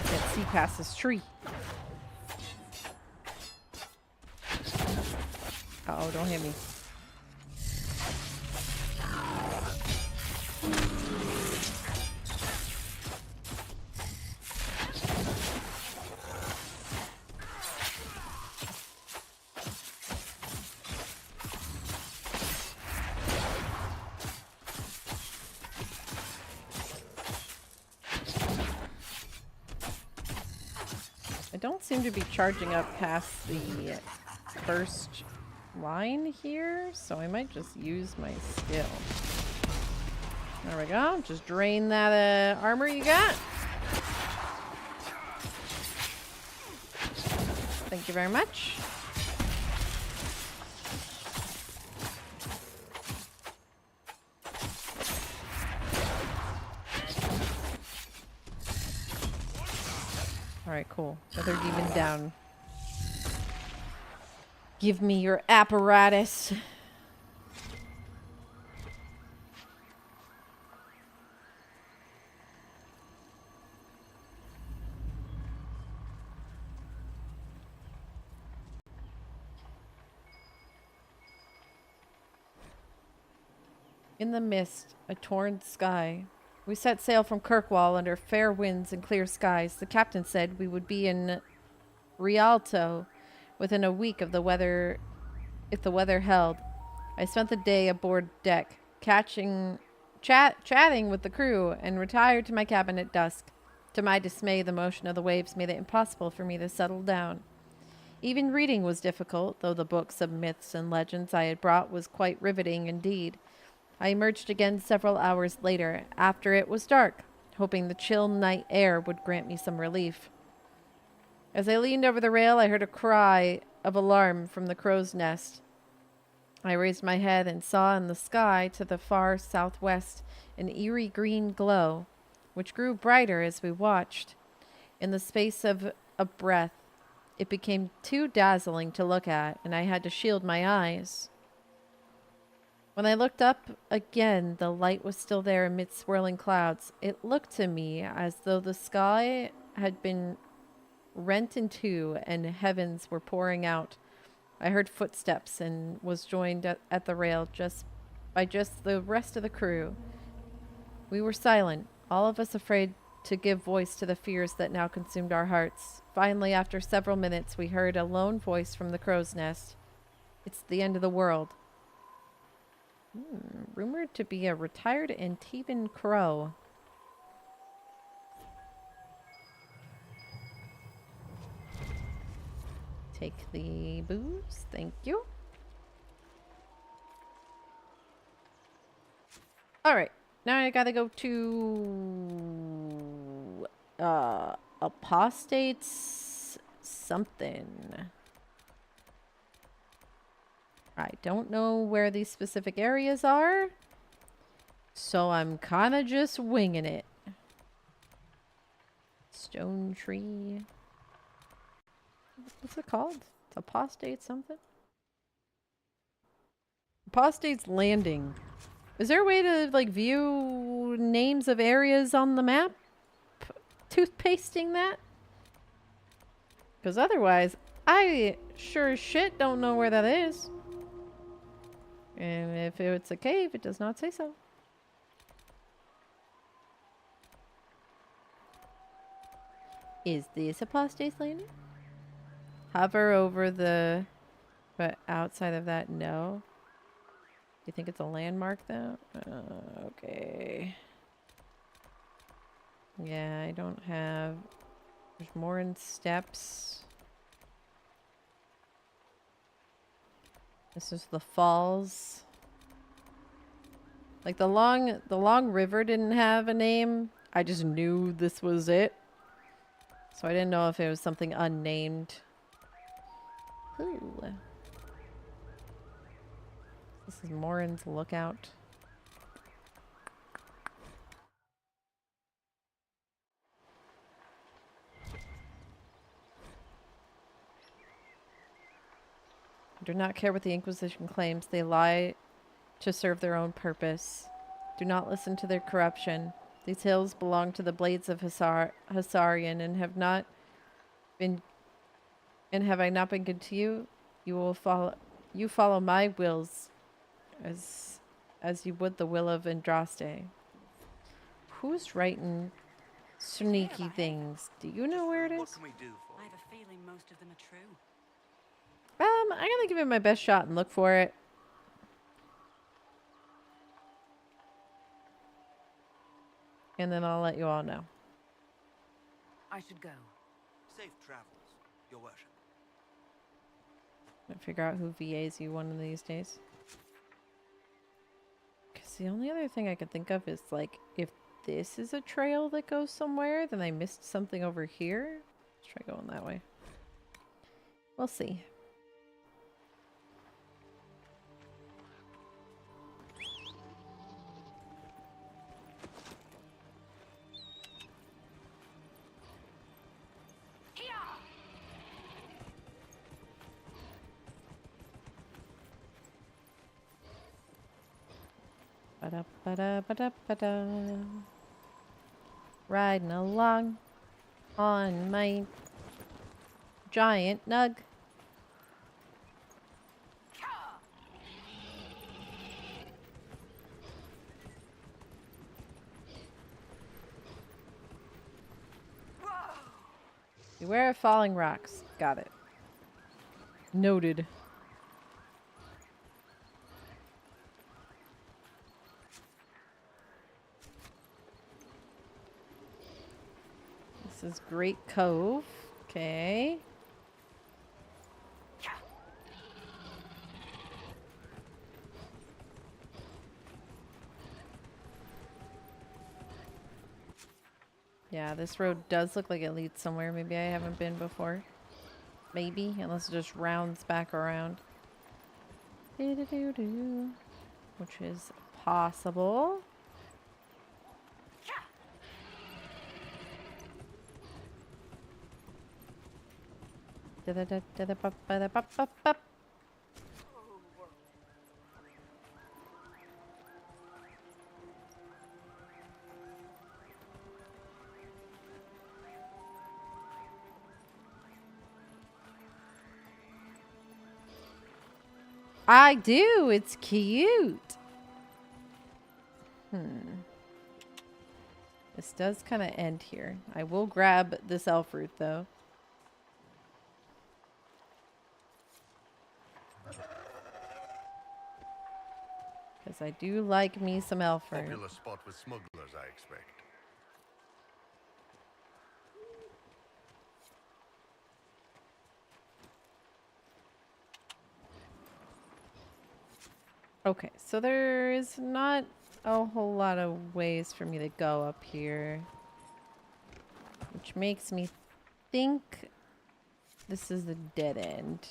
Can't see past this tree. Uh oh, don't hit me. don't seem to be charging up past the first line here, so I might just use my skill. There we go. Just drain that armor you got. Thank you very much. Alright, cool. Another demon down. Give me your apparatus. In the mist, a torn sky. We set sail from Kirkwall under fair winds and clear skies. The captain said we would be in Rialto within a week of the weather, if the weather held. I spent the day aboard deck, chatting with the crew, and retired to my cabin at dusk. To my dismay, the motion of the waves made it impossible for me to settle down. Even reading was difficult, though the books of myths and legends I had brought was quite riveting indeed. I emerged again several hours later, after it was dark, hoping the chill night air would grant me some relief. As I leaned over the rail, I heard a cry of alarm from the crow's nest. I raised my head and saw in the sky to the far southwest an eerie green glow, which grew brighter as we watched. In the space of a breath, it became too dazzling to look at, and I had to shield my eyes. When I looked up again, the light was still there amid swirling clouds. It looked to me as though the sky had been rent in two and heavens were pouring out. I heard footsteps and was joined at the rail by the rest of the crew. We were silent, all of us afraid to give voice to the fears that now consumed our hearts. Finally, after several minutes, we heard a lone voice from the crow's nest. It's the end of the world. Rumored to be a retired Antivan crow. Take the booze. Thank you. Alright. Now I gotta go to... Apostates... something. I don't know where these specific areas are, so I'm kind of just winging it. Stone tree. What's it called? It's Apostate something? Apostate's Landing. Is there a way to, like, view names of areas on the map? Toothpasting that? Because otherwise, I sure as shit don't know where that is. And if it's a cave, it does not say so. Is this Apostate's Landing? Hover over the... But outside of that, no. Do you think it's a landmark, though? Okay. Yeah, I don't have... There's more in steps. This is the falls. Like the long river didn't have a name. I just knew this was it. So I didn't know if it was something unnamed. Ooh. This is Morin's Lookout. Do not care what the Inquisition claims. They lie to serve their own purpose. Do not listen to their corruption. These hills belong to the Blades of Hassarian and have not been... And have I not been good to you? You follow my wills as you would the will of Andraste. Who's writing sneaky things? Do you know where it is? What can we do for you? I have a feeling most of them are true. I'm gonna give it my best shot and look for it. And then I'll let you all know. I should go. Safe travels. Your worship. I'll figure out who VAs you one of these days. Because the only other thing I could think of is, like, if this is a trail that goes somewhere, then I missed something over here. Let's try going that way. We'll see. Ba-da-ba-da-ba-da-ba-da. Riding along on my giant nug. Beware of falling rocks. Got it. Noted. This is Great Cove. Okay. Yeah, this road does look like it leads somewhere. Maybe I haven't been before. Maybe, unless it just rounds back around. Doo-doo-doo-doo. Which is possible. Da-da-da-da-da-bup-ba-da-bup-bup-bup. I do. It's cute. This does kind of end here. I will grab this elf root, though. Because I do like me some elf root. Popular spot with smugglers, I expect. Okay, so there is not a whole lot of ways for me to go up here. Which makes me think this is a dead end.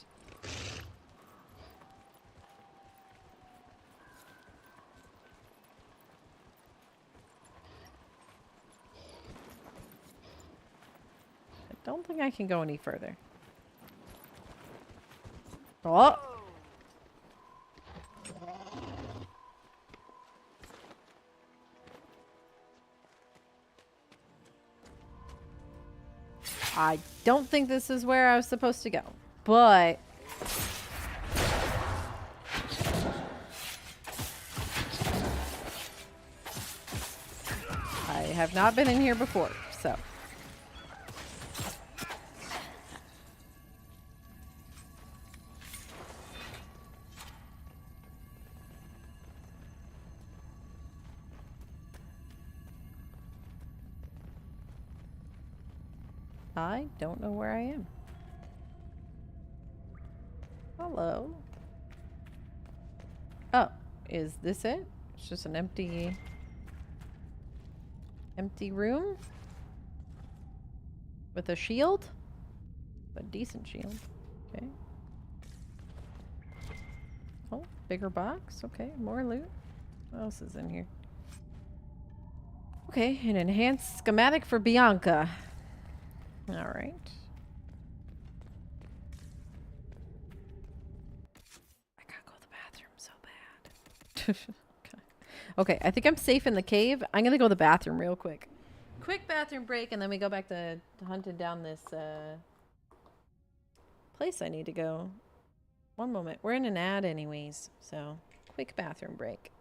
I don't think I can go any further. Oh! I don't think this is where I was supposed to go, but I have not been in here before, so. I don't know where I am. Hello. Oh, is this it? It's just an empty room with a shield? A decent shield. Okay. Oh, bigger box. Okay, more loot. What else is in here? Okay, an enhanced schematic for Bianca. All right. I gotta go to the bathroom so bad. Okay, I think I'm safe in the cave. I'm gonna go to the bathroom real quick. Quick bathroom break, and then we go back to hunting down this place I need to go. One moment. We're in an ad anyways, so quick bathroom break.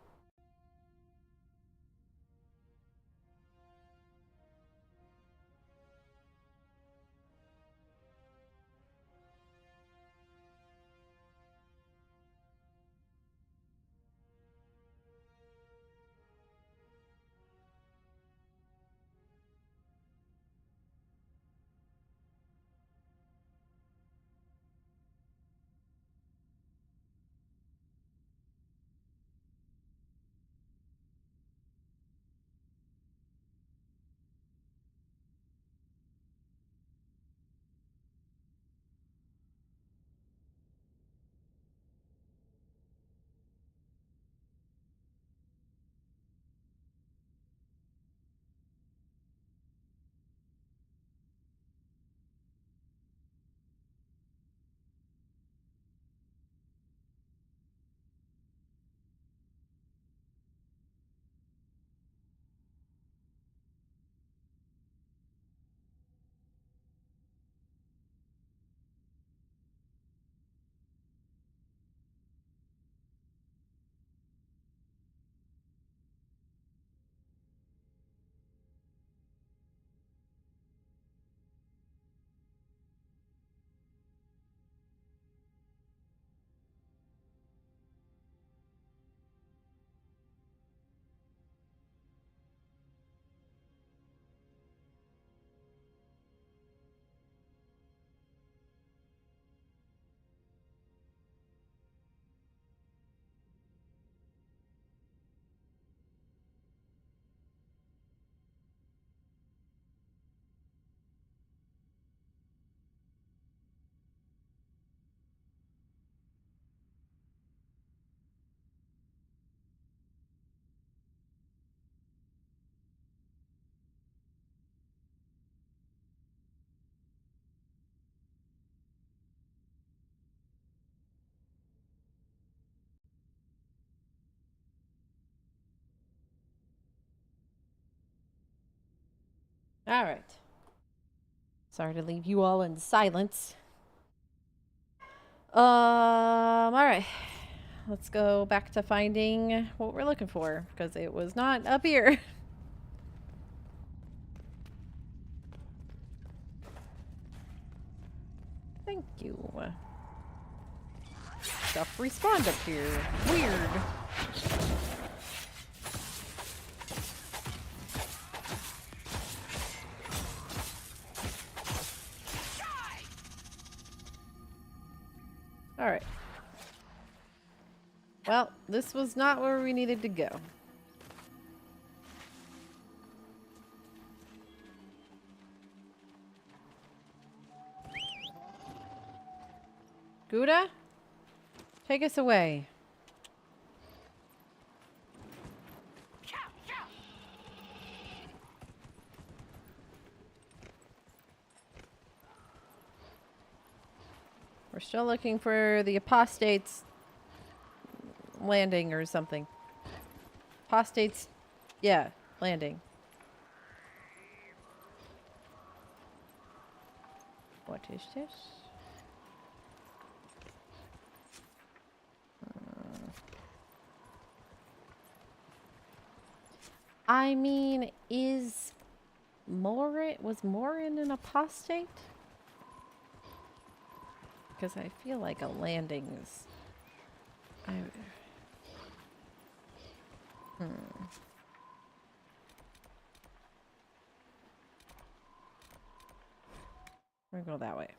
Alright. Sorry to leave you all in silence. Alright. Let's go back to finding what we're looking for, because it was not up here. Thank you. Stuff respawned up here. Weird. Alright. Well, this was not where we needed to go. Gouda? Take us away. We're still looking for the apostates landing or something. Apostates, yeah, landing. What is this? I mean, was Morin an apostate? Because I feel like a landing is... We're gonna go that way.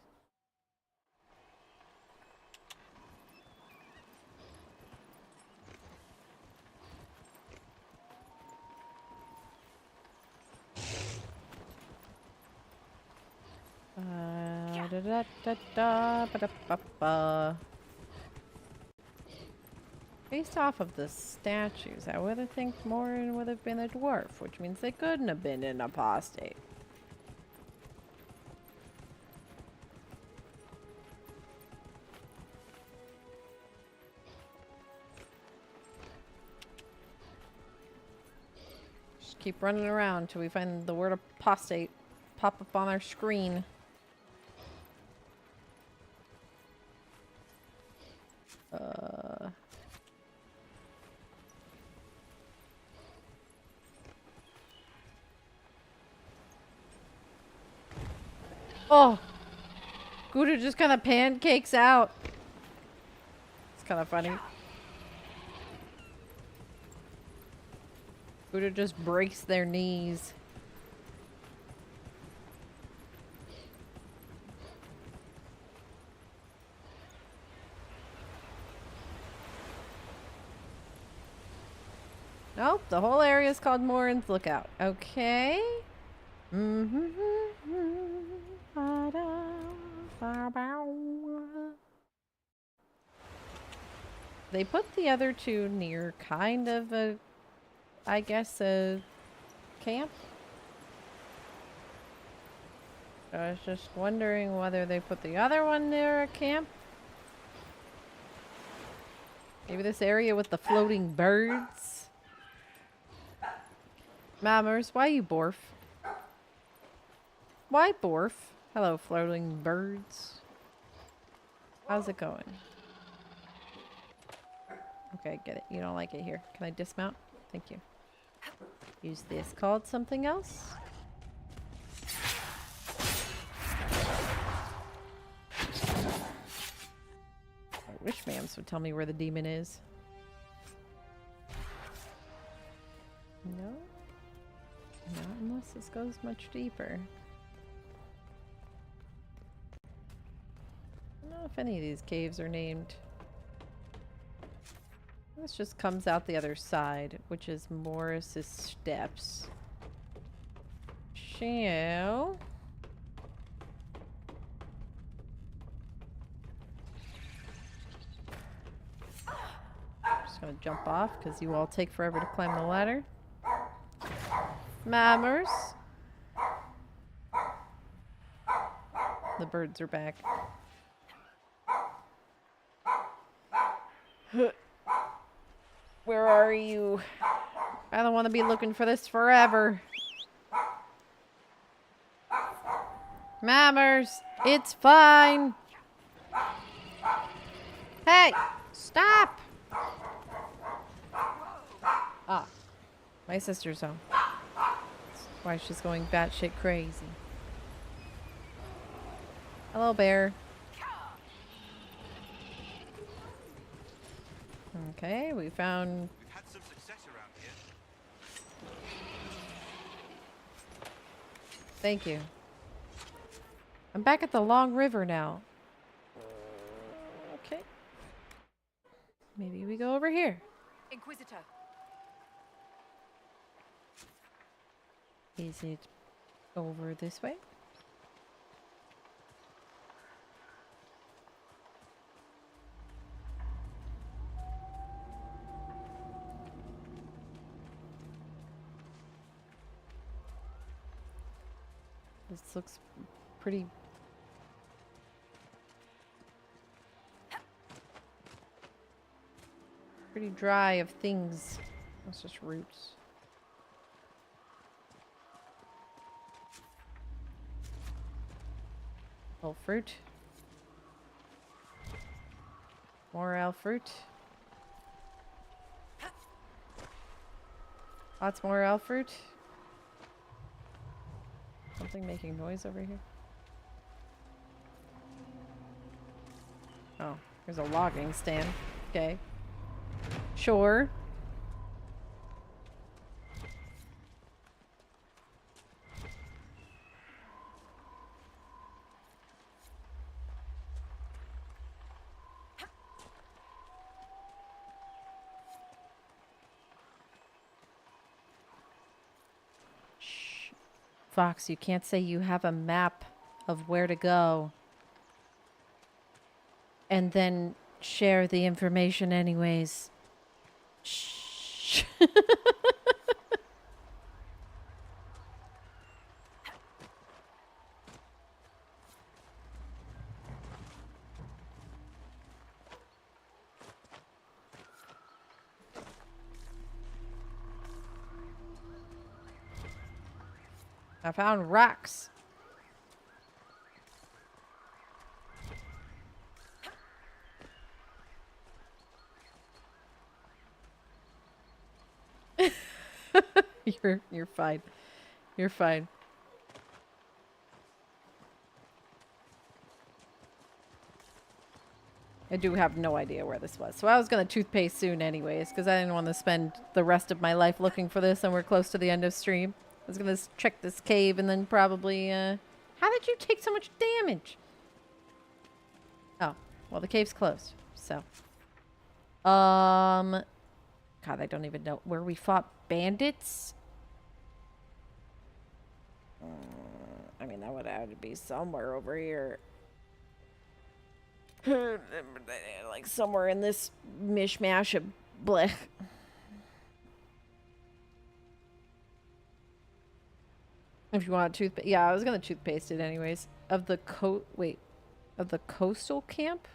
Based off of the statues, I would have think Morin would have been a dwarf, which means they couldn't have been an apostate. Just keep running around till we find the word apostate pop up on our screen. Oh! Gouda just kind of pancakes out. It's kind of funny. Gouda just breaks their knees. Nope, the whole area is called Morin's Lookout. Okay. They put the other two near kind of a, I guess, a camp. I was just wondering whether they put the other one near a camp. Maybe this area with the floating birds. Mammers, why you borf? Why borf? Hello, floating birds. How's it going? Okay, get it. You don't like it here. Can I dismount? Thank you. Use this called something else. I wish Mams would tell me where the demon is. No? Not unless this goes much deeper. I don't know if any of these caves are named. This just comes out the other side, which is Morris's steps. Shall... Just gonna jump off because you all take forever to climb the ladder. Mammers. The birds are back. Where are you? I don't want to be looking for this forever. Mammers, it's fine. Hey, stop. Ah, my sister's home. That's why she's going batshit crazy. Hello, bear. Okay, we found... We've had some success around here. Thank you. I'm back at the Long River now. Okay. Maybe we go over here. Inquisitor. Is it over this way? This looks pretty... pretty dry of things. That's just roots. Elf fruit. More elf fruit. Lots more elf fruit. Something making noise over here. Oh, there's a logging stand. Okay. Sure. Shh. Fox, you can't say you have a map of where to go and then share the information anyways. Shh. I found rocks. You're fine. You're fine. I do have no idea where this was. So I was going to toothpaste soon anyways, because I didn't want to spend the rest of my life looking for this, and we're close to the end of stream. I was going to check this cave and then probably, how did you take so much damage? Oh, well, the cave's closed, so. God, I don't even know where we fought bandits. I mean, that would have to be somewhere over here. Like somewhere in this mishmash of blech. If you want toothpaste, yeah, I was gonna toothpaste it anyways. Of the of the coastal camp.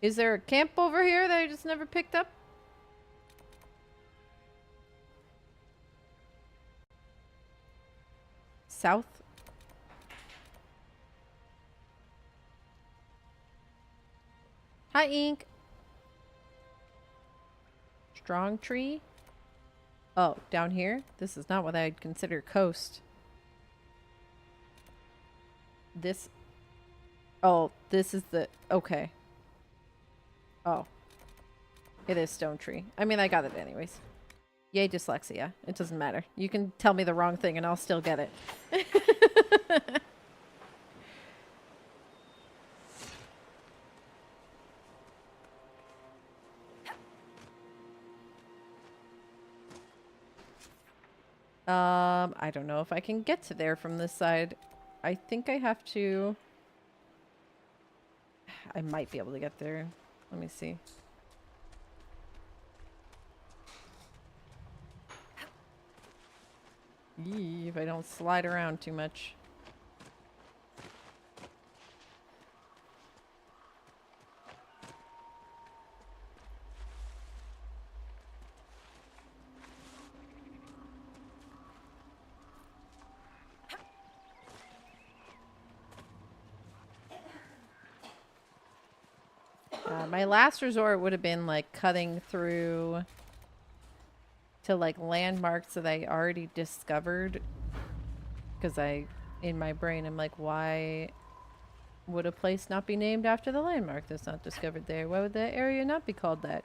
Is there a camp over here that I just never picked up? South. Hi, Ink. Strong tree. Oh, down here? This is not what I'd consider coast. This... Oh, this is the... Okay. Oh. It is stone tree. I mean, I got it anyways. Yay, dyslexia. It doesn't matter. You can tell me the wrong thing and I'll still get it. I don't know if I can get to there from this side. I think I have to... I might be able to get there. Let me see. Yee, if I don't slide around too much. My last resort would have been like cutting through to like landmarks that I already discovered. Because in my brain, I'm like, why would a place not be named after the landmark that's not discovered there? Why would the area not be called that?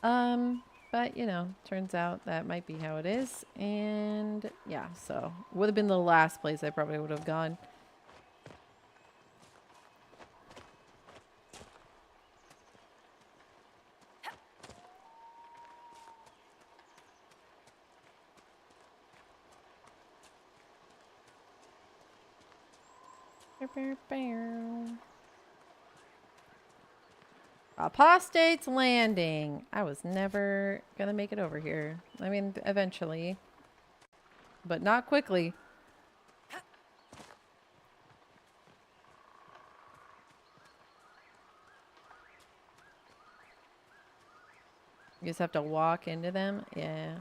But you know, turns out that might be how it is. And yeah, so would have been the last place I probably would have gone. Apostate's Landing. I was never gonna make it over here. I mean, eventually. But not quickly. You just have to walk into them? Yeah.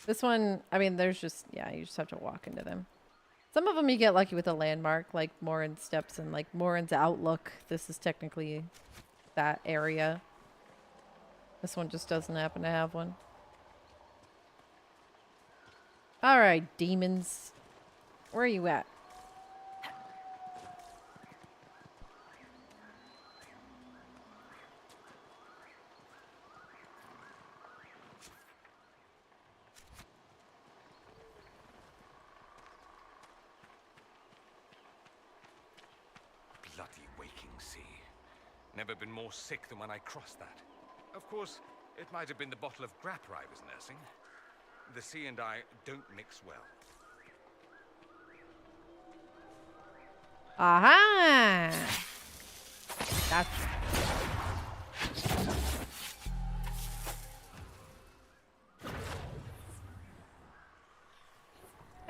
This one, I mean, there's just, yeah, you just have to walk into them. Some of them you get lucky with a landmark, like Morin's Steps and like Morin's Outlook. This is technically that area. This one just doesn't happen to have one. Alright, demons. Where are you at? Bloody waking sea. Never been more sick than when I crossed that. Of course, it might have been the bottle of grappa I was nursing. The sea and I don't mix well. Aha! Gotcha.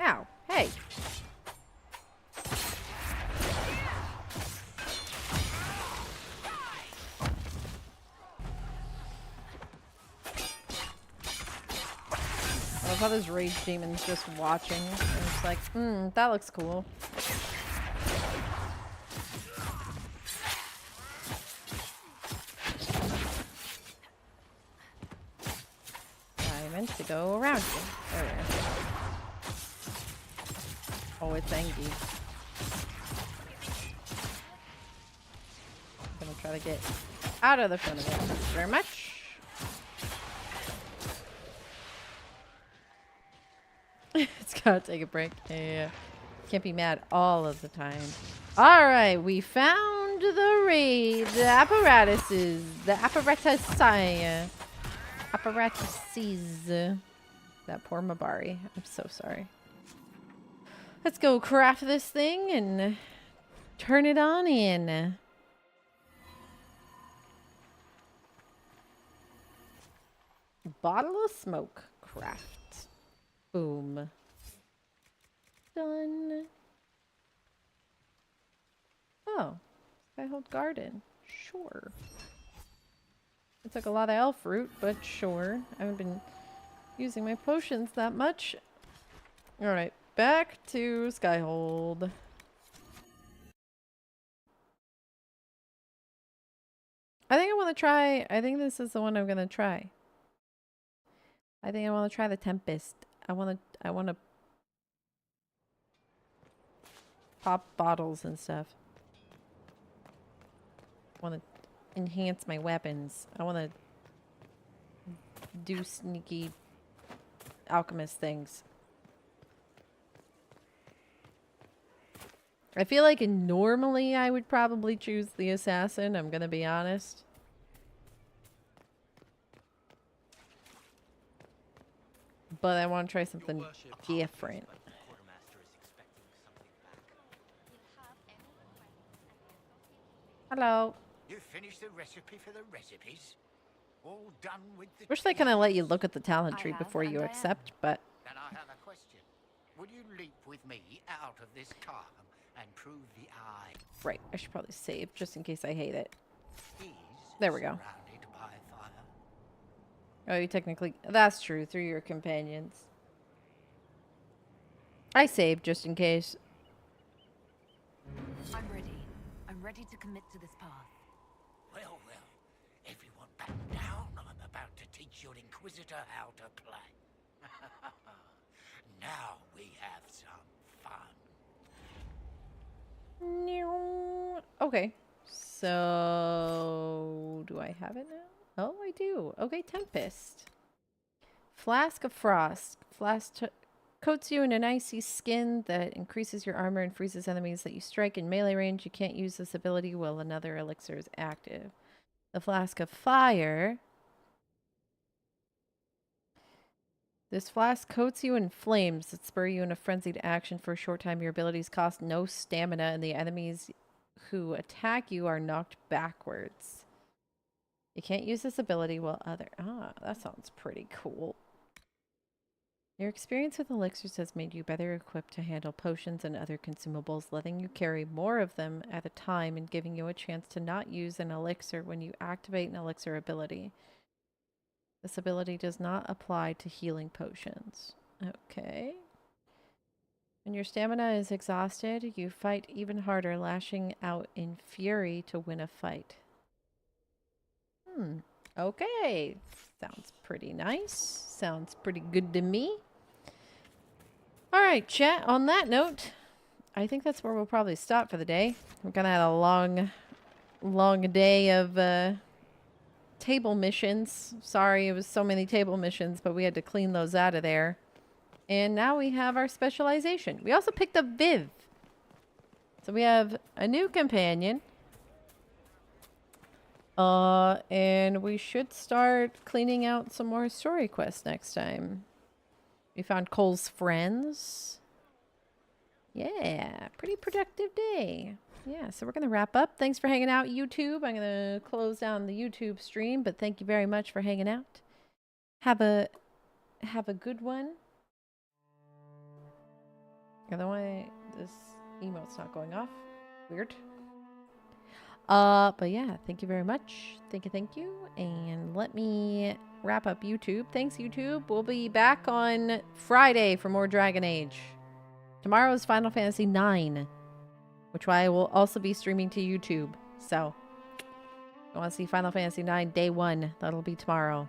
Ow. Hey. I love how this rage demon's just watching. And it's like, that looks cool. I meant to go around you. There we are. Oh, it's angry. I'm gonna try to get out of the front of it. Thank you very much. It's gotta take a break. Yeah. Can't be mad all of the time. Alright, we found the raid. The apparatuses. The apparatuses. That poor Mabari. I'm so sorry. Let's go craft this thing and turn it on in. Bottle of smoke. Craft. Boom. Done. Oh. Skyhold Garden. Sure. It took a lot of elf root, but sure. I haven't been using my potions that much. Alright. Back to Skyhold. I think I want to try... I think this is the one I'm going to try. I think I want to try the Tempest. I want to pop bottles and stuff. I want to enhance my weapons. I want to do sneaky alchemist things. I feel like normally I would probably choose the assassin, I'm gonna be honest. But I want to try something different. Hello. You finished the recipe for the recipes? All done with the... Wish they kind of let you look at the talent tree before you accept, but... Then I have a question. Will you leap with me out of this calm and prove the eye? Right, I should probably save just in case I hate it. There we go. By fire. Oh, you technically... That's true, through your companions. I saved just in case. I'm ready. I'm ready to commit to this path. Well, well. Inquisitor how to play. Now we have some fun. Okay. So, do I have it now? Oh, I do. Okay, Tempest. Flask of Frost. Coats you in an icy skin that increases your armor and freezes enemies that you strike in melee range. You can't use this ability while another elixir is active. The Flask of Fire. This flask coats you in flames that spur you in a frenzied action for a short time. Your abilities cost no stamina, and the enemies who attack you are knocked backwards. You can't use this ability while other... Ah, that sounds pretty cool. Your experience with elixirs has made you better equipped to handle potions and other consumables, letting you carry more of them at a time and giving you a chance to not use an elixir when you activate an elixir ability. This ability does not apply to healing potions. Okay. When your stamina is exhausted, you fight even harder, lashing out in fury to win a fight. Okay. Sounds pretty nice. Sounds pretty good to me. Alright, chat. On that note, I think that's where we'll probably stop for the day. We're gonna have a long day of table missions. Sorry, it was so many table missions, but we had to clean those out of there. And now we have our specialization. We also picked up Viv. So we have a new companion. And we should start cleaning out some more story quests next time. We found Cole's friends. Yeah, pretty productive day. Yeah, so we're going to wrap up. Thanks for hanging out, YouTube. I'm going to close down the YouTube stream, but thank you very much for hanging out. Have a good one. Otherwise, this emote's not going off. Weird. But yeah, thank you very much. Thank you. And let me wrap up YouTube. Thanks, YouTube. We'll be back on Friday for more Dragon Age. Tomorrow is Final Fantasy IX, which I will also be streaming to YouTube. So, if you want to see Final Fantasy IX Day 1, that'll be tomorrow.